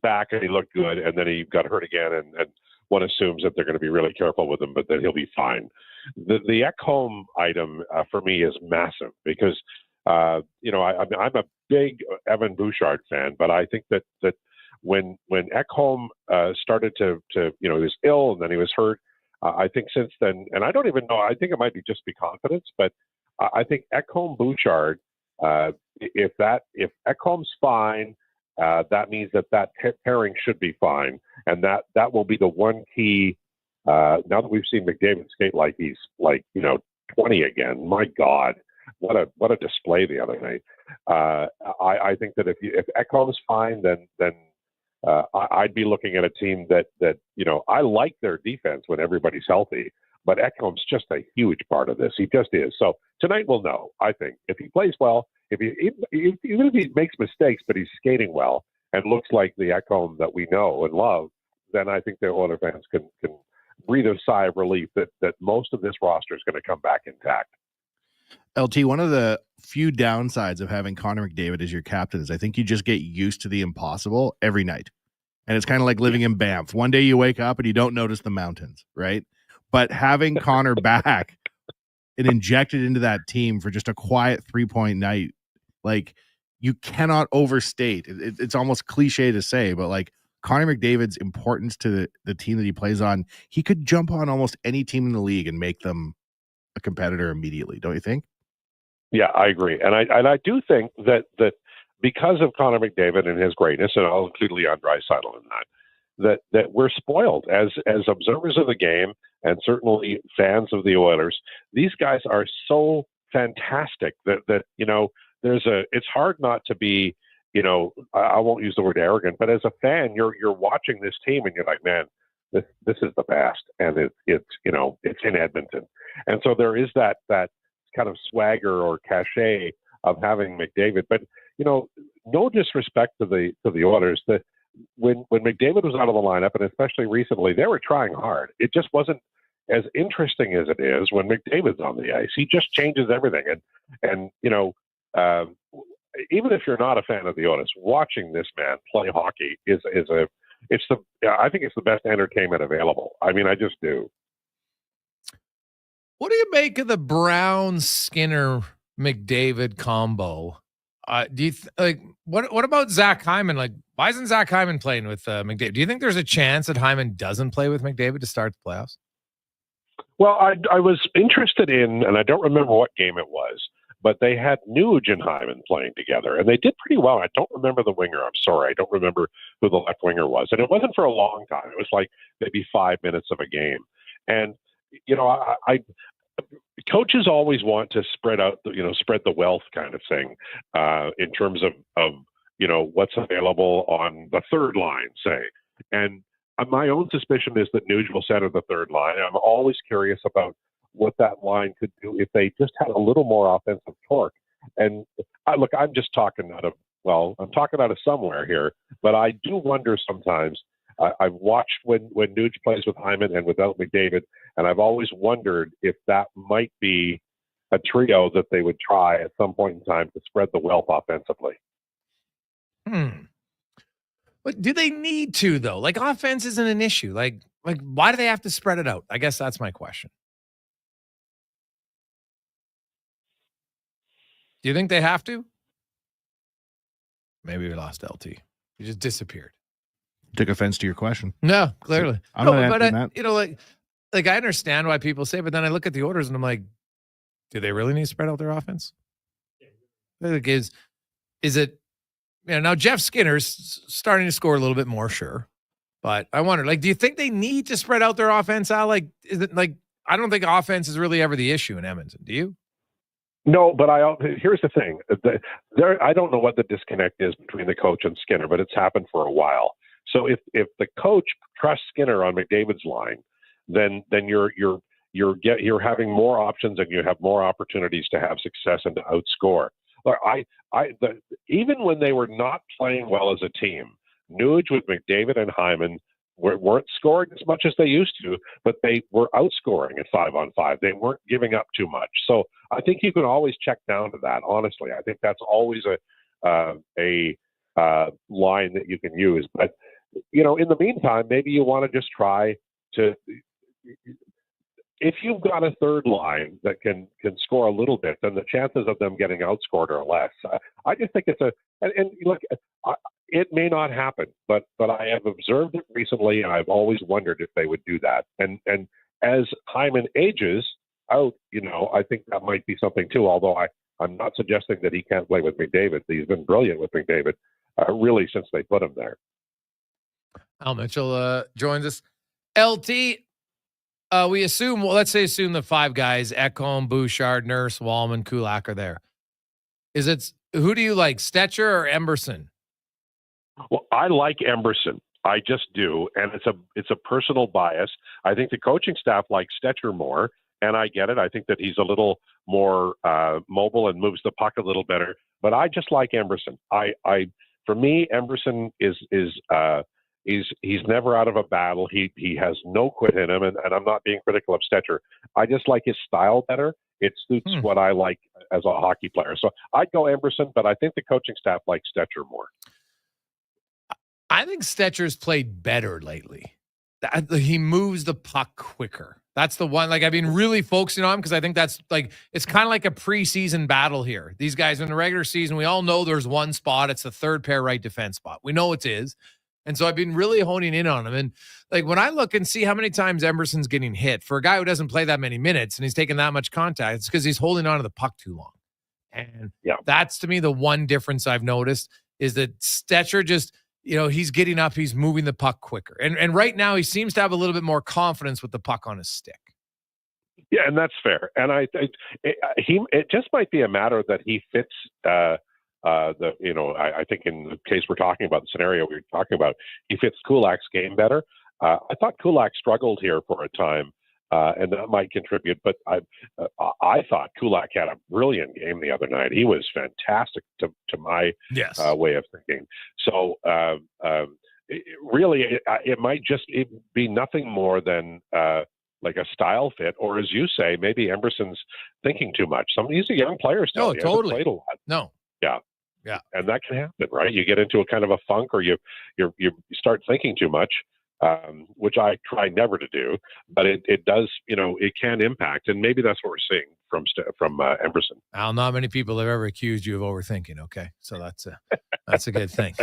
back and he looked good, and then he got hurt again, and one assumes that they're going to be really careful with him, but that he'll be fine. The Ekholm item for me is massive because I'm a big Evan Bouchard fan, but I think that when Ekholm started to he was ill and then he was hurt, I think since then, and I don't even know, I think it might be just be confidence, but I think Ekholm Bouchard, if Ekholm's fine, that means that pairing should be fine, and that will be the one key. Now that we've seen McDavid skate like he's 20 again, my God, what a display the other night. I think that if Ekholm's fine, then I'd be looking at a team that I like their defense when everybody's healthy, but Ekholm's just a huge part of this. He just is. So tonight we'll know. I think if he plays well, even if he makes mistakes, but he's skating well and looks like the Ekholm that we know and love, then I think the Oilers fans can breathe a sigh of relief that most of this roster is going to come back intact. LT, one of the few downsides of having Connor McDavid as your captain is I think you just get used to the impossible every night. And it's kind of like living in Banff. One day you wake up and you don't notice the mountains, right? But having Connor back and injected into that team for just a quiet 3-point night, like, you cannot overstate. It's almost cliche to say, but like, Connor McDavid's importance to the team that he plays on, he could jump on almost any team in the league and make them a competitor immediately, don't you think? Yeah, I agree. And I do think that because of Connor McDavid and his greatness, and I'll include Leon Draisaitl in that we're spoiled as observers of the game and certainly fans of the Oilers. These guys are so fantastic that it's hard not to be, I won't use the word arrogant, but as a fan, you're watching this team and you're like, man, this is the best, and it's in Edmonton, and so there is that kind of swagger or cachet of having McDavid. But no disrespect to the Oilers, that when McDavid was out of the lineup, and especially recently, they were trying hard. It just wasn't as interesting as it is when McDavid's on the ice. He just changes everything, and even if you're not a fan of the Oilers, watching this man play hockey I think it's the best entertainment available. I mean, I just do. What do you make of the Brown Skinner McDavid combo? Do you what about Zach Hyman? Like, why isn't Zach Hyman playing with McDavid? Do you think there's a chance that Hyman doesn't play with McDavid to start the playoffs? Well, I was interested in, and I don't remember what game it was, but they had Nuge and Hyman playing together, and they did pretty well. I don't remember the winger. I'm sorry. I don't remember who the left winger was. And it wasn't for a long time. It was like maybe 5 minutes of a game. And, coaches always want to spread the wealth kind of thing in terms of what's available on the third line, say. And my own suspicion is that Nuge will center the third line. I'm always curious about what that line could do if they just had a little more offensive torque. And I'm just talking out of somewhere here, but I do wonder sometimes. I've watched when Nuge plays with Hyman and without McDavid, and I've always wondered if that might be a trio that they would try at some point in time to spread the wealth offensively. But do they need to, though? Like, offense isn't an issue. Like why do they have to spread it out? I guess that's my question. Do you think they have to? Maybe we lost LT. He just disappeared. Took offense to your question. No, clearly. I'm not answering that. Like I understand why people say, but then I look at the orders and I'm like, do they really need to spread out their offense? Like, is it? Now Jeff Skinner's starting to score a little bit more, sure, but I wonder, like, do you think they need to spread out their offense, Al? Like, is it like, I don't think offense is really ever the issue in Edmonton. Do you? No, but here's the thing. I don't know what the disconnect is between the coach and Skinner, but it's happened for a while. So if the coach trusts Skinner on McDavid's line, then you're having more options and you have more opportunities to have success and to outscore. Even when they were not playing well as a team, Nuge with McDavid and Hyman weren't scoring as much as they used to, but they were outscoring at 5-on-5. They weren't giving up too much. So I think you can always check down to that. Honestly, I think that's always a line that you can use. But in the meantime, maybe you want to just try to. If you've got a third line that can score a little bit, then the chances of them getting outscored are less. I just think it's and look, it may not happen, but I have observed it recently, and I've always wondered if they would do that. And as Hyman ages out, I think that might be something too. Although I'm not suggesting that he can't play with McDavid. He's been brilliant with McDavid, really, since they put him there. Al Mitchell joins us. LT, we assume, well, let's assume the 5 guys, Ekholm, Bouchard, Nurse, Wallman, Kulak are there. Who do you like, Stetcher or Emberson? Well, I like Emberson. I just do, and it's a personal bias. I think the coaching staff likes Stetcher more, and I get it. I think that he's a little more mobile and moves the puck a little better. But I just like Emberson. For me, Emberson he's never out of a battle. He has no quit in him, and I'm not being critical of Stetcher. I just like his style better. It suits what I like as a hockey player. So I'd go Emberson, but I think the coaching staff likes Stetcher more. I think Stetcher's played better lately. He moves the puck quicker. That's the one. Like, I've been really focusing on him because I think that's like, it's kind of like a preseason battle here. These guys in the regular season, we all know there's one spot. It's the third pair right defense spot. We know it is. And so I've been really honing in on him. And like, when I look and see how many times Emerson's getting hit for a guy who doesn't play that many minutes and he's taking that much contact, it's because he's holding on to the puck too long. And that's, to me, the one difference I've noticed is that Stetcher just, he's getting up, he's moving the puck quicker. And right now he seems to have a little bit more confidence with the puck on his stick. Yeah, and that's fair. And it just might be a matter that he fits I think in the case we're talking about, the scenario we're talking about, he fits Kulak's game better. I thought Kulak struggled here for a time, and that might contribute. But I thought Kulak had a brilliant game the other night. He was fantastic to my way of thinking. So it might just be nothing more than like a style fit, or as you say, maybe Emberson's thinking too much. He's a young player still. Oh, totally. Played a lot. No. Yeah. And that can happen, right? You get into a kind of a funk, or you start thinking too much, which I try never to do, but it does, it can impact. And maybe that's what we're seeing from Emberson. Al, not many people have ever accused you of overthinking. Okay. So that's a good thing.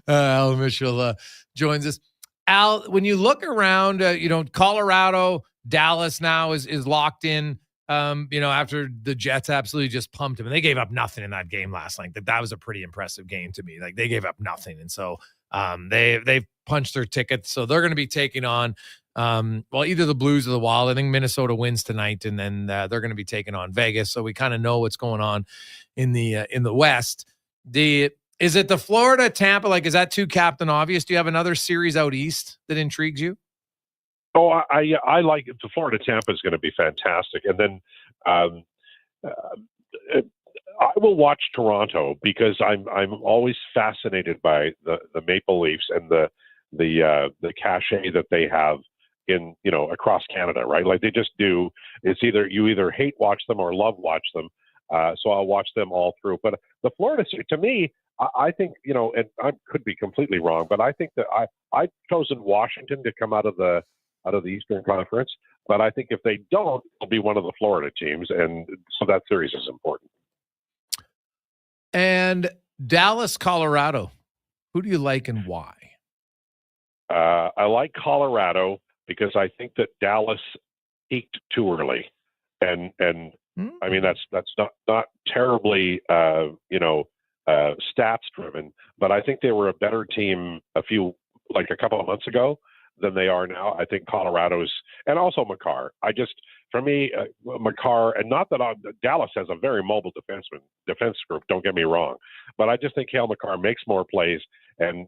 Al Mitchell joins us. Al, when you look around, Colorado, Dallas now is locked in. After the Jets absolutely just pumped him, and they gave up nothing in that game last night. That was a pretty impressive game to me. Like, they gave up nothing, and so they've punched their ticket. So they're going to be taking on either the Blues or the Wild. I think Minnesota wins tonight, and then they're going to be taking on Vegas. So we kind of know what's going on in the West. Is it the Florida Tampa? Like, is that too captain obvious? Do you have another series out east that intrigues you? Oh, I like it. The Florida Tampa is going to be fantastic, and then I will watch Toronto because I'm always fascinated by the Maple Leafs and the cachet that they have in across Canada, right? Like, they just do. It's you either hate watch them or love watch them. So I'll watch them all through. But the Florida, to me, I think and I could be completely wrong, but I think that I've chosen Washington to come out of the Eastern Conference, but I think if they don't, it'll be one of the Florida teams, and so that series is important. And Dallas, Colorado, who do you like and why? I like Colorado because I think that Dallas peaked too early, and I mean that's not terribly stats driven, but I think they were a better team a couple of months ago than they are now. I think Colorado's, and also Makar. For me, Makar, and not that Dallas has a very mobile defense group, don't get me wrong, but I just think Cale Makar makes more plays, and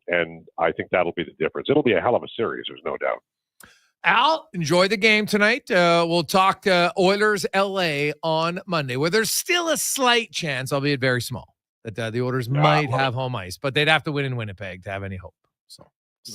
I think that'll be the difference. It'll be a hell of a series, there's no doubt. Al, enjoy the game tonight. We'll talk Oilers LA on Monday, where there's still a slight chance, albeit very small, that the Oilers might have home ice, but they'd have to win in Winnipeg to have any hope. So,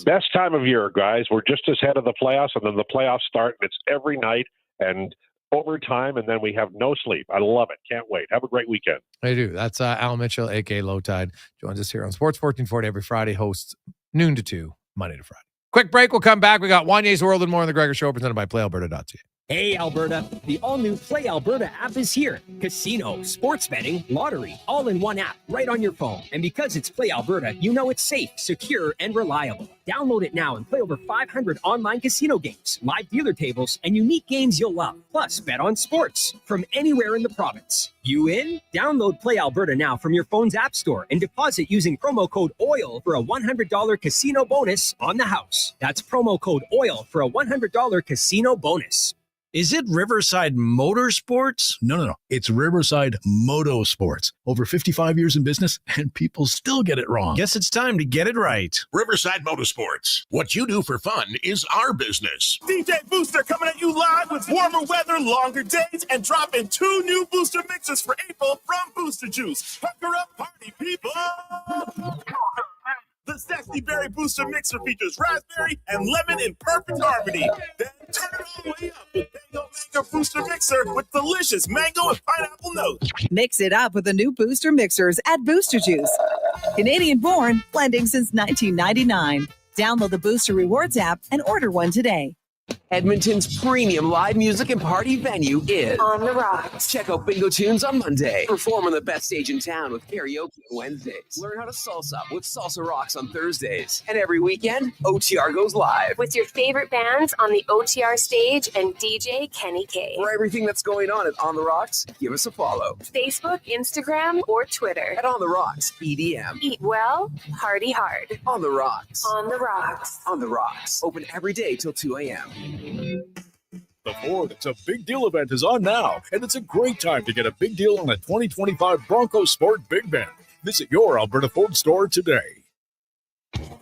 best time of year, guys. We're just ahead of the playoffs, and then the playoffs start, and it's every night and overtime, and then we have no sleep. I love it. Can't wait. Have a great weekend. I do. That's Al Mitchell, a.k.a. Lowetide, joins us here on Sports 1440 every Friday, hosts noon to 2, Monday to Friday. Quick break. We'll come back. We got Wanye's World and more on the Gregor Show, presented by PlayAlberta.ca. Hey, Alberta, the all-new Play Alberta app is here. Casino, sports betting, lottery, all in one app, right on your phone. And because it's Play Alberta, you know it's safe, secure, and reliable. Download it now and play over 500 online casino games, live dealer tables, and unique games you'll love. Plus, bet on sports from anywhere in the province. You in? Download Play Alberta now from your phone's app store and deposit using promo code OIL for a $100 casino bonus on the house. That's promo code OIL for a $100 casino bonus. Is it Riverside Motorsports? No. It's Riverside Motorsports. Over 55 years in business, and people still get it wrong. Guess it's time to get it right. Riverside Motorsports. What you do for fun is our business. DJ Booster coming at you live with warmer weather, longer days, and dropping 2 new booster mixes for April from Booster Juice. Pucker up, party people! The Sexy Berry Booster Mixer features raspberry and lemon in perfect harmony. Then turn it all the way up with Mango Booster Mixer with delicious mango and pineapple notes. Mix it up with the new Booster Mixers at Booster Juice. Canadian-born, blending since 1999. Download the Booster Rewards app and order one today. Edmonton's premium live music and party venue is On the Rocks. Check out Bingo Tunes on Monday. Perform on the best stage in town with karaoke on Wednesdays. Learn how to salsa with Salsa Rocks on Thursdays. And every weekend, OTR goes live. With your favorite bands on the OTR stage and DJ Kenny K. For everything that's going on at On the Rocks, give us a follow. Facebook, Instagram, or Twitter. At On the Rocks, EDM. Eat well, party hard. On the Rocks. On the Rocks. On the Rocks. Open every day till 2 a.m. The Ford It's a Big Deal event is on now, and it's a great time to get a big deal on a 2025 Bronco Sport Big Bend. Visit your Alberta Ford store today.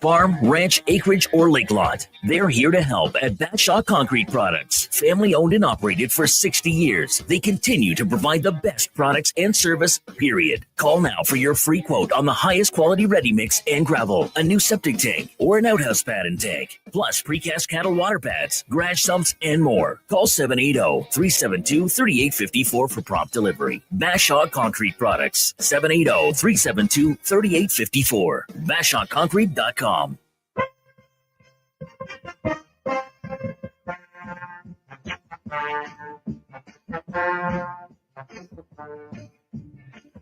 Farm, ranch, acreage, or lake lot. They're here to help at Bashaw Concrete Products. Family owned and operated for 60 years. They continue to provide the best products and service, period. Call now for your free quote on the highest quality ready mix and gravel, a new septic tank, or an outhouse pad and tank, plus precast cattle water pads, garage sumps, and more. Call 780-372-3854 for prompt delivery. Bashaw Concrete Products, 780-372-3854. BashawConcrete.com.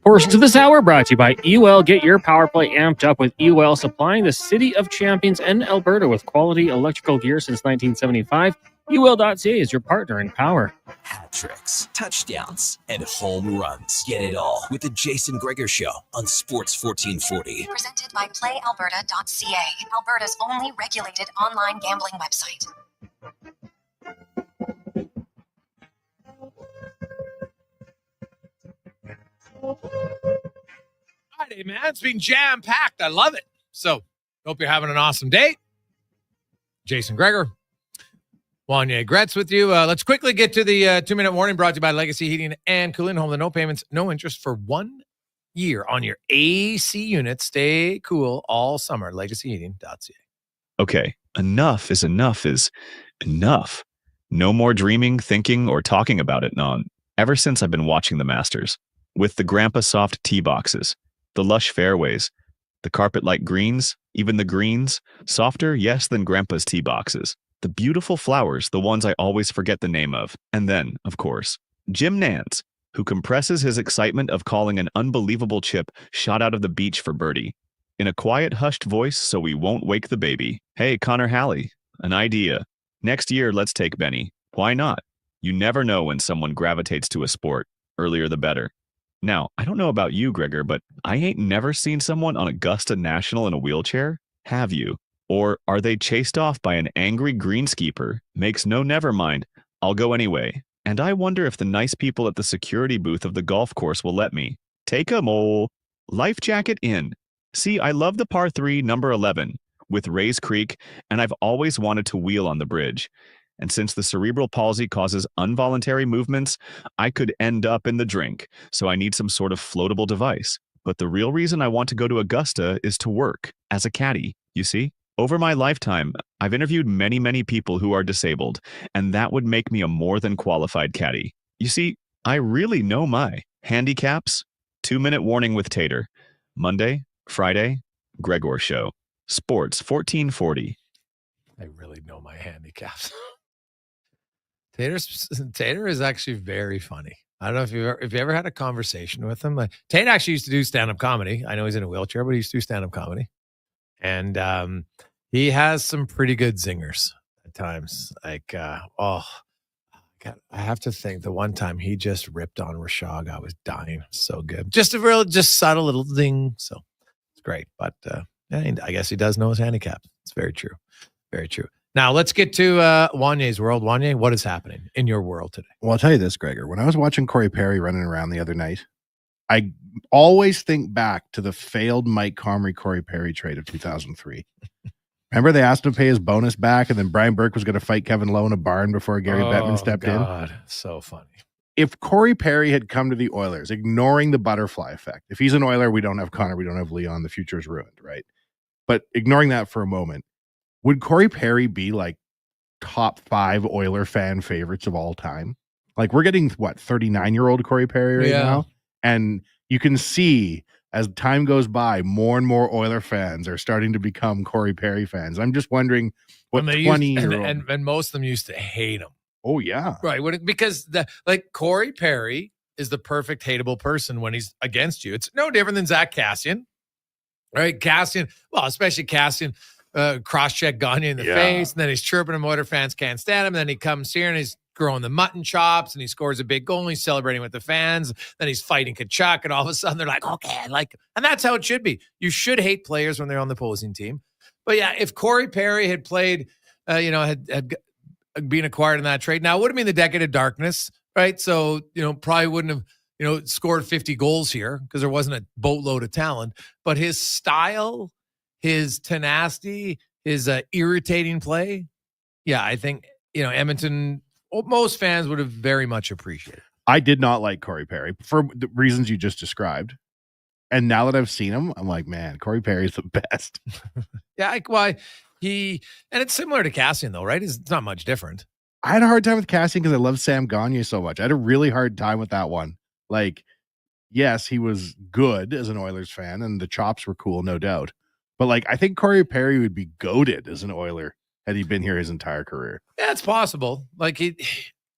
Portions of this hour brought to you by UL. Get your power play amped up with UL, supplying the city of champions and Alberta with quality electrical gear since 1975. UL.ca is your partner in power. Hat tricks, touchdowns, and home runs. Get it all with the Jason Gregor Show on Sports 1440. Presented by PlayAlberta.ca, Alberta's only regulated online gambling website. Friday, man. It's been jam-packed. I love it. So, hope you're having an awesome day. Jason Gregor, Wanye Gretz with you. Let's quickly get to the 2-minute warning brought to you by Legacy Heating and Cooling. Home, the no payments, no interest for 1 year on your AC unit. Stay cool all summer. LegacyHeating.ca. Okay, enough is enough. No more dreaming, thinking, or talking about it, non. Ever since I've been watching the Masters. With the Grandpa Soft tee boxes, the lush fairways, the carpet-like greens, even the greens, softer, yes, than Grandpa's tee boxes. The beautiful flowers, the ones I always forget the name of. And then, of course, Jim Nance, who compresses his excitement of calling an unbelievable chip shot out of the beach for birdie. In a quiet, hushed voice so we won't wake the baby. Hey, Connor Halley, an idea. Next year, let's take Benny. Why not? You never know when someone gravitates to a sport. Earlier the better. Now, I don't know about you, Gregor, but I ain't never seen someone on Augusta National in a wheelchair. Have you? Or are they chased off by an angry greenskeeper? Makes no never mind. I'll go anyway. And I wonder if the nice people at the security booth of the golf course will let me. Take 'em all. Life jacket in. See, I love the par 3, number 11, with Rays Creek, and I've always wanted to wheel on the bridge. And since the cerebral palsy causes involuntary movements, I could end up in the drink, so I need some sort of floatable device. But the real reason I want to go to Augusta is to work as a caddy, you see? Over my lifetime, I've interviewed many people who are disabled, and that would make me a more than qualified caddy. You see, I really know my handicaps. 2-minute warning with Tater. Monday, Friday, Gregor Show. Sports 1440. I really know my handicaps. Tater is actually very funny. I don't know if you ever had a conversation with him. Like, Tate actually used to do stand-up comedy. I know he's in a wheelchair, but he used to do stand-up comedy. And he has some pretty good zingers at times. Like, God, I have to think the one time he just ripped on Rashog, I was dying. So good. Just subtle little zing. So it's great. But yeah, I guess he does know his handicap. It's very true. Very true. Now, let's get to Wanye's world. Wanye, what is happening in your world today? Well, I'll tell you this, Gregor. When I was watching Corey Perry running around the other night, I always think back to the failed Mike Comrie Corey Perry trade of 2003. Remember they asked him to pay his bonus back, and then Brian Burke was going to fight Kevin Lowe in a barn before Gary Bettman stepped in? God, so funny. If Corey Perry had come to the Oilers, ignoring the butterfly effect, if he's an Oiler, we don't have Connor, we don't have Leon, the future is ruined, right? But ignoring that for a moment, would Corey Perry be like top 5 Oiler fan favorites of all time? Like, we're getting, 39-year-old Corey Perry right now? And you can see as time goes by, more and more Oiler fans are starting to become Corey Perry fans. I'm just wondering what 20-year-old... And most of them used to hate him. Oh, yeah. Right. Because Corey Perry is the perfect hateable person when he's against you. It's no different than Zach Kassian. Right? Kassian, well, especially Kassian, cross-check Gagne in the face, and then he's chirping him. Oiler fans can't stand him. Then he comes here and he's growing the mutton chops and he scores a big goal and he's celebrating with the fans. Then he's fighting Kachuk, and all of a sudden they're like, okay, and that's how it should be. You should hate players when they're on the opposing team. But yeah, if Corey Perry had played, had been acquired in that trade, now it would have been the decade of darkness, right? So, probably wouldn't have, scored 50 goals here because there wasn't a boatload of talent, but his style, his tenacity, his irritating play. Yeah, I think, Edmonton, most fans would have very much appreciated. I did not like Corey Perry for the reasons you just described. And now that I've seen him, I'm like, man, Corey Perry is the best. Yeah, and it's similar to Kassian though, right? It's not much different. I had a hard time with Kassian because I love Sam Gagne so much. I had a really hard time with that one. Like, yes, he was good as an Oilers fan and the chops were cool, no doubt. But I think Corey Perry would be goated as an Oiler had he been here his entire career. Yeah, it's possible.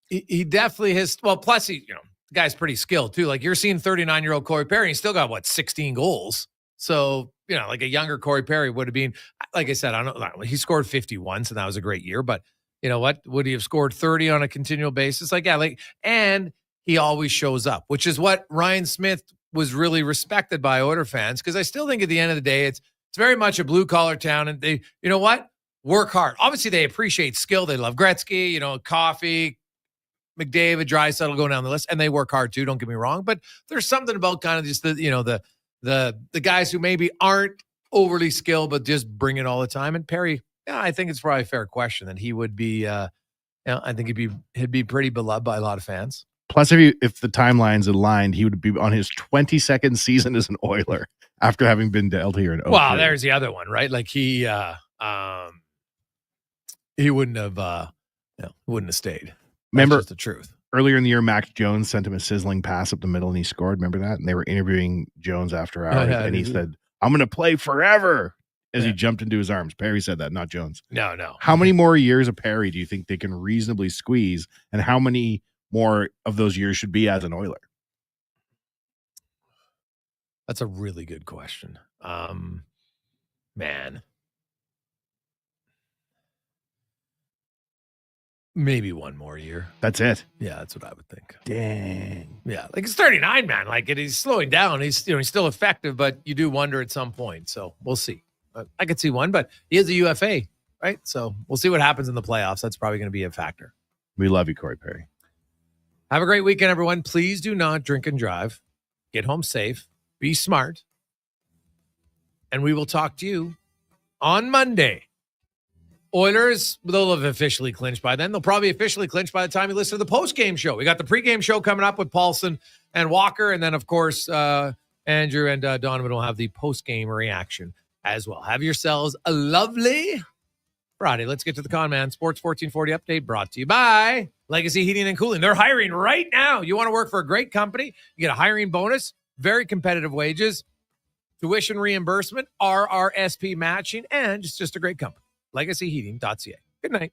He definitely has. Well, plus the guy's pretty skilled too. Like, you're seeing 39-year-old Corey Perry, he's still got 16 goals. So a younger Corey Perry would have been. Like I said, I don't know. He scored 50 once, and that was a great year. But you know what? Would he have scored 30 on a continual basis? And he always shows up, which is what Ryan Smith was really respected by Oiler fans. Because I still think at the end of the day, it's very much a blue-collar town, and they, work hard. Obviously, they appreciate skill. They love Gretzky, Coffey, McDavid, Draisaitl, going down the list, and they work hard too. Don't get me wrong, but there's something about kind of just the guys who maybe aren't overly skilled, but just bring it all the time. And Perry, I think it's probably a fair question that he would be. I think he'd be pretty beloved by a lot of fans. Plus, if the timelines aligned, he would be on his 22nd season as an Oiler after having been dealt here in 03. Well, there's the other one, right? Like he wouldn't have stayed. Remember, That's just the truth. Earlier in the year, Max Jones sent him a sizzling pass up the middle and he scored. Remember that? And they were interviewing Jones after hours, and he said, "I'm going to play forever," as he jumped into his arms. Perry said that, not Jones. No. How many more years of Perry do you think they can reasonably squeeze, and how many more of those years should be as an Oiler? That's a really good question. Man. Maybe one more year. That's it. Yeah, that's what I would think. Dang. Yeah, he's 39, man. He's slowing down. He's he's still effective, but you do wonder at some point. So we'll see. I could see one, but he is a UFA, right? So we'll see what happens in the playoffs. That's probably going to be a factor. We love you, Corey Perry. Have a great weekend, everyone. Please do not drink and drive. Get home safe. Be smart. And we will talk to you on Monday. Oilers, they'll have officially clinched by then. They'll probably officially clinch by the time you listen to the post-game show. We got the pre-game show coming up with Paulson and Walker. And then, of course, Andrew and Donovan will have the post-game reaction as well. Have yourselves a lovely Friday. Let's get to the Con Man Sports 1440 update brought to you by Legacy Heating and Cooling. They're hiring right now. You want to work for a great company? You get a hiring bonus, very competitive wages, tuition reimbursement, RRSP matching, and just a great company. LegacyHeating.ca. Good night.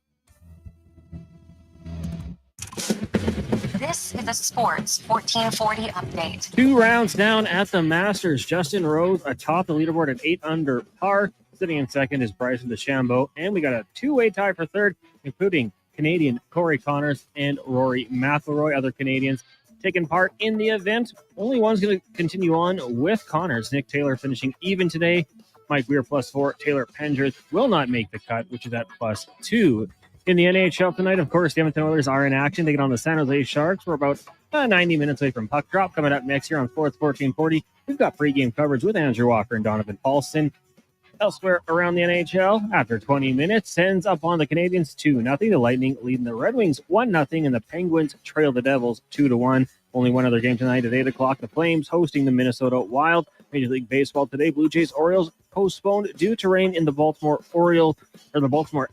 This is a Sports 1440 update. 2 rounds down at the Masters. Justin Rose atop the leaderboard at 8 under par. Sitting in second is Bryson DeChambeau. And we got a 2-way tie for third, including Canadian Corey Connors and Rory McIlroy. Other Canadians taking part in the event. Only one's going to continue on with Connors. Nick Taylor finishing even today. Mike Weir +4. Taylor Pendrith will not make the cut, which is at +2. In the NHL tonight, of course, the Edmonton Oilers are in action. Taking on the San Jose Sharks. We're about 90 minutes away from puck drop. Coming up next year on Sports 1440, we've got pregame coverage with Andrew Walker and Donovan Paulson. Elsewhere around the NHL, after 20 minutes, sends up on the Canadiens 2-0. The Lightning leading the Red Wings 1-0, and the Penguins trail the Devils 2-1. Only one other game tonight at 8 o'clock. The Flames hosting the Minnesota Wild. Major League Baseball today, Blue Jays Orioles postponed due to rain in the Baltimore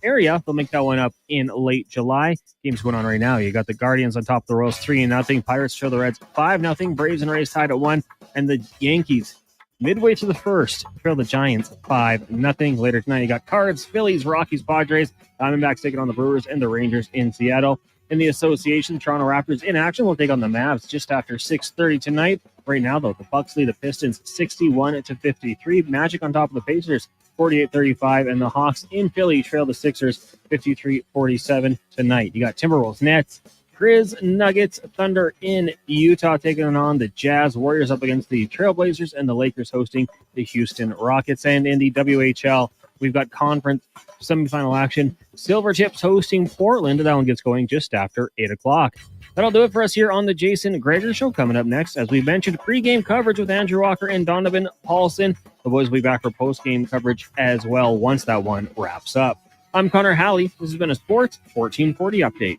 area. They'll make that one up in late July. Games going on right now. You got the Guardians on top of the Royals 3-0. Pirates trail the Reds 5-0. Braves and Rays tied at 1. And the Yankees, midway through the first, trail the Giants 5-0. Later tonight, you got Cards, Phillies, Rockies, Padres, Diamondbacks taking on the Brewers, and the Rangers in Seattle. In the association, Toronto Raptors in action will take on the Mavs just after 6:30 tonight. Right now, though, the Bucks lead the Pistons 61-53. Magic on top of the Pacers 48-35, and the Hawks in Philly trail the Sixers 53-47 tonight. You got Timberwolves, Nets, Grizz, Nuggets, Thunder in Utah taking on the Jazz. Warriors up against the Trailblazers, and the Lakers hosting the Houston Rockets. And in the WHL, we've got conference semifinal action. Silvertips hosting Portland. That one gets going just after 8 o'clock. That'll do it for us here on the Jason Gregor Show. Coming up next, as we mentioned, pregame coverage with Andrew Walker and Donovan Paulson. The boys will be back for postgame coverage as well once that one wraps up. I'm Connor Halley. This has been a Sports 1440 update.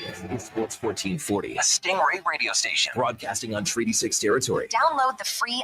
It's Sports 1440, a Stingray radio station broadcasting on Treaty 6 territory. Download the free